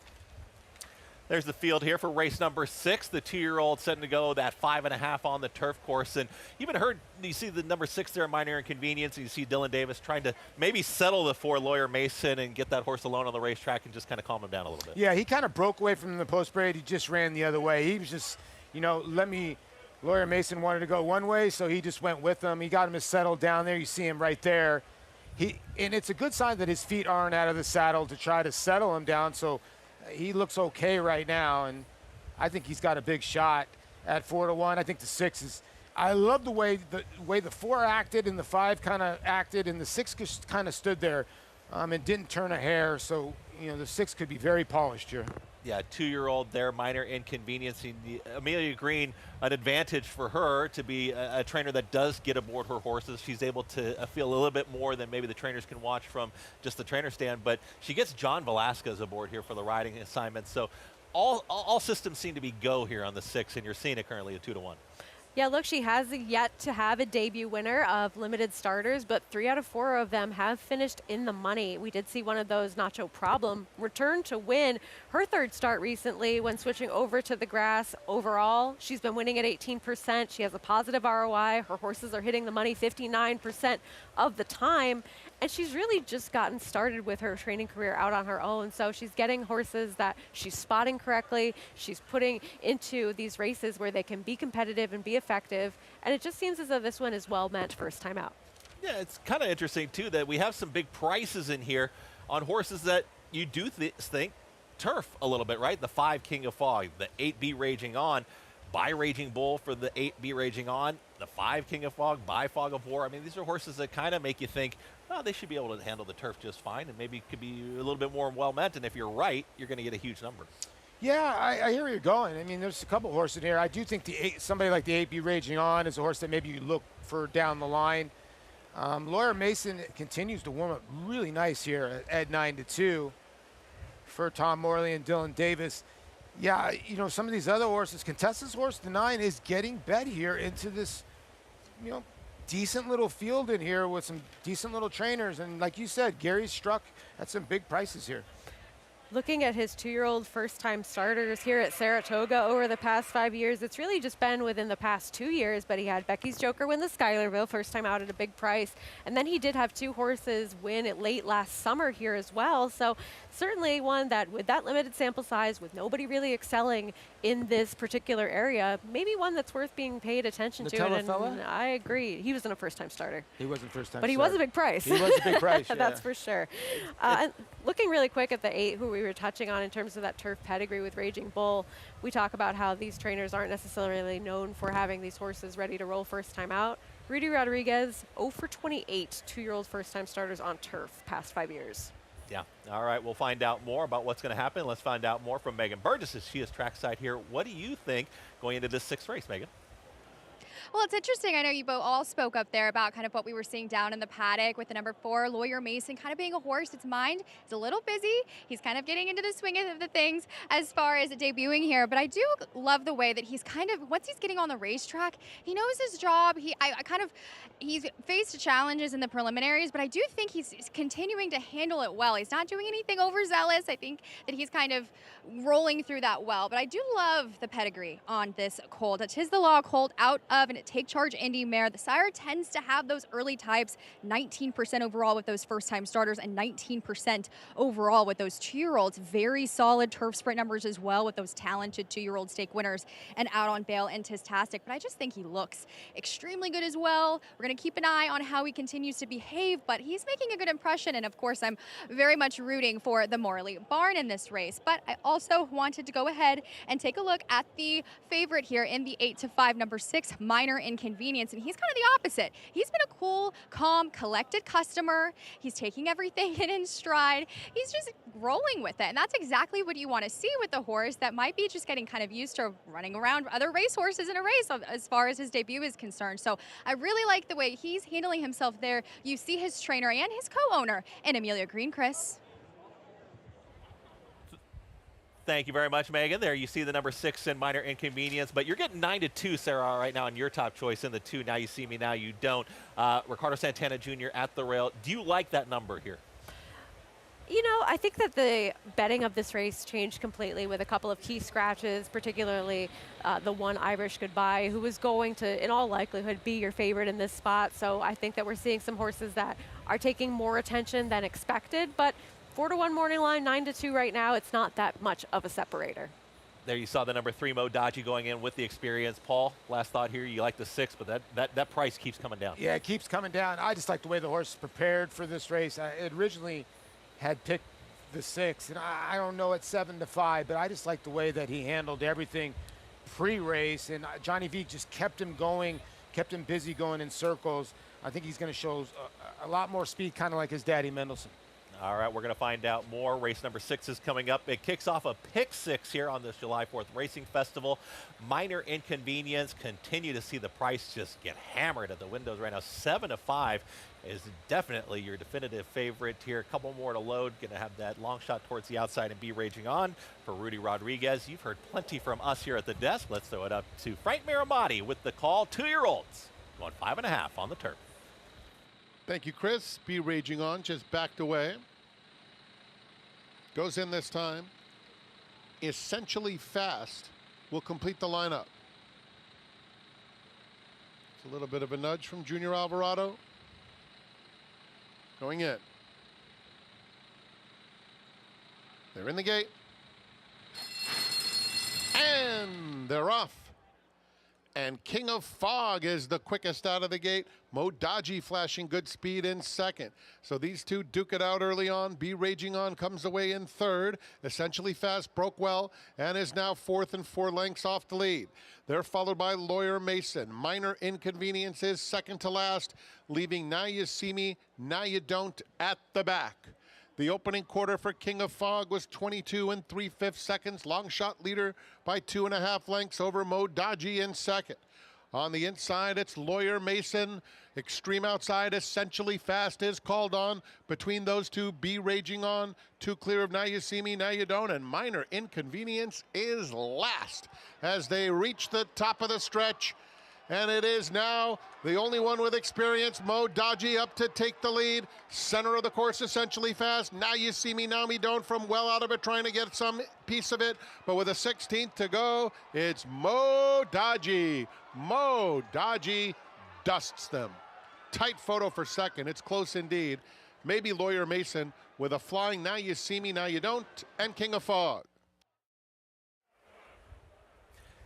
There's the field here for race number 6. The 2-year-old setting to go that 5.5 on the turf course. And you even heard, you see the number 6 there, Minor Inconvenience, and you see Dylan Davis trying to maybe settle the 4 Lawyer Mason and get that horse alone on the racetrack and just kind of calm him down a little bit. Yeah, he kind of broke away from the post parade. He just ran the other way. He was just, you know, Lawyer Mason wanted to go one way, so he just went with him. He got him to settle down there. You see him right there. And it's a good sign that his feet aren't out of the saddle to try to settle him down. So he looks okay right now, and I think he's got a big shot at 4-1. I think the 6 is. I love the way the 4 acted and the 5 kind of acted, and the 6 just kind of stood there and didn't turn a hair. So you know the 6 could be very polished here. Yeah, 2-year-old there, Minor Inconvenience. Amelia Green, an advantage for her to be a trainer that does get aboard her horses. She's able to feel a little bit more than maybe the trainers can watch from just the trainer stand, but she gets John Velasquez aboard here for the riding assignment. So all systems seem to be go here on the 6, and you're seeing it currently at 2-1. Yeah, look, she has yet to have a debut winner of limited starters, but 3 out of 4 of them have finished in the money. We did see one of those, Nacho Problem, return to win her 3rd start recently when switching over to the grass. Overall, she's been winning at 18%. She has a positive ROI. Her horses are hitting the money 59% of the time. And she's really just gotten started with her training career out on her own. So she's getting horses that she's spotting correctly. She's putting into these races where they can be competitive and be effective. And it just seems as though this one is well meant first time out. Yeah, it's kind of interesting, too, that we have some big prices in here on horses that you do think turf a little bit, right? The 5 King of Fog, the 8B Raging On, by Raging Bull for the 8B Raging On, the 5 King of Fog, by Fog of War. I mean, these are horses that kind of make you think, well, they should be able to handle the turf just fine, and maybe could be a little bit more well-meant, and if you're right, you're going to get a huge number. Yeah, I hear where you're going. I mean, there's a couple horses in here. I do think somebody like the 8B Raging On is a horse that maybe you look for down the line. Lawyer Mason continues to warm up really nice here at 9-2 for Tom Morley and Dylan Davis. Yeah, you know, some of these other horses, Contessa's horse, the 9, is getting bet here into this, you know, decent little field in here with some decent little trainers. And like you said, Gary's struck at some big prices here. Looking at his 2-year-old first-time starters here at Saratoga over the past 5 years, it's really just been within the past 2 years, but he had Becky's Joker win the Schuylerville, first time out at a big price, and then he did have 2 horses win it late last summer here as well, so certainly one that with that limited sample size, with nobody really excelling in this particular area, maybe one that's worth being paid attention to. And I agree. He wasn't a first-time starter. He wasn't first-time But he was a big price. He was a big price, yeah. That's for sure. And looking really quick at the 8, who we were touching on in terms of that turf pedigree with Raging Bull, we talk about how these trainers aren't necessarily known for having these horses ready to roll first time out. Rudy Rodriguez, 0 for 28 2-year-old first-time starters on turf past 5 years. Yeah. All right. We'll find out more about what's going to happen. Let's find out more from Megan Burgess as she is trackside here. What do you think going into this 6th race, Megan? Well, it's interesting. I know you both all spoke up there about kind of what we were seeing down in the paddock with the number 4, Lawyer Mason, kind of being a horse. Its mind is a little busy. He's kind of getting into the swing of the things as far as debuting here. But I do love the way that he's kind of, once he's getting on the racetrack, he knows his job. He's faced challenges in the preliminaries, but I do think he's continuing to handle it well. He's not doing anything overzealous. I think that he's kind of rolling through that well. But I do love the pedigree on this colt. It is the Law colt out of an Take Charge Indy mare. The sire tends to have those early types, 19% overall with those first-time starters and 19% overall with those 2-year-olds. Very solid turf sprint numbers as well with those talented 2-year-old stake winners and Out on Bail and Tistastic. But I just think he looks extremely good as well. We're going to keep an eye on how he continues to behave, but he's making a good impression. And of course, I'm very much rooting for the Morley Barn in this race. But I also wanted to go ahead and take a look at the favorite here in the 8-5, number 6, Minor Inconvenience. And he's kind of the opposite. He's been a cool, calm, collected customer. He's taking everything in stride. He's just rolling with it. And that's exactly what you want to see with the horse that might be just getting kind of used to running around other racehorses in a race as far as his debut is concerned. So I really like the way he's handling himself there. You see his trainer and his co-owner in Amelia Green, Chris. Thank you very much, Megan. There you see the number 6 in Minor Inconvenience, but you're getting 9-2, Sarah, right now on your top choice in the 2. Now you see me, now you don't. Ricardo Santana Jr. at the rail. Do you like that number here? You know, I think that the betting of this race changed completely with a couple of key scratches, particularly the one Irish Goodbye, who was going to, in all likelihood, be your favorite in this spot. So I think that we're seeing some horses that are taking more attention than expected, but 4-1 morning line, 9-2 right now. It's not that much of a separator. There you saw the number 3 Mo Dodgy going in with the experience. Paul, last thought here, you like the 6, but that price keeps coming down. Yeah, it keeps coming down. I just like the way the horse is prepared for this race. I originally had picked the 6, and I don't know at 7-5, but I just like the way that he handled everything pre-race, and Johnny V just kept him going, kept him busy going in circles. I think he's going to show a lot more speed, kind of like his daddy Mendelssohn. All right, we're going to find out more. Race number 6 is coming up. It kicks off a pick 6 here on this July 4th Racing Festival. Minor Inconvenience. Continue to see the price just get hammered at the windows right now. 7-5 is definitely your definitive favorite here. A couple more to load. Going to have that long shot towards the outside and Be Raging On for Rudy Rodriguez. You've heard plenty from us here at the desk. Let's throw it up to Frank Maramati with the call. 2-year-olds going 5.5 on the turf. Thank you, Chris. Be Raging On just backed away. Goes in this time. Essentially Fast will complete the lineup. It's a little bit of a nudge from Junior Alvarado. Going in. They're in the gate. And they're off. And King of Fog is the quickest out of the gate. Mo Dodgy flashing good speed in second. So these two duke it out early on. Be Raging On comes away in third. Essentially Fast broke well and is now 4th and 4 lengths off the lead. They're followed by Lawyer Mason. Minor Inconvenience is second to last, leaving Now You See Me, Now You Don't at the back. The opening quarter for King of Fog was 22 3/5 seconds. Long shot leader by 2.5 lengths over Mo Dodgy in second. On the inside, it's Lawyer Mason. Extreme outside, Essentially Fast is called on. Between those two, Be Raging On. 2 clear of Now You See Me, Now You Don't. And Minor Inconvenience is last as they reach the top of the stretch. And it is now the only one with experience, Mo Dodgy, up to take the lead. Center of the course, Essentially Fast. Now You See Me, Now Me Don't, from well out of it, trying to get some piece of it. But with a 16th to go, it's Mo Dodgy. Mo Dodgy dusts them. Tight photo for second. It's close indeed. Maybe Lawyer Mason with a flying Now You See Me, Now You Don't, and King of Fog.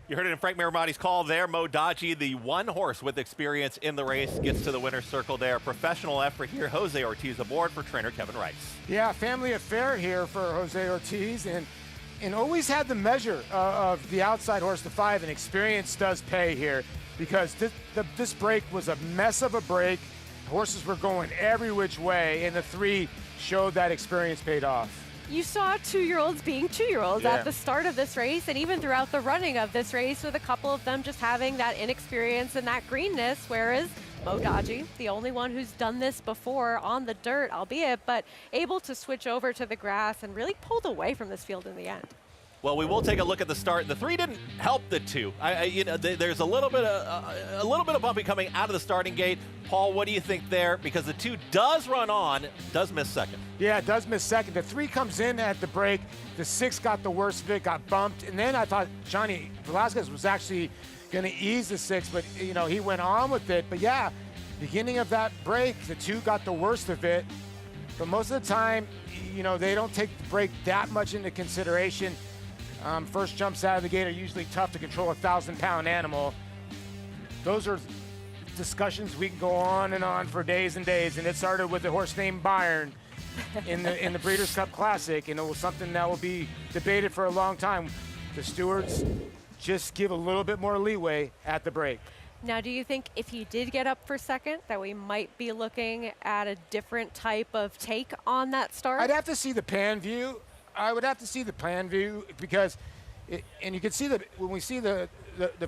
You heard it in Frank Maramati's call there. Mo Dodgy, the one horse with experience in the race, gets to the winner's circle there. Professional effort here. Jose Ortiz aboard for trainer Kevin Rice. Yeah, family affair here for Jose Ortiz, and always had the measure of the outside horse, the 5, and experience does pay here because this break was a mess of a break. Horses were going every which way, and the 3 showed that experience paid off. You saw 2-year-olds being 2-year-olds at the start of this race and even throughout the running of this race, with a couple of them just having that inexperience and that greenness, whereas Mo Dodgy, the only one who's done this before on the dirt, albeit, but able to switch over to the grass and really pulled away from this field in the end. Well, we will take a look at the start. The 3 didn't help the 2. There's a little bit of bumping coming out of the starting gate. Paul, what do you think there? Because the 2 does run on, does miss second. Yeah, it does miss second. The 3 comes in at the break. The 6 got the worst of it, got bumped, and then I thought Johnny Velazquez was actually going to ease the 6, but, you know, he went on with it. But, yeah, beginning of that break, the 2 got the worst of it. But most of the time, you know, they don't take the break that much into consideration. First jumps out of the gate are usually tough to control a 1,000-pound animal. Those are discussions we can go on and on for days and days. And it started with a horse named Byron in the Breeders' Cup Classic, and it was something that will be debated for a long time. The stewards just give a little bit more leeway at the break. Now, do you think if he did get up for second that we might be looking at a different type of take on that start? I'd have to see the pan view. I would have to see the plan view because, and you can see that when we see the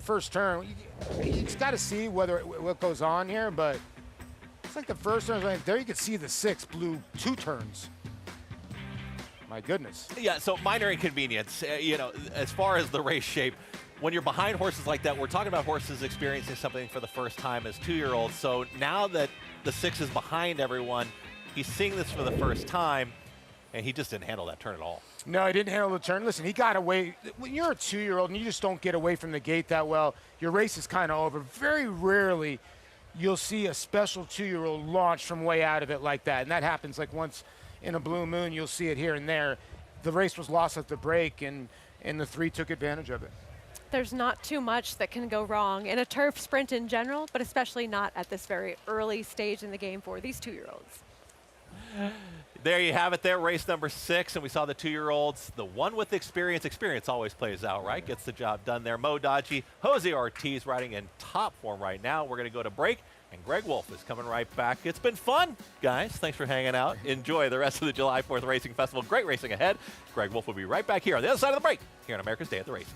first turn, you just got to see what goes on here. But it's like the first turn, like there you can see the 6 blew 2 turns. My goodness. Yeah, so minor inconvenience. You know, as far as the race shape, when you're behind horses like that, we're talking about horses experiencing something for the first time as 2-year-olds. So now that the 6 is behind everyone, he's seeing this for the first time, and he just didn't handle that turn at all. No, he didn't handle the turn. Listen, he got away. When you're a 2-year-old and you just don't get away from the gate that well, your race is kind of over. Very rarely you'll see a special 2-year-old launch from way out of it like that. And that happens like once in a blue moon. You'll see it here and there. The race was lost at the break, and the 3 took advantage of it. There's not too much that can go wrong in a turf sprint in general, but especially not at this very early stage in the game for these 2-year-olds. There you have it there, race number 6, and we saw the 2-year-olds. The one with experience always plays out, right? Gets the job done there. Mo Dodgy, Jose Ortiz riding in top form right now. We're going to go to break, and Greg Wolf is coming right back. It's been fun, guys. Thanks for hanging out. Enjoy the rest of the July 4th Racing Festival. Great racing ahead. Greg Wolf will be right back here on the other side of the break here on America's Day at the Races.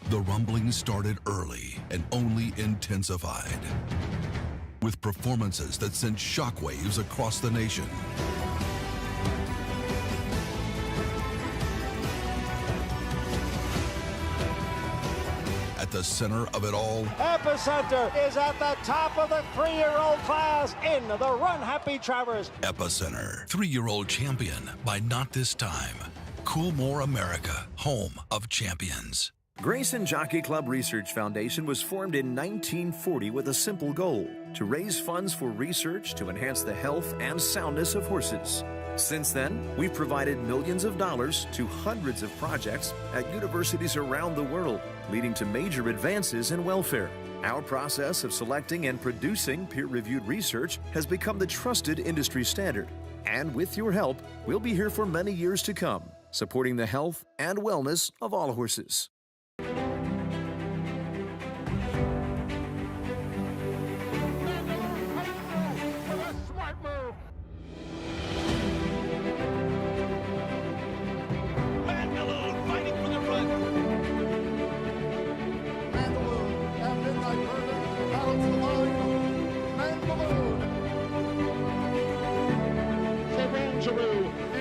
The rumbling started early and only intensified, with performances that sent shockwaves across the nation. At the center of it all, Epicenter is at the top of the 3-year-old class in the Run Happy Travers. Epicenter, 3-year-old champion by Not This Time. Coolmore America, home of champions. Grayson Jockey Club Research Foundation was formed in 1940 with a simple goal: to raise funds for research to enhance the health and soundness of horses. Since then, we've provided millions of dollars to hundreds of projects at universities around the world, leading to major advances in welfare. Our process of selecting and producing peer-reviewed research has become the trusted industry standard. And with your help, we'll be here for many years to come, supporting the health and wellness of all horses.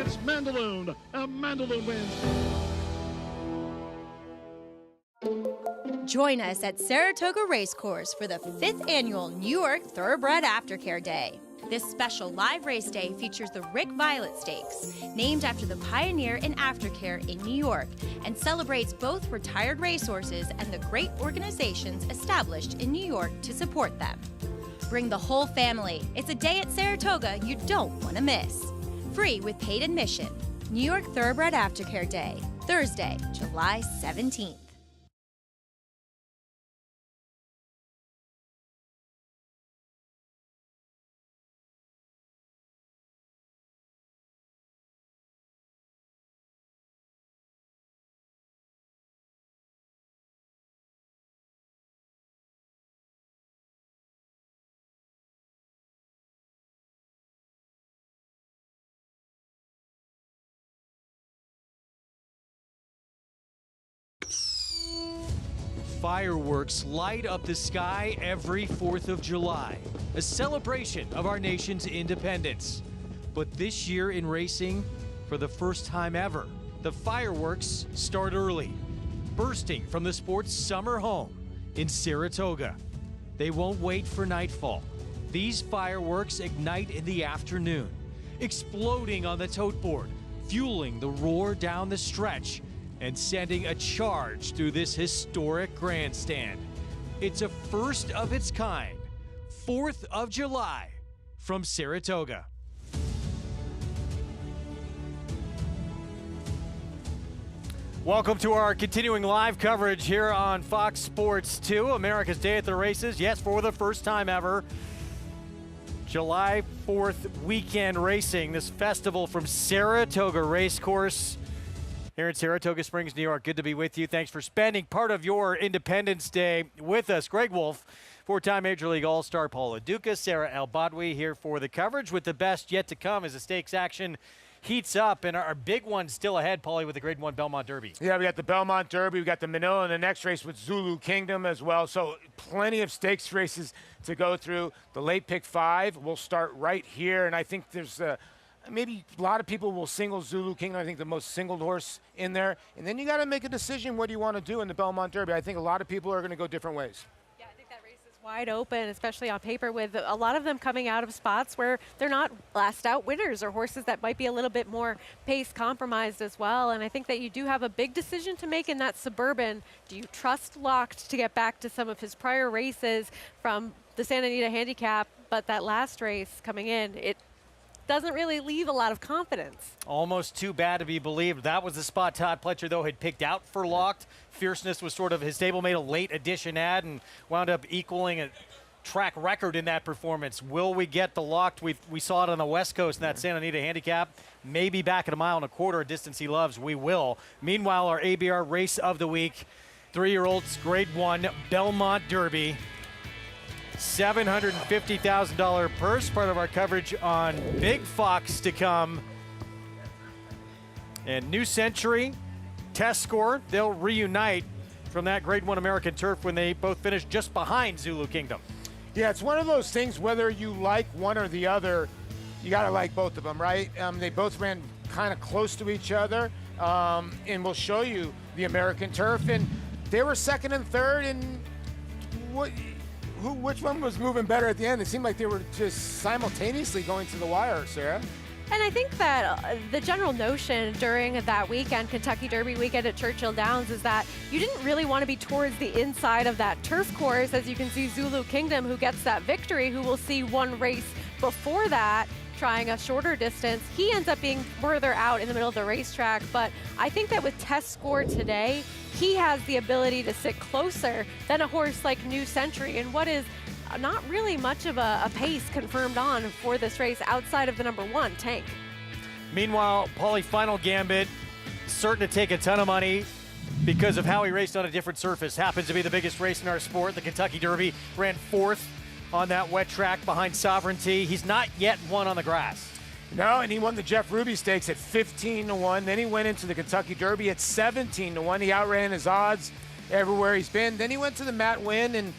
It's Mandaloun. Mandaloun wins. Join us at Saratoga Racecourse for the 5th annual New York Thoroughbred Aftercare Day. This special live race day features the Rick Violet Stakes, named after the pioneer in aftercare in New York, and celebrates both retired racehorses and the great organizations established in New York to support them. Bring the whole family. It's a day at Saratoga you don't want to miss. Free with paid admission. New York Thoroughbred Aftercare Day, Thursday, July 17th. Fireworks light up the sky every 4th of July, a celebration of our nation's independence. But this year in racing, for the first time ever, the fireworks start early, bursting from the sport's summer home in Saratoga. They won't wait for nightfall. These fireworks ignite in the afternoon, exploding on the tote board, fueling the roar down the stretch and sending a charge through this historic grandstand. It's a first of its kind, 4th of July from Saratoga. Welcome to our continuing live coverage here on Fox Sports 2, America's Day at the Races. Yes, for the first time ever, July 4th weekend racing, this festival from Saratoga Racecourse here in Saratoga Springs, New York. Good to be with you. Thanks for spending part of your Independence Day with us. Greg Wolf, 4-time Major League All-Star Paul Lo Duca, Sarah El-Badwi here for the coverage with the best yet to come as the stakes action heats up, and our big one still ahead, Paulie, with the Grade 1 Belmont Derby. Yeah, we got the Belmont Derby, we got the Manila in the next race with Zulu Kingdom as well. So plenty of stakes races to go through. The late pick 5 will start right here, and I think there's maybe a lot of people will single Zulu Kingdom. I think the most singled horse in there. And then you got to make a decision what do you want to do in the Belmont Derby. I think a lot of people are going to go different ways. Wide open, especially on paper, with a lot of them coming out of spots where they're not last out winners or horses that might be a little bit more pace compromised as well. And I think that you do have a big decision to make in that Suburban. Do you trust Locked to get back to some of his prior races from the Santa Anita Handicap? But that last race coming in, it doesn't really leave a lot of confidence. Almost too bad to be believed. That was the spot Todd Pletcher, though, had picked out for Locked. Fierceness was sort of his stablemate, a late addition ad, and wound up equaling a track record in that performance. Will we get the Locked? We saw it on the West Coast in that Santa Anita Handicap. Maybe back at 1.25 miles, a distance he loves. We will. Meanwhile, our ABR race of the week, 3-year-olds, Grade 1 Belmont Derby. $750,000 purse, part of our coverage on Big Fox to come. And New Century, Test Score, they'll reunite from that Grade 1 American Turf when they both finished just behind Zulu Kingdom. Yeah, it's one of those things, whether you like one or the other, you got to like both of them, right? They both ran kind of close to each other, and we'll show you the American Turf. And they were second and third, and which one was moving better at the end? It seemed like they were just simultaneously going to the wire, Sarah. And I think that the general notion during that weekend, Kentucky Derby weekend at Churchill Downs, is that you didn't really want to be towards the inside of that turf course. As you can see, Zulu Kingdom, who gets that victory, who will see one race before that, trying a shorter distance. He ends up being further out in the middle of the racetrack. But I think that with Test Score today, he has the ability to sit closer than a horse like New Century, and what is not really much of a pace confirmed on for this race outside of the number 1, Tank. Meanwhile, Paulie, Final Gambit, certain to take a ton of money because of how he raced on a different surface. Happens to be the biggest race in our sport, the Kentucky Derby. Ran 4th on that wet track behind Sovereignty. He's not yet won on the grass. No, and he won the Jeff Ruby Stakes at 15-1. Then he went into the Kentucky Derby at 17-1. He outran his odds everywhere he's been. Then he went to the Matt Winn, and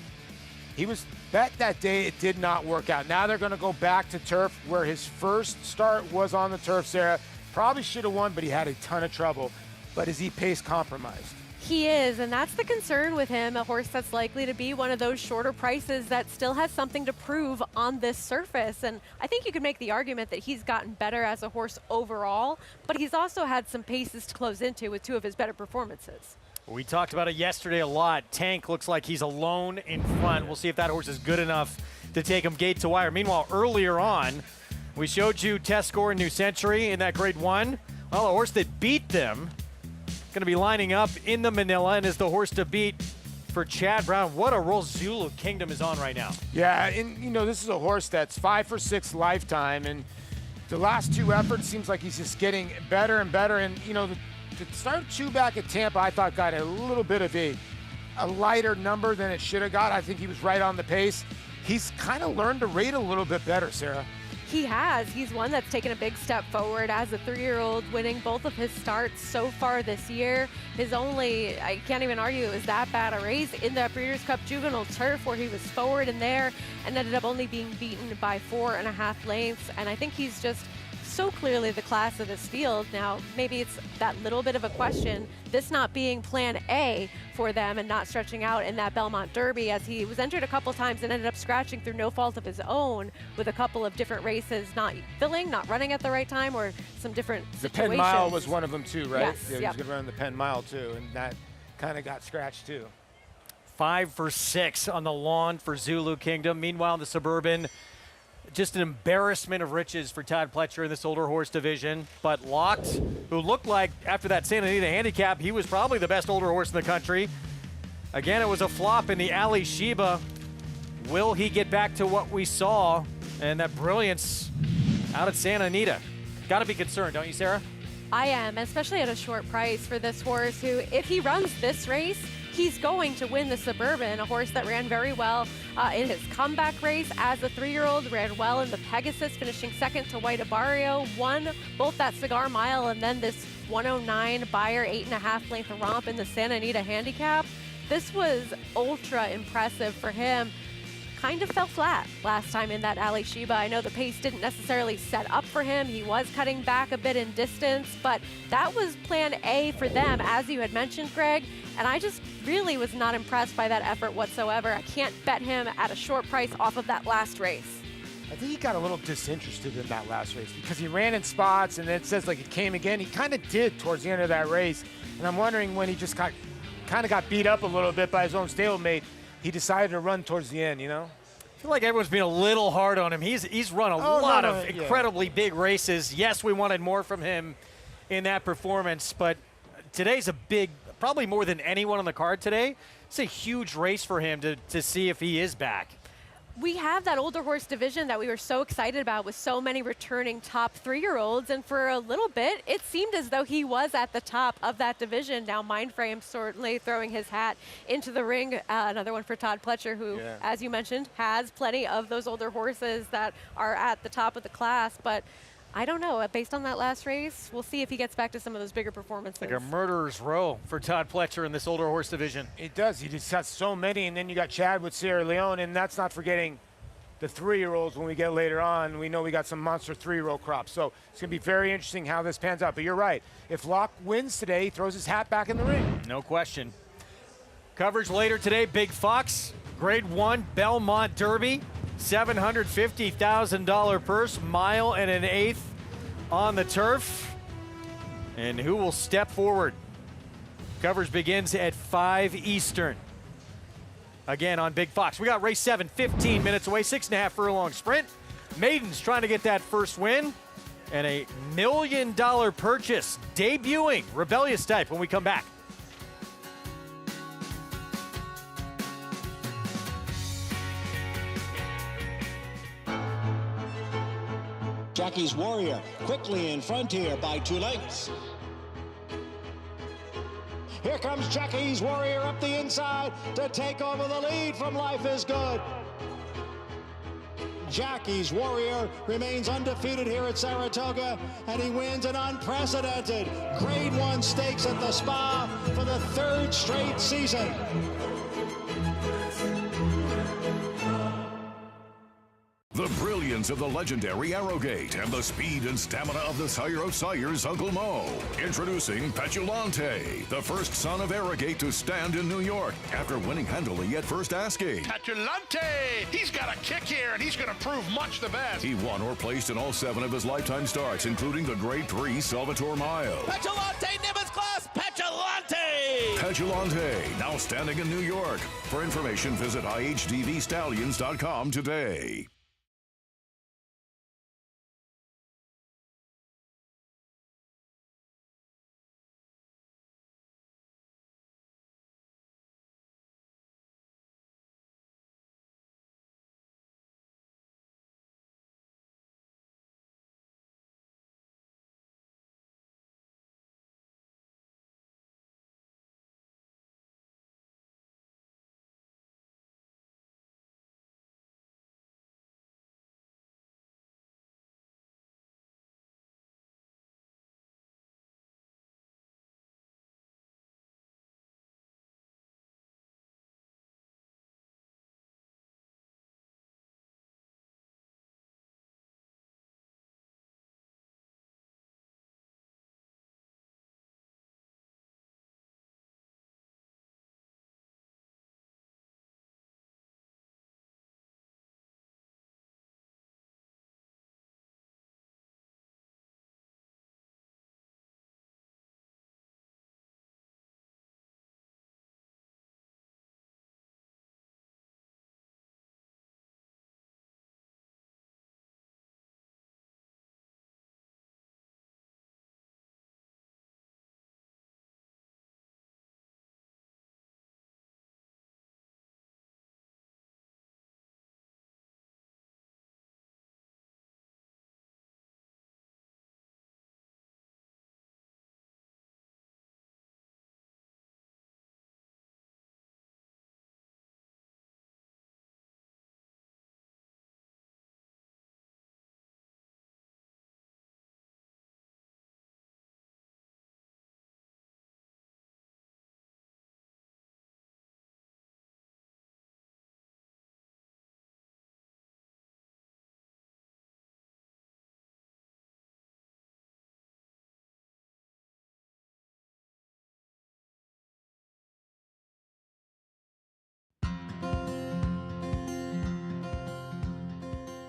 he was bet that day. It did not work out. Now they're going to go back to turf where his first start was on the turf, Sarah. Probably should have won, but he had a ton of trouble. But is he pace compromised? He is, and that's the concern with him, a horse that's likely to be one of those shorter prices that still has something to prove on this surface. And I think you could make the argument that he's gotten better as a horse overall, but he's also had some paces to close into with 2 of his better performances. We talked about it yesterday a lot. Tank looks like he's alone in front. We'll see if that horse is good enough to take him gate to wire. Meanwhile, earlier on, we showed you Test Score and New Century in that Grade 1. Well, a horse that beat them going to be lining up in the Manila and is the horse to beat for Chad Brown. What a roll Zulu Kingdom is on right now. Yeah, and this is a horse that's 5 for 6 lifetime, and the last 2 efforts seems like he's just getting better and better. And to start 2 back at Tampa, I thought got a little bit of a lighter number than it should have got. I think he was right on the pace. He's kind of learned to rate a little bit better, Sarah. He has. He's one that's taken a big step forward as a 3-year-old, winning both of his starts so far this year. His only, I can't even argue it was that bad a race in the Breeders' Cup Juvenile Turf, where he was forward in there and ended up only being beaten by 4.5 lengths. And I think he's just so clearly the class of this field. Now, maybe it's that little bit of a question, this not being plan A for them and not stretching out in that Belmont Derby, as he was entered a couple times and ended up scratching through no fault of his own with a couple of different races not filling, not running at the right time, or some different The situations. Penn Mile was one of them too, right? Yes, Yeah, he yep. was going to run the Penn Mile too, and that kind of got scratched too. 5 for 6 on the lawn for Zulu Kingdom. Meanwhile, in the Suburban, just an embarrassment of riches for Todd Pletcher in this older horse division. But Locked, who looked like after that Santa Anita handicap, he was probably the best older horse in the country. Again, it was a flop in the Ali Sheba. Will he get back to what we saw and that brilliance out at Santa Anita? Got to be concerned, don't you, Sarah? I am, especially at a short price for this horse who, if he runs this race, he's going to win the Suburban, a horse that ran very well in his comeback race as a 3-year-old, ran well in the Pegasus, finishing second to White Abarrio, won both that Cigar Mile and then this 109 Beyer 8.5 length romp in the Santa Anita handicap. This was ultra impressive for him. Kind of fell flat last time in that Ali Sheba. I know the pace didn't necessarily set up for him. He was cutting back a bit in distance, but that was plan A for them, as you had mentioned, Greg. And I just really was not impressed by that effort whatsoever. I can't bet him at a short price off of that last race. I think he got a little disinterested in that last race because he ran in spots and then it says like it came again. He kind of did towards the end of that race. And I'm wondering when he just kind of got beat up a little bit by his own stablemate, he decided to run towards the end, you know? I feel like everyone's being a little hard on him. He's run a lot of incredibly big races. Yes, we wanted more from him in that performance, but today's a big, probably more than anyone on the card today. It's a huge race for him to see if he is back. We have that older horse division that we were so excited about with so many returning top 3-year-olds, and for a little bit, it seemed as though he was at the top of that division. Now Mindframe certainly throwing his hat into the ring. Another one for Todd Pletcher, who, as you mentioned, has plenty of those older horses that are at the top of the class, but I don't know. Based on that last race, we'll see if he gets back to some of those bigger performances. Like a murderer's row for Todd Pletcher in this older horse division. It does. He just got so many, and then you got Chad with Sierra Leone, and that's not forgetting the 3-year-olds when we get later on. We know we got some monster 3-year-old crops. So it's going to be very interesting how this pans out. But you're right. If Locke wins today, he throws his hat back in the ring. No question. Coverage later today, Big Fox, Grade 1 Belmont Derby. $750,000 purse, mile and an eighth on the turf. And who will step forward? Coverage begins at 5 Eastern. Again on Big Fox. We got race 7, 15 minutes away, 6.5 furlong sprint. Maiden's trying to get that first win. And a $1 million purchase debuting Rebellious Type when we come back. Jackie's Warrior quickly in front here by 2 lengths. Here comes Jackie's Warrior up the inside to take over the lead from Life is Good. Jackie's Warrior remains undefeated here at Saratoga, and he wins an unprecedented Grade 1 stakes at the Spa for the 3rd straight season. The brilliance of the legendary Arrogate and the speed and stamina of the sire of sires, Uncle Mo. Introducing Petulante, the first son of Arrogate to stand in New York after winning handily at first asking. Petulante! He's got a kick here, and he's going to prove much the best. He won or placed in all 7 of his lifetime starts, including the Grade 3 Salvatore Mile. Petulante, Nimbus class, Petulante! Petulante, now standing in New York. For information, visit IHDVStallions.com today.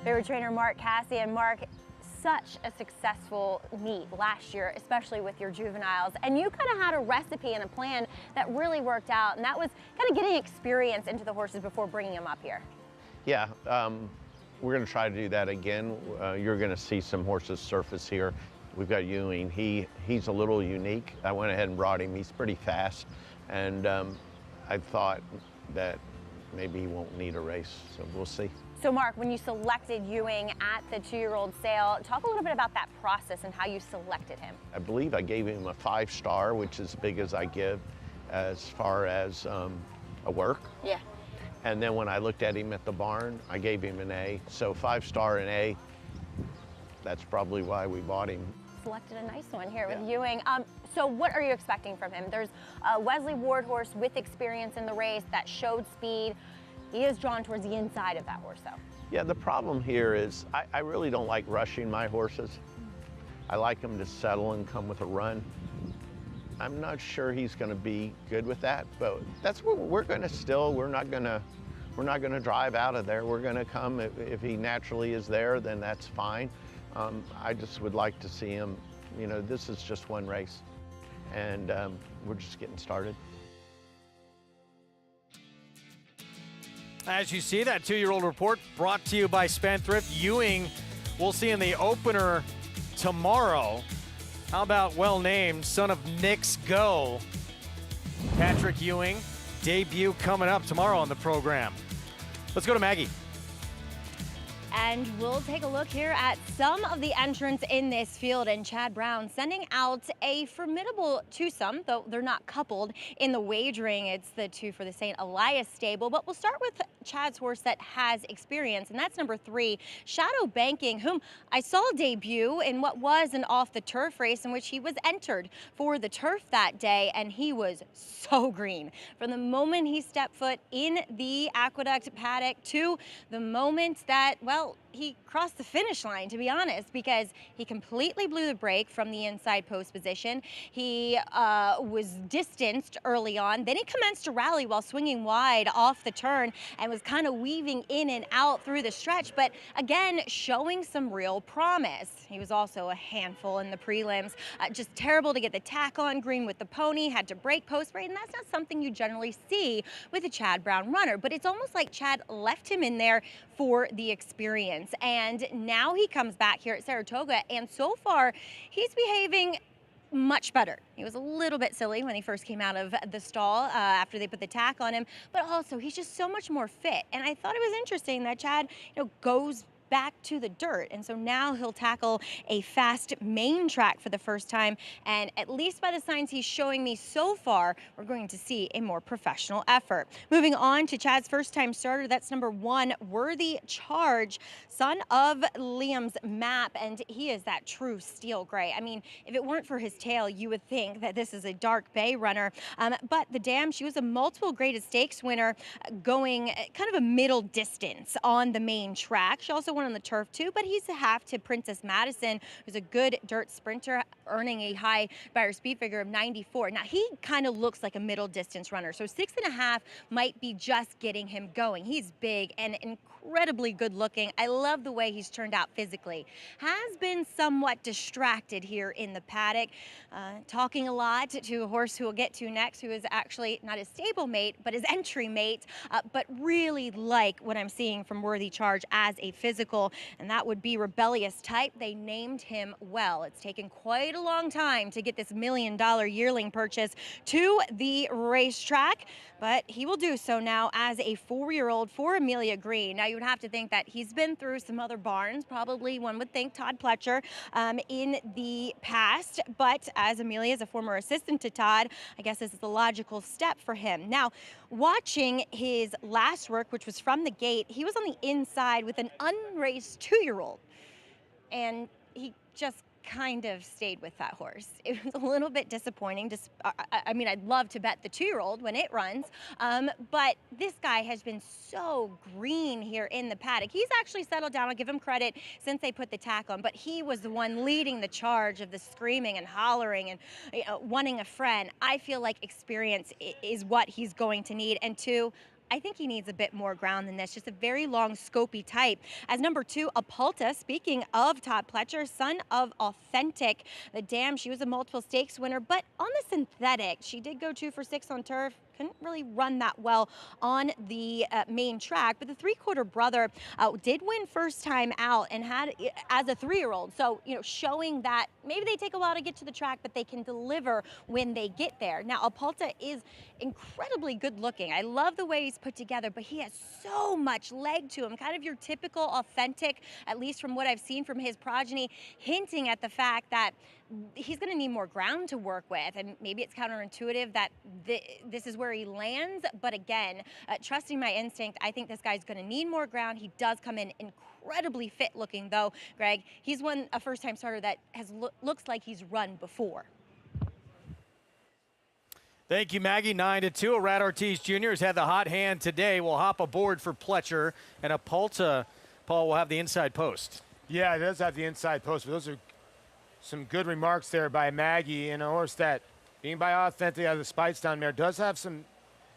Favorite trainer Mark Casse. And Mark, such a successful meet last year, especially with your juveniles. And you kind of had a recipe and a plan that really worked out, and that was kind of getting experience into the horses before bringing them up here. Yeah, we're going to try to do that again. You're going to see some horses surface here. We've got Ewing. He's a little unique. I went ahead and brought him. He's pretty fast, and I thought that maybe he won't need a race, so we'll see. So Mark, when you selected Ewing at the 2-year-old sale, talk a little bit about that process and how you selected him. I believe I gave him a 5-star, which is as big as I give as far as a work. Yeah. And then when I looked at him at the barn, I gave him an A. So 5-star and A, that's probably why we bought him. Selected a nice one here with Ewing. So what are you expecting from him? There's a Wesley Ward horse with experience in the race that showed speed. He is drawn towards the inside of that horse, though. Yeah, the problem here is I really don't like rushing my horses. I like them to settle and come with a run. I'm not sure he's going to be good with that, but that's what we're going to still. We're not going to drive out of there. We're going to come if he naturally is there, then that's fine. I just would like to see him. You know, this is just one race, and we're just getting started. As you see, that 2-year-old report brought to you by Spendthrift. Ewing, we'll see in the opener tomorrow. How about well-named son of Knicks Go, Patrick Ewing, debut coming up tomorrow on the program. Let's go to Maggie. And we'll take a look here at some of the entrants in this field, and Chad Brown sending out a formidable twosome, though they're not coupled in the wagering. It's the 2 for the St. Elias stable, but we'll start with Chad's horse that has experience, and that's number 3, Shadow Banking, whom I saw debut in what was an off-the-turf race in which he was entered for the turf that day, and he was so green. From the moment he stepped foot in the Aqueduct paddock to the moment that, well, he crossed the finish line, to be honest, because he completely blew the brake from the inside post position. He was distanced early on. Then he commenced to rally while swinging wide off the turn and was kind of weaving in and out through the stretch, but again, showing some real promise. He was also a handful in the prelims. Just terrible to get the tack on green with the pony, had to break post braid, and that's not something you generally see with a Chad Brown runner, but it's almost like Chad left him in there for the experience. And now he comes back here at Saratoga, and so far he's behaving much better. He was a little bit silly when he first came out of the stall after they put the tack on him, but also he's just so much more fit. And I thought it was interesting that Chad, goes back to the dirt, and so now he'll tackle a fast main track for the first time, and at least by the signs he's showing me so far, we're going to see a more professional effort. Moving on to Chad's first time starter, that's number 1, Worthy Charge, son of Liam's Map, and he is that true steel gray. I mean, if it weren't for his tail, you would think that this is a dark bay runner, but the dam, she was a multiple graded stakes winner, going kind of a middle distance on the main track. She also won on the turf too, but he's a half to Princess Madison, who's a good dirt sprinter, earning a high Beyer speed figure of 94. Now he kind of looks like a middle distance runner, so 6.5 might be just getting him going. He's big and incredibly good looking. I love the way he's turned out physically. Has been somewhat distracted here in the paddock, talking a lot to a horse who we'll get to next, who is actually not his stable mate, but his entry mate, but really like what I'm seeing from Worthy Charge as a physical, and that would be Rebellious Type. They named him well. It's taken quite a long time to get this $1 million yearling purchase to the racetrack, but he will do so now as a 4-year-old for Amelia Green. Now you would have to think that he's been through some other barns, probably one would think Todd Pletcher in the past, but as Amelia is a former assistant to Todd, I guess this is the logical step for him. Now, watching his last work, which was from the gate, he was on the inside with an unraced 2-year-old, and he just kind of stayed with that horse. It was a little bit disappointing. Just, I mean, I'd love to bet the 2-year-old when it runs, but this guy has been so green here in the paddock. He's actually settled down. I'll give him credit since they put the tack on, but he was the one leading the charge of the screaming and hollering and wanting a friend. I feel like experience is what he's going to need, and 2, I think he needs a bit more ground than this, just a very long, scopy type. As number 2, Apulta, speaking of Todd Pletcher, son of Authentic, the dam, she was a multiple stakes winner, but on the synthetic, she did go 2 for 6 on turf. Couldn't really run that well on the main track, but the 3/4 brother did win first time out and had as a 3-year-old. So, showing that maybe they take a while to get to the track, but they can deliver when they get there. Now, Apulta is incredibly good looking. I love the way he's put together, but he has so much leg to him, kind of your typical Authentic, at least from what I've seen from his progeny, hinting at the fact that he's going to need more ground to work with, and maybe it's counterintuitive that this is where he lands, but again, trusting my instinct, I think this guy's going to need more ground. He does come in incredibly fit looking, though, Greg. He's a first-time starter that looks like he's run before. Thank you, Maggie. 9-2. Irad Ortiz Jr. has had the hot hand today. Will hop aboard for Pletcher, and Apulta, Paul, will have the inside post. Yeah, it does have the inside post, but those are some good remarks there by Maggie, and a horse that, being by Authentic out of the Speightstown mare, does have some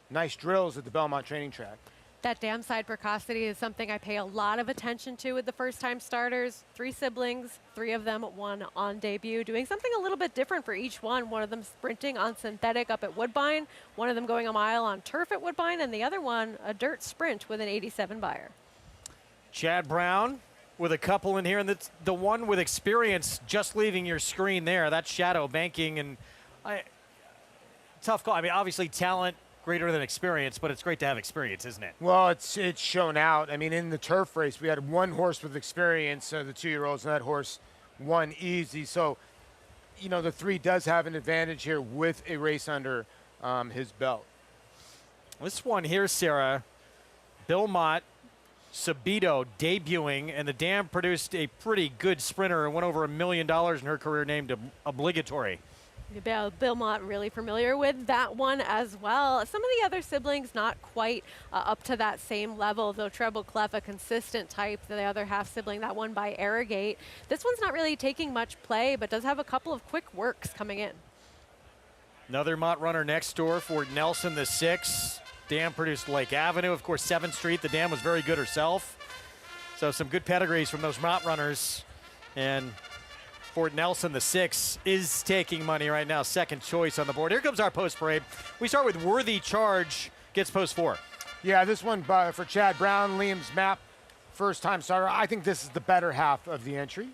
nice drills at the Belmont training track. That dam side precocity is something I pay a lot of attention to with the first-time starters. 3 siblings, 3 of them won on debut, doing something a little bit different for each one. One of them sprinting on synthetic up at Woodbine, one of them going a mile on turf at Woodbine, and the other one a dirt sprint with an 87 buyer. Chad Brown with a couple in here, and the one with experience just leaving your screen there. That's Shadow Banking, and tough call. I mean, obviously talent greater than experience, but it's great to have experience, isn't it? Well, it's shown out. I mean, in the turf race, we had one horse with experience, the 2-year-olds, and that horse won easy. So, the 3 does have an advantage here with a race under his belt. This one here, Sarah, Bill Mott, Sabito debuting, and the dam produced a pretty good sprinter and went over $1 million in her career, named Obligatory. Bill Mott really familiar with that one as well. Some of the other siblings not quite up to that same level, though Treble Clef, a consistent type, the other half sibling, that one by Arrogate. This one's not really taking much play, but does have a couple of quick works coming in. Another Mott runner next door for Nelson, the 6. Dam produced Lake Avenue. Of course, 7th Street, the dam was very good herself. So some good pedigrees from those Mott runners. And Fort Nelson, the 6, is taking money right now. Second choice on the board. Here comes our post parade. We start with Worthy Charge, gets post 4. Yeah, this one for Chad Brown, Liam's Map, first-time starter. I think this is the better half of the entry.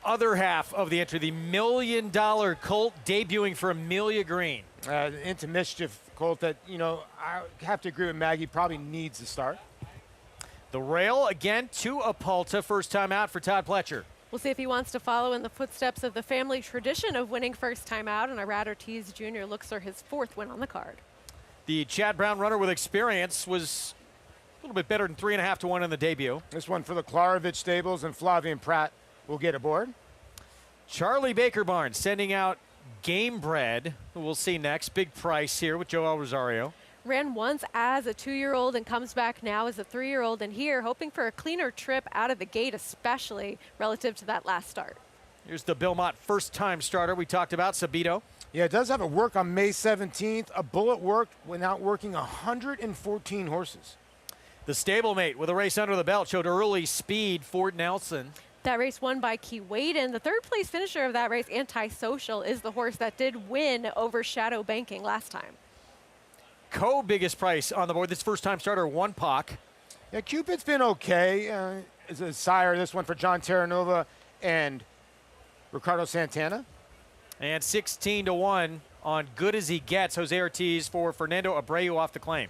Other half of the entry, the $1 million colt debuting for Amelia Green. Into Mischief colt that, I have to agree with Maggie, probably needs to start. The rail, again, to Apulta, first time out for Todd Pletcher. We'll see if he wants to follow in the footsteps of the family tradition of winning first time out, and Irad Ortiz Jr. looks for his 4th win on the card. The Chad Brown runner with experience was a little bit better than 3.5 to 1 in the debut. This one for the Klarovich Stables, and Flavian Pratt will get aboard. Charlie Baker Barnes sending out Gamebred, who we'll see next. Big price here with Joel Rosario. Ran once as a 2-year-old and comes back now as a 3-year-old, and here hoping for a cleaner trip out of the gate, especially relative to that last start. Here's the Bill Mott first-time starter we talked about, Sabito. Yeah, it does have a work on May 17th. A bullet work without working 114 horses. The stablemate with a race under the belt showed early speed, Fort Nelson. That race won by Key Waden. The 3rd place finisher of that race, Antisocial, is the horse that did win over Shadow Banking last time. Biggest price on the board. This first-time starter, 1 Pock. Yeah, Cupid's been okay. Is a sire, this one for John Terranova and Ricardo Santana. And 16 to 1 on Good As He Gets. Jose Ortiz for Fernando Abreu off the claim.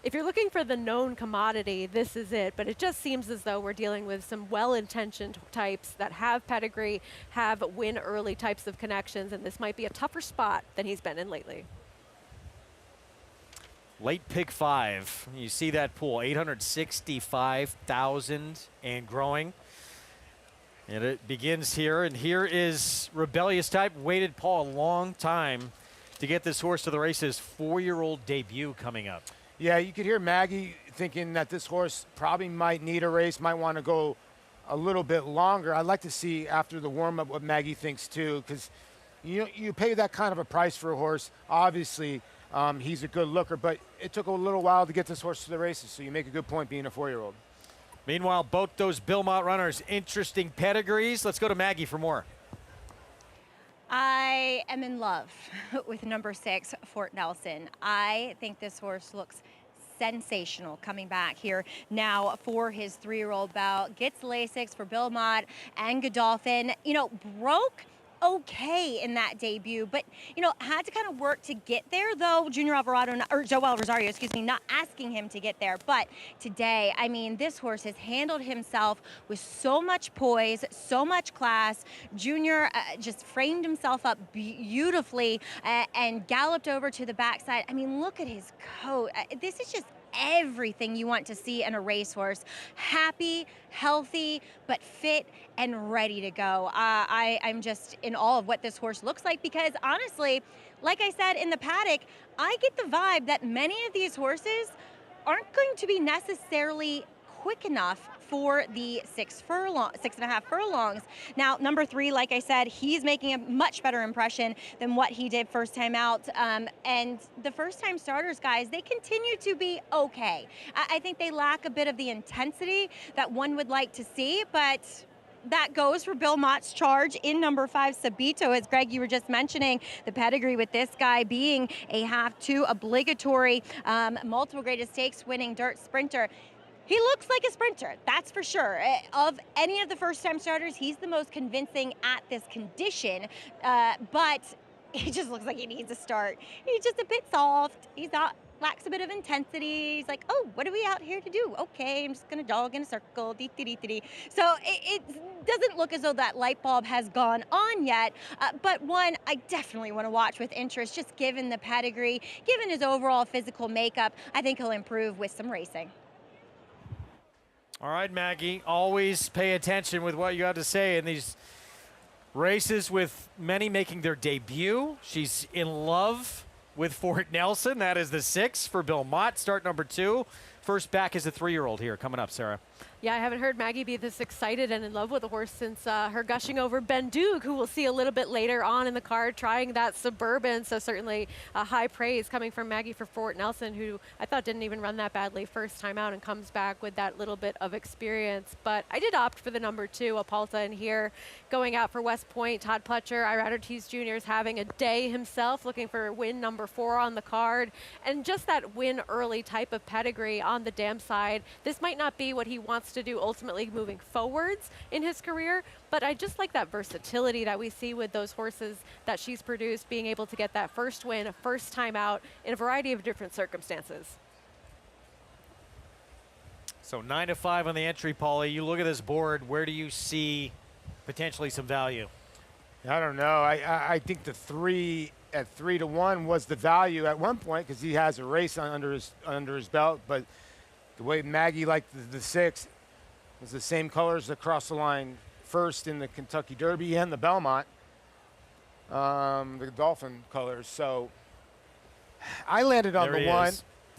If you're looking for the known commodity, this is it. But it just seems as though we're dealing with some well-intentioned types that have pedigree, have win early types of connections, and this might be a tougher spot than he's been in lately. Late pick 5. You see that pool, 865,000 and growing. And it begins here, and here is Rebellious Type. Waited, Paul, a long time to get this horse to the races. 4-year-old debut coming up. Yeah, you could hear Maggie thinking that this horse probably might need a race, might want to go a little bit longer. I'd like to see after the warm-up what Maggie thinks too, because you pay that kind of a price for a horse. Obviously, He's a good looker, but it took a little while to get this horse to the races, so you make a good point being a 4-year-old. Meanwhile, both those Bilmont runners, interesting pedigrees. Let's go to Maggie for more. I am in love with number 6, Fort Nelson. I think this horse looks sensational coming back here now for his 3-year-old bout. Gets Lasix for Bilmont and Godolphin. You know, broke okay in that debut, but you know, had to kind of work to get there, though Junior Alvarado, or Joel Rosario, excuse me, not asking him to get there. But today, I mean, this horse has handled himself with so much poise, so much class. Junior just framed himself up beautifully and galloped over to the backside. I mean, look at his coat. This is just everything you want to see in a racehorse. Happy, healthy, but fit and ready to go. I'm just in awe of what this horse looks like, because honestly, like I said in the paddock, I get the vibe that many of these horses aren't going to be necessarily quick enough for the 6.5 furlongs. Now, number 3, like I said, he's making a much better impression than what he did first time out. And the first time starters, guys, they continue to be okay. I think they lack a bit of the intensity that one would like to see, but that goes for Bilmont's Charge in number 5, Sabito. As Greg, you were just mentioning, the pedigree with this guy being a half 2 obligatory, multiple graded stakes winning dirt sprinter. He looks like a sprinter, that's for sure. Of any of the first-time starters, he's the most convincing at this condition, but he just looks like he needs a start. He's just a bit soft. Lacks a bit of intensity. He's like, oh, what are we out here to do? Okay, I'm just gonna jog in a circle, dee-dee-dee-dee-dee. So it doesn't look as though that light bulb has gone on yet, but one I definitely want to watch with interest, just given the pedigree, given his overall physical makeup. I think he'll improve with some racing. All right, Maggie, always pay attention with what you have to say in these races, with many making their debut. She's in love with Fort Nelson. That is the 6 for Bilmont, start number 2. First back is a 3-year-old here coming up, Sarah. Yeah, I haven't heard Maggie be this excited and in love with a horse since her gushing over Ben Duke, who we'll see a little bit later on in the card, trying that Suburban. So certainly high praise coming from Maggie for Fort Nelson, who I thought didn't even run that badly first time out and comes back with that little bit of experience. But I did opt for the number 2, Apalta, in here. Going out for West Point, Todd Pletcher, Iradertees Jr. is having a day himself, looking for win number 4 on the card. And just that win early type of pedigree on the dam side. This might not be what he wants to do ultimately moving forwards in his career, but I just like that versatility that we see with those horses that she's produced, being able to get that first win, first time out in a variety of different circumstances. So 9-5 on the entry, Paulie. You look at this board, where do you see potentially some value? I don't know. I think the 3 at 3-1 was the value at one point, because he has a race under his belt, but the way Maggie liked the 6 was the same colors across the line, first in the Kentucky Derby and the Belmont, the Dolphin colors. So I landed on the 1.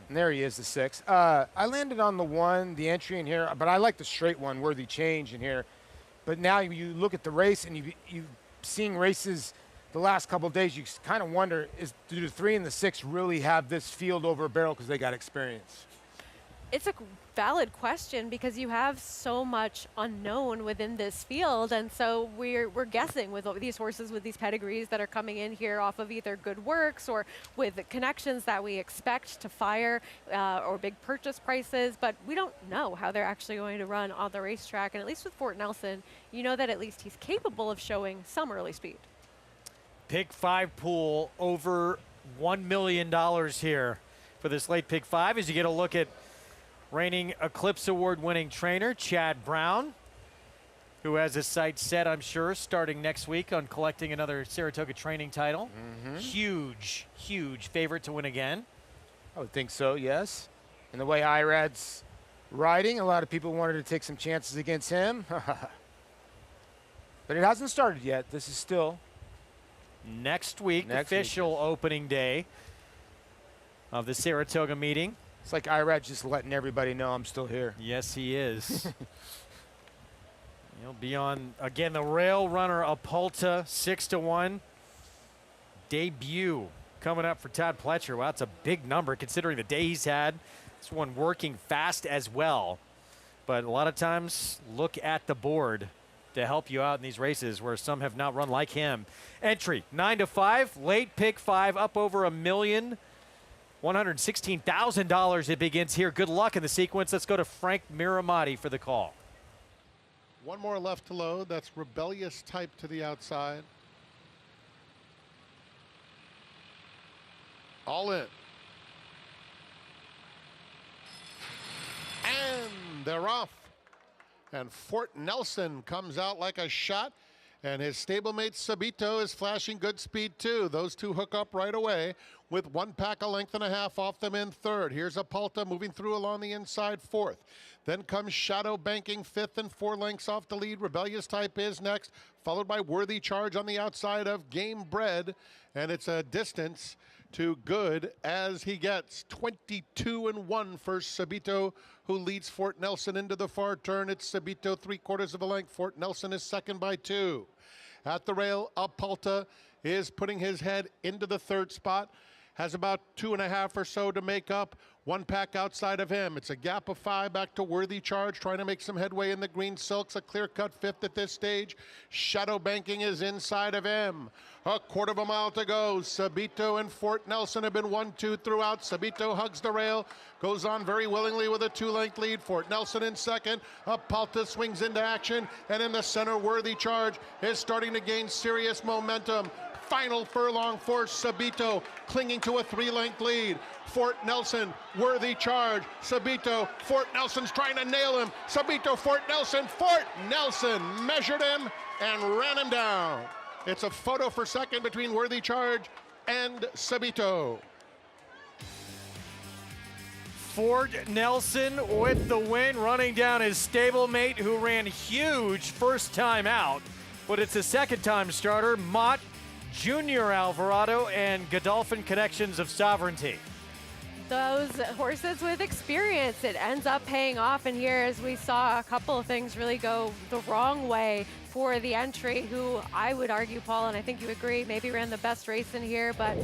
And there he is, the 6. I landed on the 1, the entry in here, but I like the straight one, Worthy Change in here. But now you look at the race, and you seeing races the last couple of days, you kind of wonder, do the 3 and the 6 really have this field over a barrel because they got experience? It's a valid question, because you have so much unknown within this field, and so we're guessing with these horses with these pedigrees that are coming in here off of either good works or with connections that we expect to fire or big purchase prices, but we don't know how they're actually going to run on the racetrack. And at least with Fort Nelson, you know that at least he's capable of showing some early speed. Pick 5 pool over $1 million here for this late pick 5 as you get a look at reigning Eclipse Award winning trainer Chad Brown, who has his sights set, I'm sure, starting next week on collecting another Saratoga training title. Huge, huge favorite to win again. I would think so, yes. And the way Irad's riding, a lot of people wanted to take some chances against him. But it hasn't started yet. This is still next week, official opening day of the Saratoga meeting. It's like Irad just letting everybody know I'm still here. Yes, he is. He'll be on, again, the rail runner Apalta, 6-1. Debut coming up for Todd Pletcher. Wow, that's a big number considering the day he's had. This one working fast as well. But a lot of times, look at the board to help you out in these races where some have not run like him. Entry 9 to 5, late pick 5, up over $1,116,000. It begins here. Good luck in the sequence. Let's go to Frank Miramati for the call. One more left to load. That's Rebellious Type to the outside. All in. And they're off. And Fort Nelson comes out like a shot. And his stablemate Sabito is flashing good speed too. Those two hook up right away with 1 pack a length and a half off them in third. Here's Apalta moving through along the inside fourth. Then comes Shadow Banking fifth and 4 lengths off the lead. Rebellious Type is next, followed by Worthy Charge on the outside of Game Bred. And it's a distance to good as he gets. 22-1 for Sabito, who leads Fort Nelson into the far turn. It's Sabito 3/4 of a length. Fort Nelson is second by 2. At the rail, Apalta is putting his head into the third spot. Has about 2.5 or so to make up. 1 pack outside of him. It's a gap of 5 back to Worthy Charge, trying to make some headway in the green silks. A clear-cut fifth at this stage. Shadow Banking is inside of him. 1/4 mile to go. Sabito and Fort Nelson have been 1-2 throughout. Sabito hugs the rail, goes on very willingly with a 2-length lead. Fort Nelson in second. Apalta swings into action, and in the center, Worthy Charge is starting to gain serious momentum. Final furlong for Sabito, clinging to a 3-length lead. Fort Nelson, Worthy Charge, Sabito, Fort Nelson's trying to nail him. Sabito, Fort Nelson measured him and ran him down. It's a photo for second between Worthy Charge and Sabito. Fort Nelson with the win, running down his stablemate who ran huge first time out, but it's a second time starter, Mott, Junior Alvarado, and Godolphin Connections of Sovereignty. Those horses with experience, it ends up paying off. And here, as we saw a couple of things really go the wrong way for the entry, who I would argue, Paul, and I think you agree, maybe ran the best race in here. But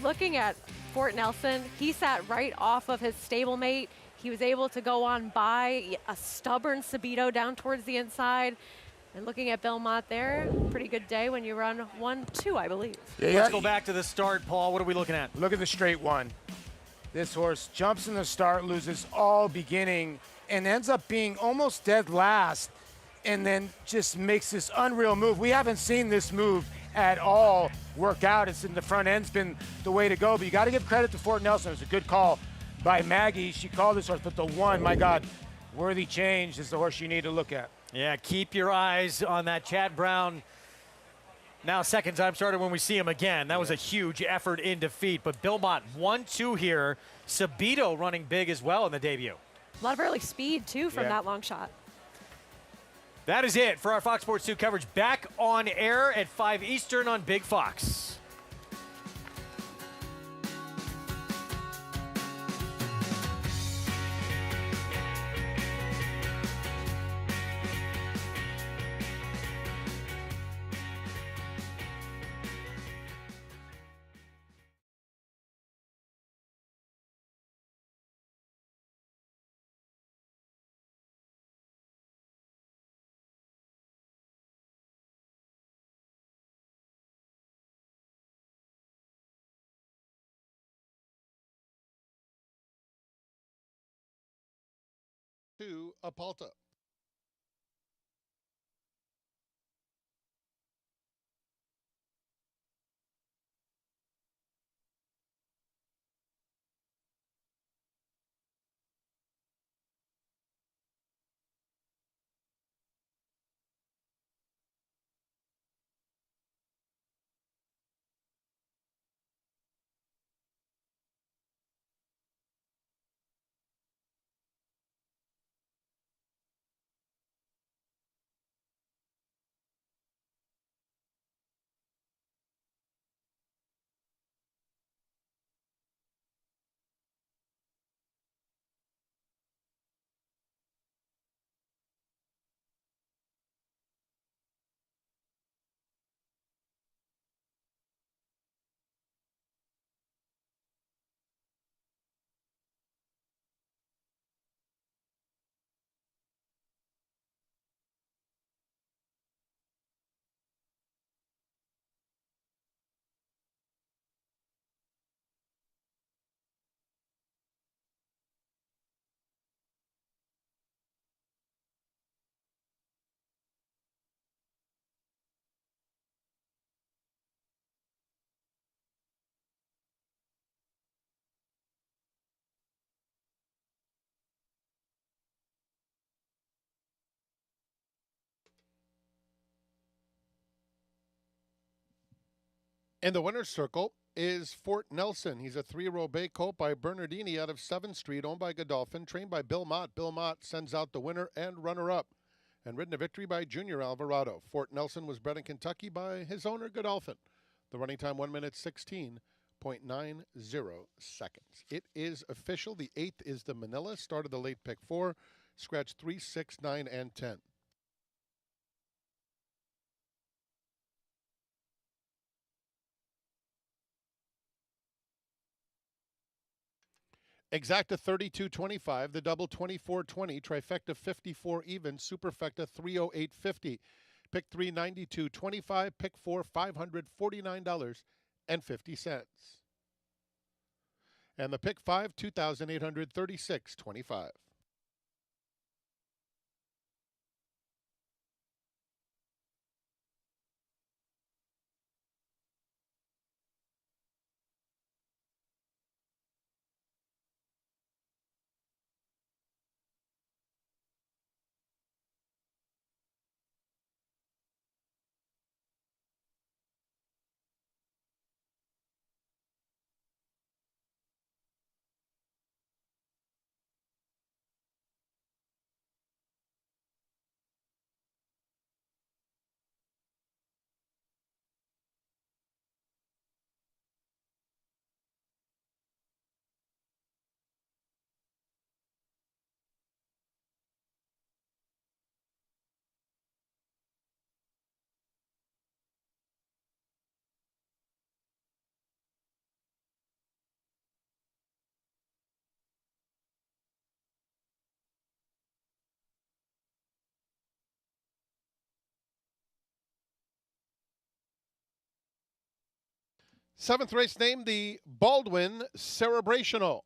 looking at Fort Nelson, he sat right off of his stablemate. He was able to go on by a stubborn Sabito down towards the inside. And looking at Belmont there, pretty good day when you run 1-2, I believe. Let's go back to the start, Paul. What are we looking at? Look at the straight one. This horse jumps in the start, loses all beginning, and ends up being almost dead last, and then just makes this unreal move. We haven't seen this move at all work out. It's in the front end's been the way to go, but you got to give credit to Fort Nelson. It was a good call by Maggie. She called this horse, but the one, my God, Worthy Change is the horse you need to look at. Yeah, keep your eyes on that Chad Brown. Now second time starter when we see him again. That was a huge effort in defeat. But Belmont 1-2 here. Sabito running big as well in the debut. A lot of early speed, too, from that long shot. That is it for our Fox Sports 2 coverage. Back on air at 5 Eastern on Big Fox. To Apalta. And the winner's circle is Fort Nelson. He's a 3-year-old bay colt by Bernardini out of 7th Street, owned by Godolphin, trained by Bill Mott. Bill Mott sends out the winner and runner-up, and ridden to victory by Junior Alvarado. Fort Nelson was bred in Kentucky by his owner, Godolphin. The running time, 1 minute 16.90 seconds. It is official. The 8th is the Manila. Started the late pick 4. Scratch 3, 6, 9, and 10. Exacta 32.25, the double 24.20, trifecta 54 even, superfecta 308.50, pick 3 92.25, pick 4 $549.50. And the pick 5 $2,836.25. Seventh race named the Baldwin Cerebrational.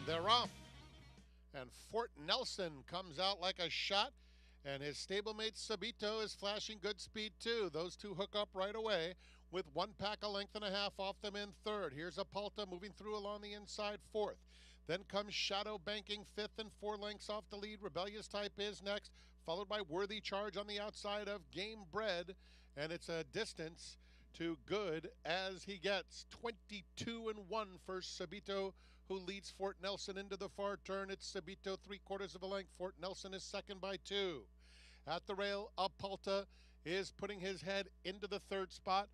They're off. And Fort Nelson comes out like a shot. And his stablemate Sabito is flashing good speed too. Those two hook up right away with 1 pack a length and a half off them in third. Here's Apalta moving through along the inside fourth. Then comes Shadow Banking fifth and 4 lengths off the lead. Rebellious Type is next, followed by Worthy Charge on the outside of Game Bred. And it's a distance to good as he gets. 22-1 for Sabito, who leads Fort Nelson into the far turn. It's Sabito 3/4 of a length. Fort Nelson is second by 2. At the rail, Apalta is putting his head into the third spot.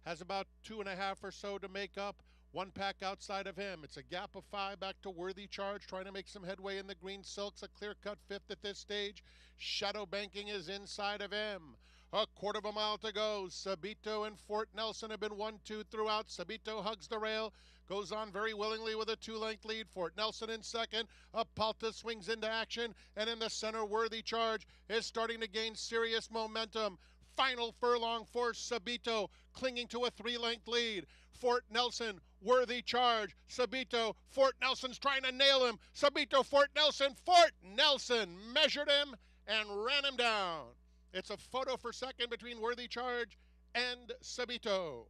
Has about 2.5 or so to make up. 1 pack outside of him. It's a gap of 5 back to Worthy Charge, trying to make some headway in the green silks. A clear-cut fifth at this stage. Shadow Banking is inside of him. 1/4 mile to go. Sabito and Fort Nelson have been 1-2 throughout. Sabito hugs the rail, goes on very willingly with a 2-length lead. Fort Nelson in second. Apalta swings into action, and in the center, Worthy Charge is starting to gain serious momentum. Final furlong for Sabito, clinging to a 3-length lead. Fort Nelson, Worthy Charge, Sabito. Fort Nelson's trying to nail him. Sabito, Fort Nelson. Fort Nelson measured him and ran him down. It's a photo for second between Worthy Charge and Sabito.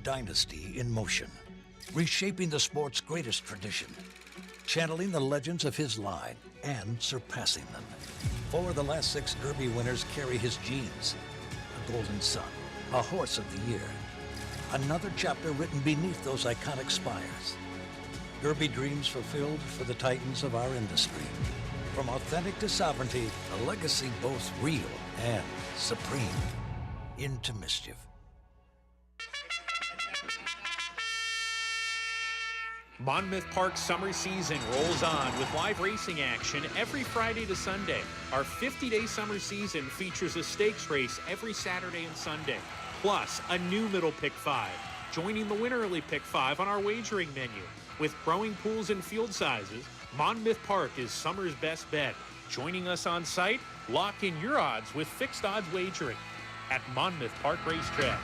dynasty in motion, reshaping the sport's greatest tradition, channeling the legends of his line and surpassing them. 4 of the last 6 Derby winners carry his genes. A Golden Son, a Horse of the Year. Another chapter written beneath those iconic spires. Derby dreams fulfilled for the titans of our industry. From authentic to sovereignty, a legacy both real and supreme. Into Mischief. Monmouth Park summer season rolls on with live racing action every Friday to Sunday. Our 50-day summer season features a stakes race every Saturday and Sunday, plus a new Middle Pick 5, joining the Win Early Pick 5 on our wagering menu. With growing pools and field sizes, Monmouth Park is summer's best bet. Joining us on site, lock in your odds with fixed odds wagering at Monmouth Park Racetrack.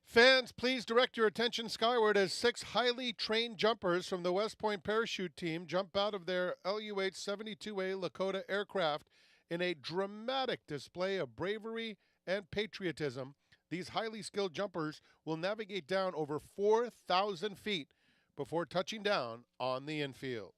Fans, please direct your attention skyward as 6 highly trained jumpers from the West Point Parachute Team jump out of their LUH-72A Lakota aircraft in a dramatic display of bravery and patriotism. These highly skilled jumpers will navigate down over 4,000 feet before touching down on the infield.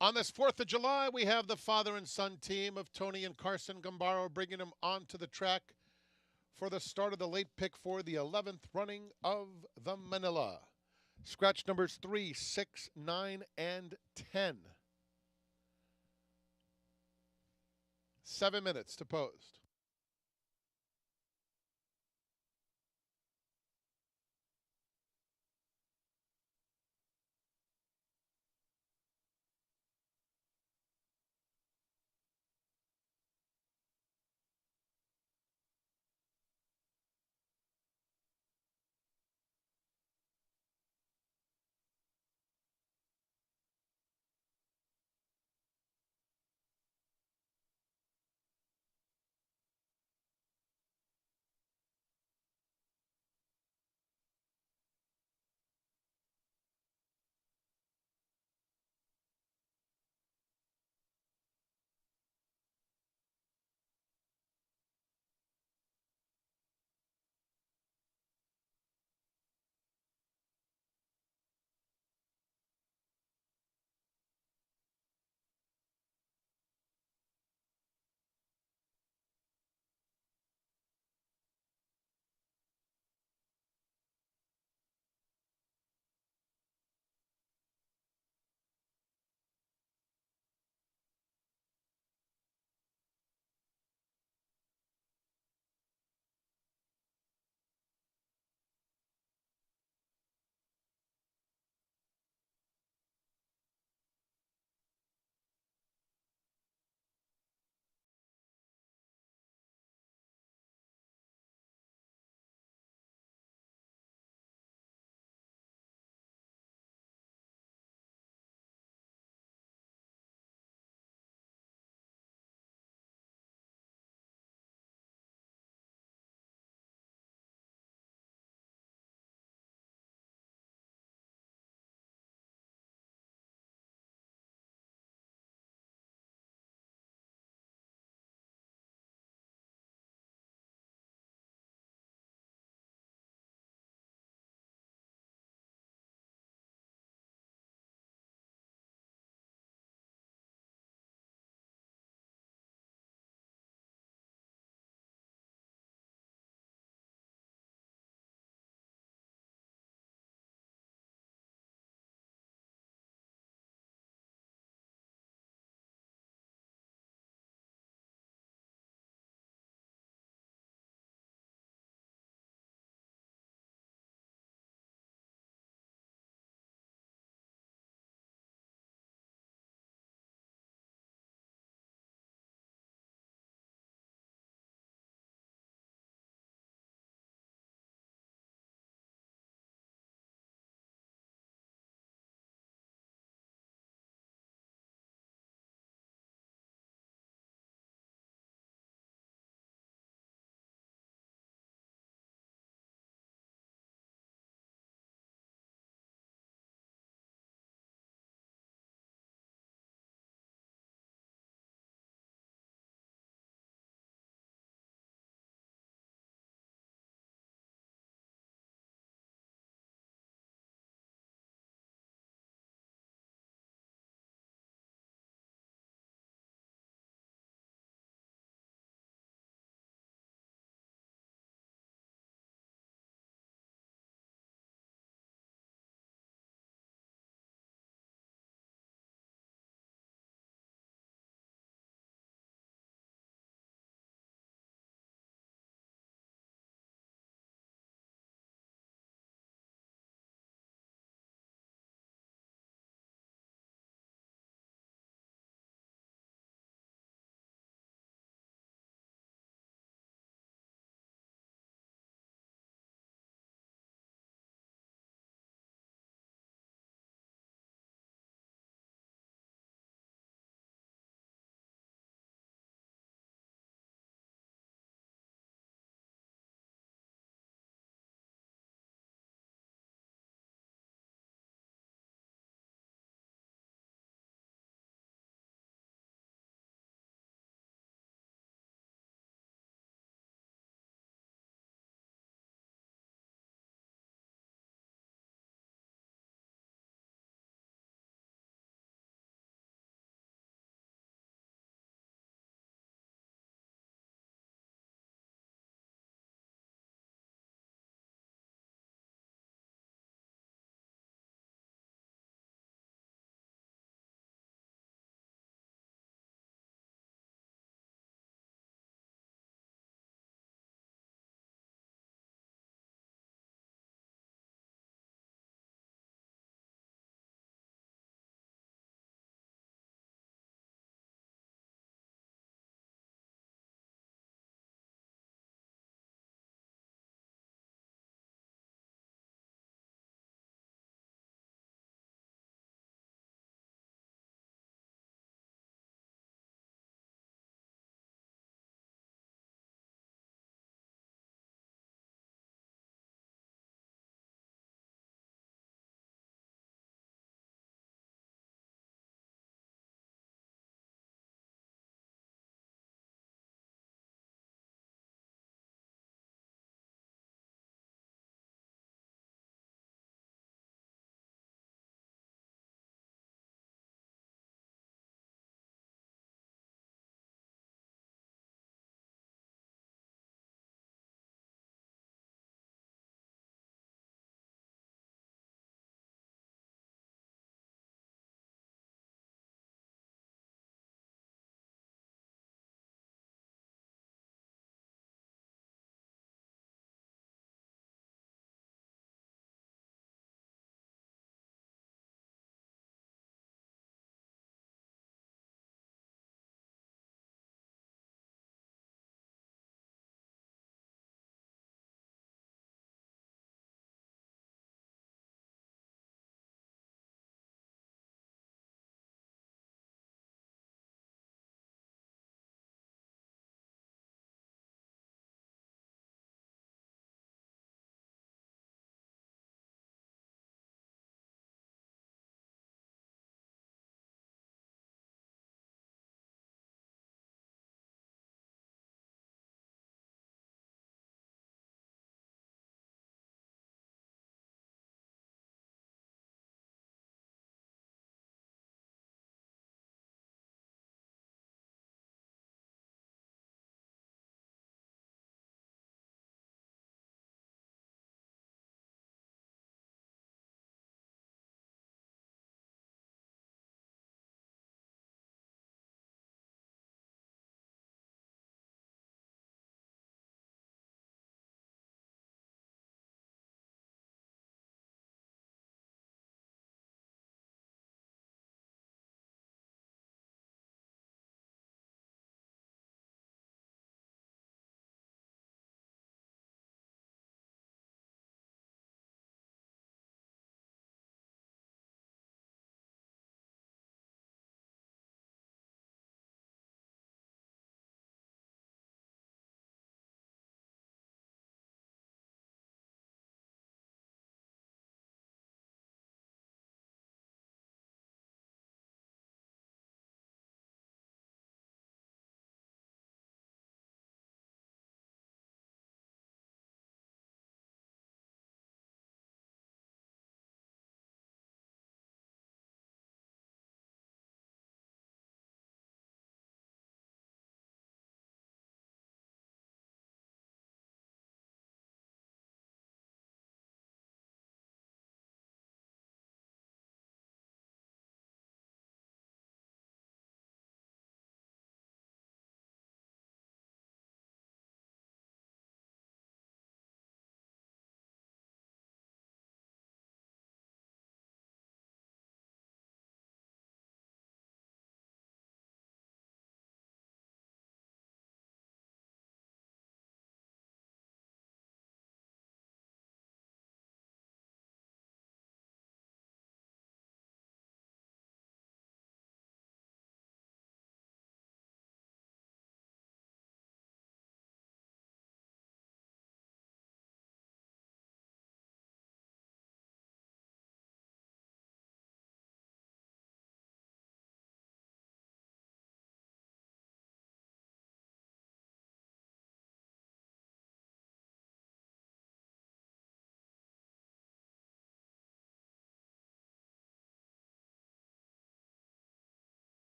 On this 4th of July, we have the father and son team of Tony and Carson Gambaro bringing them onto the track for the start of the late pick for the 11th running of the Manila. Scratch numbers 3, 6, 9, and 10. 7 minutes to post.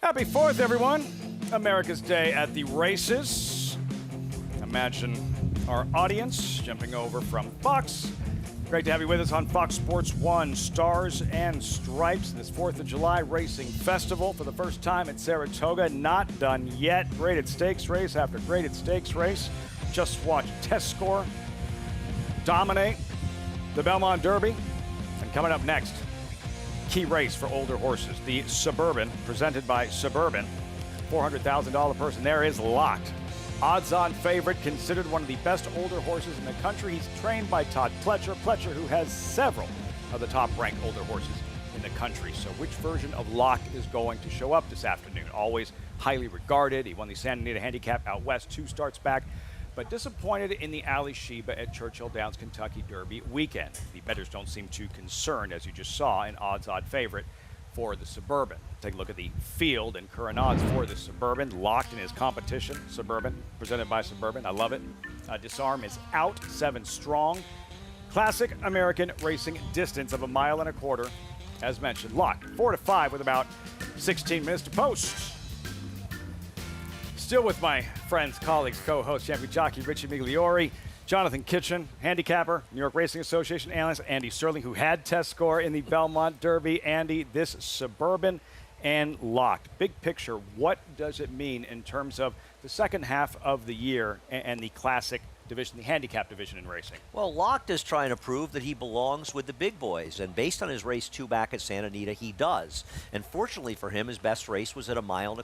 Happy 4th, everyone. America's Day at the races. Imagine our audience jumping over from Fox. Great to have you with us on Fox Sports 1, Stars and Stripes, this 4th of July Racing Festival for the first time at Saratoga. Not done yet. Graded stakes race after graded stakes race. Just watch Test Score dominate the Belmont Derby. And coming up next, key race for older horses, the Suburban, presented by Suburban. $400,000 person there is Locked. Odds-on favorite, considered one of the best older horses in the country. He's trained by Todd Pletcher. Pletcher, who has several of the top-ranked older horses in the country. So which version of Locked is going to show up this afternoon? Always highly regarded. He won the Santa Anita Handicap out west 2 starts back, but disappointed in the Ali Sheba at Churchill Downs Kentucky Derby weekend. The bettors don't seem too concerned, as you just saw, an odds-on favorite for the Suburban. Take a look at the field and current odds for the Suburban. Locked in his competition. Suburban, presented by Suburban. I love it. Disarm is out, 7 strong. Classic American racing distance of 1.25 miles. As mentioned, Locked 4 to 5 with about 16 minutes to post. Still with my friends, colleagues, co-host, champion jockey Richie Migliori, Jonathan Kitchen, handicapper, New York Racing Association analyst, Andy Sterling, who had Test Score in the Belmont Derby. Andy, this Suburban and Locked. Big picture, what does it mean in terms of the second half of the year and the classic division, the handicap division in racing? Well, Locked is trying to prove that he belongs with the big boys, and based on his race 2 back at Santa Anita, he does. And fortunately for him, his best race was at 1.25 miles.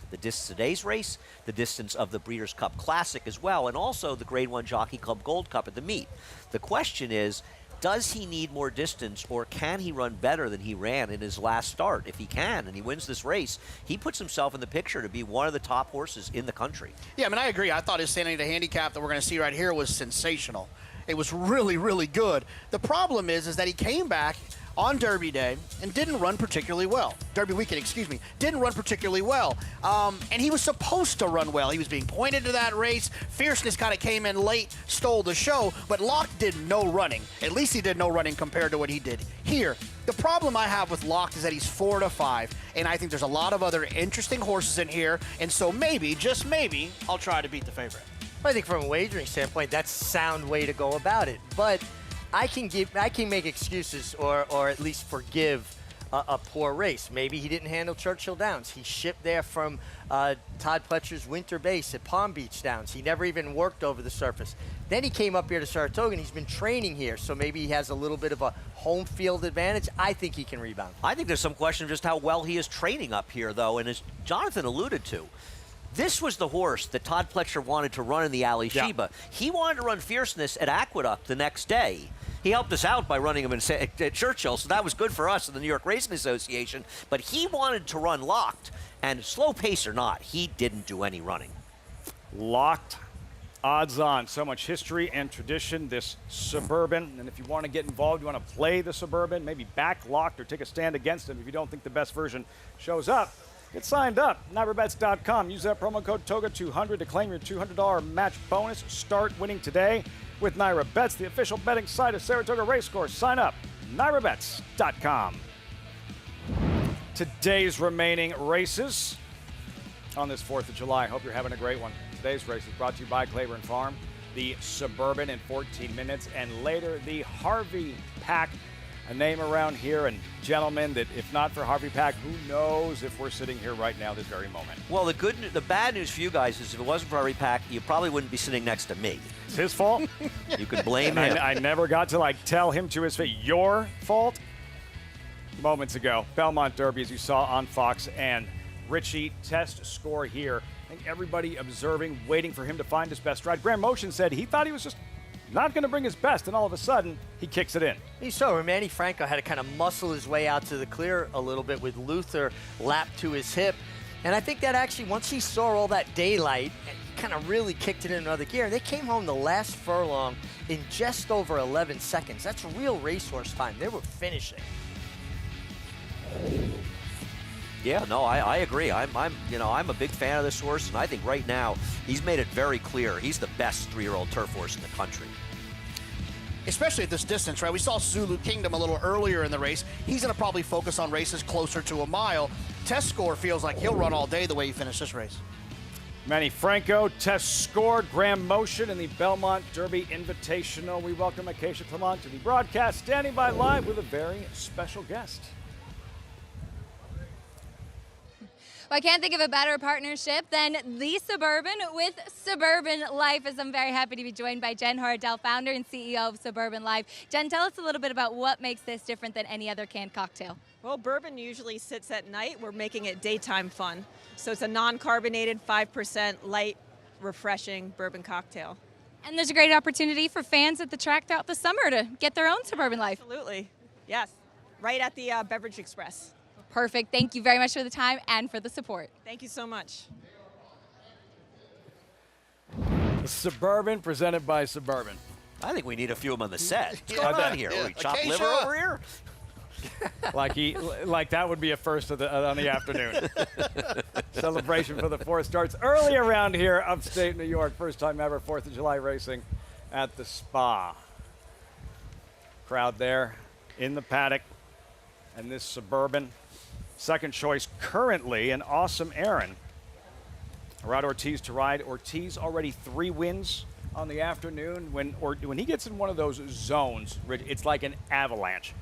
The distance of today's race, the distance of the Breeders' Cup Classic as well, and also the Grade 1 Jockey Club Gold Cup at the meet. The question is, does he need more distance, or can he run better than he ran in his last start? If he can, and he wins this race, he puts himself in the picture to be one of the top horses in the country. Yeah, I mean, I agree. I thought his Santa Anita handicap that we're going to see right here was sensational. It was really, really good. The problem is that he came back on Derby Day and didn't run particularly well. Derby weekend, excuse me, didn't run particularly well. And he was supposed to run well. He was being pointed to that race. Fierceness kind of came in late, stole the show, but Locked did no running. At least he did no running compared to what he did here. The problem I have with Locked is that he's 4 to 5, and I think there's a lot of other interesting horses in here, and so maybe, just maybe, I'll try to beat the favorite. I think from a wagering standpoint, that's a sound way to go about it. But I can make excuses or at least forgive a poor race. Maybe he didn't handle Churchill Downs. He shipped there from Todd Pletcher's winter base at Palm Beach Downs. He never even worked over the surface. Then he came up here to Saratoga, and he's been training here, so maybe he has a little bit of a home field advantage. I think he can rebound. I think there's some question of just how well he is training up here, though, and as Jonathan alluded to, this was the horse that Todd Pletcher wanted to run in the Ali Sheba. Yeah. He wanted to run Fierceness at Aqueduct the next day. He helped us out by running him at Churchill, so that was good for us in the New York Racing Association. But he wanted to run Locked, and slow pace or not, he didn't do any running. Locked, odds on. So much history and tradition, this Suburban. And if you want to get involved, you want to play the Suburban, maybe back Locked or take a stand against him if you don't think the best version shows up. Get signed up, NYRABets.com. Use that promo code TOGA200 to claim your $200 match bonus. Start winning today with Naira Bets, the official betting site of Saratoga Racecourse. Sign up, NYRABets.com. Today's remaining races on this 4th of July. Hope you're having a great one. Today's race is brought to you by Claiborne Farm, the Suburban in 14 minutes, and later the Harvey Pack. A name around here, and gentlemen, that if not for Harvey Pack, who knows if we're sitting here right now this very moment. Well, the bad news for you guys is if it wasn't for Harvey Pack, you probably wouldn't be sitting next to me. It's his fault. You could blame him. I never got to tell him to his face. Your fault? Moments ago, Belmont Derby, as you saw on Fox, and Richie, Test Score here. I think everybody observing, waiting for him to find his best ride. Graham Motion said he thought he was just not going to bring his best, and all of a sudden, he kicks it in. He's so. Manny Franco had to kind of muscle his way out to the clear a little bit with Luther lapped to his hip. And I think that actually, once he saw all that daylight, he kind of really kicked it in another gear. They came home the last furlong in just over 11 seconds. That's real racehorse time. They were finishing. Yeah, no, I agree. I'm a big fan of this horse, and I think right now he's made it very clear he's the best 3-year-old turf horse in the country. Especially at this distance, right? We saw Zulu Kingdom a little earlier in the race. He's going to probably focus on races closer to 1 mile. test score feels like he'll run all day the way he finished this race. Manny Franco, test scored, Graham Motion in the Belmont Derby Invitational. We welcome Acacia Clement to the broadcast, standing by live with a very special guest. Well, I can't think of a better partnership than the Suburban with Suburban Life, as I'm very happy to be joined by Jen Hardell, founder and CEO of Suburban Life. Jen, tell us a little bit about what makes this different than any other canned cocktail. Well, bourbon usually sits at night. We're making it daytime fun. So it's a non-carbonated, 5% light, refreshing bourbon cocktail. And there's a great opportunity for fans at the track throughout the summer to get their own Suburban Life. Absolutely. Yes. Right at the Beverage Express. Perfect. Thank you very much for the time and for the support. Thank you so much. Suburban presented by Suburban. I think we need a few of them on the set. What's Yeah. going on here? Yeah. We chop Acacia. liver over here? like that would be a first on the afternoon. Celebration for the 4th starts early around here, upstate New York. First time ever 4th of July racing at the Spa. Crowd there in the paddock. And this Suburban, second choice currently, an Awesome Aaron. Rod Ortiz to ride. Ortiz already 3 wins on the afternoon. When he gets in one of those zones, Rich, it's like an avalanche.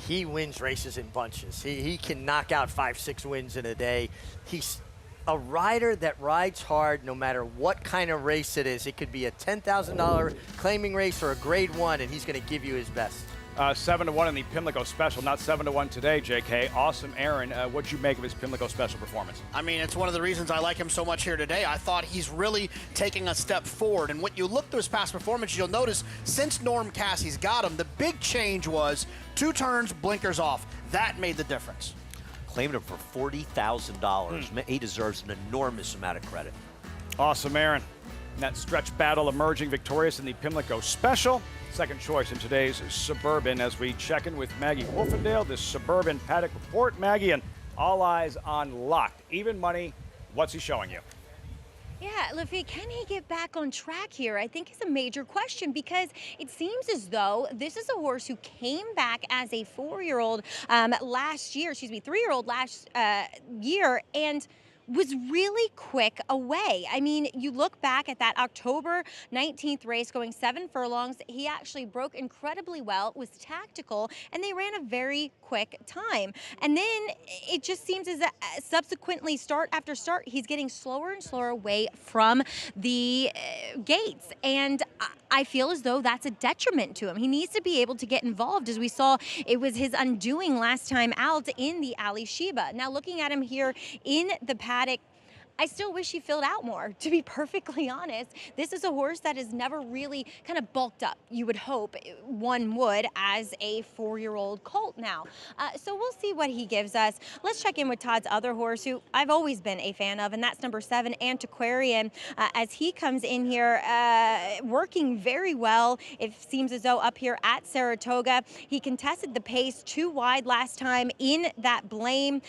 He wins races in bunches. He can knock out 5-6 wins in a day. He's a rider that rides hard no matter what kind of race it is. It could be a $10,000 claiming race or a grade 1, and he's going to give you his best. 7-1 in the Pimlico Special, not 7-1 today, JK. Awesome Aaron, what'd you make of his Pimlico Special performance? I mean, it's one of the reasons I like him so much here today. I thought he's really taking a step forward. And when you look through his past performance, you'll notice since Norm Cassie's got him, the big change was 2 turns, blinkers off. That made the difference. Claimed him for $40,000. He deserves an enormous amount of credit. Awesome Aaron. In that stretch battle, emerging victorious in the Pimlico Special. Second choice in today's Suburban as we check in with Maggie Wolfendale, this Suburban Paddock Report. Maggie, and all eyes on Locked. Even money, what's he showing you? Yeah, Laffy, can he get back on track here? I think is a major question because it seems as though this is a horse who came back as a 3-year-old last year, and was really quick away. I mean, you look back at that October 19th race going 7 furlongs, he actually broke incredibly well, was tactical, and they ran a very quick time. And then it just seems as that subsequently, start after start, he's getting slower and slower away from the gates. And I feel as though that's a detriment to him. He needs to be able to get involved. As we saw, it was his undoing last time out in the Ali Sheba. Now looking at him here in the paddock, I still wish he filled out more, to be perfectly honest. This is a horse that has never really kind of bulked up, you would hope one would, as a 4-year-old colt now. So we'll see what he gives us. Let's check in with Todd's other horse, who I've always been a fan of, and that's number 7, Antiquarian, as he comes in here working very well. It seems as though up here at Saratoga, he contested the pace 2 wide last time in that Blame.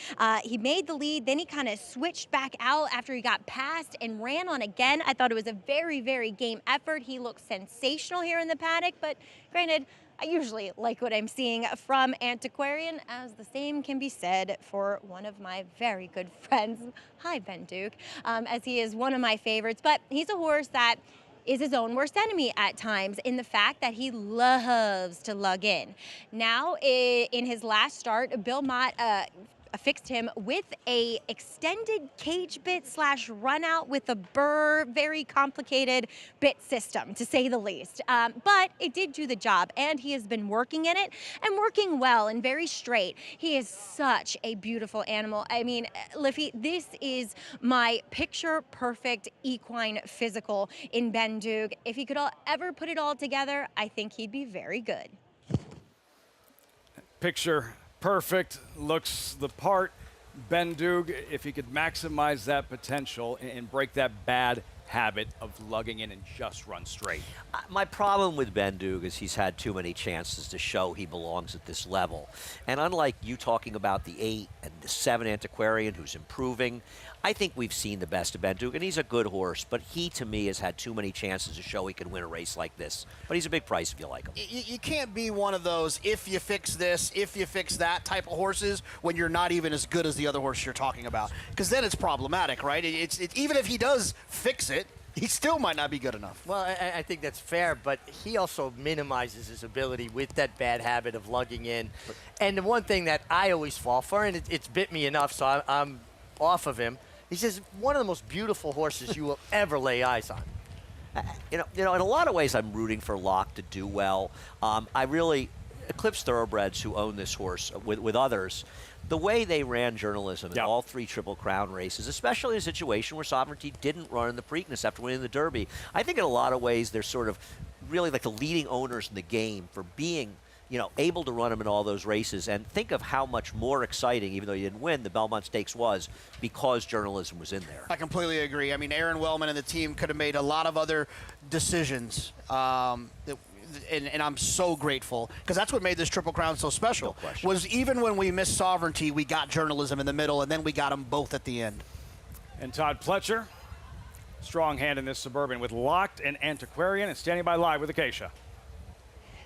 He made the lead, then he kind of switched back out after he got passed and ran on again. I thought it was a very, very game effort. He looks sensational here in the paddock, but granted, I usually like what I'm seeing from Antiquarian, as the same can be said for one of my very good friends, hi Ben Duke, as he is one of my favorites, but he's a horse that is his own worst enemy at times in the fact that he loves to lug in. Now, in his last start, Bill Mott affixed him with a extended cage bit / run out with a burr, very complicated bit system, to say the least. But it did do the job, and he has been working in it and working well and very straight. He is such a beautiful animal. I mean, Liffy, this is my picture-perfect equine physical in Ben Duke. If he could ever put it all together, I think he'd be very good. Picture perfect, looks the part. Ben Duke, if he could maximize that potential and break that bad habit of lugging in and just run straight. My problem with Ben Duke is he's had too many chances to show he belongs at this level. And unlike you talking about the 8 and the 7 Antiquarian who's improving, I think we've seen the best of Ben Duke, and he's a good horse, but he, to me, has had too many chances to show he can win a race like this. But he's a big price if you like him. You can't be one of those if you fix this, if you fix that type of horses when you're not even as good as the other horse you're talking about. Because then it's problematic, right? It's even if he does fix it, he still might not be good enough. Well, I think that's fair, but he also minimizes his ability with that bad habit of lugging in. And the one thing that I always fall for, and it's bit me enough, so I'm off of him, he says one of the most beautiful horses you will ever lay eyes on. You know, in a lot of ways, I'm rooting for Locke to do well. I really, Eclipse Thoroughbreds who own this horse with others, the way they ran journalism in all 3 Triple Crown races, especially in a situation where Sovereignty didn't run in the Preakness after winning the Derby, I think in a lot of ways they're sort of really like the leading owners in the game for being, you know, able to run them in all those races. And think of how much more exciting, even though you didn't win, the Belmont Stakes was because journalism was in there. I completely agree. I mean, Aaron Wellman and the team could have made a lot of other decisions. And I'm so grateful because that's what made this Triple Crown so special. No was even when we missed Sovereignty, we got journalism in the middle, and then we got them both at the end. And Todd Pletcher, strong hand in this Suburban with Locked and Antiquarian, and standing by live with Acacia.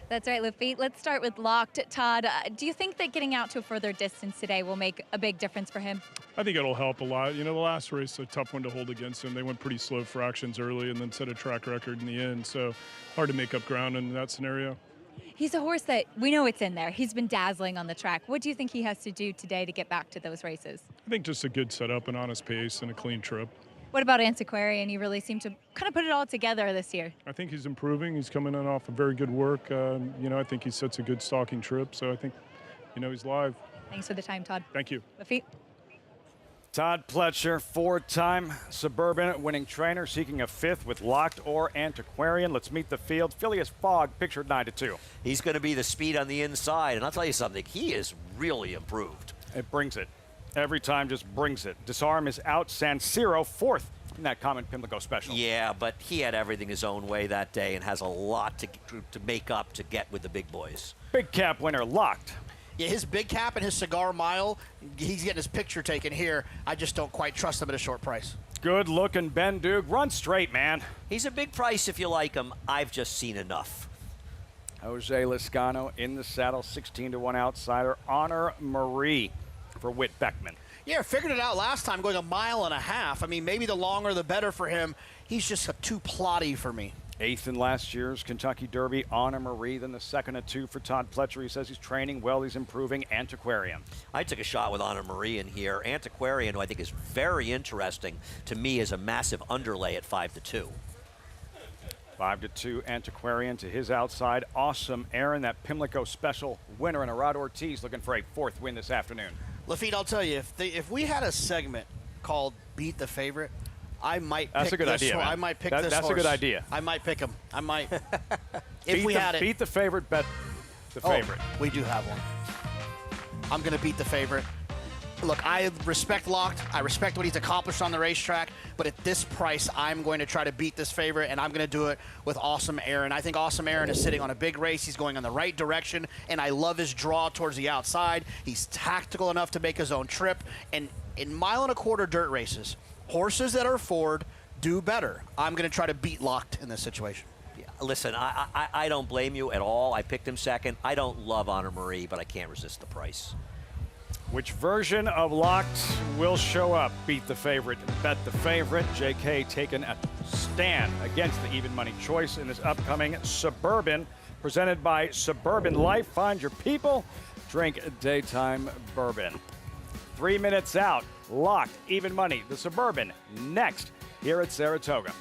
That's right, Lafitte. Let's start with Locked. Todd, do you think that getting out to a further distance today will make a big difference for him? I think it'll help a lot. You know, the last race, a tough one to hold against him. They went pretty slow fractions early and then set a track record in the end. So hard to make up ground in that scenario. He's a horse that we know it's in there. He's been dazzling on the track. What do you think he has to do today to get back to those races? I think just a good setup, an honest pace, and a clean trip. What about Antiquarian? He really seemed to kind of put it all together this year. I think he's improving. He's coming in off a very good work. You know, I think he sets a good stalking trip. So I think, you know, he's live. Thanks for the time, Todd. Thank you. Lafitte. Todd Pletcher, 4-time Suburban winning trainer, seeking a 5th with Locked or Antiquarian. Let's meet the field. Phileas Fogg, pictured 9-2. He's going to be the speed on the inside, and I'll tell you something, he is really improved. It brings it. Every time just brings it. Disarm is out. San Siro, 4th in that Common Pimlico special. Yeah, but he had everything his own way that day and has a lot to make up to get with the big boys. Big cap winner, Locked. Yeah, his big cap and his cigar mile, he's getting his picture taken here. I just don't quite trust him at a short price. Good looking Ben Duke. Run straight, man. He's a big price if you like him. I've just seen enough. Jose Lezcano in the saddle, 16-1 outsider. Honor Marie for Whit Beckman. Yeah, figured it out last time, going 1.5 miles. I mean, maybe the longer the better for him. He's just too plotty for me. 8th in last year's Kentucky Derby, Honor Marie, then the 2nd at 2 for Todd Pletcher. He says he's training well, he's improving. Antiquarian. I took a shot with Honor Marie in here. Antiquarian, who I think is very interesting, to me is a massive underlay at 5-2. 5-2 Antiquarian to his outside. Awesome Aaron, that Pimlico special winner, and Arad Ortiz looking for a 4th win this afternoon. Lafitte, I'll tell you, if we had a segment called Beat the Favorite, I might pick That's a good this idea, horse. man. I might pick this That's horse. a good idea. I might pick him. I might. If we had it. Beat the favorite, bet the favorite. We do have one. I'm going to beat the favorite. Look, I respect Locked. I respect what he's accomplished on the racetrack. But at this price, I'm going to try to beat this favorite, and I'm going to do it with Awesome Aaron. I think Awesome Aaron is sitting on a big race. He's going in the right direction, and I love his draw towards the outside. He's tactical enough to make his own trip. And in 1.25 mile dirt races, horses that are forward do better. I'm going to try to beat Locked in this situation. Yeah, listen, I don't blame you at all. I picked him 2nd. I don't love Honor Marie, but I can't resist the price. Which version of Locked will show up? Beat the favorite, bet the favorite. JK taking a stand against the even money choice in this upcoming Suburban, presented by Suburban Life. Find your people, drink daytime bourbon. 3 minutes out, Locked, even money, the Suburban, next here at Saratoga.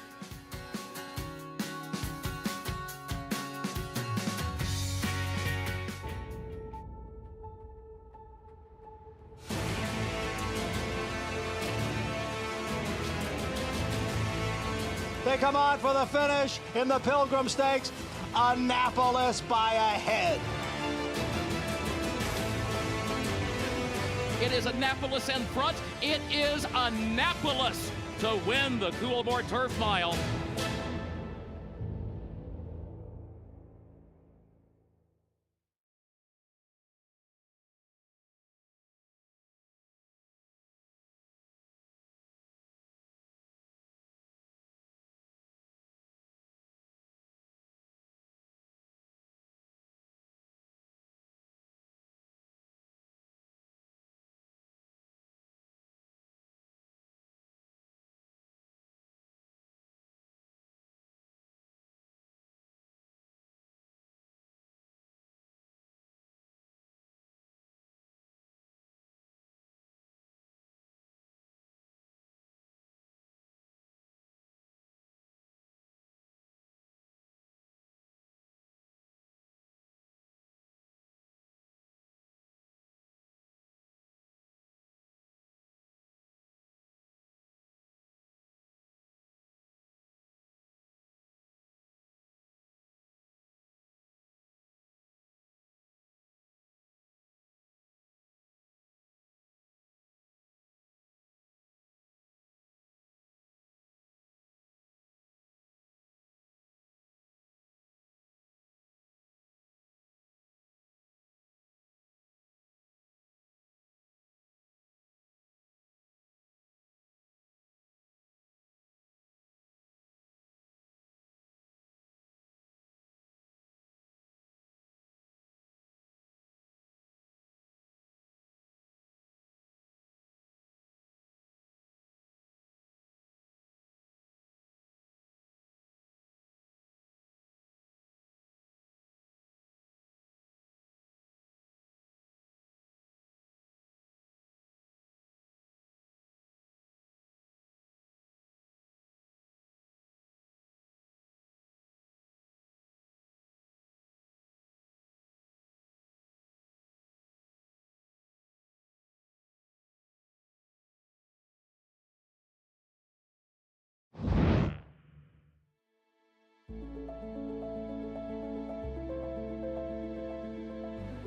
They come on for the finish in the Pilgrim Stakes. Annapolis by a head. It is Annapolis in front. It is Annapolis to win the Coolmore Turf Mile.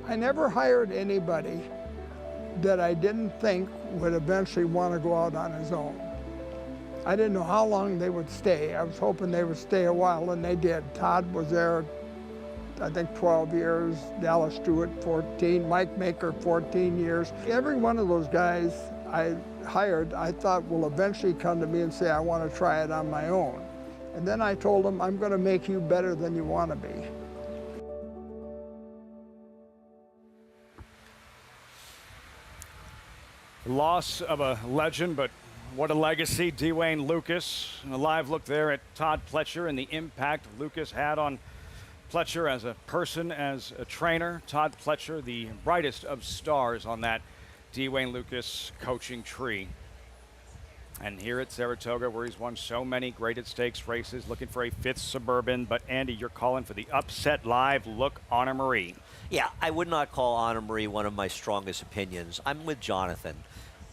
I never hired anybody that I didn't think would eventually want to go out on his own. I didn't know how long they would stay. I was hoping they would stay a while, and they did. Todd was there, I think, 12 years, Dallas Stewart, 14, Mike Maker, 14 years. Every one of those guys I hired, I thought will eventually come to me and say, I want to try it on my own. And then I told them, I'm going to make you better than you want to be. Loss of a legend, but what a legacy. Dwayne Lucas, and a live look there at Todd Pletcher and the impact Lucas had on Pletcher as a person, as a trainer. Todd Pletcher, the brightest of stars on that Dwayne Lucas coaching tree. And here at Saratoga, where he's won so many graded stakes races, looking for a 5th Suburban. But Andy, you're calling for the upset live look, Anna Marie. Yeah, I would not call Anna Marie one of my strongest opinions. I'm with Jonathan.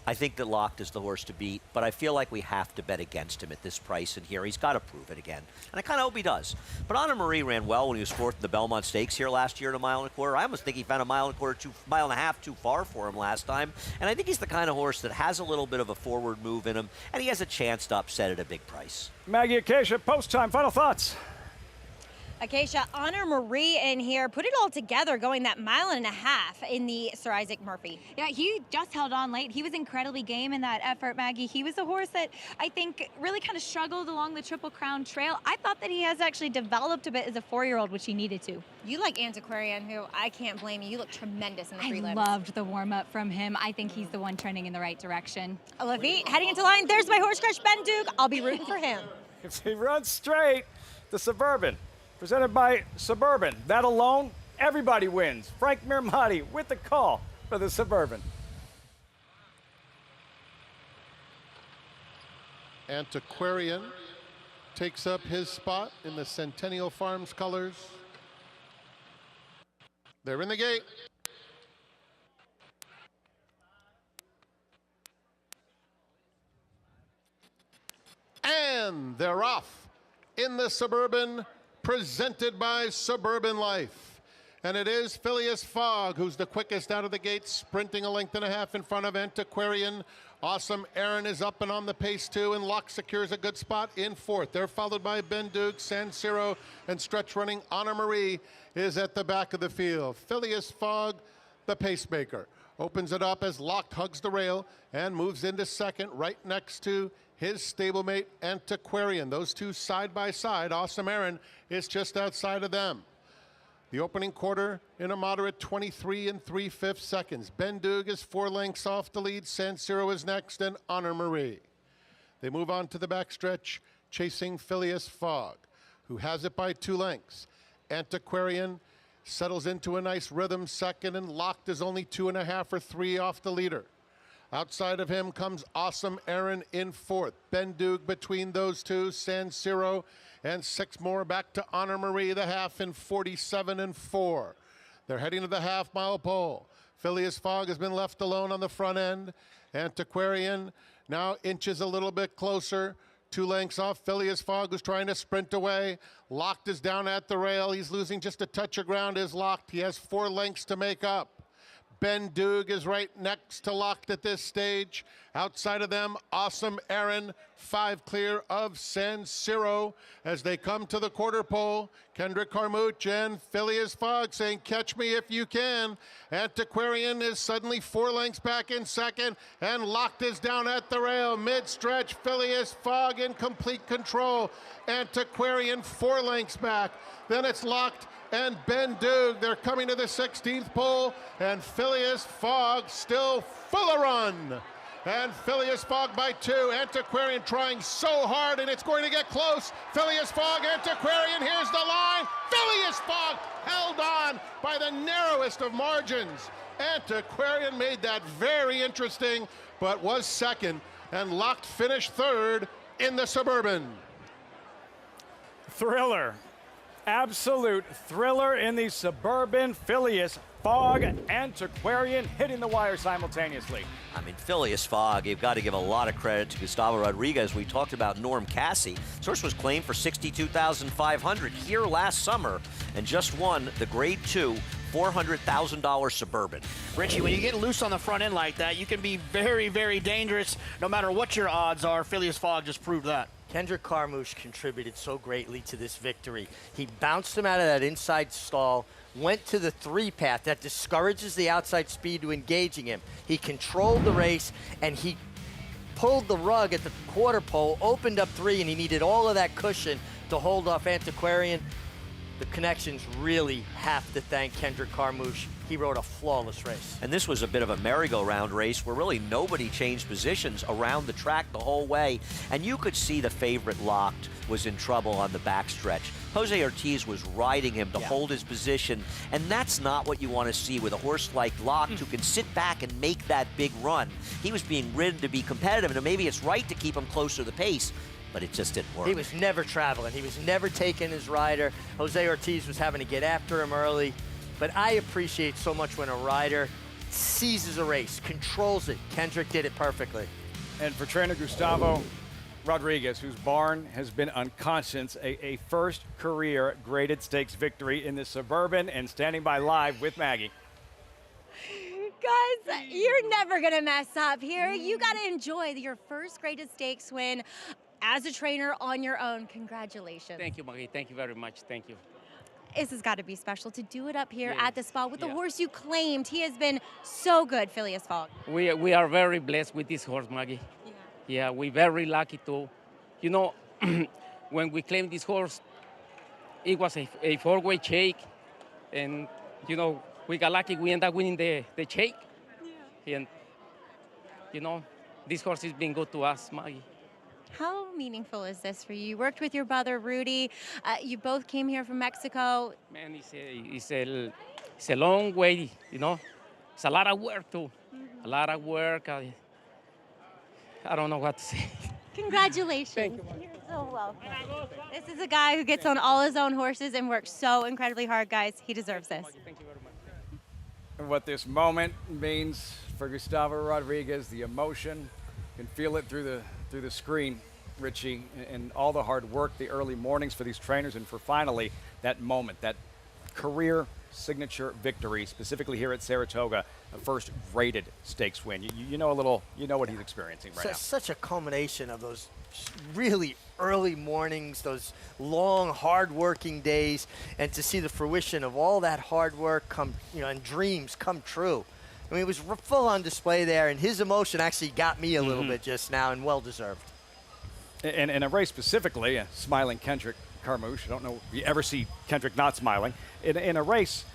I think that Locked is the horse to beat, but I feel like we have to bet against him at this price in here. He's got to prove it again, and I kind of hope he does. But Anna Marie ran well when he was 4th in the Belmont Stakes here last year at a 1.25 miles. I almost think he found a 1.25 miles too far for him last time, and I think he's the kind of horse that has a little bit of a forward move in him, and he has a chance to upset at a big price. Maggie Acacia, post time, final thoughts. Acacia, Anna Marie in here, put it all together, going that 1.5 miles in the Sir Isaac Murphy. Yeah, he just held on late. He was incredibly game in that effort, Maggie. He was a horse that I think really kind of struggled along the Triple Crown Trail. I thought that he has actually developed a bit as a 4-year-old, which he needed to. You like Antiquarian, who I can't blame you. You look tremendous in the prelims. I loved the warm-up from him. I think he's the one trending in the right direction. Lafitte heading into line. There's my horse crush, Ben Duke. I'll be rooting for him. If he runs straight, the Suburban. Presented by Suburban. That alone, everybody wins. Frank Mirmati with the call for the Suburban. Antiquarian takes up his spot in the Centennial Farms colors. They're in the gate. And they're off in the Suburban, presented by Suburban Life. And it is Phileas Fogg who's the quickest out of the gate, sprinting a length and a half in front of Antiquarian. Awesome Aaron is up and on the pace too, and Locke secures a good spot in fourth. They're followed by Ben Duke, San Siro, and stretch running Anna Marie is at the back of the field. Phileas Fogg, the pacemaker, opens it up as Locke hugs the rail and moves into second right next to his stablemate Antiquarian. Those two side by side. Awesome Aaron is just outside of them. The opening quarter in a moderate 23 3/5 seconds. Ben Duke is 4 lengths off the lead. San Siro is next, and Honor Marie. They move on to the backstretch, chasing Phileas Fogg, who has it by 2 lengths. Antiquarian settles into a nice rhythm second, and Locked is only 2.5 or 3 off the leader. Outside of him comes Awesome Aaron in fourth. Ben Duke between those two, San Siro, and 6 more back to Honor Marie, the half in 47 4. They're heading to the half-mile pole. Phileas Fogg has been left alone on the front end. Antiquarian now inches a little bit closer. 2 lengths off. Phileas Fogg was trying to sprint away. Locked is down at the rail. He's losing just a touch of ground is Locked. He has 4 lengths to make up. Ben Duke is right next to Locked at this stage. Outside of them, Awesome Aaron, 5 clear of San Siro as they come to the quarter pole. Kendrick Carmouche and Phileas Fogg saying, catch me if you can. Antiquarian is suddenly 4 lengths back in second, and Locked is down at the rail. Mid-stretch, Phileas Fogg in complete control. Antiquarian 4 lengths back. Then it's Locked and Ben Duke. They're coming to the 16th pole, and Phileas Fogg still full of run. And Phileas Fogg by 2. Antiquarian trying so hard, and it's going to get close. Phileas Fogg, Antiquarian, here's the line. Phileas Fogg held on by the narrowest of margins. Antiquarian made that very interesting, but was second, and Locked finished third in the Suburban. Thriller. Absolute thriller in the Suburban. Phileas Fogg, Antiquarian hitting the wire simultaneously. I mean, Phileas Fogg, you've got to give a lot of credit to Gustavo Rodriguez. We talked about Norm Cassie. This horse was claimed for $62,500 here last summer and just won the Grade 2 $400,000 Suburban. Richie, when you get loose on the front end like that, you can be very, very dangerous no matter what your odds are. Phileas Fogg just proved that. Kendrick Carmouche contributed so greatly to this victory. He bounced him out of that inside stall, went to the 3-path. That discourages the outside speed to engaging him. He controlled the race, and he pulled the rug at the quarter pole, opened up 3, and he needed all of that cushion to hold off Antiquarian. The connections really have to thank Kendrick Carmouche. He rode a flawless race. And this was a bit of a merry-go-round race where really nobody changed positions around the track the whole way. And you could see the favorite Locked was in trouble on the backstretch. Jose Ortiz was riding him to hold his position, and that's not what you want to see with a horse like Locked who can sit back and make that big run. He was being ridden to be competitive, and maybe it's right to keep him closer to the pace, but it just didn't work. He was never traveling. He was never taking his rider. Jose Ortiz was having to get after him early. But I appreciate so much when a rider seizes a race, controls it. Kendrick did it perfectly. And for trainer Gustavo Rodriguez, whose barn has been unconscious, a first career graded stakes victory in the Suburban, and standing by live with Maggie. Guys, you're never going to mess up here. You got to enjoy your first graded stakes win as a trainer on your own. Congratulations. Thank you, Maggie. Thank you very much. Thank you. This has got to be special to do it up here at the spa with the horse you claimed. He has been so good, Phileas Fogg. We are very blessed with this horse, Maggie. Yeah, we're very lucky to, you know, when we claimed this horse, it was a 4-way shake, and you know, we got lucky. We ended up winning the shake, and you know, this horse has been good to us, Maggie. How meaningful is this for you? You worked with your brother, Rudy. You both came here from Mexico. Man, it's a long way, you know. It's a lot of work, too. A lot of work. I don't know what to say. Congratulations. Thank you. You're so welcome. This is a guy who gets on all his own horses and works so incredibly hard, guys. He deserves this. Thank you very much. And what this moment means for Gustavo Rodriguez, the emotion, you can feel it through the screen, Richie, and all the hard work, the early mornings for these trainers, and for finally that moment, that career signature victory, specifically here at Saratoga, a first rated stakes win. You know what he's experiencing right now. Such a culmination of those really early mornings, those long, hard-working days, and to see the fruition of all that hard work come, and dreams come true. I mean, it was full on display there, and his emotion actually got me a little bit just now, and well-deserved. And in a race specifically, a smiling Kendrick Carmouche. I don't know if you ever see Kendrick not smiling. In a race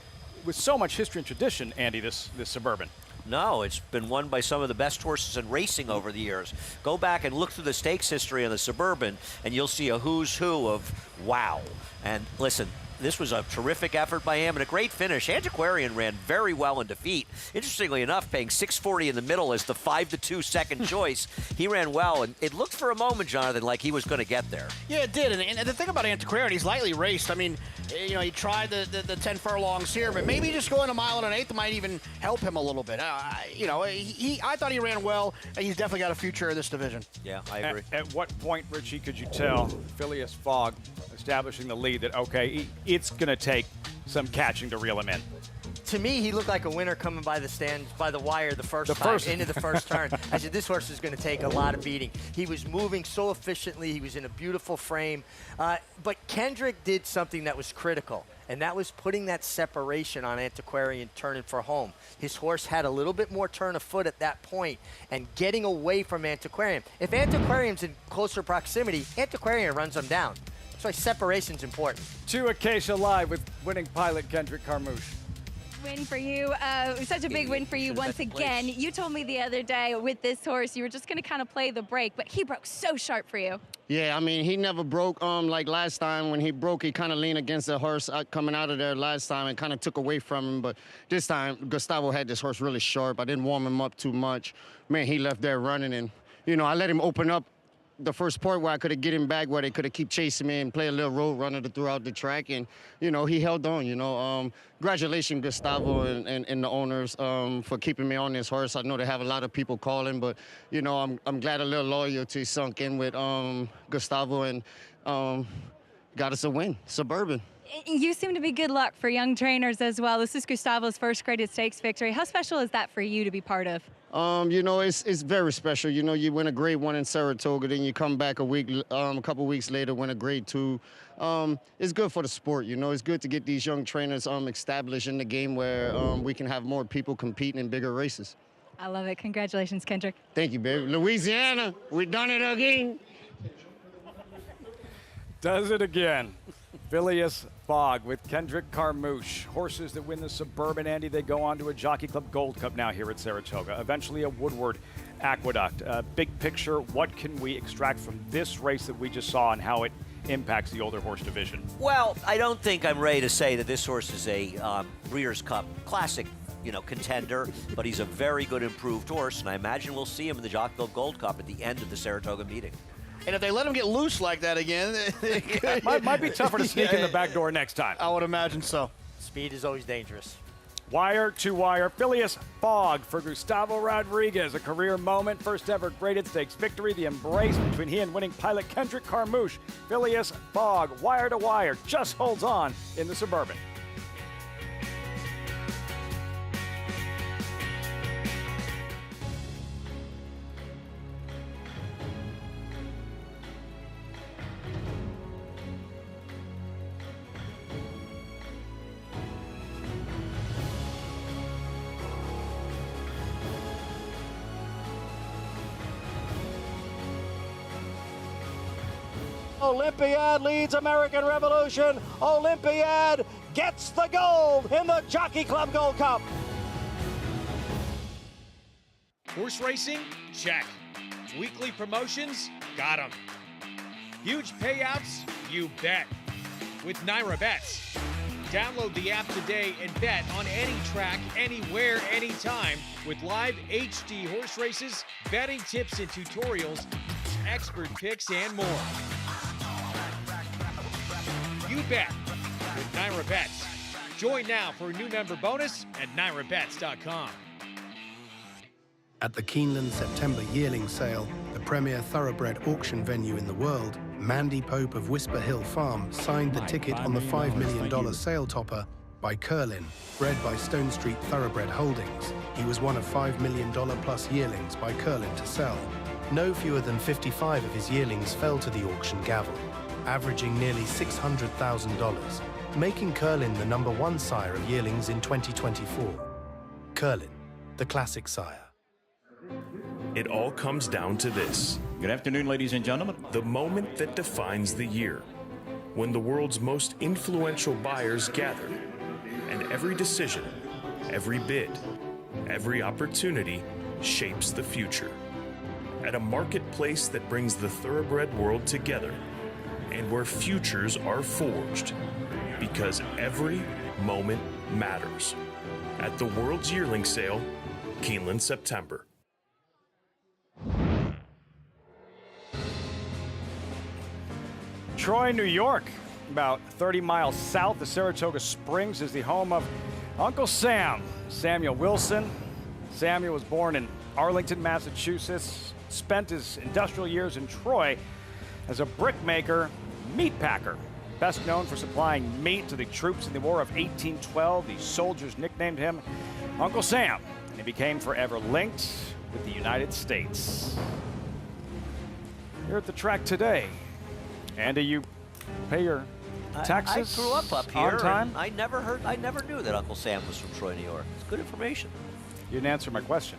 with so much history and tradition, Andy, this Suburban. No, it's been won by some of the best horses in racing over the years. Go back and look through the stakes history on the Suburban, and you'll see a who's who of wow. And listen, this was a terrific effort by him and a great finish. Antiquarian ran very well in defeat. Interestingly enough, paying $640 in the middle as the 5-2 second choice. He ran well, and it looked for a moment, Jonathan, like he was going to get there. Yeah, it did. And the thing about Antiquarian, he's lightly raced. I mean, he tried the 10 furlongs here, but maybe just going a mile and an eighth might even help him a little bit. I thought he ran well, and he's definitely got a future in this division. Yeah, I agree. At what point, Richie, could you tell Phileas Fogg establishing the lead that, okay, it's going to take some catching to reel him in? To me, he looked like a winner coming by the stands, by the wire the first time, into the first turn. I said, this horse is going to take a lot of beating. He was moving so efficiently. He was in a beautiful frame. But Kendrick did something that was critical, and that was putting that separation on Antiquarian turning for home. His horse had a little bit more turn of foot at that point and getting away from Antiquarian. If Antiquarian's in closer proximity, Antiquarian runs him down. That's why separation's important. To Acacia Live with winning pilot Kendrick Carmouche. Win for you. Such a big win for you once again. You told me the other day with this horse you were just going to kind of play the break, but he broke so sharp for you. Yeah, I mean, he never broke like last time. When he broke, he kind of leaned against the horse coming out of there last time and kind of took away from him. But this time, Gustavo had this horse really sharp. I didn't warm him up too much. Man, he left there running, and, I let him open up the first part where I could have get him back, where they could have keep chasing me and play a little road runner throughout the track. And, he held on, Congratulations, Gustavo and the owners for keeping me on this horse. I know they have a lot of people calling, but, I'm glad a little loyalty sunk in with Gustavo and got us a win, Suburban. You seem to be good luck for young trainers as well. This is Gustavo's first graded stakes victory. How special is that for you to be part of? It's very special. You win a grade 1 in Saratoga, then you come back a couple weeks later, win a grade 2. It's good for the sport. It's good to get these young trainers established in the game where we can have more people competing in bigger races. I love it. Congratulations, Kendrick. Thank you, baby. Louisiana, we done it again. Does it again. Phileas Fogg with Kendrick Carmouche. Horses that win the Suburban, Andy, they go on to a Jockey Club Gold Cup now here at Saratoga. Eventually a Woodward Aqueduct. Big picture, what can we extract from this race that we just saw and how it impacts the older horse division? Well, I don't think I'm ready to say that this horse is a Breeders' Cup Classic contender, but he's a very good improved horse, and I imagine we'll see him in the Jockey Club Gold Cup at the end of the Saratoga meeting. And if they let him get loose like that again, it might be tougher to sneak in the back door next time. I would imagine so. Speed is always dangerous. Wire to wire, Phileas Fogg for Gustavo Rodriguez. A career moment, first ever graded stakes victory. The embrace between he and winning pilot Kendrick Carmouche. Phileas Fogg, wire to wire, just holds on in the Suburban. Olympiad leads American Revolution. Olympiad gets the gold in the Jockey Club Gold Cup. Horse racing? Check. Weekly promotions? Got 'em. Huge payouts? You bet. With Naira Bets. Download the app today and bet on any track, anywhere, anytime with live HD horse races, betting tips and tutorials, expert picks, and more. You bet with Naira Bets. Join now for a new member bonus at nairabets.com. At the Keeneland September yearling sale, the premier thoroughbred auction venue in the world, Mandy Pope of Whisper Hill Farm signed the ticket on the $5 million sale topper By Curlin, bred by Stone Street Thoroughbred Holdings, he was one of $5 million plus yearlings by Curlin to sell. No fewer than 55 of his yearlings fell to the auction gavel, averaging nearly $600,000, making Curlin the #1 sire of yearlings in 2024. Curlin, the classic sire. It all comes down to this. Good afternoon, ladies and gentlemen. The moment that defines the year, when the world's most influential buyers gather, and every decision, every bid, every opportunity shapes the future. At a marketplace that brings the thoroughbred world together, and where futures are forged, because every moment matters. At the World's Yearling Sale, Keeneland, September. Troy, New York, about 30 miles south of Saratoga Springs, is the home of Uncle Sam, Samuel Wilson. Samuel was born in Arlington, Massachusetts, spent his industrial years in Troy as a brickmaker, meat packer. Best known for supplying meat to the troops in the War of 1812, the soldiers nicknamed him Uncle Sam, and he became forever linked with the United States. Here at the track today, Andy, you pay your taxes I grew up here. on time? I never knew that Uncle Sam was from Troy, New York. It's good information. You didn't answer my question.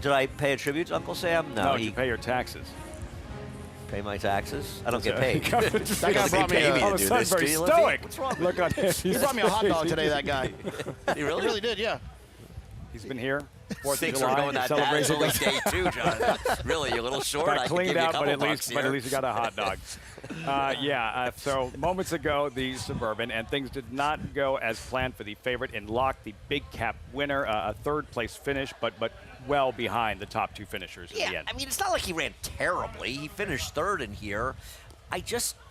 Did I pay a tribute to Uncle Sam? No, you pay your taxes. Pay my taxes? I don't get paid. That guy brought me all of a sudden very stoic. What's wrong? Look on him. He brought me a hot dog today, that guy. He really? He really did, yeah. He's been here. 4th of Things July, are going that bad. It's only day 2, John. Really, you're a little short. Got I can cleaned give you a out, couple but at bucks least here. you got a hot dog. So moments ago, the Suburban, and things did not go as planned for the favorite in Lock, the big cap winner, a third place finish, but well behind the top 2 finishers in the end. I mean, it's not like he ran terribly. He finished 3rd in here.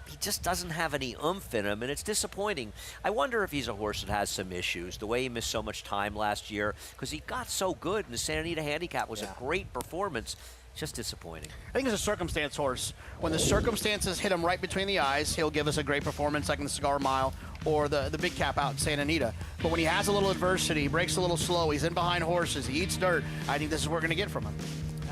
He just doesn't have any oomph in him, and it's disappointing. I wonder if he's a horse that has some issues, the way he missed so much time last year, because he got so good, and the Santa Anita Handicap was a great performance. Just disappointing. I think it's a circumstance horse. When the circumstances hit him right between the eyes, he'll give us a great performance like in the Cigar Mile or the big cap out in Santa Anita. But when he has a little adversity, he breaks a little slow, he's in behind horses, he eats dirt, I think this is what we're going to get from him.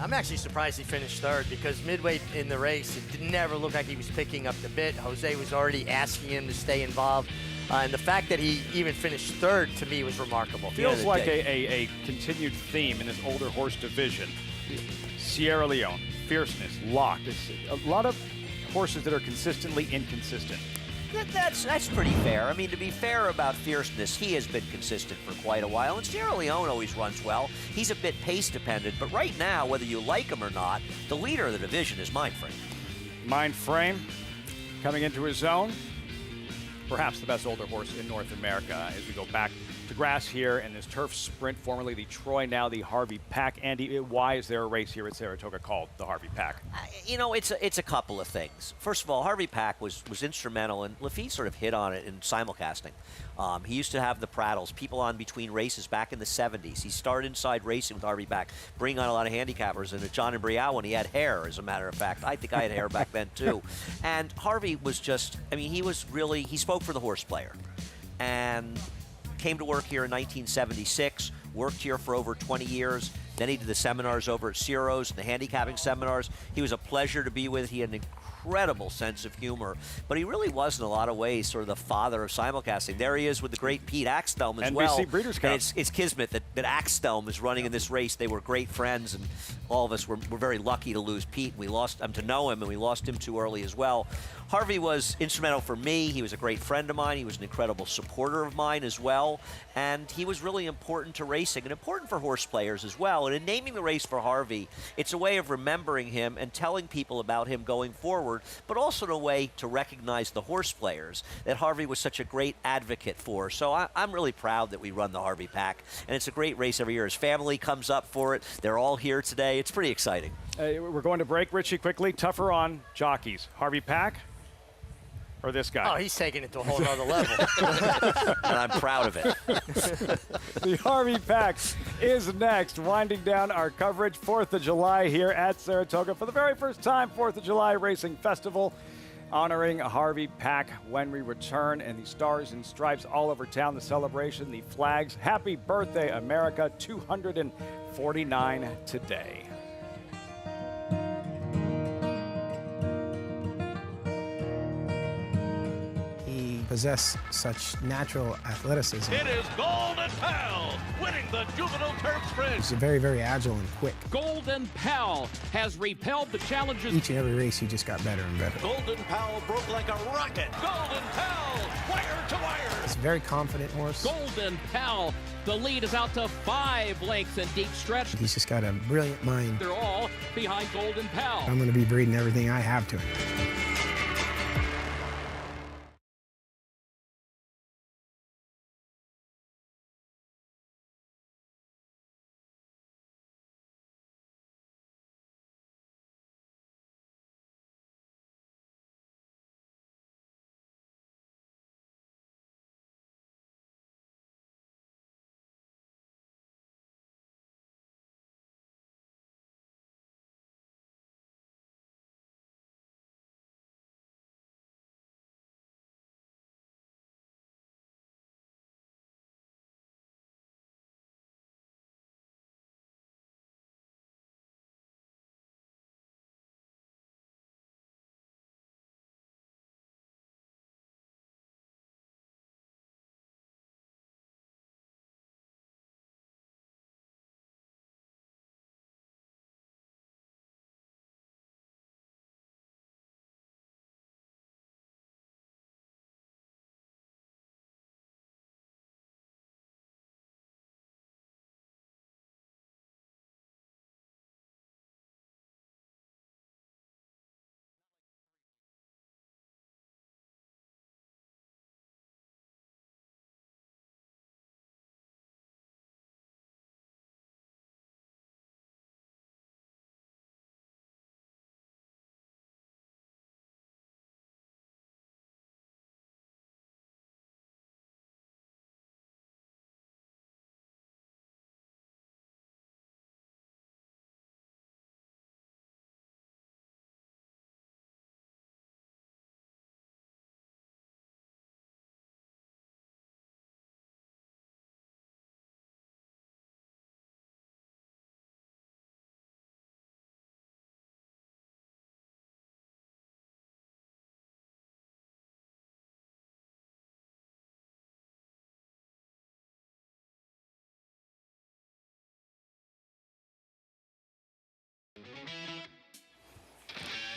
I'm actually surprised he finished 3rd because midway in the race, it never looked like he was picking up the bit. Jose was already asking him to stay involved. And the fact that he even finished 3rd, to me, was remarkable. Feels like a continued theme in this older horse division. Sierra Leone, Fierceness, Lock. A lot of horses that are consistently inconsistent. That's pretty fair. I mean, to be fair about Fierceness, he has been consistent for quite a while, and Sierra Leone always runs well. He's a bit pace dependent, but right now, whether you like him or not, the leader of the division is Mindframe. Mindframe coming into his zone. Perhaps the best older horse in North America as we go back to grass here in this turf sprint, formerly the Troy, now the Harvey Pack. Andy, why is there a race here at Saratoga called the Harvey Pack? You know, it's a couple of things. First of all, Harvey Pack was instrumental, and Lafitte sort of hit on it in simulcasting. He used to have the prattles, people on between races back in the 70s. He started inside racing with Harvey Pack, bringing on a lot of handicappers. And at John and Brielle, when he had hair, as a matter of fact. I think I had hair back then, too. And Harvey was just, I mean, he spoke for the horse player. And came to work here in 1976, worked here for over 20 years. Then he did the seminars over at Ciro's, the handicapping seminars. He was a pleasure to be with. He had an incredible sense of humor, but he really was in a lot of ways sort of the father of simulcasting. There he is with the great Pete Axthelm as well. NBC Breeders' Cup. And it's kismet that Axthelm is running in this race. They were great friends, and all of us were very lucky to lose Pete. We lost him to know him, and we lost him too early as well. Harvey was instrumental for me. He was a great friend of mine. He was an incredible supporter of mine as well, and he was really important to racing and important for horse players as well. And in naming the race for Harvey, it's a way of remembering him and telling people about him going forward, but also in a way to recognize the horse players that Harvey was such a great advocate for. So I'm really proud that we run the Harvey Pack, and it's a great race every year. His family comes up for it. They're all here today. It's pretty exciting. We're going to break. Richie, quickly, tougher on jockeys. Harvey Pack or this guy? Oh, he's taking it to a whole other level. And I'm proud of it. The Harvey Pack is next, winding down our coverage. 4th of July here at Saratoga for the very first time, 4th of July Racing Festival. honoring Harvey Pack when we return, and the stars and stripes all over town, the celebration, the flags. Happy birthday, America. 249 today. He possessed such natural athleticism. It is Golden Pal winning the Juvenile Turf Sprint. He's very, very agile and quick. Golden Pal has repelled the challenges. Each and every race, he just got better and better. Golden Pal broke like a rocket. Golden Pal, wire to wire. He's a very confident horse. Golden Pal, the lead is out to 5 lengths in deep stretch. He's just got a brilliant mind. They're all behind Golden Pal. I'm going to be breeding everything I have to him.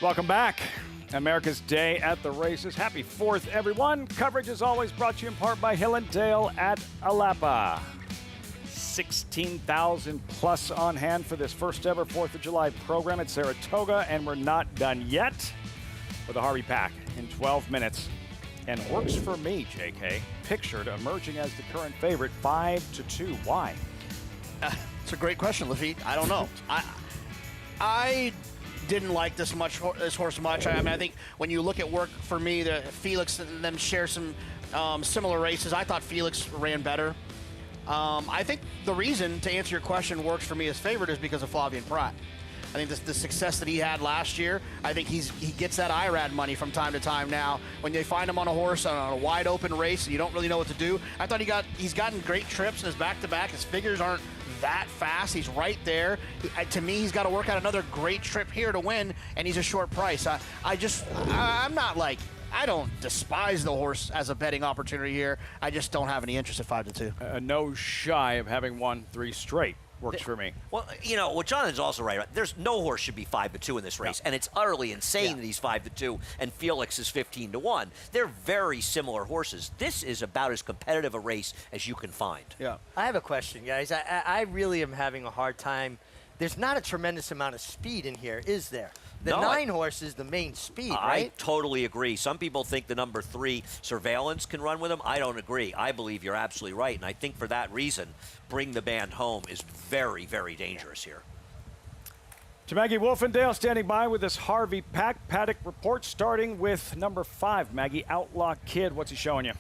Welcome back. America's Day at the Races. Happy 4th, everyone. Coverage is always brought to you in part by Hill & Dale at Alapa. 16,000 plus on hand for this first ever 4th of July program at Saratoga, and we're not done yet with the Harvey Pack in 12 minutes. And Works For Me, JK, pictured emerging as the current favorite, 5-2. Why? It's a great question, Lafitte. I don't know. I didn't like this horse much. I mean, I think when you look at Work For Me, the Felix and them share some similar races. I thought Felix ran better. I think the reason, to answer your question, Works For Me as favorite is because of Flavien Prat. I think the success that he had last year, I think he gets that IRAD money from time to time now. When they find him on a horse on a wide open race and you don't really know what to do. I thought he's gotten great trips in his back-to-back. His figures aren't that fast. He's right there. To me, he's got to work out another great trip here to win, and he's a short price. I'm not like, I don't despise the horse as a betting opportunity here. I just don't have any interest at 5-2. No shy of having won 3 straight. Works for me. Well, you know, what Jonathan's also right. There's no horse should be 5-2 in this race, and it's utterly insane that he's 5-2 and Felix is 15-1. They're very similar horses. This is about as competitive a race as you can find. Yeah. I have a question, guys. I really am having a hard time. There's not a tremendous amount of speed in here, is there? The 9 horse is the main speed, right? I totally agree. Some people think the number 3 Surveillance can run with him. I don't agree. I believe you're absolutely right, and I think for that reason, Bring the Band Home is very, very dangerous here. To Maggie Wolfendale standing by with this Harvey Pack Paddock report, starting with number 5, Maggie, Outlaw Kid. What's he showing you?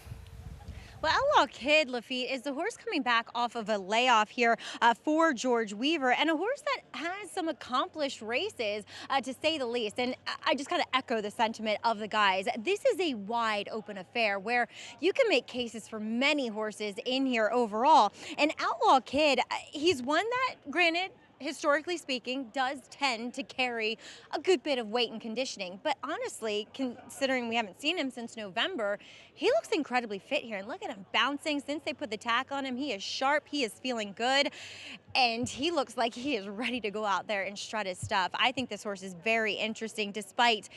Well, Outlaw Kid, Lafitte, is the horse coming back off of a layoff here for George Weaver, and a horse that has some accomplished races, to say the least. And I just kind of echo the sentiment of the guys. This is a wide open affair where you can make cases for many horses in here overall. And Outlaw Kid, he's one that, granted, historically speaking, does tend to carry a good bit of weight and conditioning. But honestly, considering we haven't seen him since November, he looks incredibly fit here. And look at him bouncing since they put the tack on him. He is sharp, he is feeling good, and he looks like he is ready to go out there and strut his stuff. I think this horse is very interesting, despite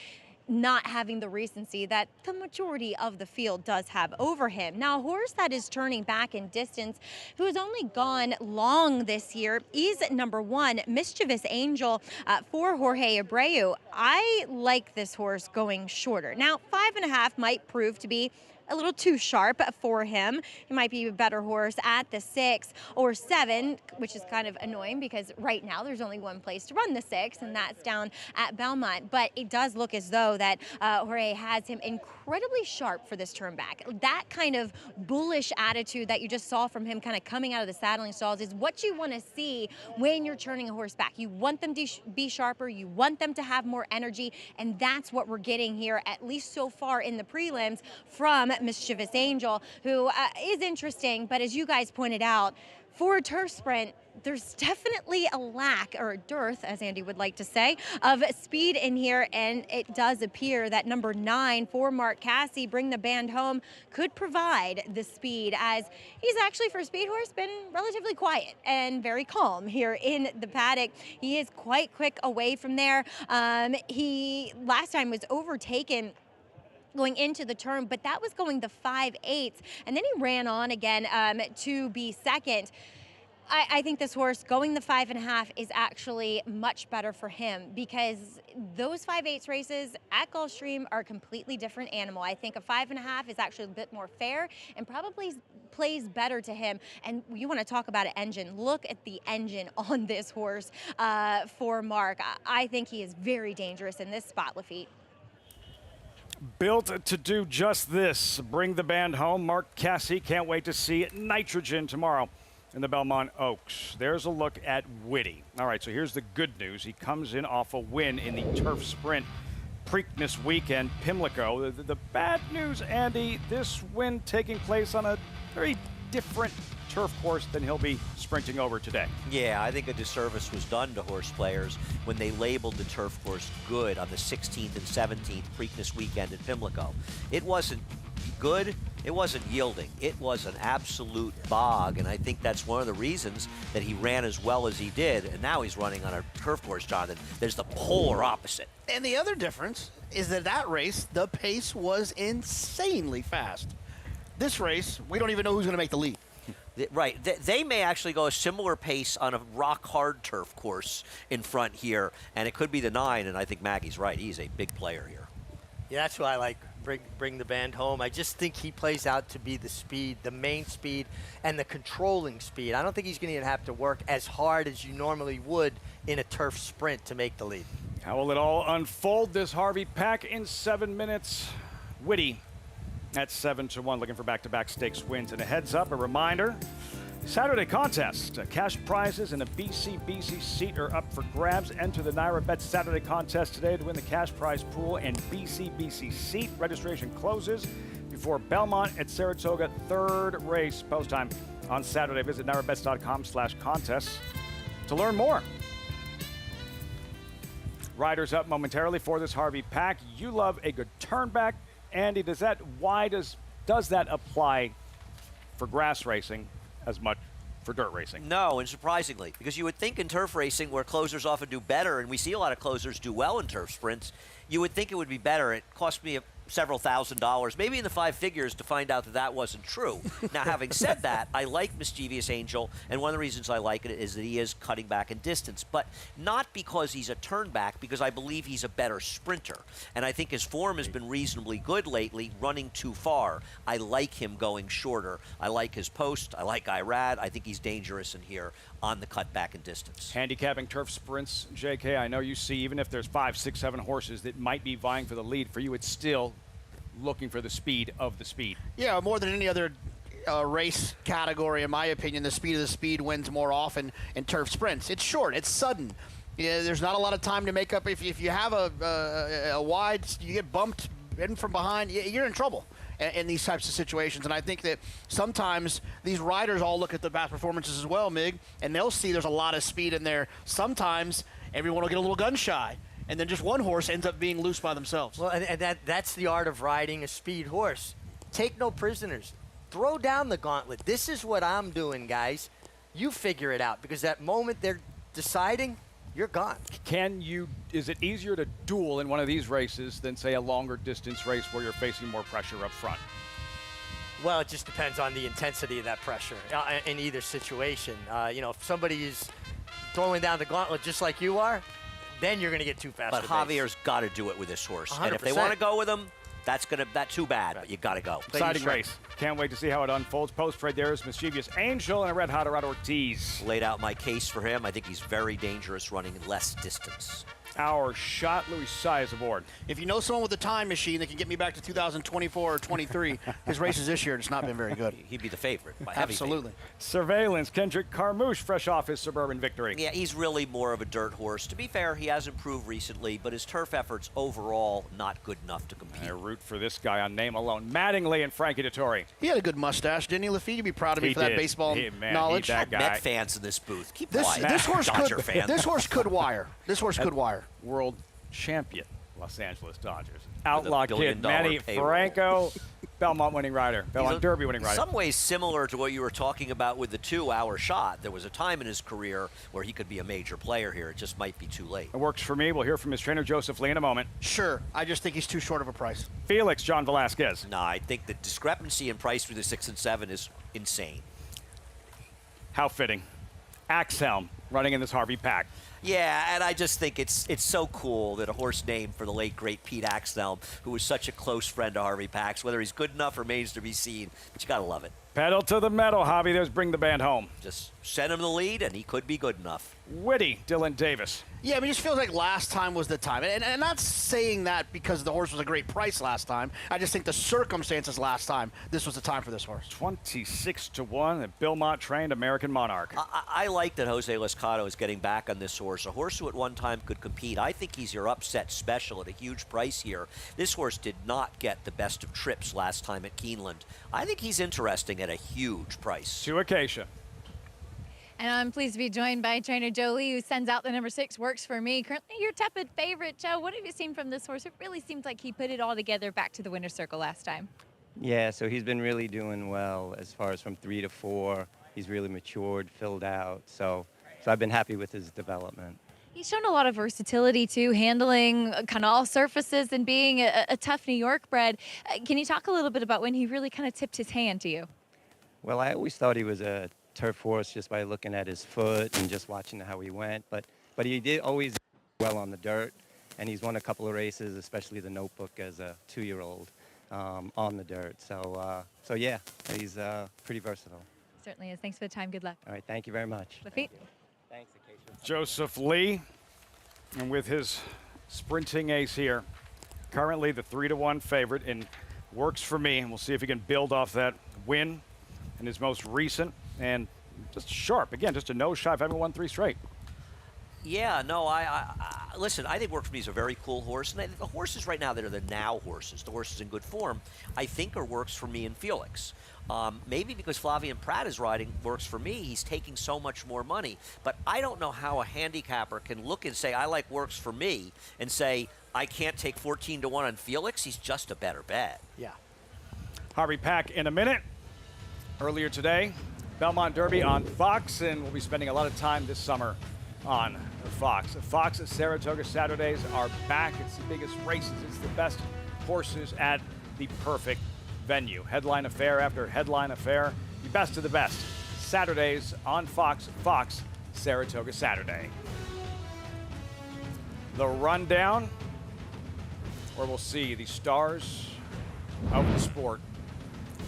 not having the recency that the majority of the field does have over him. Now, a horse that is turning back in distance, who has only gone long this year, is number 1, Mischievous Angel for Jorge Abreu. I like this horse going shorter. Now, 5.5 might prove to be a little too sharp for him. He might be a better horse at the 6 or 7, which is kind of annoying because right now there's only one place to run the 6, and that's down at Belmont. But it does look as though that Jorge has him incredibly sharp for this turn back. That kind of bullish attitude that you just saw from him kind of coming out of the saddling stalls is what you want to see when you're turning a horse back. You want them to be sharper, you want them to have more energy, and that's what we're getting here, at least so far in the prelims, from Mischievous Angel, who is interesting, but as you guys pointed out, for a turf sprint, there's definitely a lack, or a dearth, as Andy would like to say, of speed in here, and it does appear that number 9 for Mark Casse, Bring the Band Home, could provide the speed, as he's actually, for a speed horse, been relatively quiet and very calm here in the paddock. He is quite quick away from there. He last time was overtaken going into the turn, but that was going the 5/8, and then he ran on again to be second. I think this horse going the 5.5 is actually much better for him, because those 5/8 races at Gulfstream are a completely different animal. I think a 5.5 is actually a bit more fair and probably plays better to him. And you want to talk about an engine. Look at the engine on this horse for Mark. I think he is very dangerous in this spot, Lafitte. Built to do just this. Bring the Band Home. Mark Casse, can't wait to see Nitrogen tomorrow in the Belmont Oaks. There's a look at Whitty. All right, so here's the good news. He comes in off a win in the turf sprint Preakness weekend, Pimlico. The bad news, Andy, this win taking place on a very different turf course than he'll be sprinting over today. Yeah, I think a disservice was done to horse players when they labeled the turf course good on the 16th and 17th Preakness weekend at Pimlico. It wasn't good, it wasn't yielding, it was an absolute bog, and I think that's one of the reasons that he ran as well as he did, and now he's running on a turf course, Jonathan. There's the polar opposite. And the other difference is that race, the pace was insanely fast. This race, we don't even know who's going to make the lead. Right. They may actually go a similar pace on a rock-hard turf course in front here, and it could be the 9, and I think Maggie's right. He's a big player here. Yeah, that's why I like bring the Band Home. I just think he plays out to be the speed, the main speed, and the controlling speed. I don't think he's going to have to work as hard as you normally would in a turf sprint to make the lead. How will it all unfold? This Harvey Pack in 7 minutes. Whitty at 7-1, looking for back-to-back stakes wins. And a heads up, a reminder, Saturday contest. Cash prizes and a BC seat are up for grabs. Enter the Naira Bet Saturday contest today to win the cash prize pool and BC seat. Registration closes before Belmont at Saratoga, 3rd race. Post time on Saturday. Visit nairabets.com/contests to learn more. Riders up momentarily for this Harvey Pack. You love a good turn back. Andy, does that apply for grass racing as much for dirt racing? No, and surprisingly, because you would think in turf racing, where closers often do better, and we see a lot of closers do well in turf sprints, you would think it would be better. It cost me several $1,000s, maybe in the 5 figures, to find out that that wasn't true. Now, having said that, I like Mischievous Angel, and one of the reasons I like it is that he is cutting back in distance, but not because he's a turn back, because I believe he's a better sprinter, and I think his form has been reasonably good lately, running too far. I like him going shorter. I like his post. I like Irad. I think he's dangerous in here on the cut back in distance. Handicapping turf sprints, JK, I know you see, even if there's 5, 6, 7 horses that might be vying for the lead, for you it's still looking for the speed of the speed. Yeah, more than any other race category, in my opinion, the speed of the speed wins more often in turf sprints. It's short, it's sudden. Yeah, there's not a lot of time to make up. If you have a wide, you get bumped in from behind, you're in trouble in these types of situations. And I think that sometimes these riders all look at the past performances as well, Mig, and they'll see there's a lot of speed in there. Sometimes everyone will get a little gun shy, and then just one horse ends up being loose by themselves. Well, and that's the art of riding a speed horse. Take no prisoners. Throw down the gauntlet. This is what I'm doing, guys. You figure it out, because that moment they're deciding, you're gone. Is it easier to duel in one of these races than, say, a longer distance race where you're facing more pressure up front? Well, it just depends on the intensity of that pressure in either situation. If somebody is throwing down the gauntlet just like you are, then you're going to get too fast. But Javier's got to do it with this horse. 100%. And if they want to go with him, that's too bad, but you got to go. Exciting race. Can't wait to see how it unfolds. Post-parade, there is Mischievous Angel and a red-hot Gerard Ortiz. Laid out my case for him. I think he's very dangerous running less distance. Our shot, Louis Saez aboard. If you know someone with a time machine that can get me back to 2024 or 23, his races this year, it's not been very good. He'd be the favorite. Absolutely. Surveillance, Kendrick Carmouche, fresh off his Suburban victory. Yeah, he's really more of a dirt horse. To be fair, he has improved recently, but his turf efforts overall not good enough to compete. I root for this guy on name alone. Mattingly and Frankie Dettori. He had a good mustache, didn't he, Lafitte? You'd be proud of me for that baseball knowledge. That guy. Met fans in this booth. Keep this quiet. This horse Dodger could. fans. This horse could wire. This horse could wire. World champion, Los Angeles Dodgers. Outlaw kid, billion-dollar Manny payroll. Franco, Belmont winning rider, Belmont Derby winning rider. In some ways similar to what you were talking about with the 2-hour shot. There was a time in his career where he could be a major player here. It just might be too late. It works for me. We'll hear from his trainer, Joseph Lee, in a moment. Sure. I just think he's too short of a price. Felix, John Velasquez. No, I think the discrepancy in price between the 6 and 7 is insane. How fitting. Axhelm running in this Harvey pack. Yeah, and I just think it's so cool that a horse named for the late, great Pete Axthelm, who was such a close friend to Harvey Pax, whether he's good enough remains to be seen, but you got to love it. Pedal to the metal, Javi. There's Bring the Band Home. Just send him the lead, and he could be good enough. Witty, Dylan Davis. Yeah, I mean, it just feels like last time was the time. And I'm not saying that because the horse was a great price last time. I just think the circumstances last time, this was the time for this horse. 26-1, and Bill Mott trained American Monarch. I like that Jose Lescado is getting back on this horse. A horse who at one time could compete. I think he's your upset special at a huge price here. This horse did not get the best of trips last time at Keeneland. I think he's interesting at a huge price. To Acacia. And I'm pleased to be joined by trainer Joe Lee, who sends out the number 6, Works for Me. Currently your tepid favorite. Joe, what have you seen from this horse? It really seems like he put it all together back to the winner's circle last time. Yeah, so he's been really doing well as far as from 3 to 4. He's really matured, filled out. So I've been happy with his development. He's shown a lot of versatility, too, handling kind of all surfaces and being a tough New York bred. Can you talk a little bit about when he really kind of tipped his hand to you? Well, I always thought he was a turf horse just by looking at his foot and just watching how he went. But he did always well on the dirt, and he's won a couple of races, especially the Notebook as a 2-year-old on the dirt. So yeah, he's pretty versatile. Certainly is. Thanks for the time. Good luck. All right, thank you very much. Lafitte. Thanks, Acacia. Joseph Lee, and with his sprinting ace here, currently the 3-1 favorite in Works for Me, and we'll see if he can build off that win in his most recent, and just sharp. Again, just a nose shy of having won 3 straight. Yeah, no, listen, I think Works for Me is a very cool horse. And the horses right now that are the now horses, the horses in good form, I think are Works for Me and Felix. Maybe because Flavien Prat is riding Works for Me, he's taking so much more money. But I don't know how a handicapper can look and say, I like Works for Me, and say, I can't take 14-1 on Felix. He's just a better bet. Yeah. Harvey Pack in a minute. Earlier today, Belmont Derby on Fox, and we'll be spending a lot of time this summer on Fox. Fox at Saratoga Saturdays are back. It's the biggest races. It's the best horses at the perfect venue. Headline affair after headline affair. The best of the best. Saturdays on Fox. Fox Saratoga Saturday. The rundown, where we'll see the stars of the sport,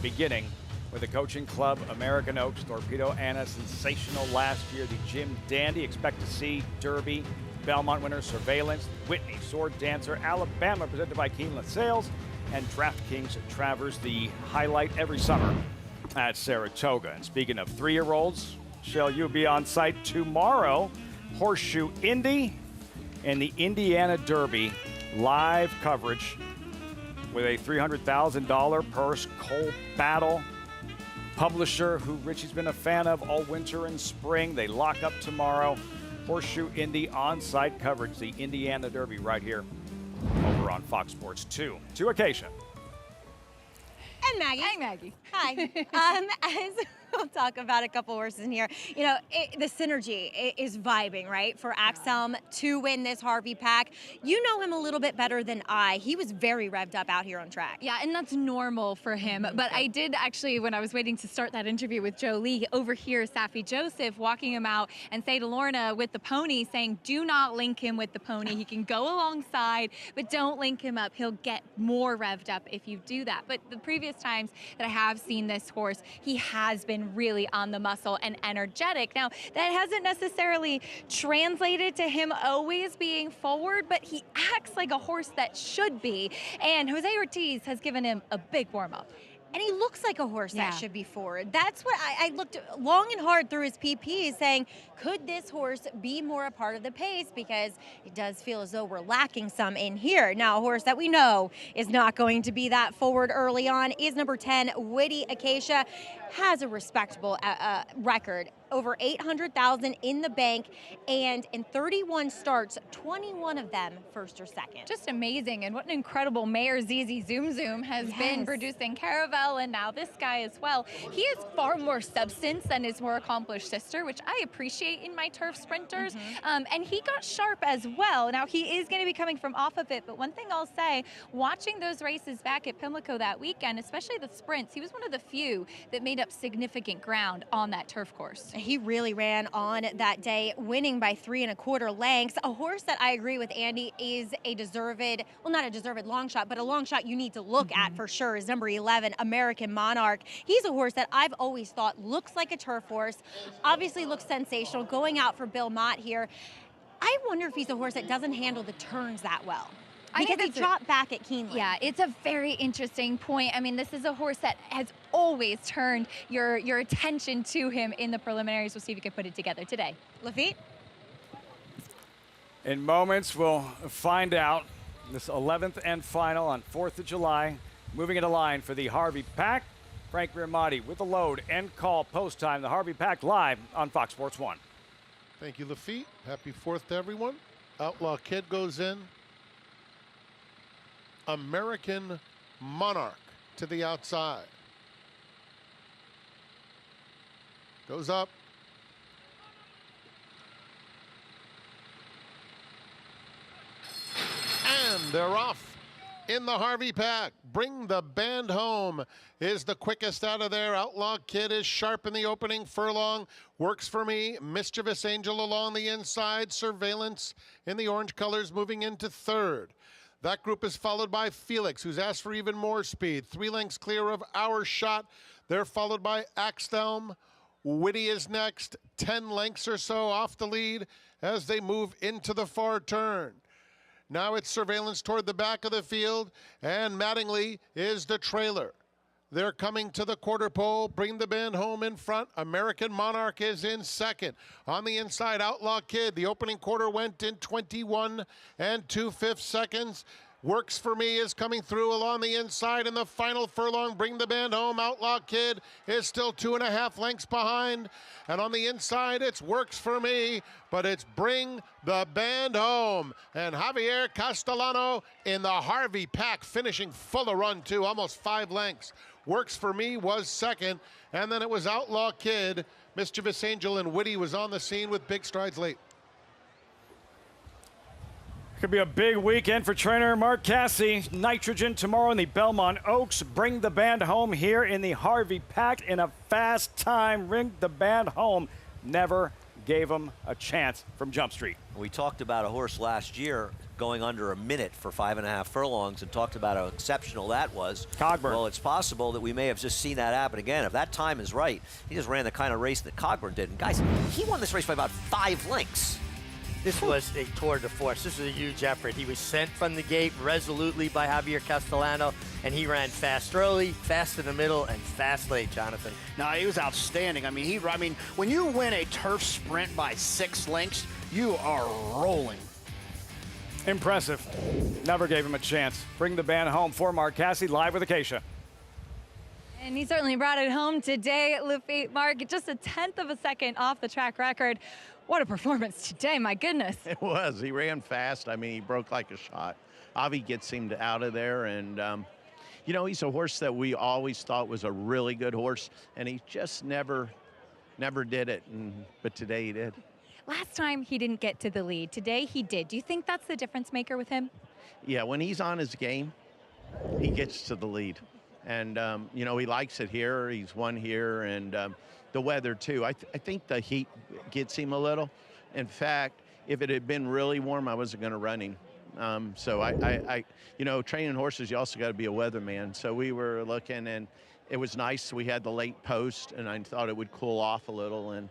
beginning with the coaching club, American Oaks, Torpedo Anna, sensational last year. The Jim Dandy, expect to see Derby, Belmont winner, Surveillance, Whitney, Sword Dancer, Alabama, presented by Keeneland Sales, and DraftKings Travers, the highlight every summer at Saratoga. And speaking of 3-year-olds, Shell, you'll be on site tomorrow. Horseshoe Indy and the Indiana Derby live coverage with a $300,000 purse. Cole Battle, publisher who Richie's been a fan of all winter and spring. They lock up tomorrow. Horseshoe Indy on-site coverage, the Indiana Derby right here over on Fox Sports 2. To Acacia. And Maggie. Hi, Maggie. Hi. As we'll talk about a couple horses in here, you know, the synergy is vibing, right? For Axelm to win this Harvey Pack. You know him a little bit better than I. He was very revved up out here on track. Yeah, and that's normal for him. But I did actually, when I was waiting to start that interview with Joe Lee, overhear Saffie Joseph walking him out and say to Lorna with the pony, saying, do not link him with the pony. He can go alongside, but don't link him up. He'll get more revved up if you do that. But the previous times that I have seen this horse, he has been really on the muscle and energetic. Now, that hasn't necessarily translated to him always being forward, but he acts like a horse that should be. And Jose Ortiz has given him a big warm-up. And he looks like a horse that should be forward. That's what I looked long and hard through his PPs saying, could this horse be more a part of the pace? Because it does feel as though we're lacking some in here. Now, a horse that we know is not going to be that forward early on is number 10, Witty Acacia. Has a respectable record. Over 800,000 in the bank, and in 31 starts, 21 of them first or second. Just amazing, and what an incredible mare Zizi Zoom Zoom has been producing Caravel, and now this guy as well. He has far more substance than his more accomplished sister, which I appreciate in my turf sprinters, and he got sharp as well. Now, he is going to be coming from off of it, but one thing I'll say, watching those races back at Pimlico that weekend, especially the sprints, he was one of the few that made up significant ground on that turf course. He really ran on that day, winning by 3 1/4 lengths. A horse that I agree with Andy is a deserved, well, not a deserved long shot, but a long shot you need to look at for sure is number 11, American Monarch. He's a horse that I've always thought looks like a turf horse, obviously looks sensational, going out for Bill Mott here. I wonder if he's a horse that doesn't handle the turns that well. Because he dropped back at Keeneland. Yeah, it's a very interesting point. I mean, this is a horse that has always turned your attention to him in the preliminaries. We'll see if he can put it together today. Lafitte? In moments, we'll find out. This 11th and final on 4th of July. Moving it a line for the Harvey Pack. Frank Riamati with the load and call post time. The Harvey Pack live on Fox Sports 1. Thank you, Lafitte. Happy 4th to everyone. Outlaw Kid goes in. American Monarch to the outside. Goes up. And they're off in the Harvey Pack. Bring the band home is the quickest out of there. Outlaw Kid is sharp in the opening furlong. Works for me. Mischievous Angel along the inside. Surveillance in the orange colors moving into 3rd. That group is followed by Felix, who's asked for even more speed. 3 lengths clear of Our Shot. They're followed by Axelm. Witty is next, 10 lengths or so off the lead as they move into the far turn. Now it's Surveillance toward the back of the field, and Mattingly is the trailer. They're coming to the quarter pole. Bring the band home in front. American Monarch is in second. On the inside, Outlaw Kid. The opening quarter went in 21 2/5 seconds. Works for Me is coming through along the inside in the final furlong. Bring the band home. Outlaw Kid is still 2.5 lengths behind. And on the inside, it's Works for Me, but it's Bring the Band Home. And Javier Castellano in the Harvey Pack finishing full of run too, almost 5 lengths. Works for Me was second, and then it was Outlaw Kid. Mischievous Angel and Witty was on the scene with big strides late. Could be a big weekend for trainer Mark Casse. Nitrogen tomorrow in the Belmont Oaks. Bring the band home here in the Harvey Pack in a fast time. Bring the band home. Never gave him a chance from Jump Street. We talked about a horse last year going under a minute for 5.5 furlongs and talked about how exceptional that was. Cogburn. Well, it's possible that we may have just seen that happen again. If that time is right, he just ran the kind of race that Cogburn did. And guys, he won this race by about 5 lengths. This was a tour de force. This was a huge effort. He was sent from the gate resolutely by Javier Castellano, and he ran fast early, fast in the middle, and fast late, Jonathan. No, he was outstanding. I mean, when you win a turf sprint by 6 lengths, you are rolling. Impressive. Never gave him a chance. Bring the band home for Mark Casse, live with Acacia. And he certainly brought it home today, Laffit. Mark, just a 1/10 of a second off the track record. What a performance today, my goodness. It was. He ran fast. I mean, he broke like a shot. Avi gets him out of there, and, you know, he's a horse that we always thought was a really good horse, and he just never did it, but today he did. Last time he didn't get to the lead. Today he did. Do you think that's the difference maker with him? Yeah, when he's on his game, he gets to the lead. And, you know, he likes it here. He's won here. And the weather, too. I think the heat gets him a little. In fact, if it had been really warm, I wasn't going to run him. So I, you know, training horses, you also got to be a weatherman. So we were looking, and it was nice. We had the late post, and I thought it would cool off a little. And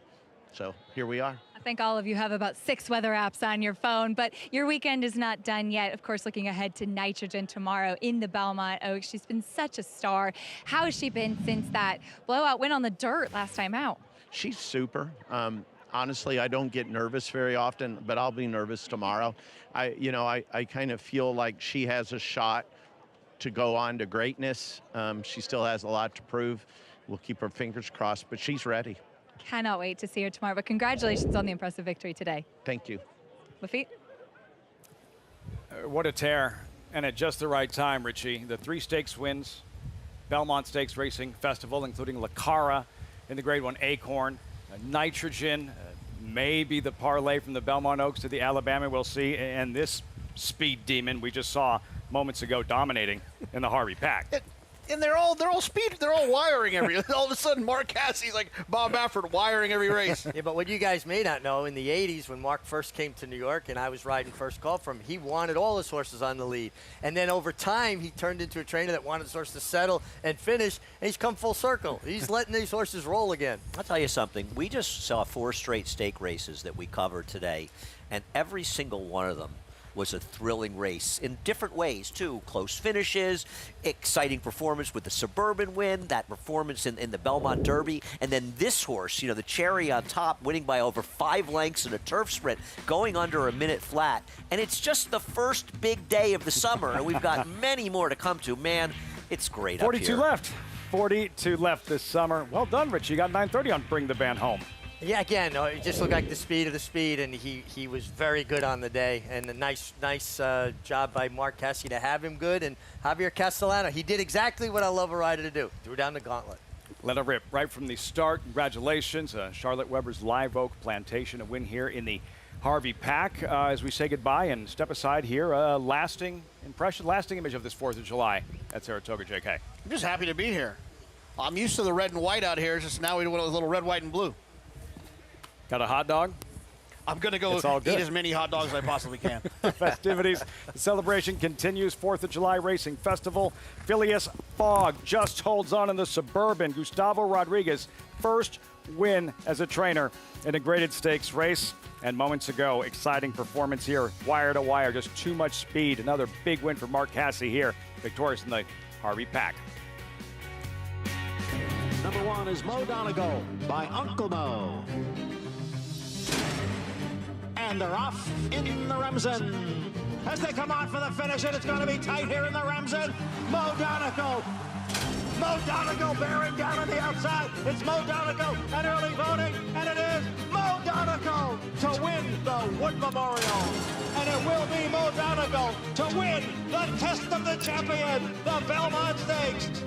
so here we are. I think all of you have about 6 weather apps on your phone, but your weekend is not done yet. Of course, looking ahead to Nitrogen tomorrow in the Belmont Oaks. She's been such a star. How has she been since that blowout win on the dirt last time out? She's super. Honestly, I don't get nervous very often, but I'll be nervous tomorrow. I kind of feel like she has a shot to go on to greatness. She still has a lot to prove. We'll keep our fingers crossed, but she's ready. Cannot wait to see her tomorrow, but congratulations on the impressive victory today. Thank you. Laffit? What a tear, and at just the right time, Richie. The 3 stakes wins, Belmont Stakes Racing Festival, including Lacara in the Grade 1 Acorn, Nitrogen, maybe the parlay from the Belmont Oaks to the Alabama, we'll see, and this speed demon we just saw moments ago dominating in the Harvey Pack. And they're all speed. They're all wiring all of a sudden, Mark Casse's like Bob Baffert wiring every race. Yeah, but what you guys may not know, in the 80s when Mark first came to New York and I was riding first call from him, he wanted all his horses on the lead. And then over time, he turned into a trainer that wanted his horse to settle and finish, and he's come full circle. He's letting these horses roll again. I'll tell you something. We just saw 4 straight stake races that we covered today, and every single one of them was a thrilling race in different ways, too. Close finishes, exciting performance with the Suburban win, that performance in the Belmont Derby, and then this horse, you know, the cherry on top, winning by over 5 lengths in a turf sprint, going under a minute flat. And it's just the first big day of the summer, and we've got many more to come to. Man, it's great up here. 42 left. 42 left this summer. Well done, Rich. You got 9:30 on Bring the Band Home. Yeah, again, it just looked like the speed of the speed, and he was very good on the day. And a nice job by Mark Casse to have him good. And Javier Castellano, he did exactly what I love a rider to do, threw down the gauntlet. Let it rip right from the start. Congratulations. Charlotte Weber's Live Oak Plantation, a win here in the Harvey Pack. As we say goodbye and step aside here, lasting impression, lasting image of this 4th of July at Saratoga, JK. I'm just happy to be here. I'm used to the red and white out here. It's just now we do a little red, white, and blue. Got a hot dog? I'm going to go eat as many hot dogs as I possibly can. Festivities. The celebration continues. 4th of July Racing Festival. Phileas Fogg just holds on in the Suburban. Gustavo Rodriguez, first win as a trainer in a graded stakes race. And moments ago, exciting performance here. Wire to wire, just too much speed. Another big win for Mark Casse here. Victorious in the Harvey Pack. Number 1 is Mo Donegal by Uncle Mo. And they're off in the Remsen. As they come on for the finish, and it's going to be tight here in the Remsen. Mo Donegal bearing down on the outside. It's Mo Donegal and early voting, and it is Mo Donegal to win the Wood Memorial. And it will be Mo Donegal to win the Test of the Champion, the Belmont Stakes.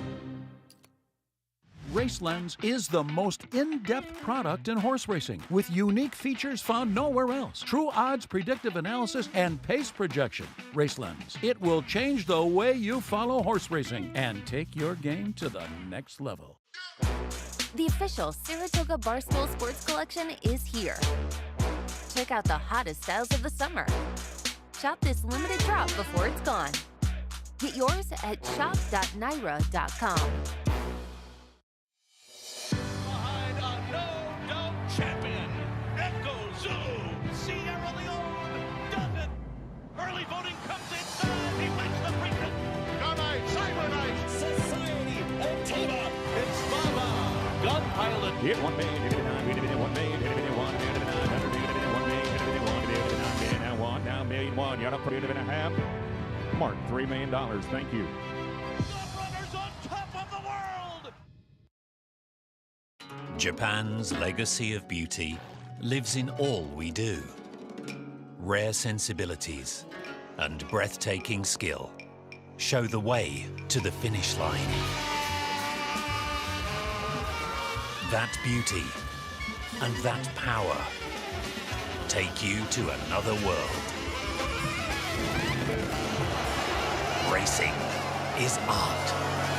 RaceLens is the most in-depth product in horse racing, with unique features found nowhere else. True odds, predictive analysis, and pace projection. RaceLens. It will change the way you follow horse racing and take your game to the next level. The official Saratoga Barstool Sports Collection is here. Check out the hottest styles of the summer. Shop this limited drop before it's gone. Get yours at shop.naira.com. Champion, Echo Zulu, Sierra Leone. Hit 1 million, 1 million, 1 million, 1 million, 1 million, 1 now million, 1. You got to put it in a half. Mark, $3 million. Thank you. Japan's legacy of beauty lives in all we do. Rare sensibilities and breathtaking skill show the way to the finish line. That beauty and that power take you to another world. Racing is art.